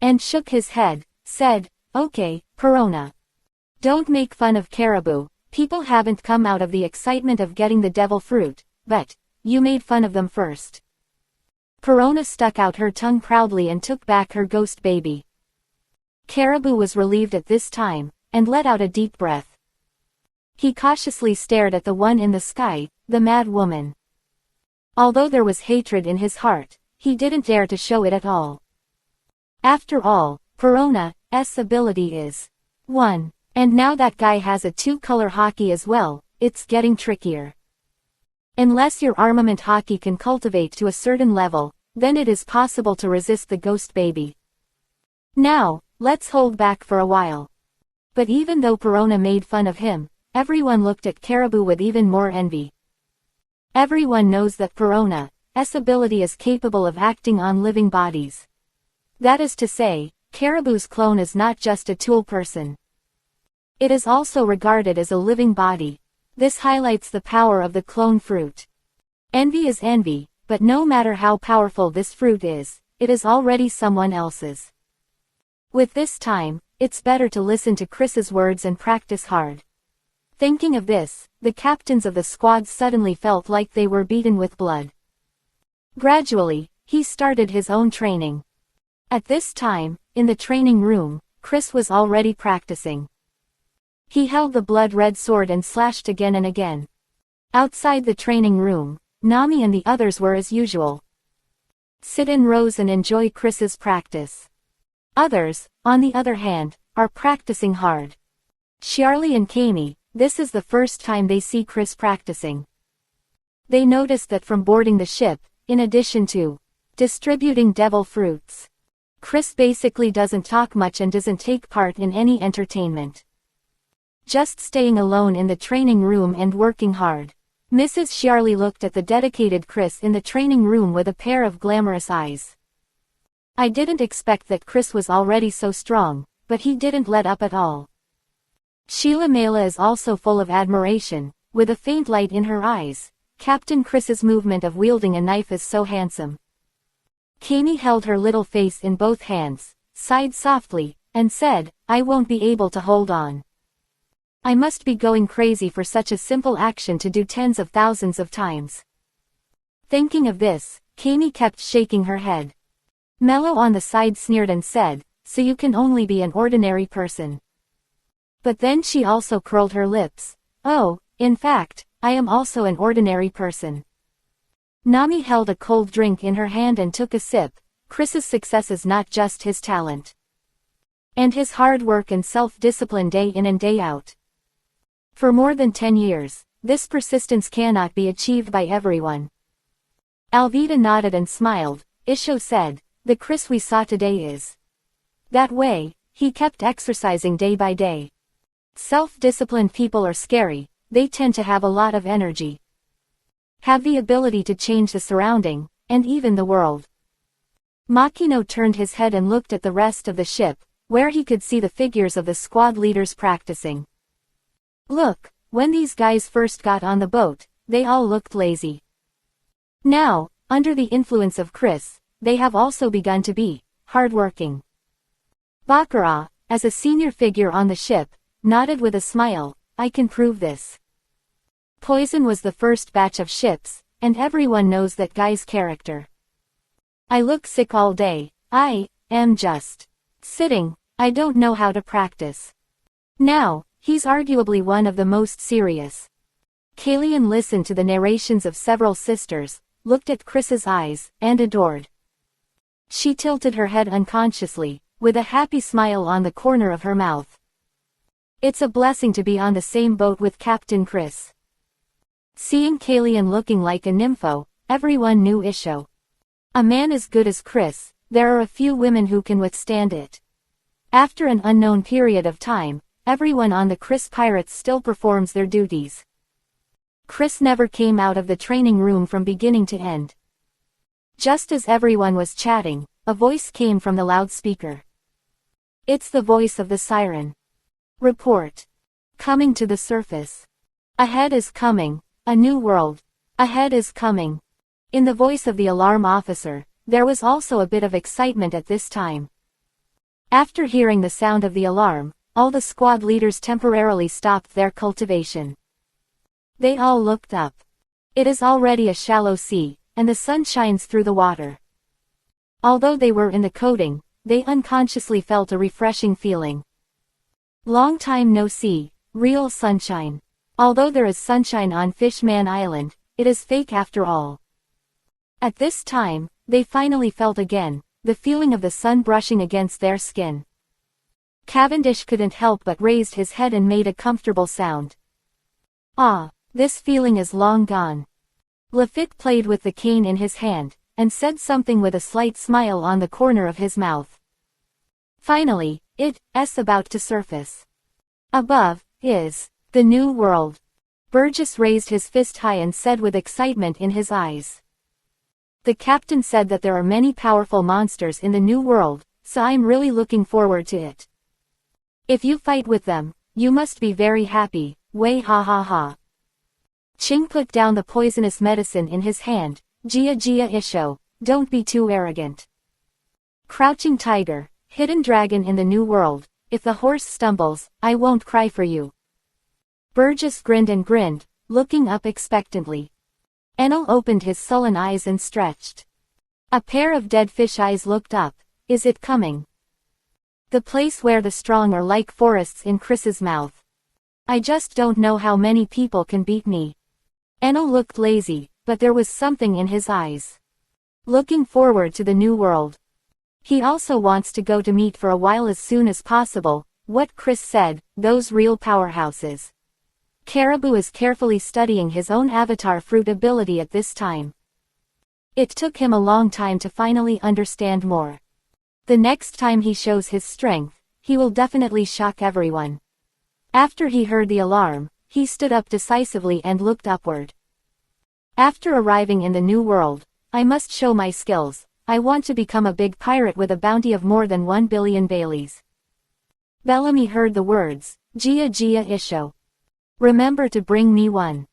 And shook his head, said, "Okay, Perona. Don't make fun of Caribou, people haven't come out of the excitement of getting the devil fruit, but you made fun of them first." Perona stuck out her tongue proudly and took back her ghost baby. Caribou was relieved at this time, and let out a deep breath. He cautiously stared at the one in the sky, the mad woman. Although there was hatred in his heart, he didn't dare to show it at all. After all, Perona's ability is 1. And now that guy has a 2-color hockey as well, it's getting trickier. Unless your armament hockey can cultivate to a certain level, then it is possible to resist the ghost baby. Now, let's hold back for a while. But even though Perona made fun of him, everyone looked at Caribou with even more envy. Everyone knows that Perona's ability is capable of acting on living bodies. That is to say, Caribou's clone is not just a tool person. It is also regarded as a living body. This highlights the power of the clone fruit. Envy is envy, but no matter how powerful this fruit is, it is already someone else's. With this time, it's better to listen to Chris's words and practice hard. Thinking of this, the captains of the squad suddenly felt like they were beaten with blood. Gradually, he started his own training. At this time, in the training room, Chris was already practicing. He held the blood-red sword and slashed again and again. Outside the training room, Nami and the others were as usual. Sit in rows and enjoy Chris's practice. Others, on the other hand, are practicing hard. Charlie and Kami, this is the first time they see Chris practicing. They notice that from boarding the ship, in addition to distributing devil fruits, Chris basically doesn't talk much and doesn't take part in any entertainment. Just staying alone in the training room and working hard. Mrs. Charlie looked at the dedicated Chris in the training room with a pair of glamorous eyes. I didn't expect that Chris was already so strong, but he didn't let up at all. Sheila Mela is also full of admiration, with a faint light in her eyes. Captain Chris's movement of wielding a knife is so handsome. Kami held her little face in both hands, sighed softly, and said, I won't be able to hold on. I must be going crazy for such a simple action to do tens of thousands of times. Thinking of this, Kami kept shaking her head. Mello on the side sneered and said, so you can only be an ordinary person. But then she also curled her lips. Oh, in fact, I am also an ordinary person. Nami held a cold drink in her hand and took a sip. Chris's success is not just his talent, and his hard work and self-discipline day in and day out. For more than 10 years, this persistence cannot be achieved by everyone. Alvida nodded and smiled. Isho said, the Chris we saw today is that way. He kept exercising day by day. Self-disciplined people are scary. They tend to have a lot of energy, have the ability to change the surrounding, and even the world. Makino turned his head and looked at the rest of the ship, where he could see the figures of the squad leaders practicing. Look, when these guys first got on the boat, they all looked lazy. Now, under the influence of Chris, they have also begun to be hardworking. Bakura, as a senior figure on the ship, nodded with a smile. I can prove this. Poison was the first batch of ships, and everyone knows that guy's character. I look sick all day. I am just sitting. I don't know how to practice. Now, he's arguably one of the most serious. Kalian listened to the narrations of several sisters, looked at Chris's eyes, and adored. She tilted her head unconsciously, with a happy smile on the corner of her mouth. It's a blessing to be on the same boat with Captain Chris. Seeing Kalian looking like a nympho, everyone knew Isho. A man as good as Chris, there are a few women who can withstand it. After an unknown period of time, everyone on the Chris Pirates still performs their duties. Chris never came out of the training room from beginning to end. Just as everyone was chatting, a voice came from the loudspeaker. It's the voice of the siren. Report. Coming to the surface. Ahead is coming, a new world. Ahead is coming. In the voice of the alarm officer, there was also a bit of excitement at this time. After hearing the sound of the alarm, all the squad leaders temporarily stopped their cultivation. They all looked up. It is already a shallow sea, and the sun shines through the water. Although they were in the coating, they unconsciously felt a refreshing feeling. Long time no see, real sunshine. Although there is sunshine on Fishman Island, it is fake after all. At this time, they finally felt again, the feeling of the sun brushing against their skin. Cavendish couldn't help but raised his head and made a comfortable sound. Ah, this feeling is long gone. Lafitte played with the cane in his hand, and said something with a slight smile on the corner of his mouth. Finally, it's about to surface. Above, is the new world. Burgess raised his fist high and said with excitement in his eyes. The captain said that there are many powerful monsters in the new world, so I'm really looking forward to it. If you fight with them, you must be very happy, way ha ha ha. Ching put down the poisonous medicine in his hand. Gia Isho, don't be too arrogant. Crouching tiger, hidden dragon in the new world, if the horse stumbles, I won't cry for you. Burgess grinned and grinned, looking up expectantly. Enel opened his sullen eyes and stretched. A pair of dead fish eyes looked up. Is it coming? The place where the strong are like forests in Chris's mouth. I just don't know how many people can beat me. Enel looked lazy, but there was something in his eyes. Looking forward to the new world. He also wants to go to meet for a while as soon as possible, what Chris said, those real powerhouses. Caribou is carefully studying his own avatar fruit ability at this time. It took him a long time to finally understand more. The next time he shows his strength, he will definitely shock everyone. After he heard the alarm, he stood up decisively and looked upward. After arriving in the new world, I must show my skills. I want to become a big pirate with a bounty of more than 1 billion Baileys. Bellamy heard the words, Gia Gia Isho. Remember to bring me one.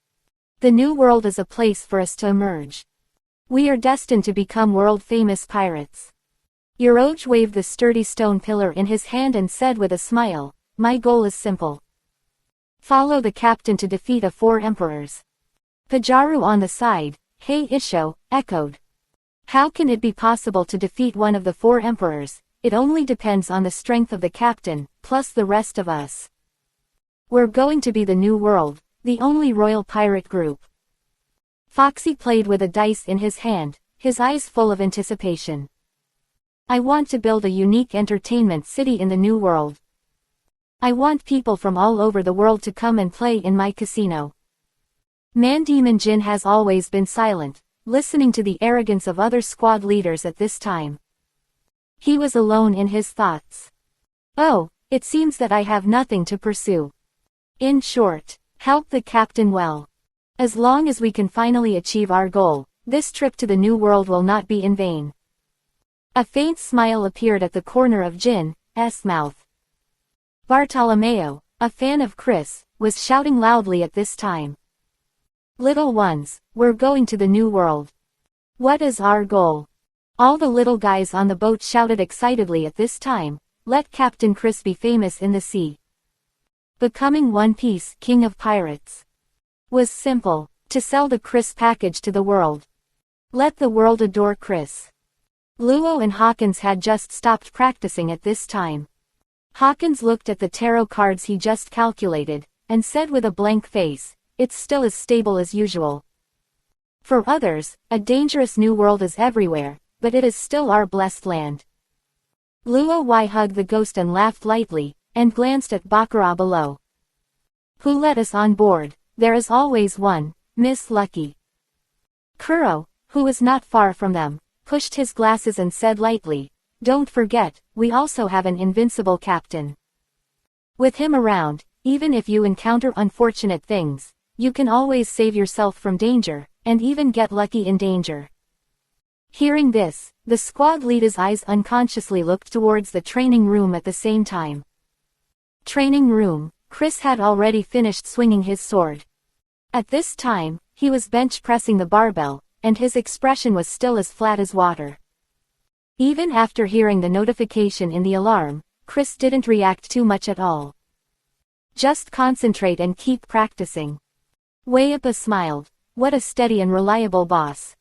The new world is a place for us to emerge. We are destined to become world-famous pirates. Yoroj waved the sturdy stone pillar in his hand and said with a smile, my goal is simple. Follow the captain to defeat 4 emperors. Pajaru on the side, Hey Isho, echoed. How can it be possible to defeat one of the 4 emperors? It only depends on the strength of the captain, plus the rest of us. We're going to be the new world, the only royal pirate group. Foxy played with a dice in his hand, his eyes full of anticipation. I want to build a unique entertainment city in the new world. I want people from all over the world to come and play in my casino. Man-Demon Jin has always been silent, listening to the arrogance of other squad leaders at this time. He was alone in his thoughts. Oh, it seems that I have nothing to pursue. In short, help the captain well. As long as we can finally achieve our goal, this trip to the new world will not be in vain. A faint smile appeared at the corner of Jin's mouth. Bartolomeo, a fan of Chris, was shouting loudly at this time. Little ones, we're going to the new world. What is our goal? All the little guys on the boat shouted excitedly at this time, let Captain Chris be famous in the sea. Becoming One Piece King of Pirates. Was simple, to sell the Chris package to the world. Let the world adore Chris. Luo and Hawkins had just stopped practicing at this time. Hawkins looked at the tarot cards he just calculated, and said with a blank face, it's still as stable as usual. For others, a dangerous new world is everywhere, but it is still our blessed land. Luo Y hugged the ghost and laughed lightly, and glanced at Baccarat below. Who let us on board? There is always one, Miss Lucky. Kuro, who was not far from them, pushed his glasses and said lightly, don't forget, we also have an invincible captain. With him around, even if you encounter unfortunate things, you can always save yourself from danger, and even get lucky in danger. Hearing this, the squad leader's eyes unconsciously looked towards the training room at the same time. Training room, Chris had already finished swinging his sword. At this time, he was bench pressing the barbell, and his expression was still as flat as water. Even after hearing the notification in the alarm, Chris didn't react too much at all. Just concentrate and keep practicing. Weiapa smiled, what a steady and reliable boss.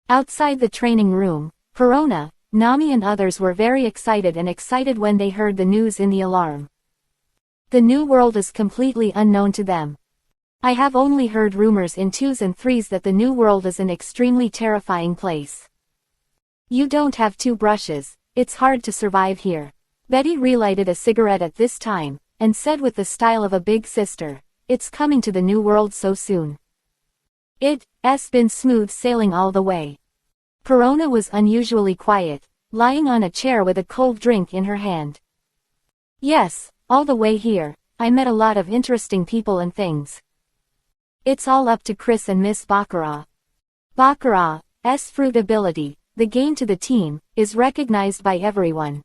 Outside the training room, Perona, Nami and others were very excited when they heard the news in the alarm. The new world is completely unknown to them. I have only heard rumors in 2s and 3s that the new world is an extremely terrifying place. You don't have 2 brushes, it's hard to survive here. Betty relighted a cigarette at this time, and said with the style of a big sister, it's coming to the new world so soon. It's been smooth sailing all the way. Perona was unusually quiet, lying on a chair with a cold drink in her hand. Yes, all the way here, I met a lot of interesting people and things. It's all up to Chris and Miss Baccarat. Baccarat's fruit ability, the gain to the team, is recognized by everyone.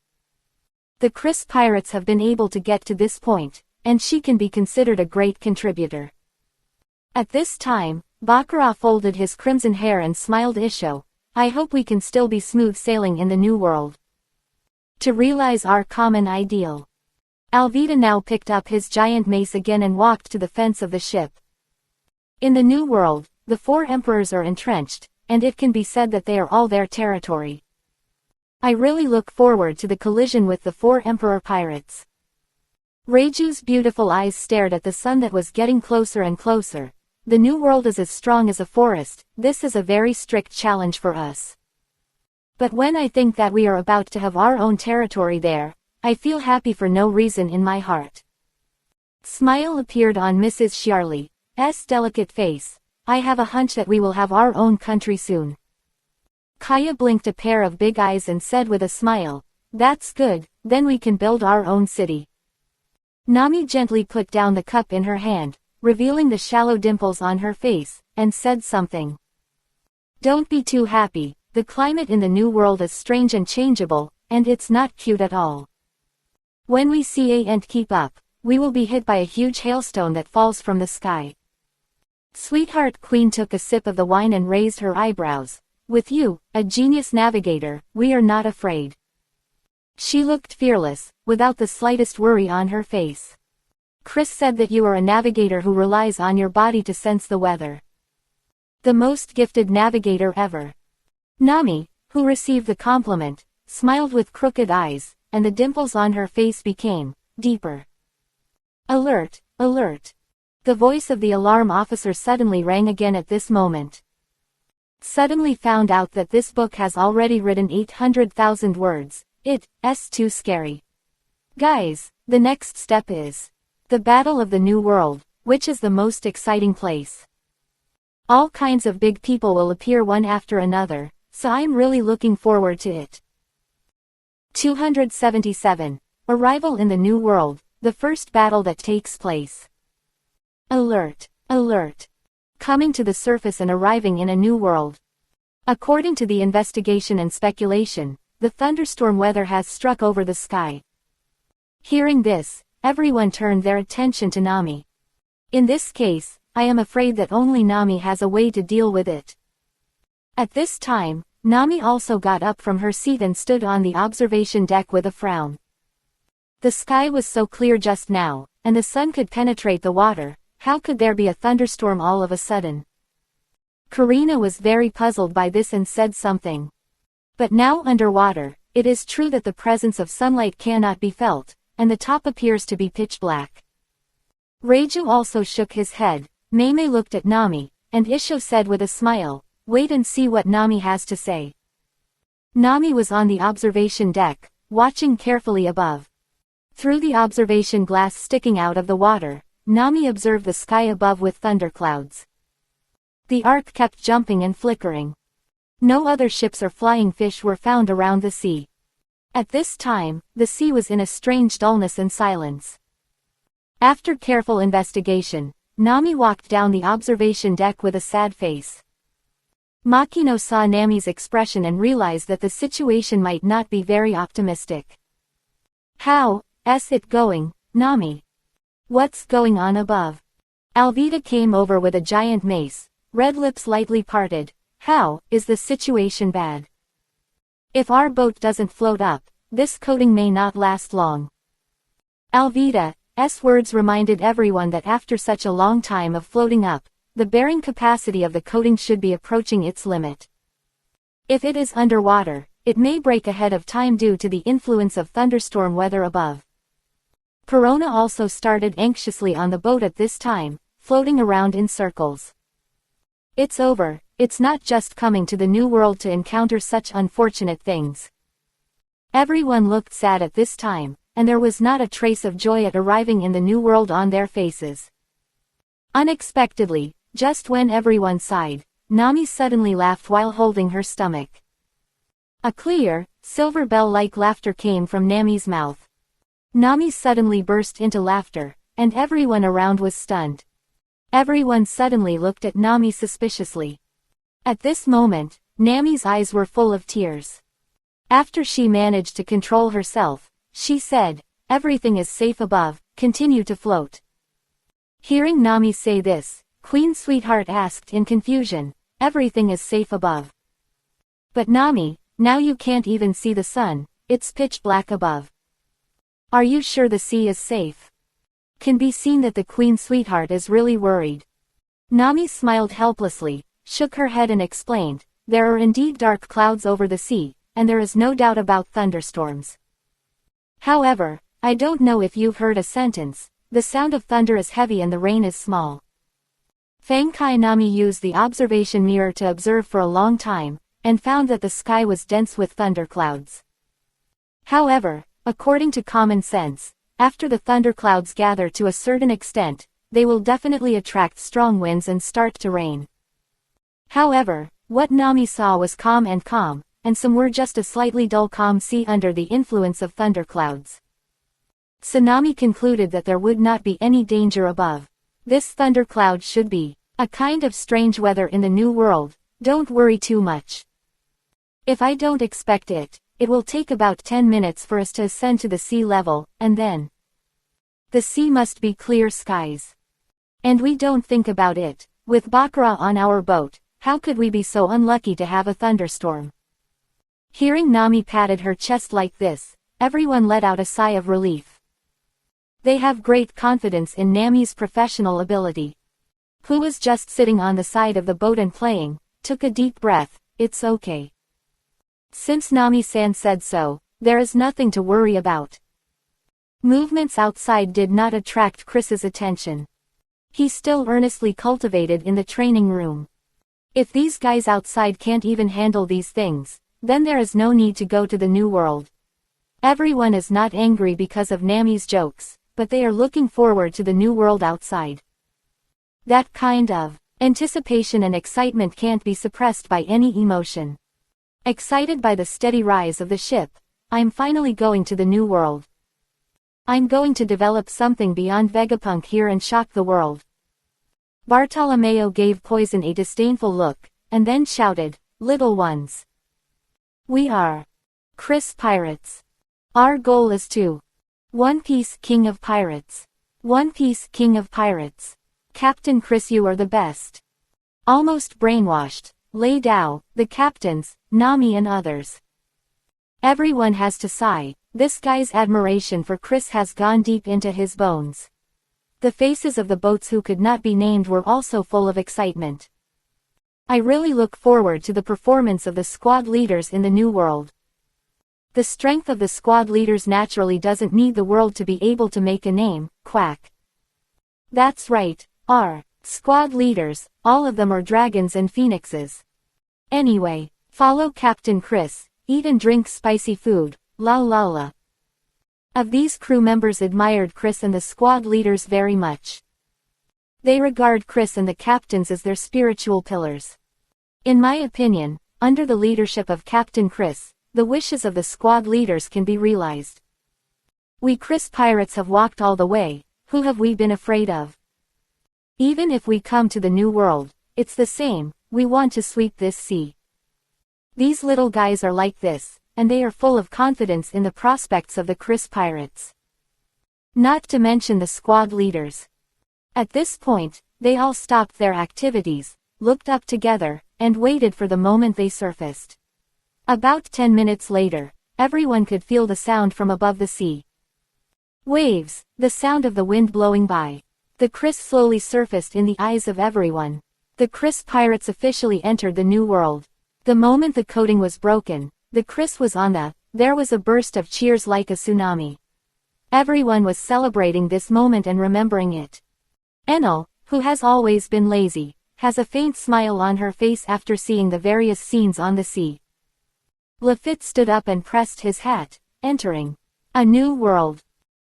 The Chris Pirates have been able to get to this point, and she can be considered a great contributor. At this time, Baccarat folded his crimson hair and smiled. Isho, I hope we can still be smooth sailing in the new world. To realize our common ideal. Alvida now picked up his giant mace again and walked to the fence of the ship. In the New World, the 4 emperors are entrenched, and it can be said that they are all their territory. I really look forward to the collision with the 4 emperor pirates. Reiju's beautiful eyes stared at the sun that was getting closer and closer. The New World is as strong as a forest. This is a very strict challenge for us. But when I think that we are about to have our own territory there, I feel happy for no reason in my heart. Smile appeared on Mrs. Chiarli's delicate face. I have a hunch that we will have our own country soon. Kaya blinked a pair of big eyes and said with a smile, "That's good, then we can build our own city." Nami gently put down the cup in her hand, revealing the shallow dimples on her face, and said something. "Don't be too happy, the climate in the New World is strange and changeable, and it's not cute at all. When we see and keep up, we will be hit by a huge hailstone that falls from the sky." Sweetheart Queen took a sip of the wine and raised her eyebrows. "With you, a genius navigator, we are not afraid." She looked fearless, without the slightest worry on her face. "Chris said that you are a navigator who relies on your body to sense the weather. The most gifted navigator ever." Nami, who received the compliment, smiled with crooked eyes, and the dimples on her face became deeper. "Alert, alert." The voice of the alarm officer suddenly rang again at this moment. "Suddenly found out that this book has already written 800,000 words. It's too scary. Guys, the next step is the Battle of the New World, which is the most exciting place. All kinds of big people will appear one after another, so I'm really looking forward to it." 277. Arrival in the New World, the first battle that takes place. Alert, alert. Coming to the surface and arriving in a new world. According to the investigation and speculation, the thunderstorm weather has struck over the sky. Hearing this, everyone turned their attention to Nami. In this case, I am afraid that only Nami has a way to deal with it. At this time, Nami also got up from her seat and stood on the observation deck with a frown. The sky was so clear just now, and the sun could penetrate the water. How could there be a thunderstorm all of a sudden? Karina was very puzzled by this and said something. But now underwater, it is true that the presence of sunlight cannot be felt, and the top appears to be pitch black. Reiju also shook his head. Meme looked at Nami, and Isho said with a smile, "Wait and see what Nami has to say." Nami was on the observation deck, watching carefully above. Through the observation glass sticking out of the water, Nami observed the sky above with thunderclouds. The arc kept jumping and flickering. No other ships or flying fish were found around the sea. At this time, the sea was in a strange dullness and silence. After careful investigation, Nami walked down the observation deck with a sad face. Makino saw Nami's expression and realized that the situation might not be very optimistic. "How's it going, Nami? What's going on above?" Alvida came over with a giant mace, red lips lightly parted. "How is the situation bad? If our boat doesn't float up, this coating may not last long." Alvida's words reminded everyone that after such a long time of floating up, the bearing capacity of the coating should be approaching its limit. If it is underwater, it may break ahead of time due to the influence of thunderstorm weather above. Perona also started anxiously on the boat at this time, floating around in circles. "It's over, it's not just coming to the New World to encounter such unfortunate things." Everyone looked sad at this time, and there was not a trace of joy at arriving in the New World on their faces. Unexpectedly, just when everyone sighed, Nami suddenly laughed while holding her stomach. A clear, silver bell-like laughter came from Nami's mouth. Nami suddenly burst into laughter, and everyone around was stunned. Everyone suddenly looked at Nami suspiciously. At this moment, Nami's eyes were full of tears. After she managed to control herself, she said, "Everything is safe above, continue to float." Hearing Nami say this, Queen Sweetheart asked in confusion, "Everything is safe above? But Nami, now you can't even see the sun, it's pitch black above." Are you sure the sea is safe? Can be seen that the Queen Sweetheart is really worried. Nami smiled helplessly, shook her head and explained, there are indeed dark clouds over the sea, and there is no doubt about thunderstorms. However, I don't know if you've heard a sentence, the sound of thunder is heavy and the rain is small. Fangkai Nami used the observation mirror to observe for a long time, and found that the sky was dense with thunderclouds. However, according to common sense, after the thunderclouds gather to a certain extent, they will definitely attract strong winds and start to rain. However, what Nami saw was calm, and some were just a slightly dull calm sea under the influence of thunderclouds. Tsunami concluded that there would not be any danger above. This thundercloud should be a kind of strange weather in the new world, don't worry too much. If I don't expect it, it will take about 10 minutes for us to ascend to the sea level, and then the sea must be clear skies. And we don't think about it, with Bakura on our boat, how could we be so unlucky to have a thunderstorm? Hearing Nami patted her chest like this, everyone let out a sigh of relief. They have great confidence in Nami's professional ability. Who was just sitting on the side of the boat and playing, took a deep breath, it's okay. Since Nami-san said so, there is nothing to worry about. Movements outside did not attract Chris's attention. He still earnestly cultivated in the training room. If these guys outside can't even handle these things, then there is no need to go to the new world. Everyone is not angry because of Nami's jokes, but they are looking forward to the new world outside. That kind of anticipation and excitement can't be suppressed by any emotion. Excited by the steady rise of the ship, I'm finally going to the new world. I'm going to develop something beyond Vegapunk here and shock the world. Bartolomeo gave Poison a disdainful look, and then shouted, little ones. We are Chris Pirates. Our goal is to One Piece King of Pirates. One Piece King of Pirates. Captain Chris, you are the best. Almost brainwashed, Lei Dao, the captains, Nami and others. Everyone has to sigh, this guy's admiration for Chris has gone deep into his bones. The faces of the boats who could not be named were also full of excitement. I really look forward to the performance of the squad leaders in the new world. The strength of the squad leaders naturally doesn't need the world to be able to make a name, quack. That's right, our squad leaders, all of them are dragons and phoenixes. Anyway, follow Captain Chris, eat and drink spicy food, la la la. Of these crew members admired Chris and the squad leaders very much. They regard Chris and the captains as their spiritual pillars. In my opinion, under the leadership of Captain Chris, the wishes of the squad leaders can be realized. We Chris pirates have walked all the way, who have we been afraid of? Even if we come to the new world, it's the same, we want to sweep this sea. These little guys are like this, and they are full of confidence in the prospects of the Chris pirates. Not to mention the squad leaders. At this point, they all stopped their activities, looked up together, and waited for the moment they surfaced. About 10 minutes later, everyone could feel the sound from above the sea. Waves, the sound of the wind blowing by. The Chris slowly surfaced in the eyes of everyone. The Chris pirates officially entered the new world. The moment the coating was broken, the Chris was on there was a burst of cheers like a tsunami. Everyone was celebrating this moment and remembering it. Enel, who has always been lazy, has a faint smile on her face after seeing the various scenes on the sea. Lafitte stood up and pressed his hat, entering a new world.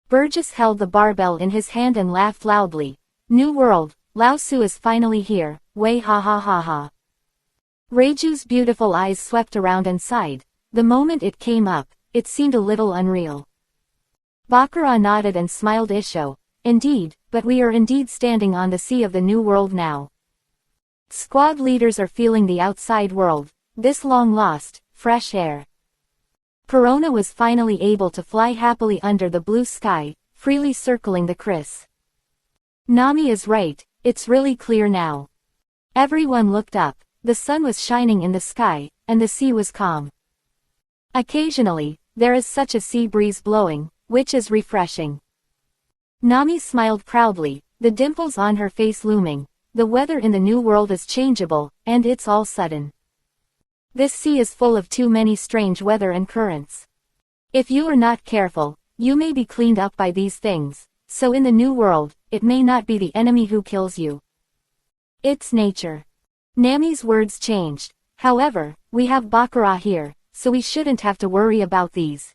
Burgess held the barbell in his hand and laughed loudly. New world, Lao Su is finally here, way ha ha ha ha. Reiju's beautiful eyes swept around and sighed. The moment it came up, it seemed a little unreal. Bakura nodded and smiled. Isho, indeed, but we are indeed standing on the sea of the new world now. Squad leaders are feeling the outside world, this long lost, fresh air. Perona was finally able to fly happily under the blue sky, freely circling the Chris. Nami is right, it's really clear now. Everyone looked up, the sun was shining in the sky, and the sea was calm. Occasionally, there is such a sea breeze blowing, which is refreshing. Nami smiled proudly, the dimples on her face looming. The weather in the new world is changeable, and it's all sudden. This sea is full of too many strange weather and currents. If you are not careful, you may be cleaned up by these things, so in the new world, it may not be the enemy who kills you. It's nature. Nami's words changed. However, we have Baccarat here, so we shouldn't have to worry about these.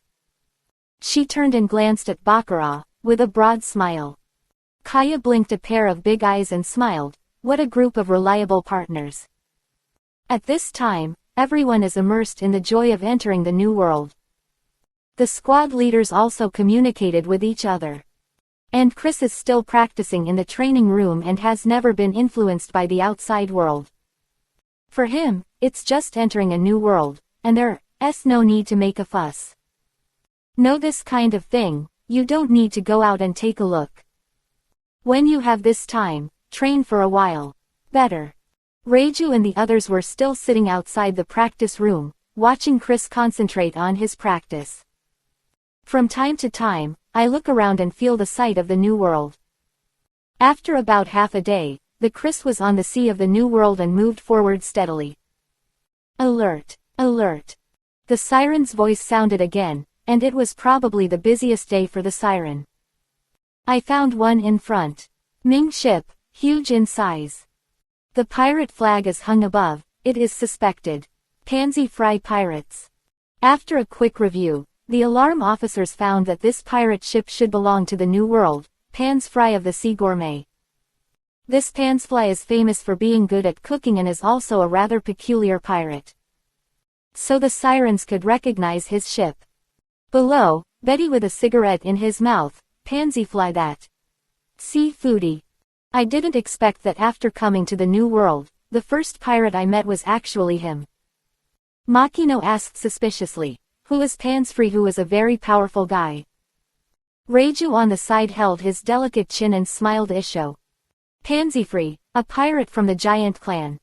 She turned and glanced at Baccarat, with a broad smile. Kaya blinked a pair of big eyes and smiled. What a group of reliable partners. At this time, everyone is immersed in the joy of entering the new world. The squad leaders also communicated with each other. And Chris is still practicing in the training room and has never been influenced by the outside world. For him, it's just entering a new world, and there's no need to make a fuss. Know this kind of thing, you don't need to go out and take a look. When you have this time, train for a while. Better. Reiju and the others were still sitting outside the practice room, watching Chris concentrate on his practice. From time to time, I look around and feel the sight of the new world. After about half a day, the Chris was on the sea of the new world and moved forward steadily. Alert! Alert! The siren's voice sounded again, and it was probably the busiest day for the siren. I found one in front. Ming ship, huge in size. The pirate flag is hung above, it is suspected. Pansy Fry pirates. After a quick review, the alarm officers found that this pirate ship should belong to the New World, Pans Fry of the Sea Gourmet. This Pansfly is famous for being good at cooking and is also a rather peculiar pirate. So the sirens could recognize his ship. Below, Betty with a cigarette in his mouth, Pansyfly that. See foodie. I didn't expect that after coming to the New World, the first pirate I met was actually him. Makino asked suspiciously, who is Pansfree, who is a very powerful guy. Reiju on the side held his delicate chin and smiled. Isho. Pansyfree, a pirate from the giant clan.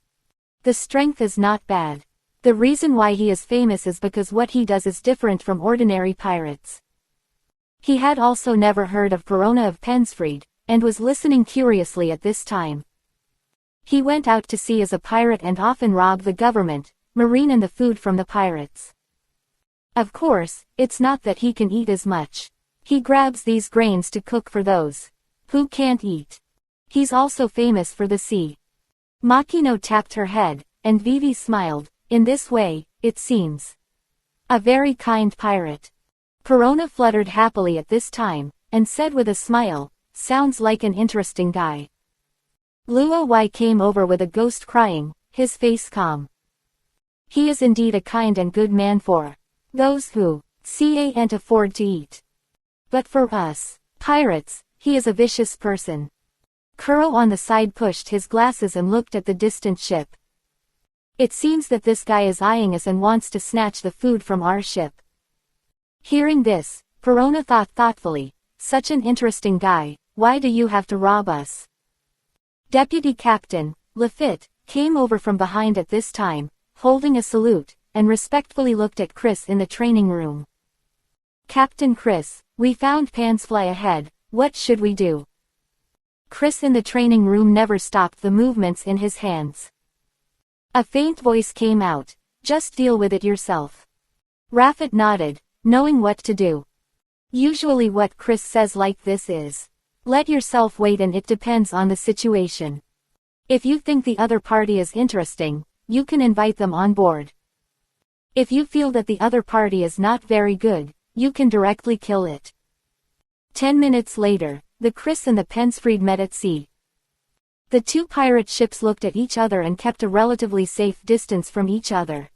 The strength is not bad. The reason why he is famous is because what he does is different from ordinary pirates. He had also never heard of Perona of Pensfried, and was listening curiously at this time. He went out to sea as a pirate and often robbed the government, marine and the food from the pirates. Of course, it's not that he can eat as much. He grabs these grains to cook for those who can't eat. He's also famous for the sea. Makino tapped her head, and Vivi smiled. In this way, it seems. A very kind pirate. Perona fluttered happily at this time, and said with a smile, sounds like an interesting guy. Luo Y came over with a ghost crying, his face calm. He is indeed a kind and good man for those who can't afford to eat. But for us, pirates, he is a vicious person. Kuro on the side pushed his glasses and looked at the distant ship. It seems that this guy is eyeing us and wants to snatch the food from our ship. Hearing this, Perona thought thoughtfully, such an interesting guy, why do you have to rob us? Deputy Captain Lafitte came over from behind at this time, holding a salute, and respectfully looked at Chris in the training room. Captain Chris, we found Pansfly ahead, what should we do? Chris in the training room never stopped the movements in his hands. A faint voice came out, just deal with it yourself. Rafit nodded, knowing what to do. Usually what Chris says like this is, let yourself wait, and it depends on the situation. If you think the other party is interesting, you can invite them on board. If you feel that the other party is not very good, you can directly kill it. 10 minutes later, the Chris and the Pensfried met at sea. The two pirate ships looked at each other and kept a relatively safe distance from each other.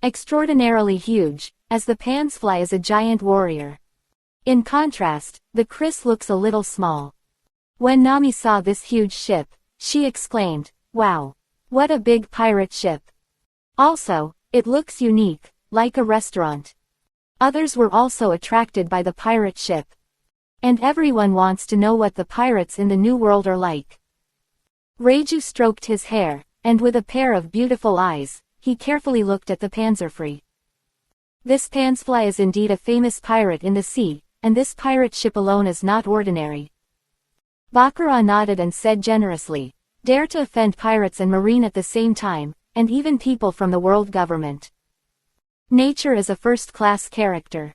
Extraordinarily huge, as the Pansfly is a giant warrior. In contrast, the Chris looks a little small. When Nami saw this huge ship, she exclaimed, wow! What a big pirate ship! Also, it looks unique, like a restaurant. Others were also attracted by the pirate ship. And everyone wants to know what the pirates in the New World are like. Reiju stroked his hair, and with a pair of beautiful eyes, he carefully looked at the Panzerfree. This Pansfly is indeed a famous pirate in the sea, and this pirate ship alone is not ordinary. Baccarat nodded and said generously, dare to offend pirates and marine at the same time, and even people from the world government. Nature is a first-class character.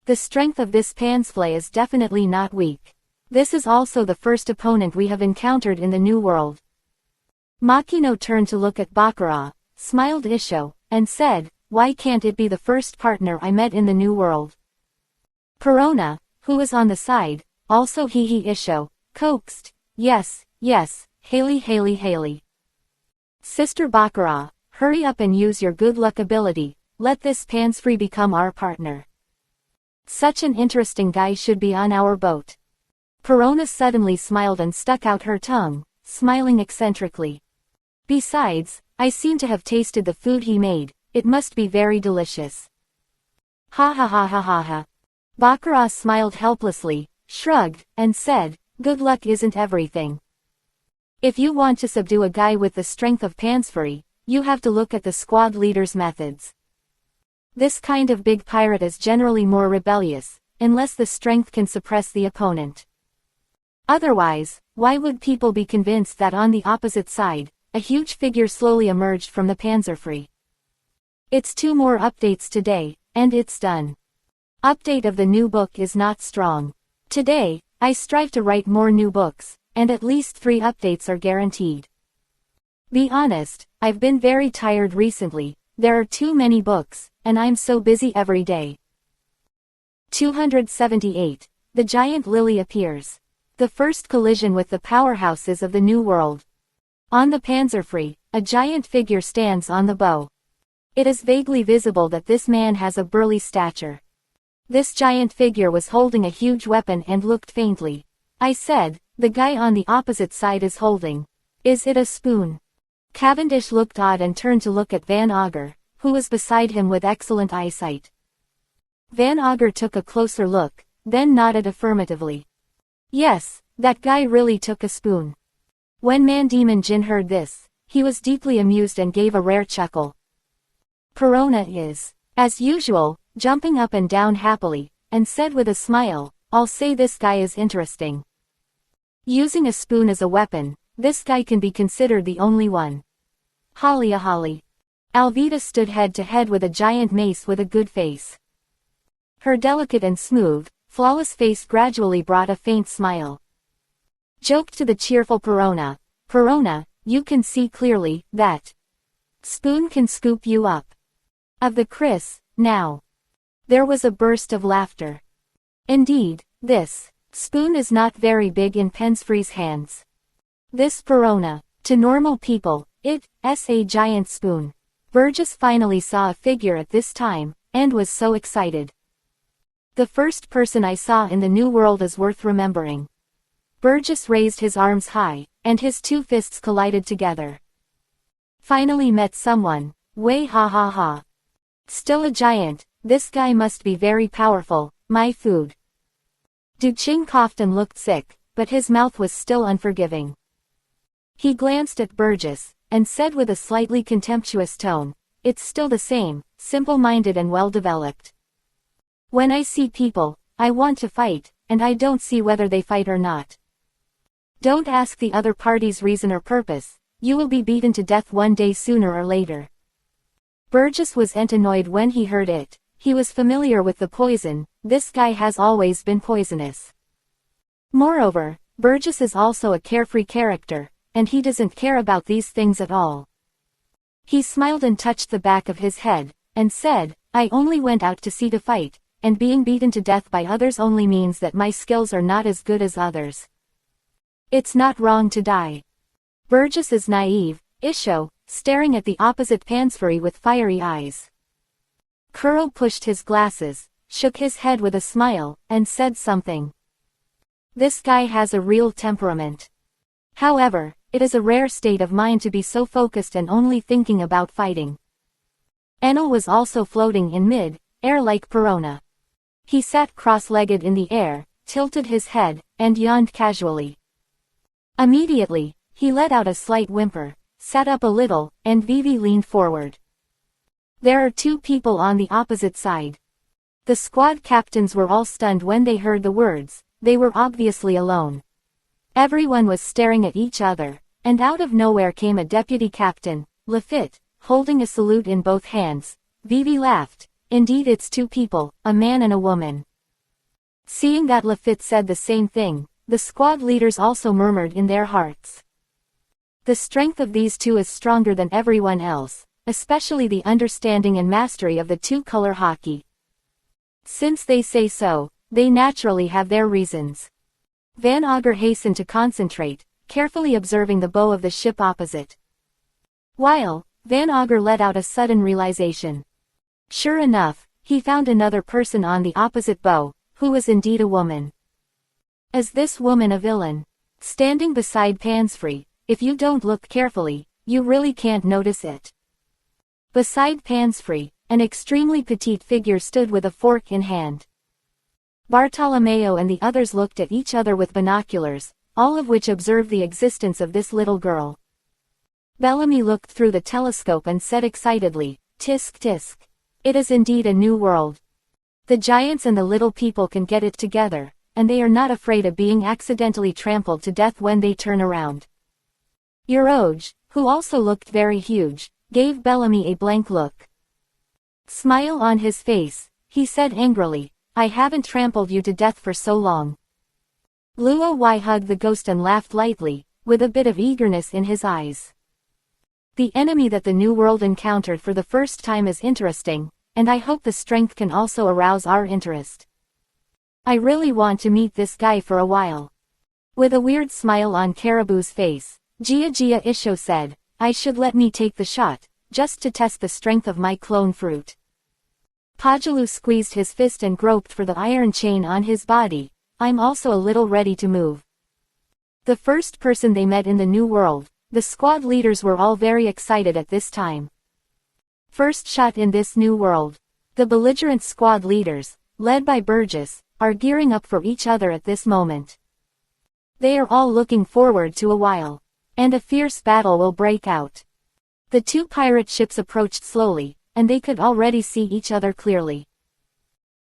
The strength of this pansflay is definitely not weak. This is also the first opponent we have encountered in the New World. Makino turned to look at Baccarat, smiled Isho, and said, why can't it be the first partner I met in the New World? Perona, who was on the side, also hee Isho, coaxed, yes, Haley. Sister Baccarat, hurry up and use your good luck ability, let this pansfree become our partner. Such an interesting guy should be on our boat. Perona suddenly smiled and stuck out her tongue, smiling eccentrically. Besides, I seem to have tasted the food he made, it must be very delicious. Ha. Baccarat smiled helplessly, shrugged, and said, good luck isn't everything. If you want to subdue a guy with the strength of pansfree, you have to look at the squad leader's methods. This kind of big pirate is generally more rebellious, unless the strength can suppress the opponent. Otherwise, why would people be convinced that on the opposite side, a huge figure slowly emerged from the panzerfree? It's 2 more updates today, and it's done. Update of the new book is not strong. Today, I strive to write more new books, and at least 3 updates are guaranteed. Be honest, I've been very tired recently, there are too many books, and I'm so busy every day. 278. The Giant Lily appears. The first collision with the powerhouses of the New World. On the panzerfree, a giant figure stands on the bow. It is vaguely visible that this man has a burly stature. This giant figure was holding a huge weapon and looked faintly. I said, the guy on the opposite side is holding. Is it a spoon? Cavendish looked odd and turned to look at Van Auger, who was beside him with excellent eyesight. Van Auger took a closer look, then nodded affirmatively. Yes, that guy really took a spoon. When Mandemon Jin heard this, he was deeply amused and gave a rare chuckle. Perona is, as usual, jumping up and down happily, and said with a smile, I'll say this guy is interesting. Using a spoon as a weapon, this guy can be considered the only one. Holly. Alvita stood head to head with a giant mace with a good face. Her delicate and smooth, flawless face gradually brought a faint smile. Joked to the cheerful Perona, Perona, you can see clearly, that spoon can scoop you up. Of the Chris, now. There was a burst of laughter. Indeed, this spoon is not very big in pansfree's hands. This Perona, to normal people, it's a giant spoon. Burgess finally saw a figure at this time, and was so excited. The first person I saw in the New World is worth remembering. Burgess raised his arms high, and his 2 fists collided together. Finally met someone, way ha. Still a giant, this guy must be very powerful, my food. Duching coughed and looked sick, but his mouth was still unforgiving. He glanced at Burgess, and said with a slightly contemptuous tone, it's still the same, simple-minded and well-developed. When I see people, I want to fight, and I don't see whether they fight or not. Don't ask the other party's reason or purpose, you will be beaten to death one day sooner or later. Burgess was annoyed when he heard it. He was familiar with the poison, this guy has always been poisonous. Moreover, Burgess is also a carefree character, and he doesn't care about these things at all. He smiled and touched the back of his head, and said, I only went out to see to fight, and being beaten to death by others only means that my skills are not as good as others. It's not wrong to die. Burgess is naive, Isho, staring at the opposite pansfree with fiery eyes. Kuro pushed his glasses, shook his head with a smile, and said something. This guy has a real temperament. However, it is a rare state of mind to be so focused and only thinking about fighting. Enel was also floating in mid-air like Perona. He sat cross-legged in the air, tilted his head, and yawned casually. Immediately, he let out a slight whimper, sat up a little, and Vivi leaned forward. There are 2 people on the opposite side. The squad captains were all stunned when they heard the words. They were obviously alone. Everyone was staring at each other, and out of nowhere came a deputy captain, Lafitte, holding a salute in both hands. Vivi laughed. Indeed, it's two people, a man and a woman. Seeing that Lafitte said the same thing, the squad leaders also murmured in their hearts. The strength of these two is stronger than everyone else, especially the understanding and mastery of the two-color hockey. Since they say so, they naturally have their reasons. Van Augur hastened to concentrate, carefully observing the bow of the ship opposite. While, Van Augur let out a sudden realization. Sure enough, he found another person on the opposite bow, who was indeed a woman. Is this woman a villain? Standing beside Pansfrey, if you don't look carefully, you really can't notice it. Beside Pansfrey, an extremely petite figure stood with a fork in hand. Bartolomeo and the others looked at each other with binoculars, all of which observed the existence of this little girl. Bellamy looked through the telescope and said excitedly, "Tisk tisk. It is indeed a new world. The giants and the little people can get it together, and they are not afraid of being accidentally trampled to death when they turn around." Uroge, who also looked very huge, gave Bellamy a blank look. Smile on his face, he said angrily, "I haven't trampled you to death for so long." Luo Y hugged the ghost and laughed lightly, with a bit of eagerness in his eyes. The enemy that the New World encountered for the first time is interesting, and I hope the strength can also arouse our interest. I really want to meet this guy for a while. With a weird smile on Caribou's face, Gia Isho said, "I should let me take the shot, just to test the strength of my clone fruit." Pajalu squeezed his fist and groped for the iron chain on his body. "I'm also a little ready to move." The first person they met in the New World, the squad leaders were all very excited at this time. First shot in this new world. The belligerent squad leaders, led by Burgess, are gearing up for each other at this moment. They are all looking forward to a while. And a fierce battle will break out. The two pirate ships approached slowly, and they could already see each other clearly.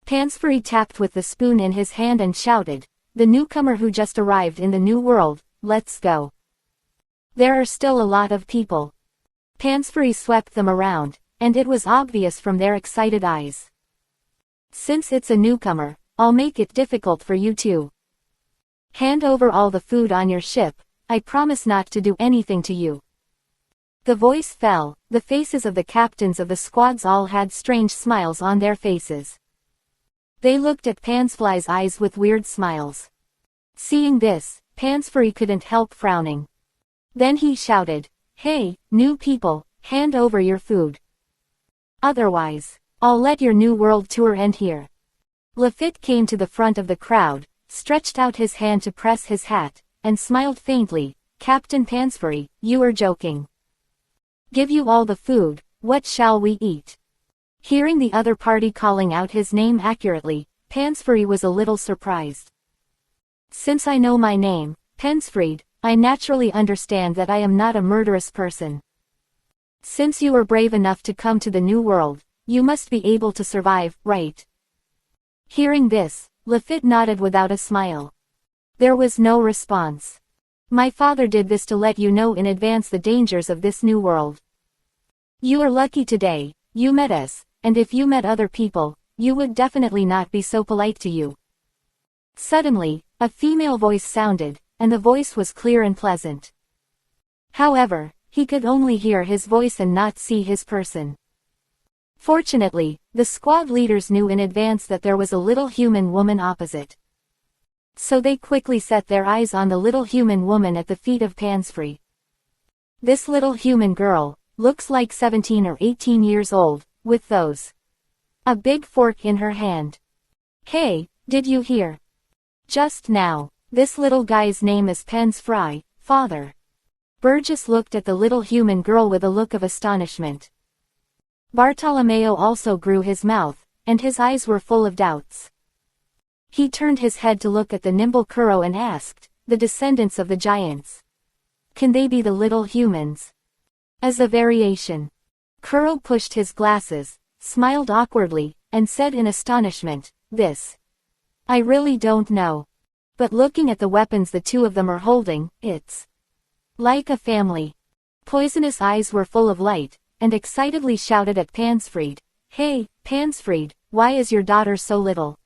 Pansfrey tapped with the spoon in his hand and shouted, "The newcomer who just arrived in the New World, let's go." There are still a lot of people. Pansfrey swept them around, and it was obvious from their excited eyes. "Since it's a newcomer, I'll make it difficult for you too. Hand over all the food on your ship, I promise not to do anything to you." The voice fell, the faces of the captains of the squads all had strange smiles on their faces. They looked at Pansfly's eyes with weird smiles. Seeing this, Pansfrey couldn't help frowning. Then he shouted, "Hey, new people, hand over your food. Otherwise, I'll let your New World tour end here." Lafitte came to the front of the crowd, stretched out his hand to press his hat, and smiled faintly. "Captain Pansfrey, you are joking. Give you all the food, what shall we eat?" Hearing the other party calling out his name accurately, Pansfrey was a little surprised. "Since I know my name, Pensfried, I naturally understand that I am not a murderous person. Since you are brave enough to come to the New World, you must be able to survive, right?" Hearing this, Lafitte nodded without a smile. There was no response. "My father did this to let you know in advance the dangers of this new world. You are lucky today, you met us, and if you met other people, you would definitely not be so polite to you." Suddenly, a female voice sounded, and the voice was clear and pleasant. However, he could only hear his voice and not see his person. Fortunately, the squad leaders knew in advance that there was a little human woman opposite. So they quickly set their eyes on the little human woman at the feet of Pansfrey. This little human girl looks like 17 or 18 years old, with a big fork in her hand. "Hey, did you hear? Just now, this little guy's name is Pansfrey, father." Burgess looked at the little human girl with a look of astonishment. Bartolomeo also grew his mouth, and his eyes were full of doubts. He turned his head to look at the nimble Kuro and asked, "The descendants of the giants. Can they be the little humans?" As a variation, Kuro pushed his glasses, smiled awkwardly, and said in astonishment, "This. I really don't know. But looking at the weapons the two of them are holding, it's like a family." Poisonous eyes were full of light, and excitedly shouted at Pansfried, "Hey, Pansfried, why is your daughter so little?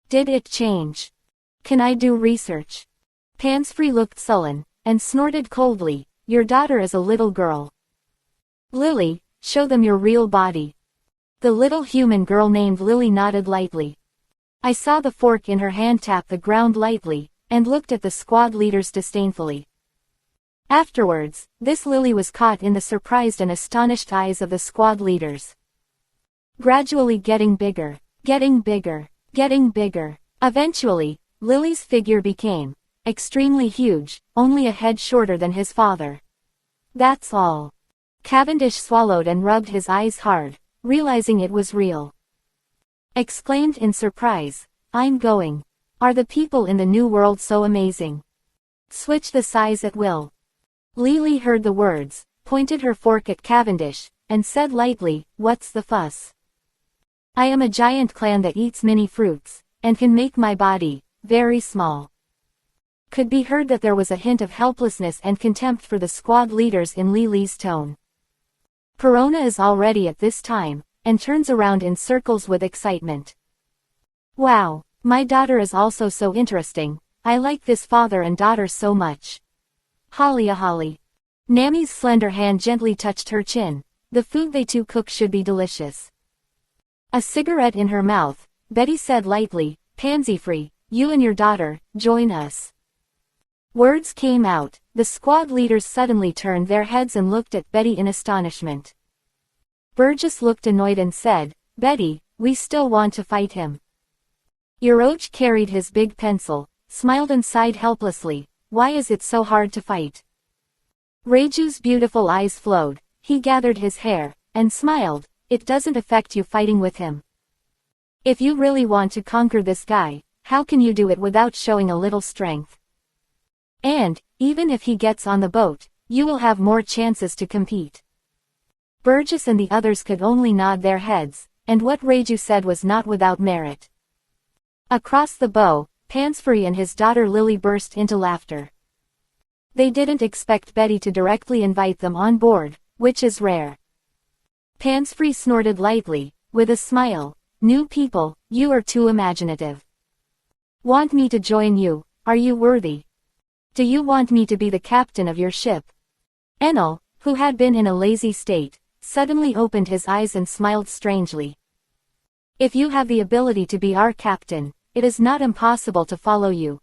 Did it change? Can I do research?" Pansfried looked sullen, and snorted coldly, "Your daughter is a little girl. Lily, show them your real body." The little human girl named Lily nodded lightly. I saw the fork in her hand tap the ground lightly, and looked at the squad leaders disdainfully. Afterwards, this Lily was caught in the surprised and astonished eyes of the squad leaders. Gradually getting bigger, getting bigger, getting bigger. Eventually, Lily's figure became extremely huge, only a head shorter than his father. "That's all." Cavendish swallowed and rubbed his eyes hard, realizing it was real. Exclaimed in surprise, "I'm going. Are the people in the new world so amazing? Switch the size at will." Lily heard the words, pointed her fork at Cavendish, and said lightly, "What's the fuss? I am a giant clan that eats mini fruits, and can make my body very small." Could be heard that there was a hint of helplessness and contempt for the squad leaders in Lily's tone. Perona is all ready at this time, and turns around in circles with excitement. "Wow, my daughter is also so interesting. I like this father and daughter so much. Holly. Nami's slender hand gently touched her chin. The food they two cook should be delicious. A cigarette in her mouth, Betty said lightly, "Pansy-free, you and your daughter, join us." Words came out, the squad leaders suddenly turned their heads and looked at Betty in astonishment. Burgess looked annoyed and said, "Betty, we still want to fight him." Iroch carried his big pencil, smiled and sighed helplessly, "Why is it so hard to fight?" Reju's beautiful eyes flowed, he gathered his hair, and smiled, "It doesn't affect you fighting with him. If you really want to conquer this guy, how can you do it without showing a little strength? And, even if he gets on the boat, you will have more chances to compete." Burgess and the others could only nod their heads, and what Reju said was not without merit. Across the bow, Pansfried and his daughter Lily burst into laughter. They didn't expect Betty to directly invite them on board, which is rare. Pansfried snorted lightly, with a smile, "New people, you are too imaginative. Want me to join you? Are you worthy? Do you want me to be the captain of your ship?" Enel, who had been in a lazy state, suddenly opened his eyes and smiled strangely. "If you have the ability to be our captain, it is not impossible to follow you.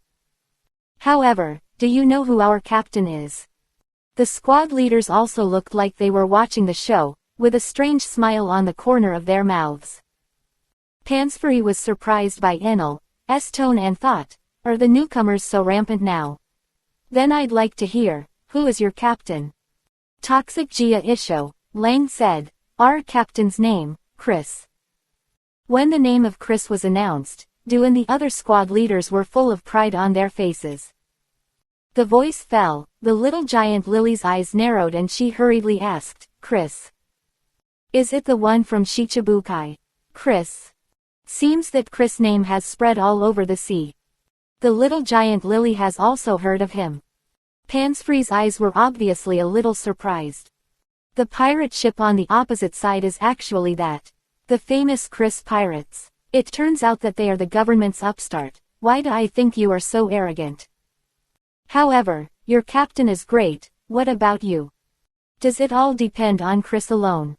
However, do you know who our captain is?" The squad leaders also looked like they were watching the show, with a strange smile on the corner of their mouths. Pansfried was surprised by Enel's tone and thought, "Are the newcomers so rampant now? Then I'd like to hear, who is your captain?" "Toxic Gia Isho," Lang said, "Our captain's name, Chris." When the name of Chris was announced, Du and the other squad leaders were full of pride on their faces. The voice fell, the little giant Lily's eyes narrowed and she hurriedly asked, "Chris? Is it the one from Shichibukai? Chris? Seems that Chris' name has spread all over the sea. The little giant Lily has also heard of him." Pansfried's eyes were obviously a little surprised. The pirate ship on the opposite side is actually that. The famous Chris pirates. It turns out that they are the government's upstart. Why do I think you are so arrogant? However, your captain is great, what about you? Does it all depend on Chris alone?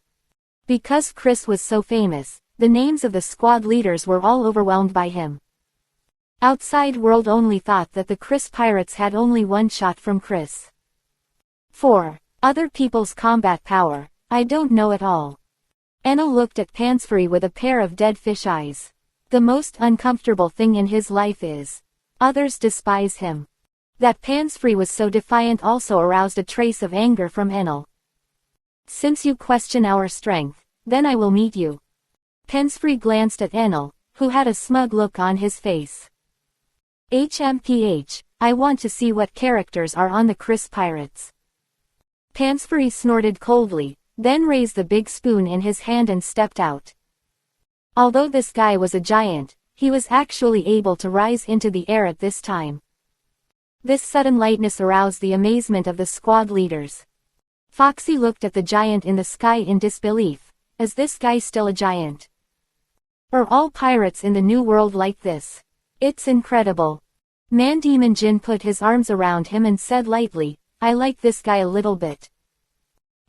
Because Chris was so famous, the names of the squad leaders were all overwhelmed by him. Outside world only thought that the Chris pirates had only one shot from Chris. 4. Other people's combat power, I don't know at all. Enel looked at Pansfried with a pair of dead fish eyes. The most uncomfortable thing in his life is, others despise him. That Pansfried was so defiant also aroused a trace of anger from Enel. "Since you question our strength, then I will meet you." Pansfried glanced at Enel, who had a smug look on his face. "HMPH, I want to see what characters are on the Chris pirates." Pansfried snorted coldly, then raised the big spoon in his hand and stepped out. Although this guy was a giant, he was actually able to rise into the air at this time. This sudden lightness aroused the amazement of the squad leaders. Foxy looked at the giant in the sky in disbelief. Is this guy still a giant? Are all pirates in the new world like this? It's incredible. Man-Demon Jin put his arms around him and said lightly, I like this guy a little bit.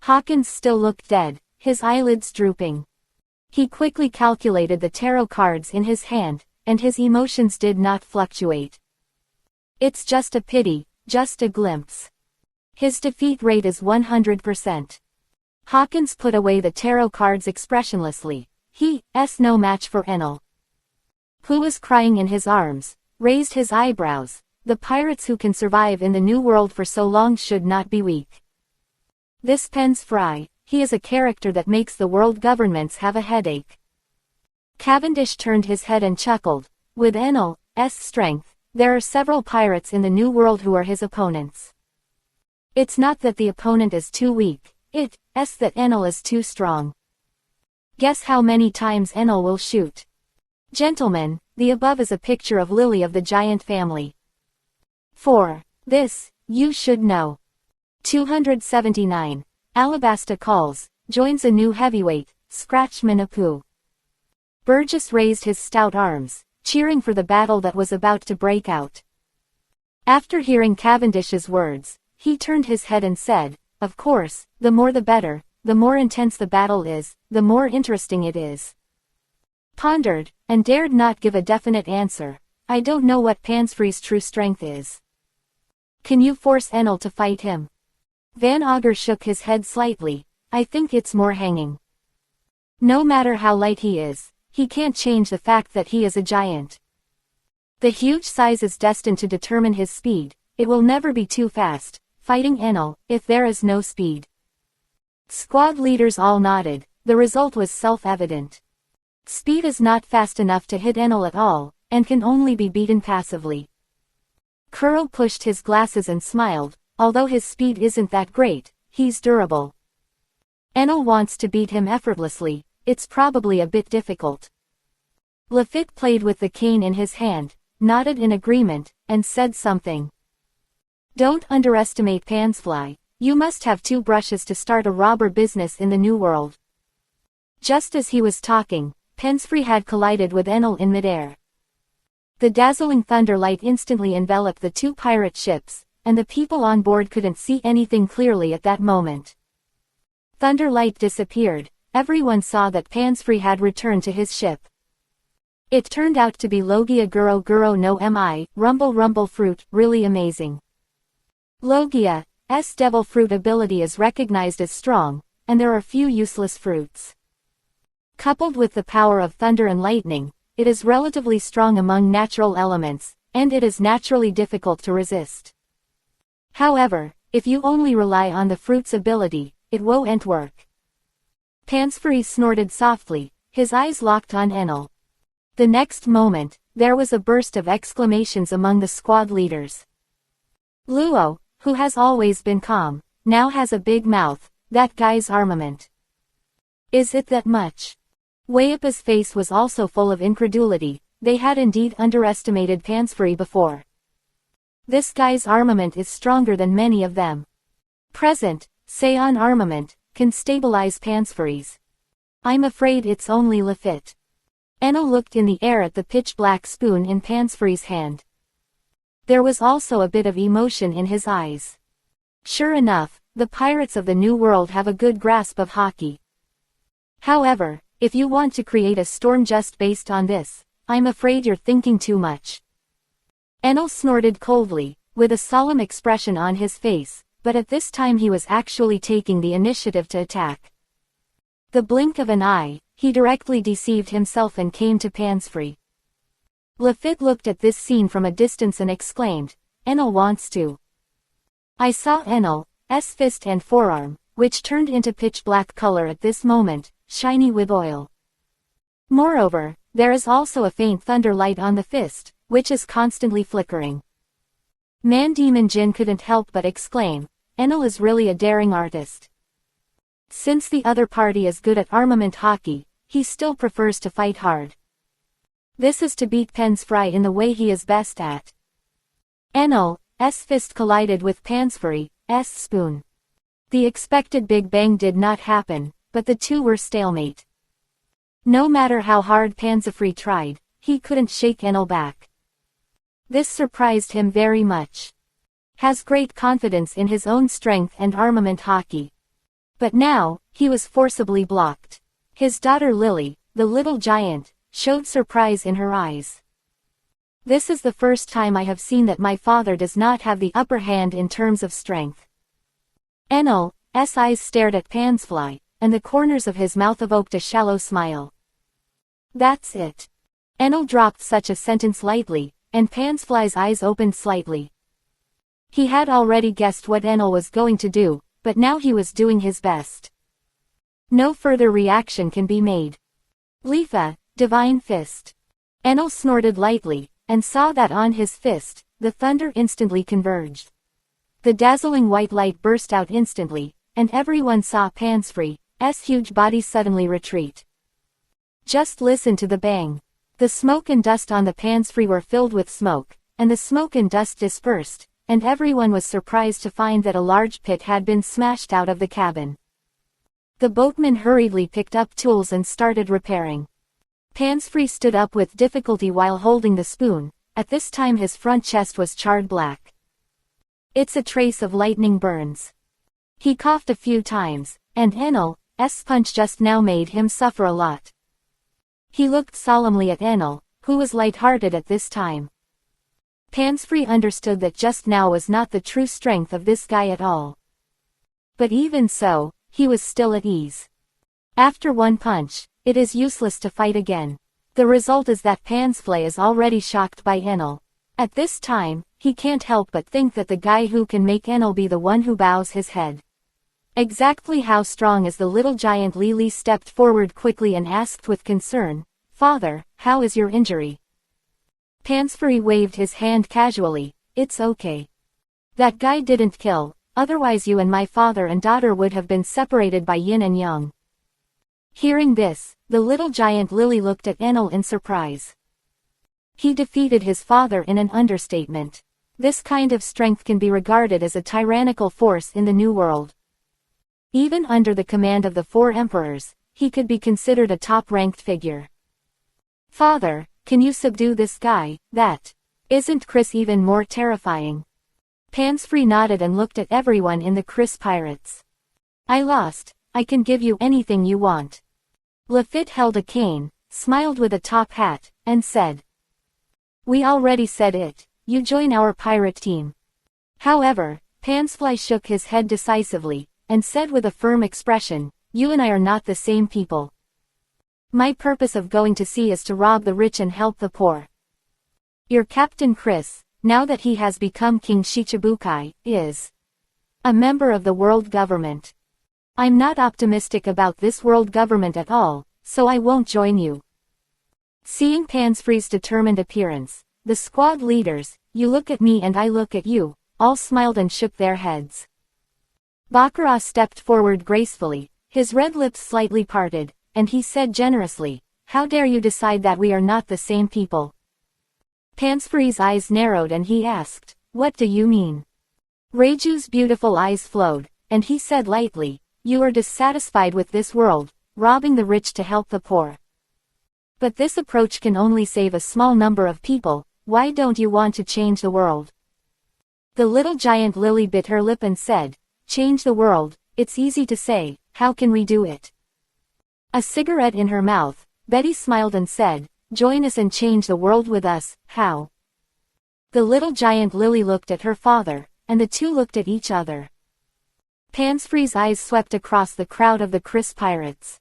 Hawkins still looked dead, his eyelids drooping. He quickly calculated the tarot cards in his hand, and his emotions did not fluctuate. It's just a pity, just a glimpse. His defeat rate is 100%. Hawkins put away the tarot cards expressionlessly. He's no match for Enel, who was crying in his arms, raised his eyebrows. The pirates who can survive in the new world for so long should not be weak. This Pence Fry, he is a character that makes the world governments have a headache. Cavendish turned his head and chuckled. With Enel's strength, there are several pirates in the new world who are his opponents. It's not that the opponent is too weak, it's that Enel is too strong. Guess how many times Enel will shoot. Gentlemen, the above is a picture of Lily of the Giant family. 4. This, you should know. 279. Alabasta calls, joins a new heavyweight, Scratchman Apu. Burgess raised his stout arms, cheering for the battle that was about to break out. After hearing Cavendish's words, he turned his head and said, of course, the more the better, the more intense the battle is, the more interesting it is. Pondered, and dared not give a definite answer. I don't know what Pansfree's true strength is. Can you force Enel to fight him? Van Augur shook his head slightly. I think it's more hanging. No matter how light he is, he can't change the fact that he is a giant. The huge size is destined to determine his speed. It will never be too fast, fighting Enel, if there is no speed. Squad leaders all nodded. The result was self-evident. Speed is not fast enough to hit Enel at all, and can only be beaten passively. Kuro pushed his glasses and smiled. Although his speed isn't that great, he's durable. Enel wants to beat him effortlessly. It's probably a bit difficult. Lafitte played with the cane in his hand, nodded in agreement, and said something. Don't underestimate Pansfly. You must have 2 brushes to start a robber business in the new world. Just as he was talking, Pansfree had collided with Enel in midair. The dazzling thunderlight instantly enveloped the 2 pirate ships, and the people on board couldn't see anything clearly at that moment. Thunderlight disappeared. Everyone saw that Pansfree had returned to his ship. It turned out to be Logia Guro Guro no Mi, Rumble Rumble Fruit, really amazing. Logia's Devil Fruit ability is recognized as strong, and there are few useless fruits. Coupled with the power of thunder and lightning, it is relatively strong among natural elements, and it is naturally difficult to resist. However, if you only rely on the fruit's ability, it won't work. Pansfree snorted softly, his eyes locked on Enel. The next moment, there was a burst of exclamations among the squad leaders. Luo, who has always been calm, now has a big mouth. That guy's armament. Is it that much? Weiapa's face was also full of incredulity. They had indeed underestimated Pansfree before. This guy's armament is stronger than many of them. Present, Seon armament, can stabilize Pansfree's. I'm afraid it's only Lafitte. Enel looked in the air at the pitch-black spoon in Pansfree's hand. There was also a bit of emotion in his eyes. Sure enough, the pirates of the New World have a good grasp of hockey. However, if you want to create a storm just based on this, I'm afraid you're thinking too much. Enel snorted coldly, with a solemn expression on his face, but at this time he was actually taking the initiative to attack. The blink of an eye, he directly deceived himself and came to Pansfree. Lafitte looked at this scene from a distance and exclaimed, Enel wants to. I saw Enel's fist and forearm, which turned into pitch-black color at this moment, shiny with oil. Moreover, there is also a faint thunder light on the fist, which is constantly flickering. Man-Demon Jin couldn't help but exclaim, Enel is really a daring artist. Since the other party is good at armament hockey, he still prefers to fight hard. This is to beat Pansfry in the way he is best at. Enel's fist collided with Pansfry's spoon. The expected Big Bang did not happen, but the two were stalemate. No matter how hard Pansfry tried, he couldn't shake Enel back. This surprised him very much. Has great confidence in his own strength and armament hockey. But now, he was forcibly blocked. His daughter Lily, the little giant, showed surprise in her eyes. This is the first time I have seen that my father does not have the upper hand in terms of strength. Enel's eyes stared at Pansfly, and the corners of his mouth evoked a shallow smile. That's it. Enel dropped such a sentence lightly, and Pansfly's eyes opened slightly. He had already guessed what Enel was going to do, but now he was doing his best. No further reaction can be made. Lifa, divine fist. Enel snorted lightly, and saw that on his fist, the thunder instantly converged. The dazzling white light burst out instantly, and everyone saw Pansfry's huge body suddenly retreat. Just listen to the bang. The smoke and dust on the Pansfry were filled with smoke, and the smoke and dust dispersed, and everyone was surprised to find that a large pit had been smashed out of the cabin. The boatman hurriedly picked up tools and started repairing. Pansfry stood up with difficulty while holding the spoon. At this time his front chest was charred black. It's a trace of lightning burns. He coughed a few times, and Enel's punch just now made him suffer a lot. He looked solemnly at Enel, who was light-hearted at this time. Pansfry understood that just now was not the true strength of this guy at all. But even so, he was still at ease. After one punch, it is useless to fight again. The result is that Pansfly is already shocked by Enel. At this time, he can't help but think that the guy who can make Enel be the one who bows his head. Exactly how strong is the little giant? Lily stepped forward quickly and asked with concern, "Father, how is your injury?" Pansfry waved his hand casually, "It's okay. That guy didn't kill, otherwise you and my father and daughter would have been separated by yin and yang." Hearing this, the little giant Lily looked at Enel in surprise. He defeated his father in an understatement. This kind of strength can be regarded as a tyrannical force in the New World. Even under the command of the 4 emperors, he could be considered a top-ranked figure. "Father, can you subdue this guy? That isn't Chris even more terrifying?" Pansfry nodded and looked at everyone in the Chris pirates. "I lost. I can give you anything you want." Lafitte held a cane, smiled with a top hat, and said, "We already said it. You join our pirate team." However, Pansfly shook his head decisively, and said with a firm expression, "You and I are not the same people. My purpose of going to sea is to rob the rich and help the poor. Your Captain Chris, now that he has become King Shichibukai, is a member of the world government. I'm not optimistic about this world government at all, so I won't join you." Seeing Pansfry's determined appearance, the squad leaders, "You look at me and I look at you," all smiled and shook their heads. Baccarat stepped forward gracefully, his red lips slightly parted, and he said generously, "How dare you decide that we are not the same people?" Pansfry's eyes narrowed and he asked, "What do you mean?" Reiju's beautiful eyes flowed, and he said lightly, "You are dissatisfied with this world, robbing the rich to help the poor. But this approach can only save a small number of people. Why don't you want to change the world?" The little giant Lily bit her lip and said, "Change the world, it's easy to say, how can we do it?" A cigarette in her mouth, Betty smiled and said, "Join us and change the world with us, how?" The little giant Lily looked at her father, and the two looked at each other. Pansfry's eyes swept across the crowd of the Chris pirates.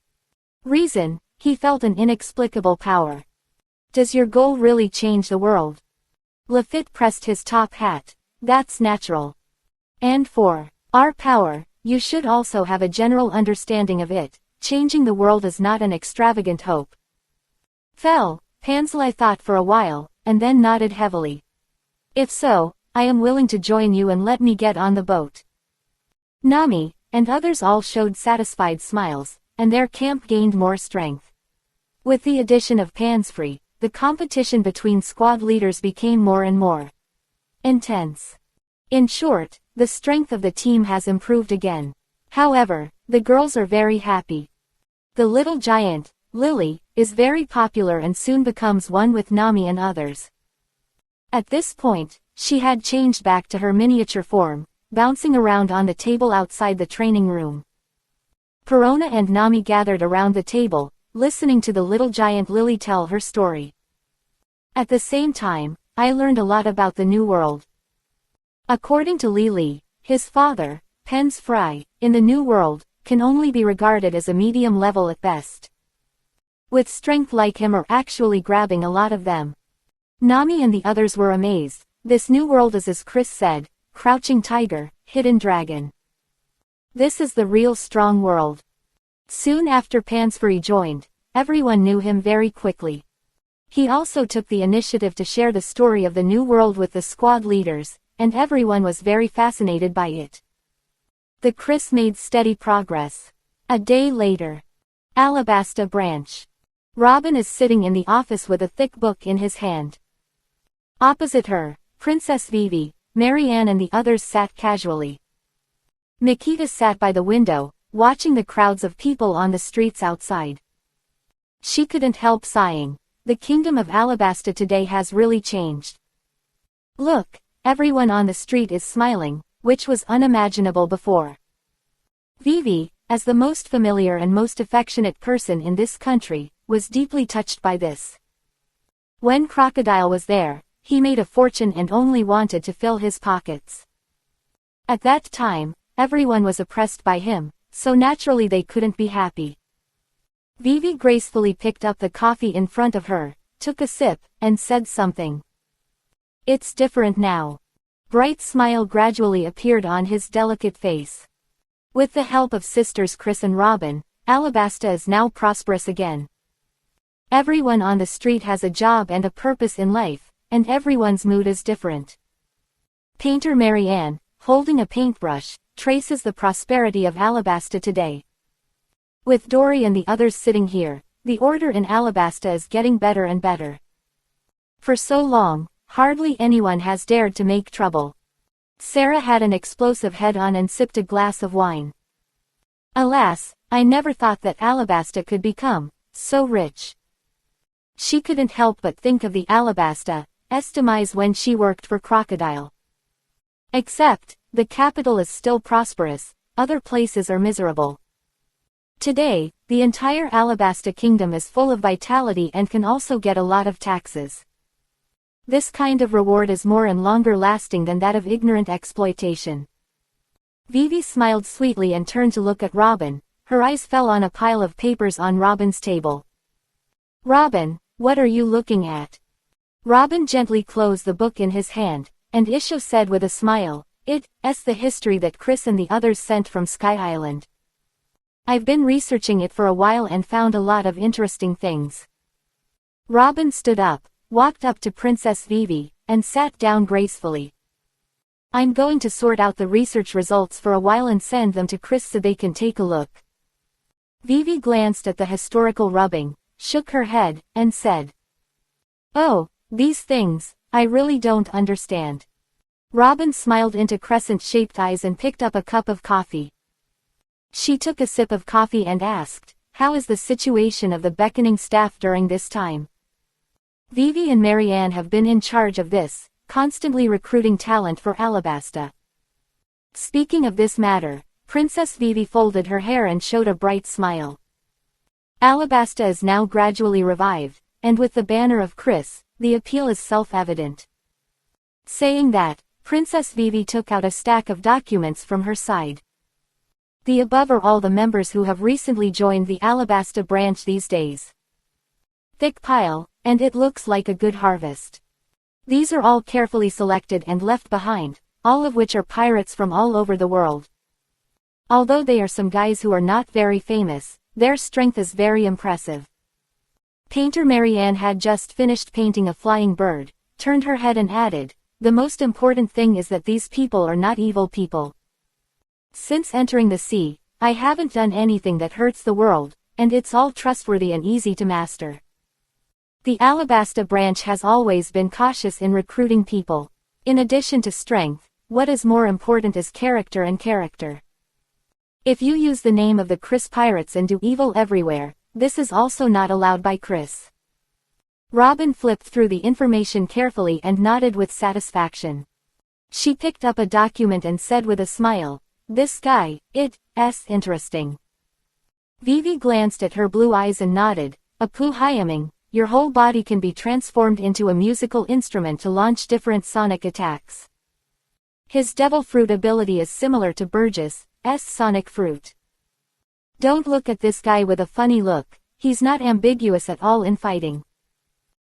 Reason, he felt an inexplicable power. "Does your goal really change the world?" Lafitte pressed his top hat. "That's natural. And for our power, you should also have a general understanding of it. Changing the world is not an extravagant hope." Pansfly thought for a while, and then nodded heavily. "If so, I am willing to join you and let me get on the boat." Nami, and others all showed satisfied smiles, and their camp gained more strength. With the addition of Pansfree, the competition between squad leaders became more and more intense. In short, the strength of the team has improved again. However, the girls are very happy. The little giant, Lily, is very popular and soon becomes one with Nami and others. At this point, she had changed back to her miniature form, bouncing around on the table outside the training room. Perona and Nami gathered around the table, listening to the little giant Lily tell her story. At the same time, I learned a lot about the new world. According to Lily, his father, Pansfree, in the new world, can only be regarded as a medium level at best. With strength like him or actually grabbing a lot of them. Nami and the others were amazed. This new world is, as Chris said, crouching tiger, hidden dragon. This is the real strong world. Soon after Pansfree joined, everyone knew him very quickly. He also took the initiative to share the story of the new world with the squad leaders, and everyone was very fascinated by it. The Chris made steady progress. A day later. Alabasta branch. Robin is sitting in the office with a thick book in his hand. Opposite her, Princess Vivi, Marianne and the others sat casually. Nikita sat by the window, watching the crowds of people on the streets outside. She couldn't help sighing. The kingdom of Alabasta today has really changed. Look, everyone on the street is smiling, which was unimaginable before. Vivi, as the most familiar and most affectionate person in this country, was deeply touched by this. When Crocodile was there, he made a fortune and only wanted to fill his pockets. At that time, everyone was oppressed by him, so naturally they couldn't be happy. Vivi gracefully picked up the coffee in front of her, took a sip, and said something. It's different now. Bright smile gradually appeared on his delicate face. With the help of sisters Chris and Robin, Alabasta is now prosperous again. Everyone on the street has a job and a purpose in life, and everyone's mood is different. Painter Marianne, holding a paintbrush, traces the prosperity of Alabasta today. With Dory and the others sitting here, the order in Alabasta is getting better and better. For so long, hardly anyone has dared to make trouble. Sarah had an explosive head-on and sipped a glass of wine. Alas, I never thought that Alabasta could become so rich. She couldn't help but think of the Alabasta's demise when she worked for Crocodile. Except, the capital is still prosperous, other places are miserable. Today, the entire Alabasta kingdom is full of vitality and can also get a lot of taxes. This kind of reward is more and longer lasting than that of ignorant exploitation. Vivi smiled sweetly and turned to look at Robin. Her eyes fell on a pile of papers on Robin's table. Robin, what are you looking at? Robin gently closed the book in his hand, and Isho said with a smile, It's the history that Chris and the others sent from Sky Island. I've been researching it for a while and found a lot of interesting things. Robin stood up, walked up to Princess Vivi, and sat down gracefully. I'm going to sort out the research results for a while and send them to Chris so they can take a look. Vivi glanced at the historical rubbing, shook her head, and said, Oh, these things, I really don't understand. Robin smiled into crescent-shaped eyes and picked up a cup of coffee. She took a sip of coffee and asked, How is the situation of the beckoning staff during this time? Vivi and Marianne have been in charge of this, constantly recruiting talent for Alabasta. Speaking of this matter, Princess Vivi folded her hair and showed a bright smile. Alabasta is now gradually revived, and with the banner of Chris, the appeal is self-evident. Saying that, Princess Vivi took out a stack of documents from her side. The above are all the members who have recently joined the Alabasta branch these days. Thick pile, and it looks like a good harvest. These are all carefully selected and left behind, all of which are pirates from all over the world. Although they are some guys who are not very famous, their strength is very impressive. Painter Marianne had just finished painting a flying bird, turned her head and added, The most important thing is that these people are not evil people. Since entering the sea, I haven't done anything that hurts the world, and it's all trustworthy and easy to master. The Alabasta branch has always been cautious in recruiting people. In addition to strength, what is more important is character and character. If you use the name of the Chris Pirates and do evil everywhere, this is also not allowed by Chris. Robin flipped through the information carefully and nodded with satisfaction. She picked up a document and said with a smile, "This guy, it's interesting." Vivi glanced at her blue eyes and nodded, "EPUB, your whole body can be transformed into a musical instrument to launch different sonic attacks. His devil fruit ability is similar to Burgess' sonic fruit. Don't look at this guy with a funny look, he's not ambiguous at all in fighting."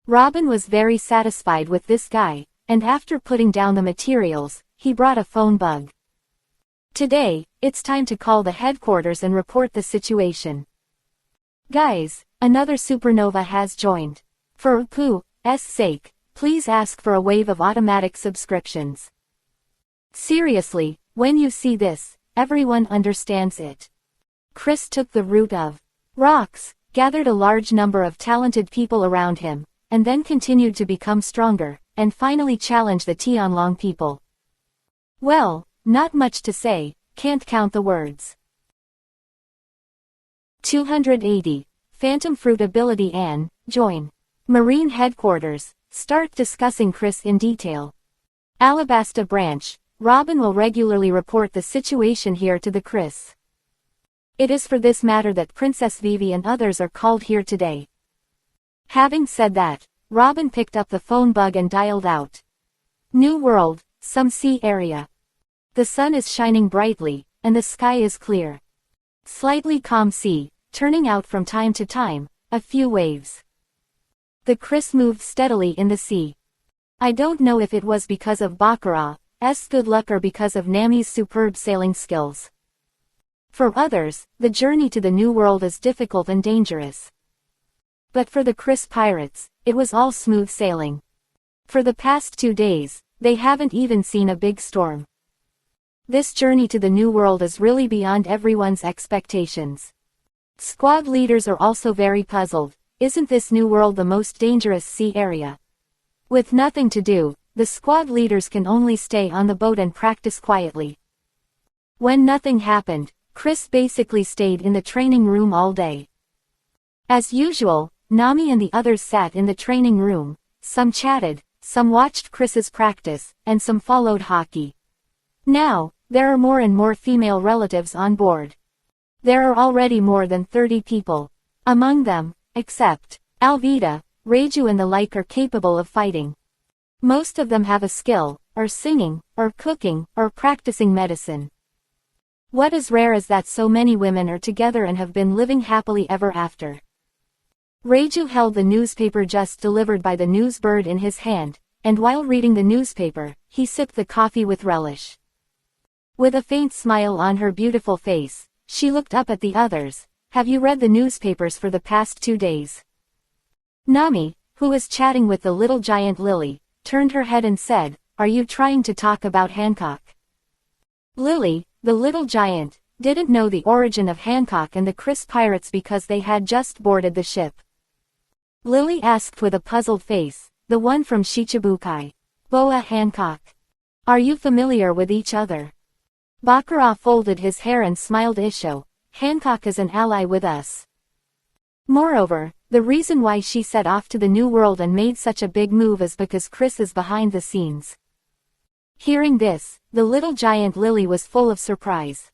Robin was very satisfied with this guy, and after putting down the materials, he brought a phone bug. "Today, it's time to call the headquarters and report the situation. Guys, another supernova has joined. For EPUB's sake, please ask for a wave of automatic subscriptions. Seriously, when you see this, everyone understands it." Chris took the route of rocks, gathered a large number of talented people around him, and then continued to become stronger, and finally challenged the Tianlong people. Well, not much to say, can't count the words. 280. Phantom Fruit Ability and join. Marine Headquarters, start discussing Chris in detail. Alabasta Branch, Robin will regularly report the situation here to the Chris. It is for this matter that Princess Vivi and others are called here today. Having said that, Robin picked up the phone bug and dialed out. New World, some sea area. The sun is shining brightly, and the sky is clear. Slightly calm sea, turning out from time to time, a few waves. The Chris moved steadily in the sea. I don't know if it was because of Baccarat's good luck or because of Nami's superb sailing skills. For others, the journey to the New World is difficult and dangerous. But for the Chris pirates, it was all smooth sailing. For the past 2 days, they haven't even seen a big storm. This journey to the New World is really beyond everyone's expectations. Squad leaders are also very puzzled. Isn't this New World the most dangerous sea area? With nothing to do, the squad leaders can only stay on the boat and practice quietly. When nothing happened, Chris basically stayed in the training room all day. As usual, Nami and the others sat in the training room, some chatted, some watched Chris's practice, and some followed hockey. Now, there are more and more female relatives on board. There are already more than 30 people. Among them, except Alvida, Reiju and the like are capable of fighting. Most of them have a skill, or singing, or cooking, or practicing medicine. What is rare is that so many women are together and have been living happily ever after. Reiju held the newspaper just delivered by the newsbird in his hand, and while reading the newspaper, he sipped the coffee with relish. With a faint smile on her beautiful face, she looked up at the others. Have you read the newspapers for the past 2 days? Nami, who was chatting with the little giant Lily, turned her head and said, Are you trying to talk about Hancock? Lily, the little giant, didn't know the origin of Hancock and the Chris pirates because they had just boarded the ship. Lily asked with a puzzled face, the one from Shichibukai. Boa Hancock. Are you familiar with each other? Baccarat folded his hair and smiled. Isho, Hancock is an ally with us. Moreover, the reason why she set off to the New World and made such a big move is because Chris is behind the scenes. Hearing this, the little giant Lily was full of surprise.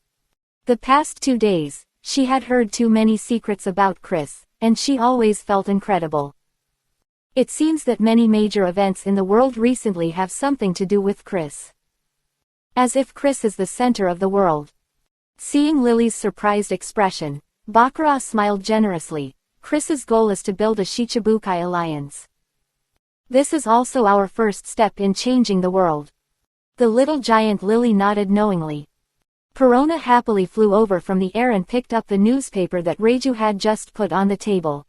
The past 2 days, she had heard too many secrets about Chris, and she always felt incredible. It seems that many major events in the world recently have something to do with Chris. As if Chris is the center of the world. Seeing Lily's surprised expression, Baccarat smiled generously. Chris's goal is to build a Shichibukai alliance. This is also our first step in changing the world. The little giant Lily nodded knowingly. Perona happily flew over from the air and picked up the newspaper that Reiju had just put on the table.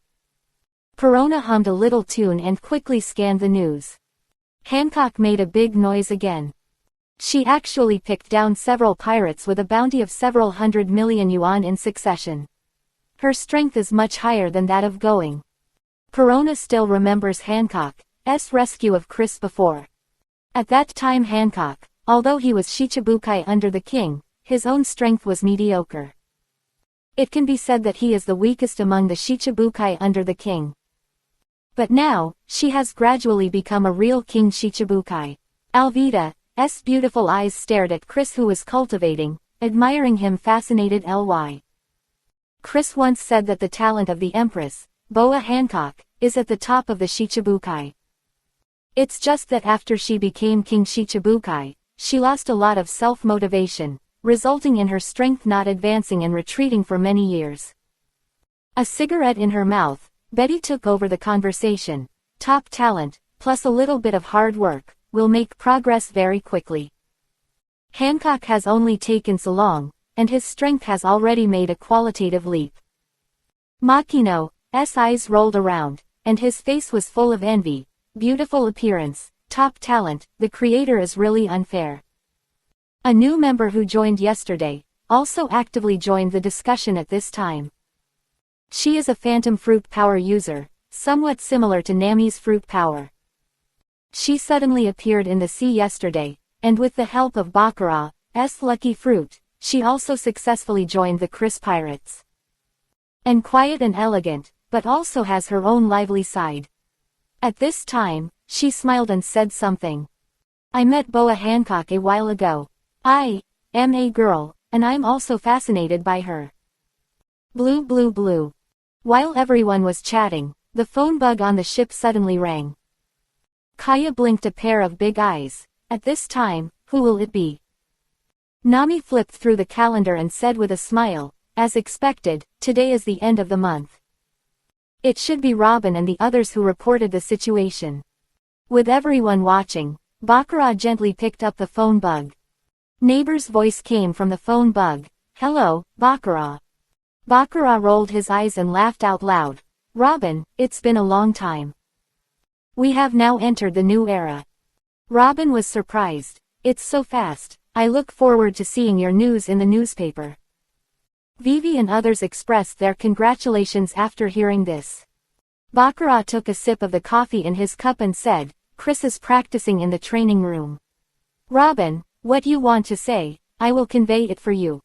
Perona hummed a little tune and quickly scanned the news. Hancock made a big noise again. She actually picked down several pirates with a bounty of several 100 million yuan in succession. Her strength is much higher than that of going. Perona still remembers Hancock's rescue of Chris before. At that time Hancock, although he was Shichibukai under the king, his own strength was mediocre. It can be said that he is the weakest among the Shichibukai under the king. But now, she has gradually become a real king Shichibukai. Alvida's beautiful eyes stared at Chris, who was cultivating, admiring him fascinated. Chris once said that the talent of the Empress, Boa Hancock, is at the top of the Shichibukai. It's just that after she became King Shichibukai, she lost a lot of self-motivation, resulting in her strength not advancing and retreating for many years. A cigarette in her mouth, Betty took over the conversation. Top talent, plus a little bit of hard work, will make progress very quickly. Hancock has only taken so long, and his strength has already made a qualitative leap. Makino's eyes rolled around, and his face was full of envy. Beautiful appearance, top talent, the creator is really unfair. A new member who joined yesterday, also actively joined the discussion at this time. She is a phantom fruit power user, somewhat similar to Nami's fruit power. She suddenly appeared in the sea yesterday, and with the help of Bakura's lucky fruit, she also successfully joined the Chris Pirates. And quiet and elegant, but also has her own lively side. At this time, she smiled and said something. I met Boa Hancock a while ago. I am a girl, and I'm also fascinated by her. Blue blue blue. While everyone was chatting, the phone bug on the ship suddenly rang. Kaya blinked a pair of big eyes. At this time, who will it be? Nami flipped through the calendar and said with a smile, as expected, today is the end of the month. It should be Robin and the others who reported the situation. With everyone watching, Bakura gently picked up the phone bug. Neighbor's voice came from the phone bug. Hello, Bakura. Bakura rolled his eyes and laughed out loud. Robin, it's been a long time. We have now entered the new era. Robin was surprised. It's so fast. I look forward to seeing your news in the newspaper. Vivi and others expressed their congratulations after hearing this. Bakura took a sip of the coffee in his cup and said, Chris is practicing in the training room. Robin, what you want to say, I will convey it for you.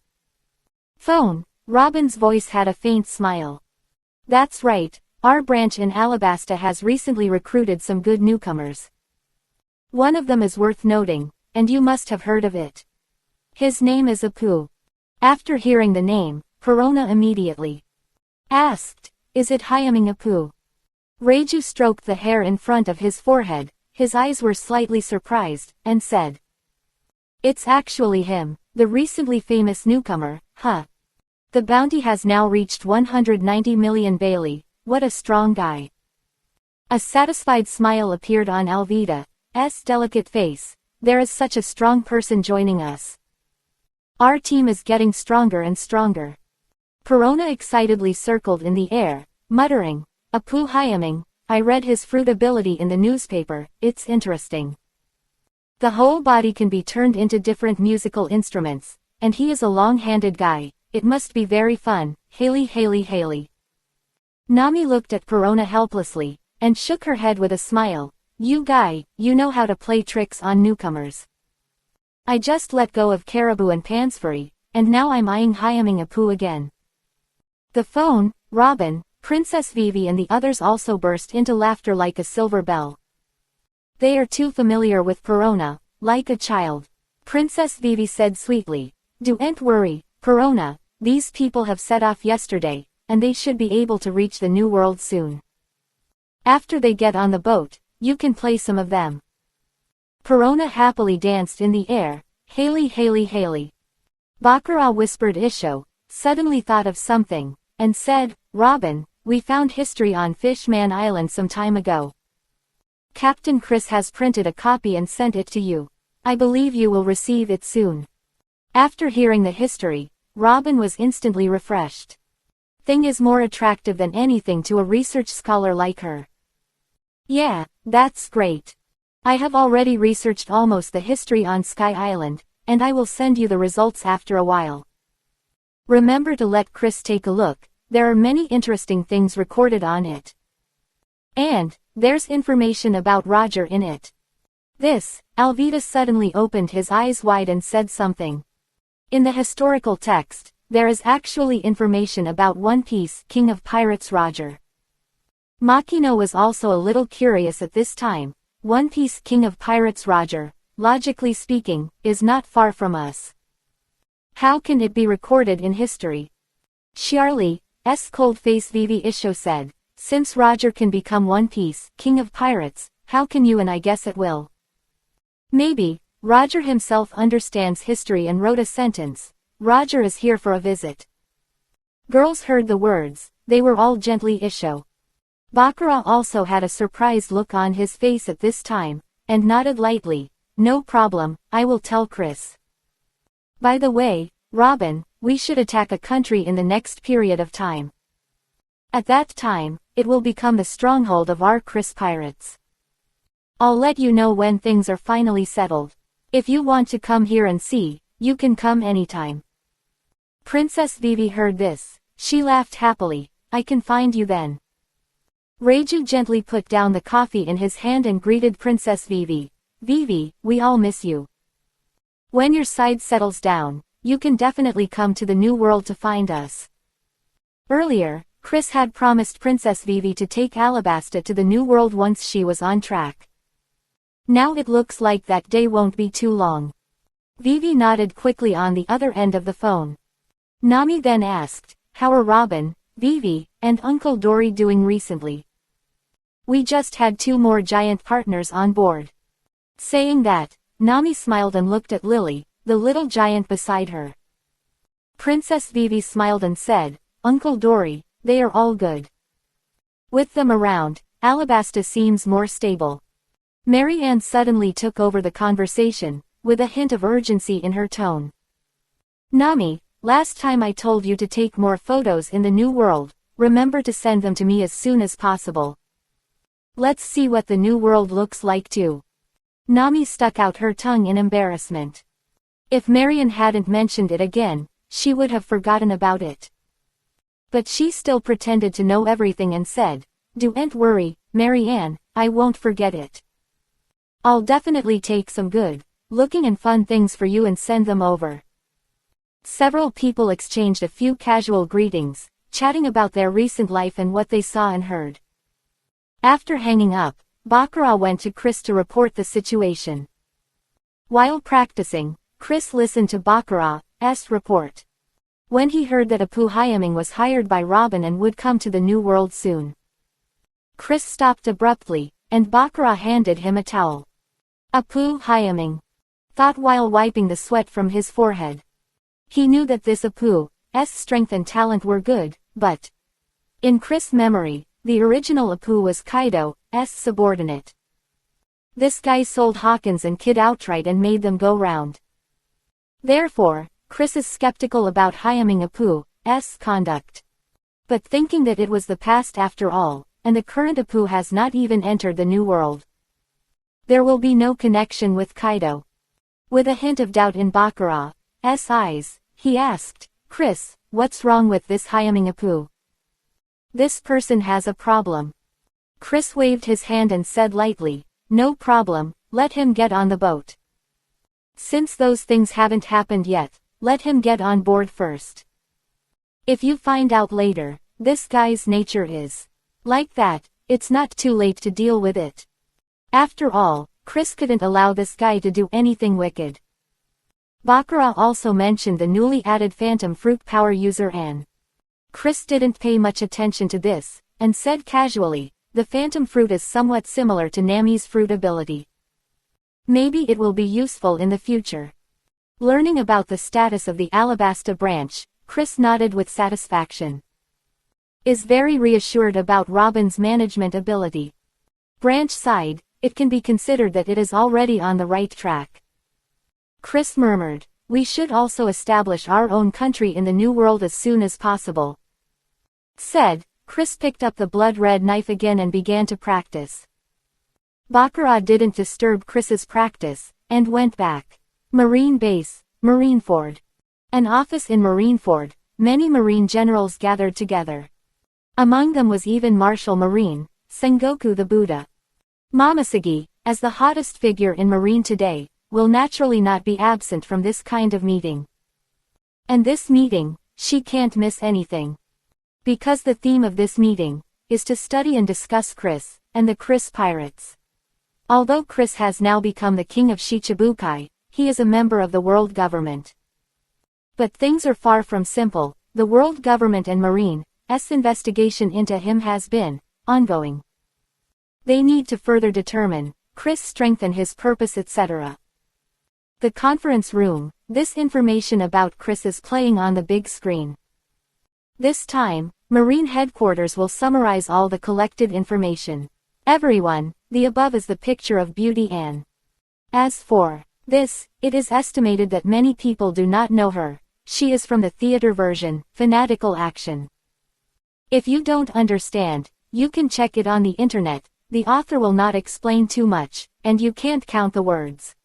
Phone. Robin's voice had a faint smile. That's right, our branch in Alabasta has recently recruited some good newcomers. One of them is worth noting, and you must have heard of it. His name is EPUB. After hearing the name, Perona immediately asked, is it Hyaming EPUB? Reiju stroked the hair in front of his forehead, his eyes were slightly surprised, and said, it's actually him, the recently famous newcomer, huh? The bounty has now reached 190 million Bailey, what a strong guy. A satisfied smile appeared on Alvida's delicate face. There is such a strong person joining us. Our team is getting stronger and stronger. Perona excitedly circled in the air, muttering, EPUB Hyaming, I read his fruit ability in the newspaper, it's interesting. The whole body can be turned into different musical instruments, and he is a long-handed guy. It must be very fun. Haley. Nami looked at Perona helplessly, and shook her head with a smile. You guy, you know how to play tricks on newcomers. I just let go of Caribou and Pansperry, and now I'm eyeing Hyaming EPUB again. The phone, Robin, Princess Vivi and the others also burst into laughter like a silver bell. They are too familiar with Perona, like a child. Princess Vivi said sweetly, Don't worry, Perona, these people have set off yesterday, and they should be able to reach the new world soon. After they get on the boat, you can play some of them. Perona happily danced in the air. Haley. Bakura whispered Isho, suddenly thought of something, and said, Robin, we found history on Fishman Island some time ago. Captain Chris has printed a copy and sent it to you. I believe you will receive it soon. After hearing the history, Robin was instantly refreshed. Thing is more attractive than anything to a research scholar like her. Yeah, that's great. I have already researched almost the history on Sky Island, and I will send you the results after a while. Remember to let Chris take a look, there are many interesting things recorded on it. And there's information about Roger in it. This, Alvita suddenly opened his eyes wide and said something. In the historical text, there is actually information about One Piece King of Pirates Roger. Makino was also a little curious at this time. One Piece King of Pirates Roger, logically speaking, is not far from us. How can it be recorded in history? Charlie's cold-face Vivi Isho said, since Roger can become One Piece King of Pirates, how can you and I guess at will? Maybe, Roger himself understands history and wrote a sentence, Roger is here for a visit. Girls heard the words, they were all gently Isho. Bakura also had a surprised look on his face at this time, and nodded lightly, no problem, I will tell Chris. By the way, Robin, we should attack a country in the next period of time. At that time, it will become the stronghold of our Chris pirates. I'll let you know when things are finally settled. If you want to come here and see, you can come anytime. Princess Vivi heard this. She laughed happily. I can find you then. Reiju gently put down the coffee in his hand and greeted Princess Vivi. Vivi, we all miss you. When your side settles down, you can definitely come to the New World to find us. Earlier, Chris had promised Princess Vivi to take Alabasta to the New World once she was on track. Now it looks like that day won't be too long. Vivi nodded quickly on the other end of the phone. Nami then asked, how are Robin, Vivi, and Uncle Dory doing recently? We just had 2 more giant partners on board. Saying that, Nami smiled and looked at Lily, the little giant beside her. Princess Vivi smiled and said, Uncle Dory, they are all good. With them around, Alabasta seems more stable. Marianne suddenly took over the conversation, with a hint of urgency in her tone. Nami, last time I told you to take more photos in the New World, remember to send them to me as soon as possible. Let's see what the New World looks like too. Nami stuck out her tongue in embarrassment. If Marianne hadn't mentioned it again, she would have forgotten about it. But she still pretended to know everything and said, "Don't worry, Marianne, I won't forget it. I'll definitely take some good looking and fun things for you and send them over." Several people exchanged a few casual greetings, chatting about their recent life and what they saw and heard. After hanging up, Bakura went to Chris to report the situation. While practicing, Chris listened to Bakura's report. When he heard that Apu Hyaming was hired by Robin and would come to the New World soon, Chris stopped abruptly, and Bakura handed him a towel. Apu Hyaming thought while wiping the sweat from his forehead. He knew that this Apu's strength and talent were good, but in Chris' memory, the original Apu was Kaido's subordinate. This guy sold Hawkins and Kid outright and made them go round. Therefore, Chris is skeptical about Hyaming Apu's conduct. But thinking that it was the past after all, and the current Apu has not even entered the New World, there will be no connection with Kaido. With a hint of doubt in Bakura's eyes, he asked, Chris, what's wrong with this Hyaming Apu? This person has a problem. Chris waved his hand and said lightly, no problem, let him get on the boat. Since those things haven't happened yet, let him get on board first. If you find out later, this guy's nature is like that, it's not too late to deal with it. After all, Chris couldn't allow this guy to do anything wicked. Bakura also mentioned the newly added Phantom Fruit power user Anne. Chris didn't pay much attention to this, and said casually, the Phantom Fruit is somewhat similar to Nami's fruit ability. Maybe it will be useful in the future. Learning about the status of the Alabasta branch, Chris nodded with satisfaction. Is very reassured about Robin's management ability. Branch side, it can be considered that it is already on the right track. Chris murmured, we should also establish our own country in the New World as soon as possible. Said, Chris picked up the blood-red knife again and began to practice. Bakura didn't disturb Chris's practice, and went back. Marine Base, Marineford. An office in Marineford, many Marine generals gathered together. Among them was even Marshal Marine, Sengoku the Buddha. Momoshiki, as the hottest figure in Marine today, will naturally not be absent from this kind of meeting. And this meeting, she can't miss anything. Because the theme of this meeting is to study and discuss Chris and the Chris Pirates. Although Chris has now become the king of Shichibukai, he is a member of the world government. But things are far from simple. The world government and Marine's investigation into him has been ongoing. They need to further determine Chris' strength and his purpose, etc. The conference room. This information about Chris is playing on the big screen. This time, Marine headquarters will summarize all the collected information. Everyone, the above is the picture of Beauty Ann. As for this, it is estimated that many people do not know her. She is from the theater version, Fanatical Action. If you don't understand, you can check it on the internet. The author will not explain too much, and you can't count the words.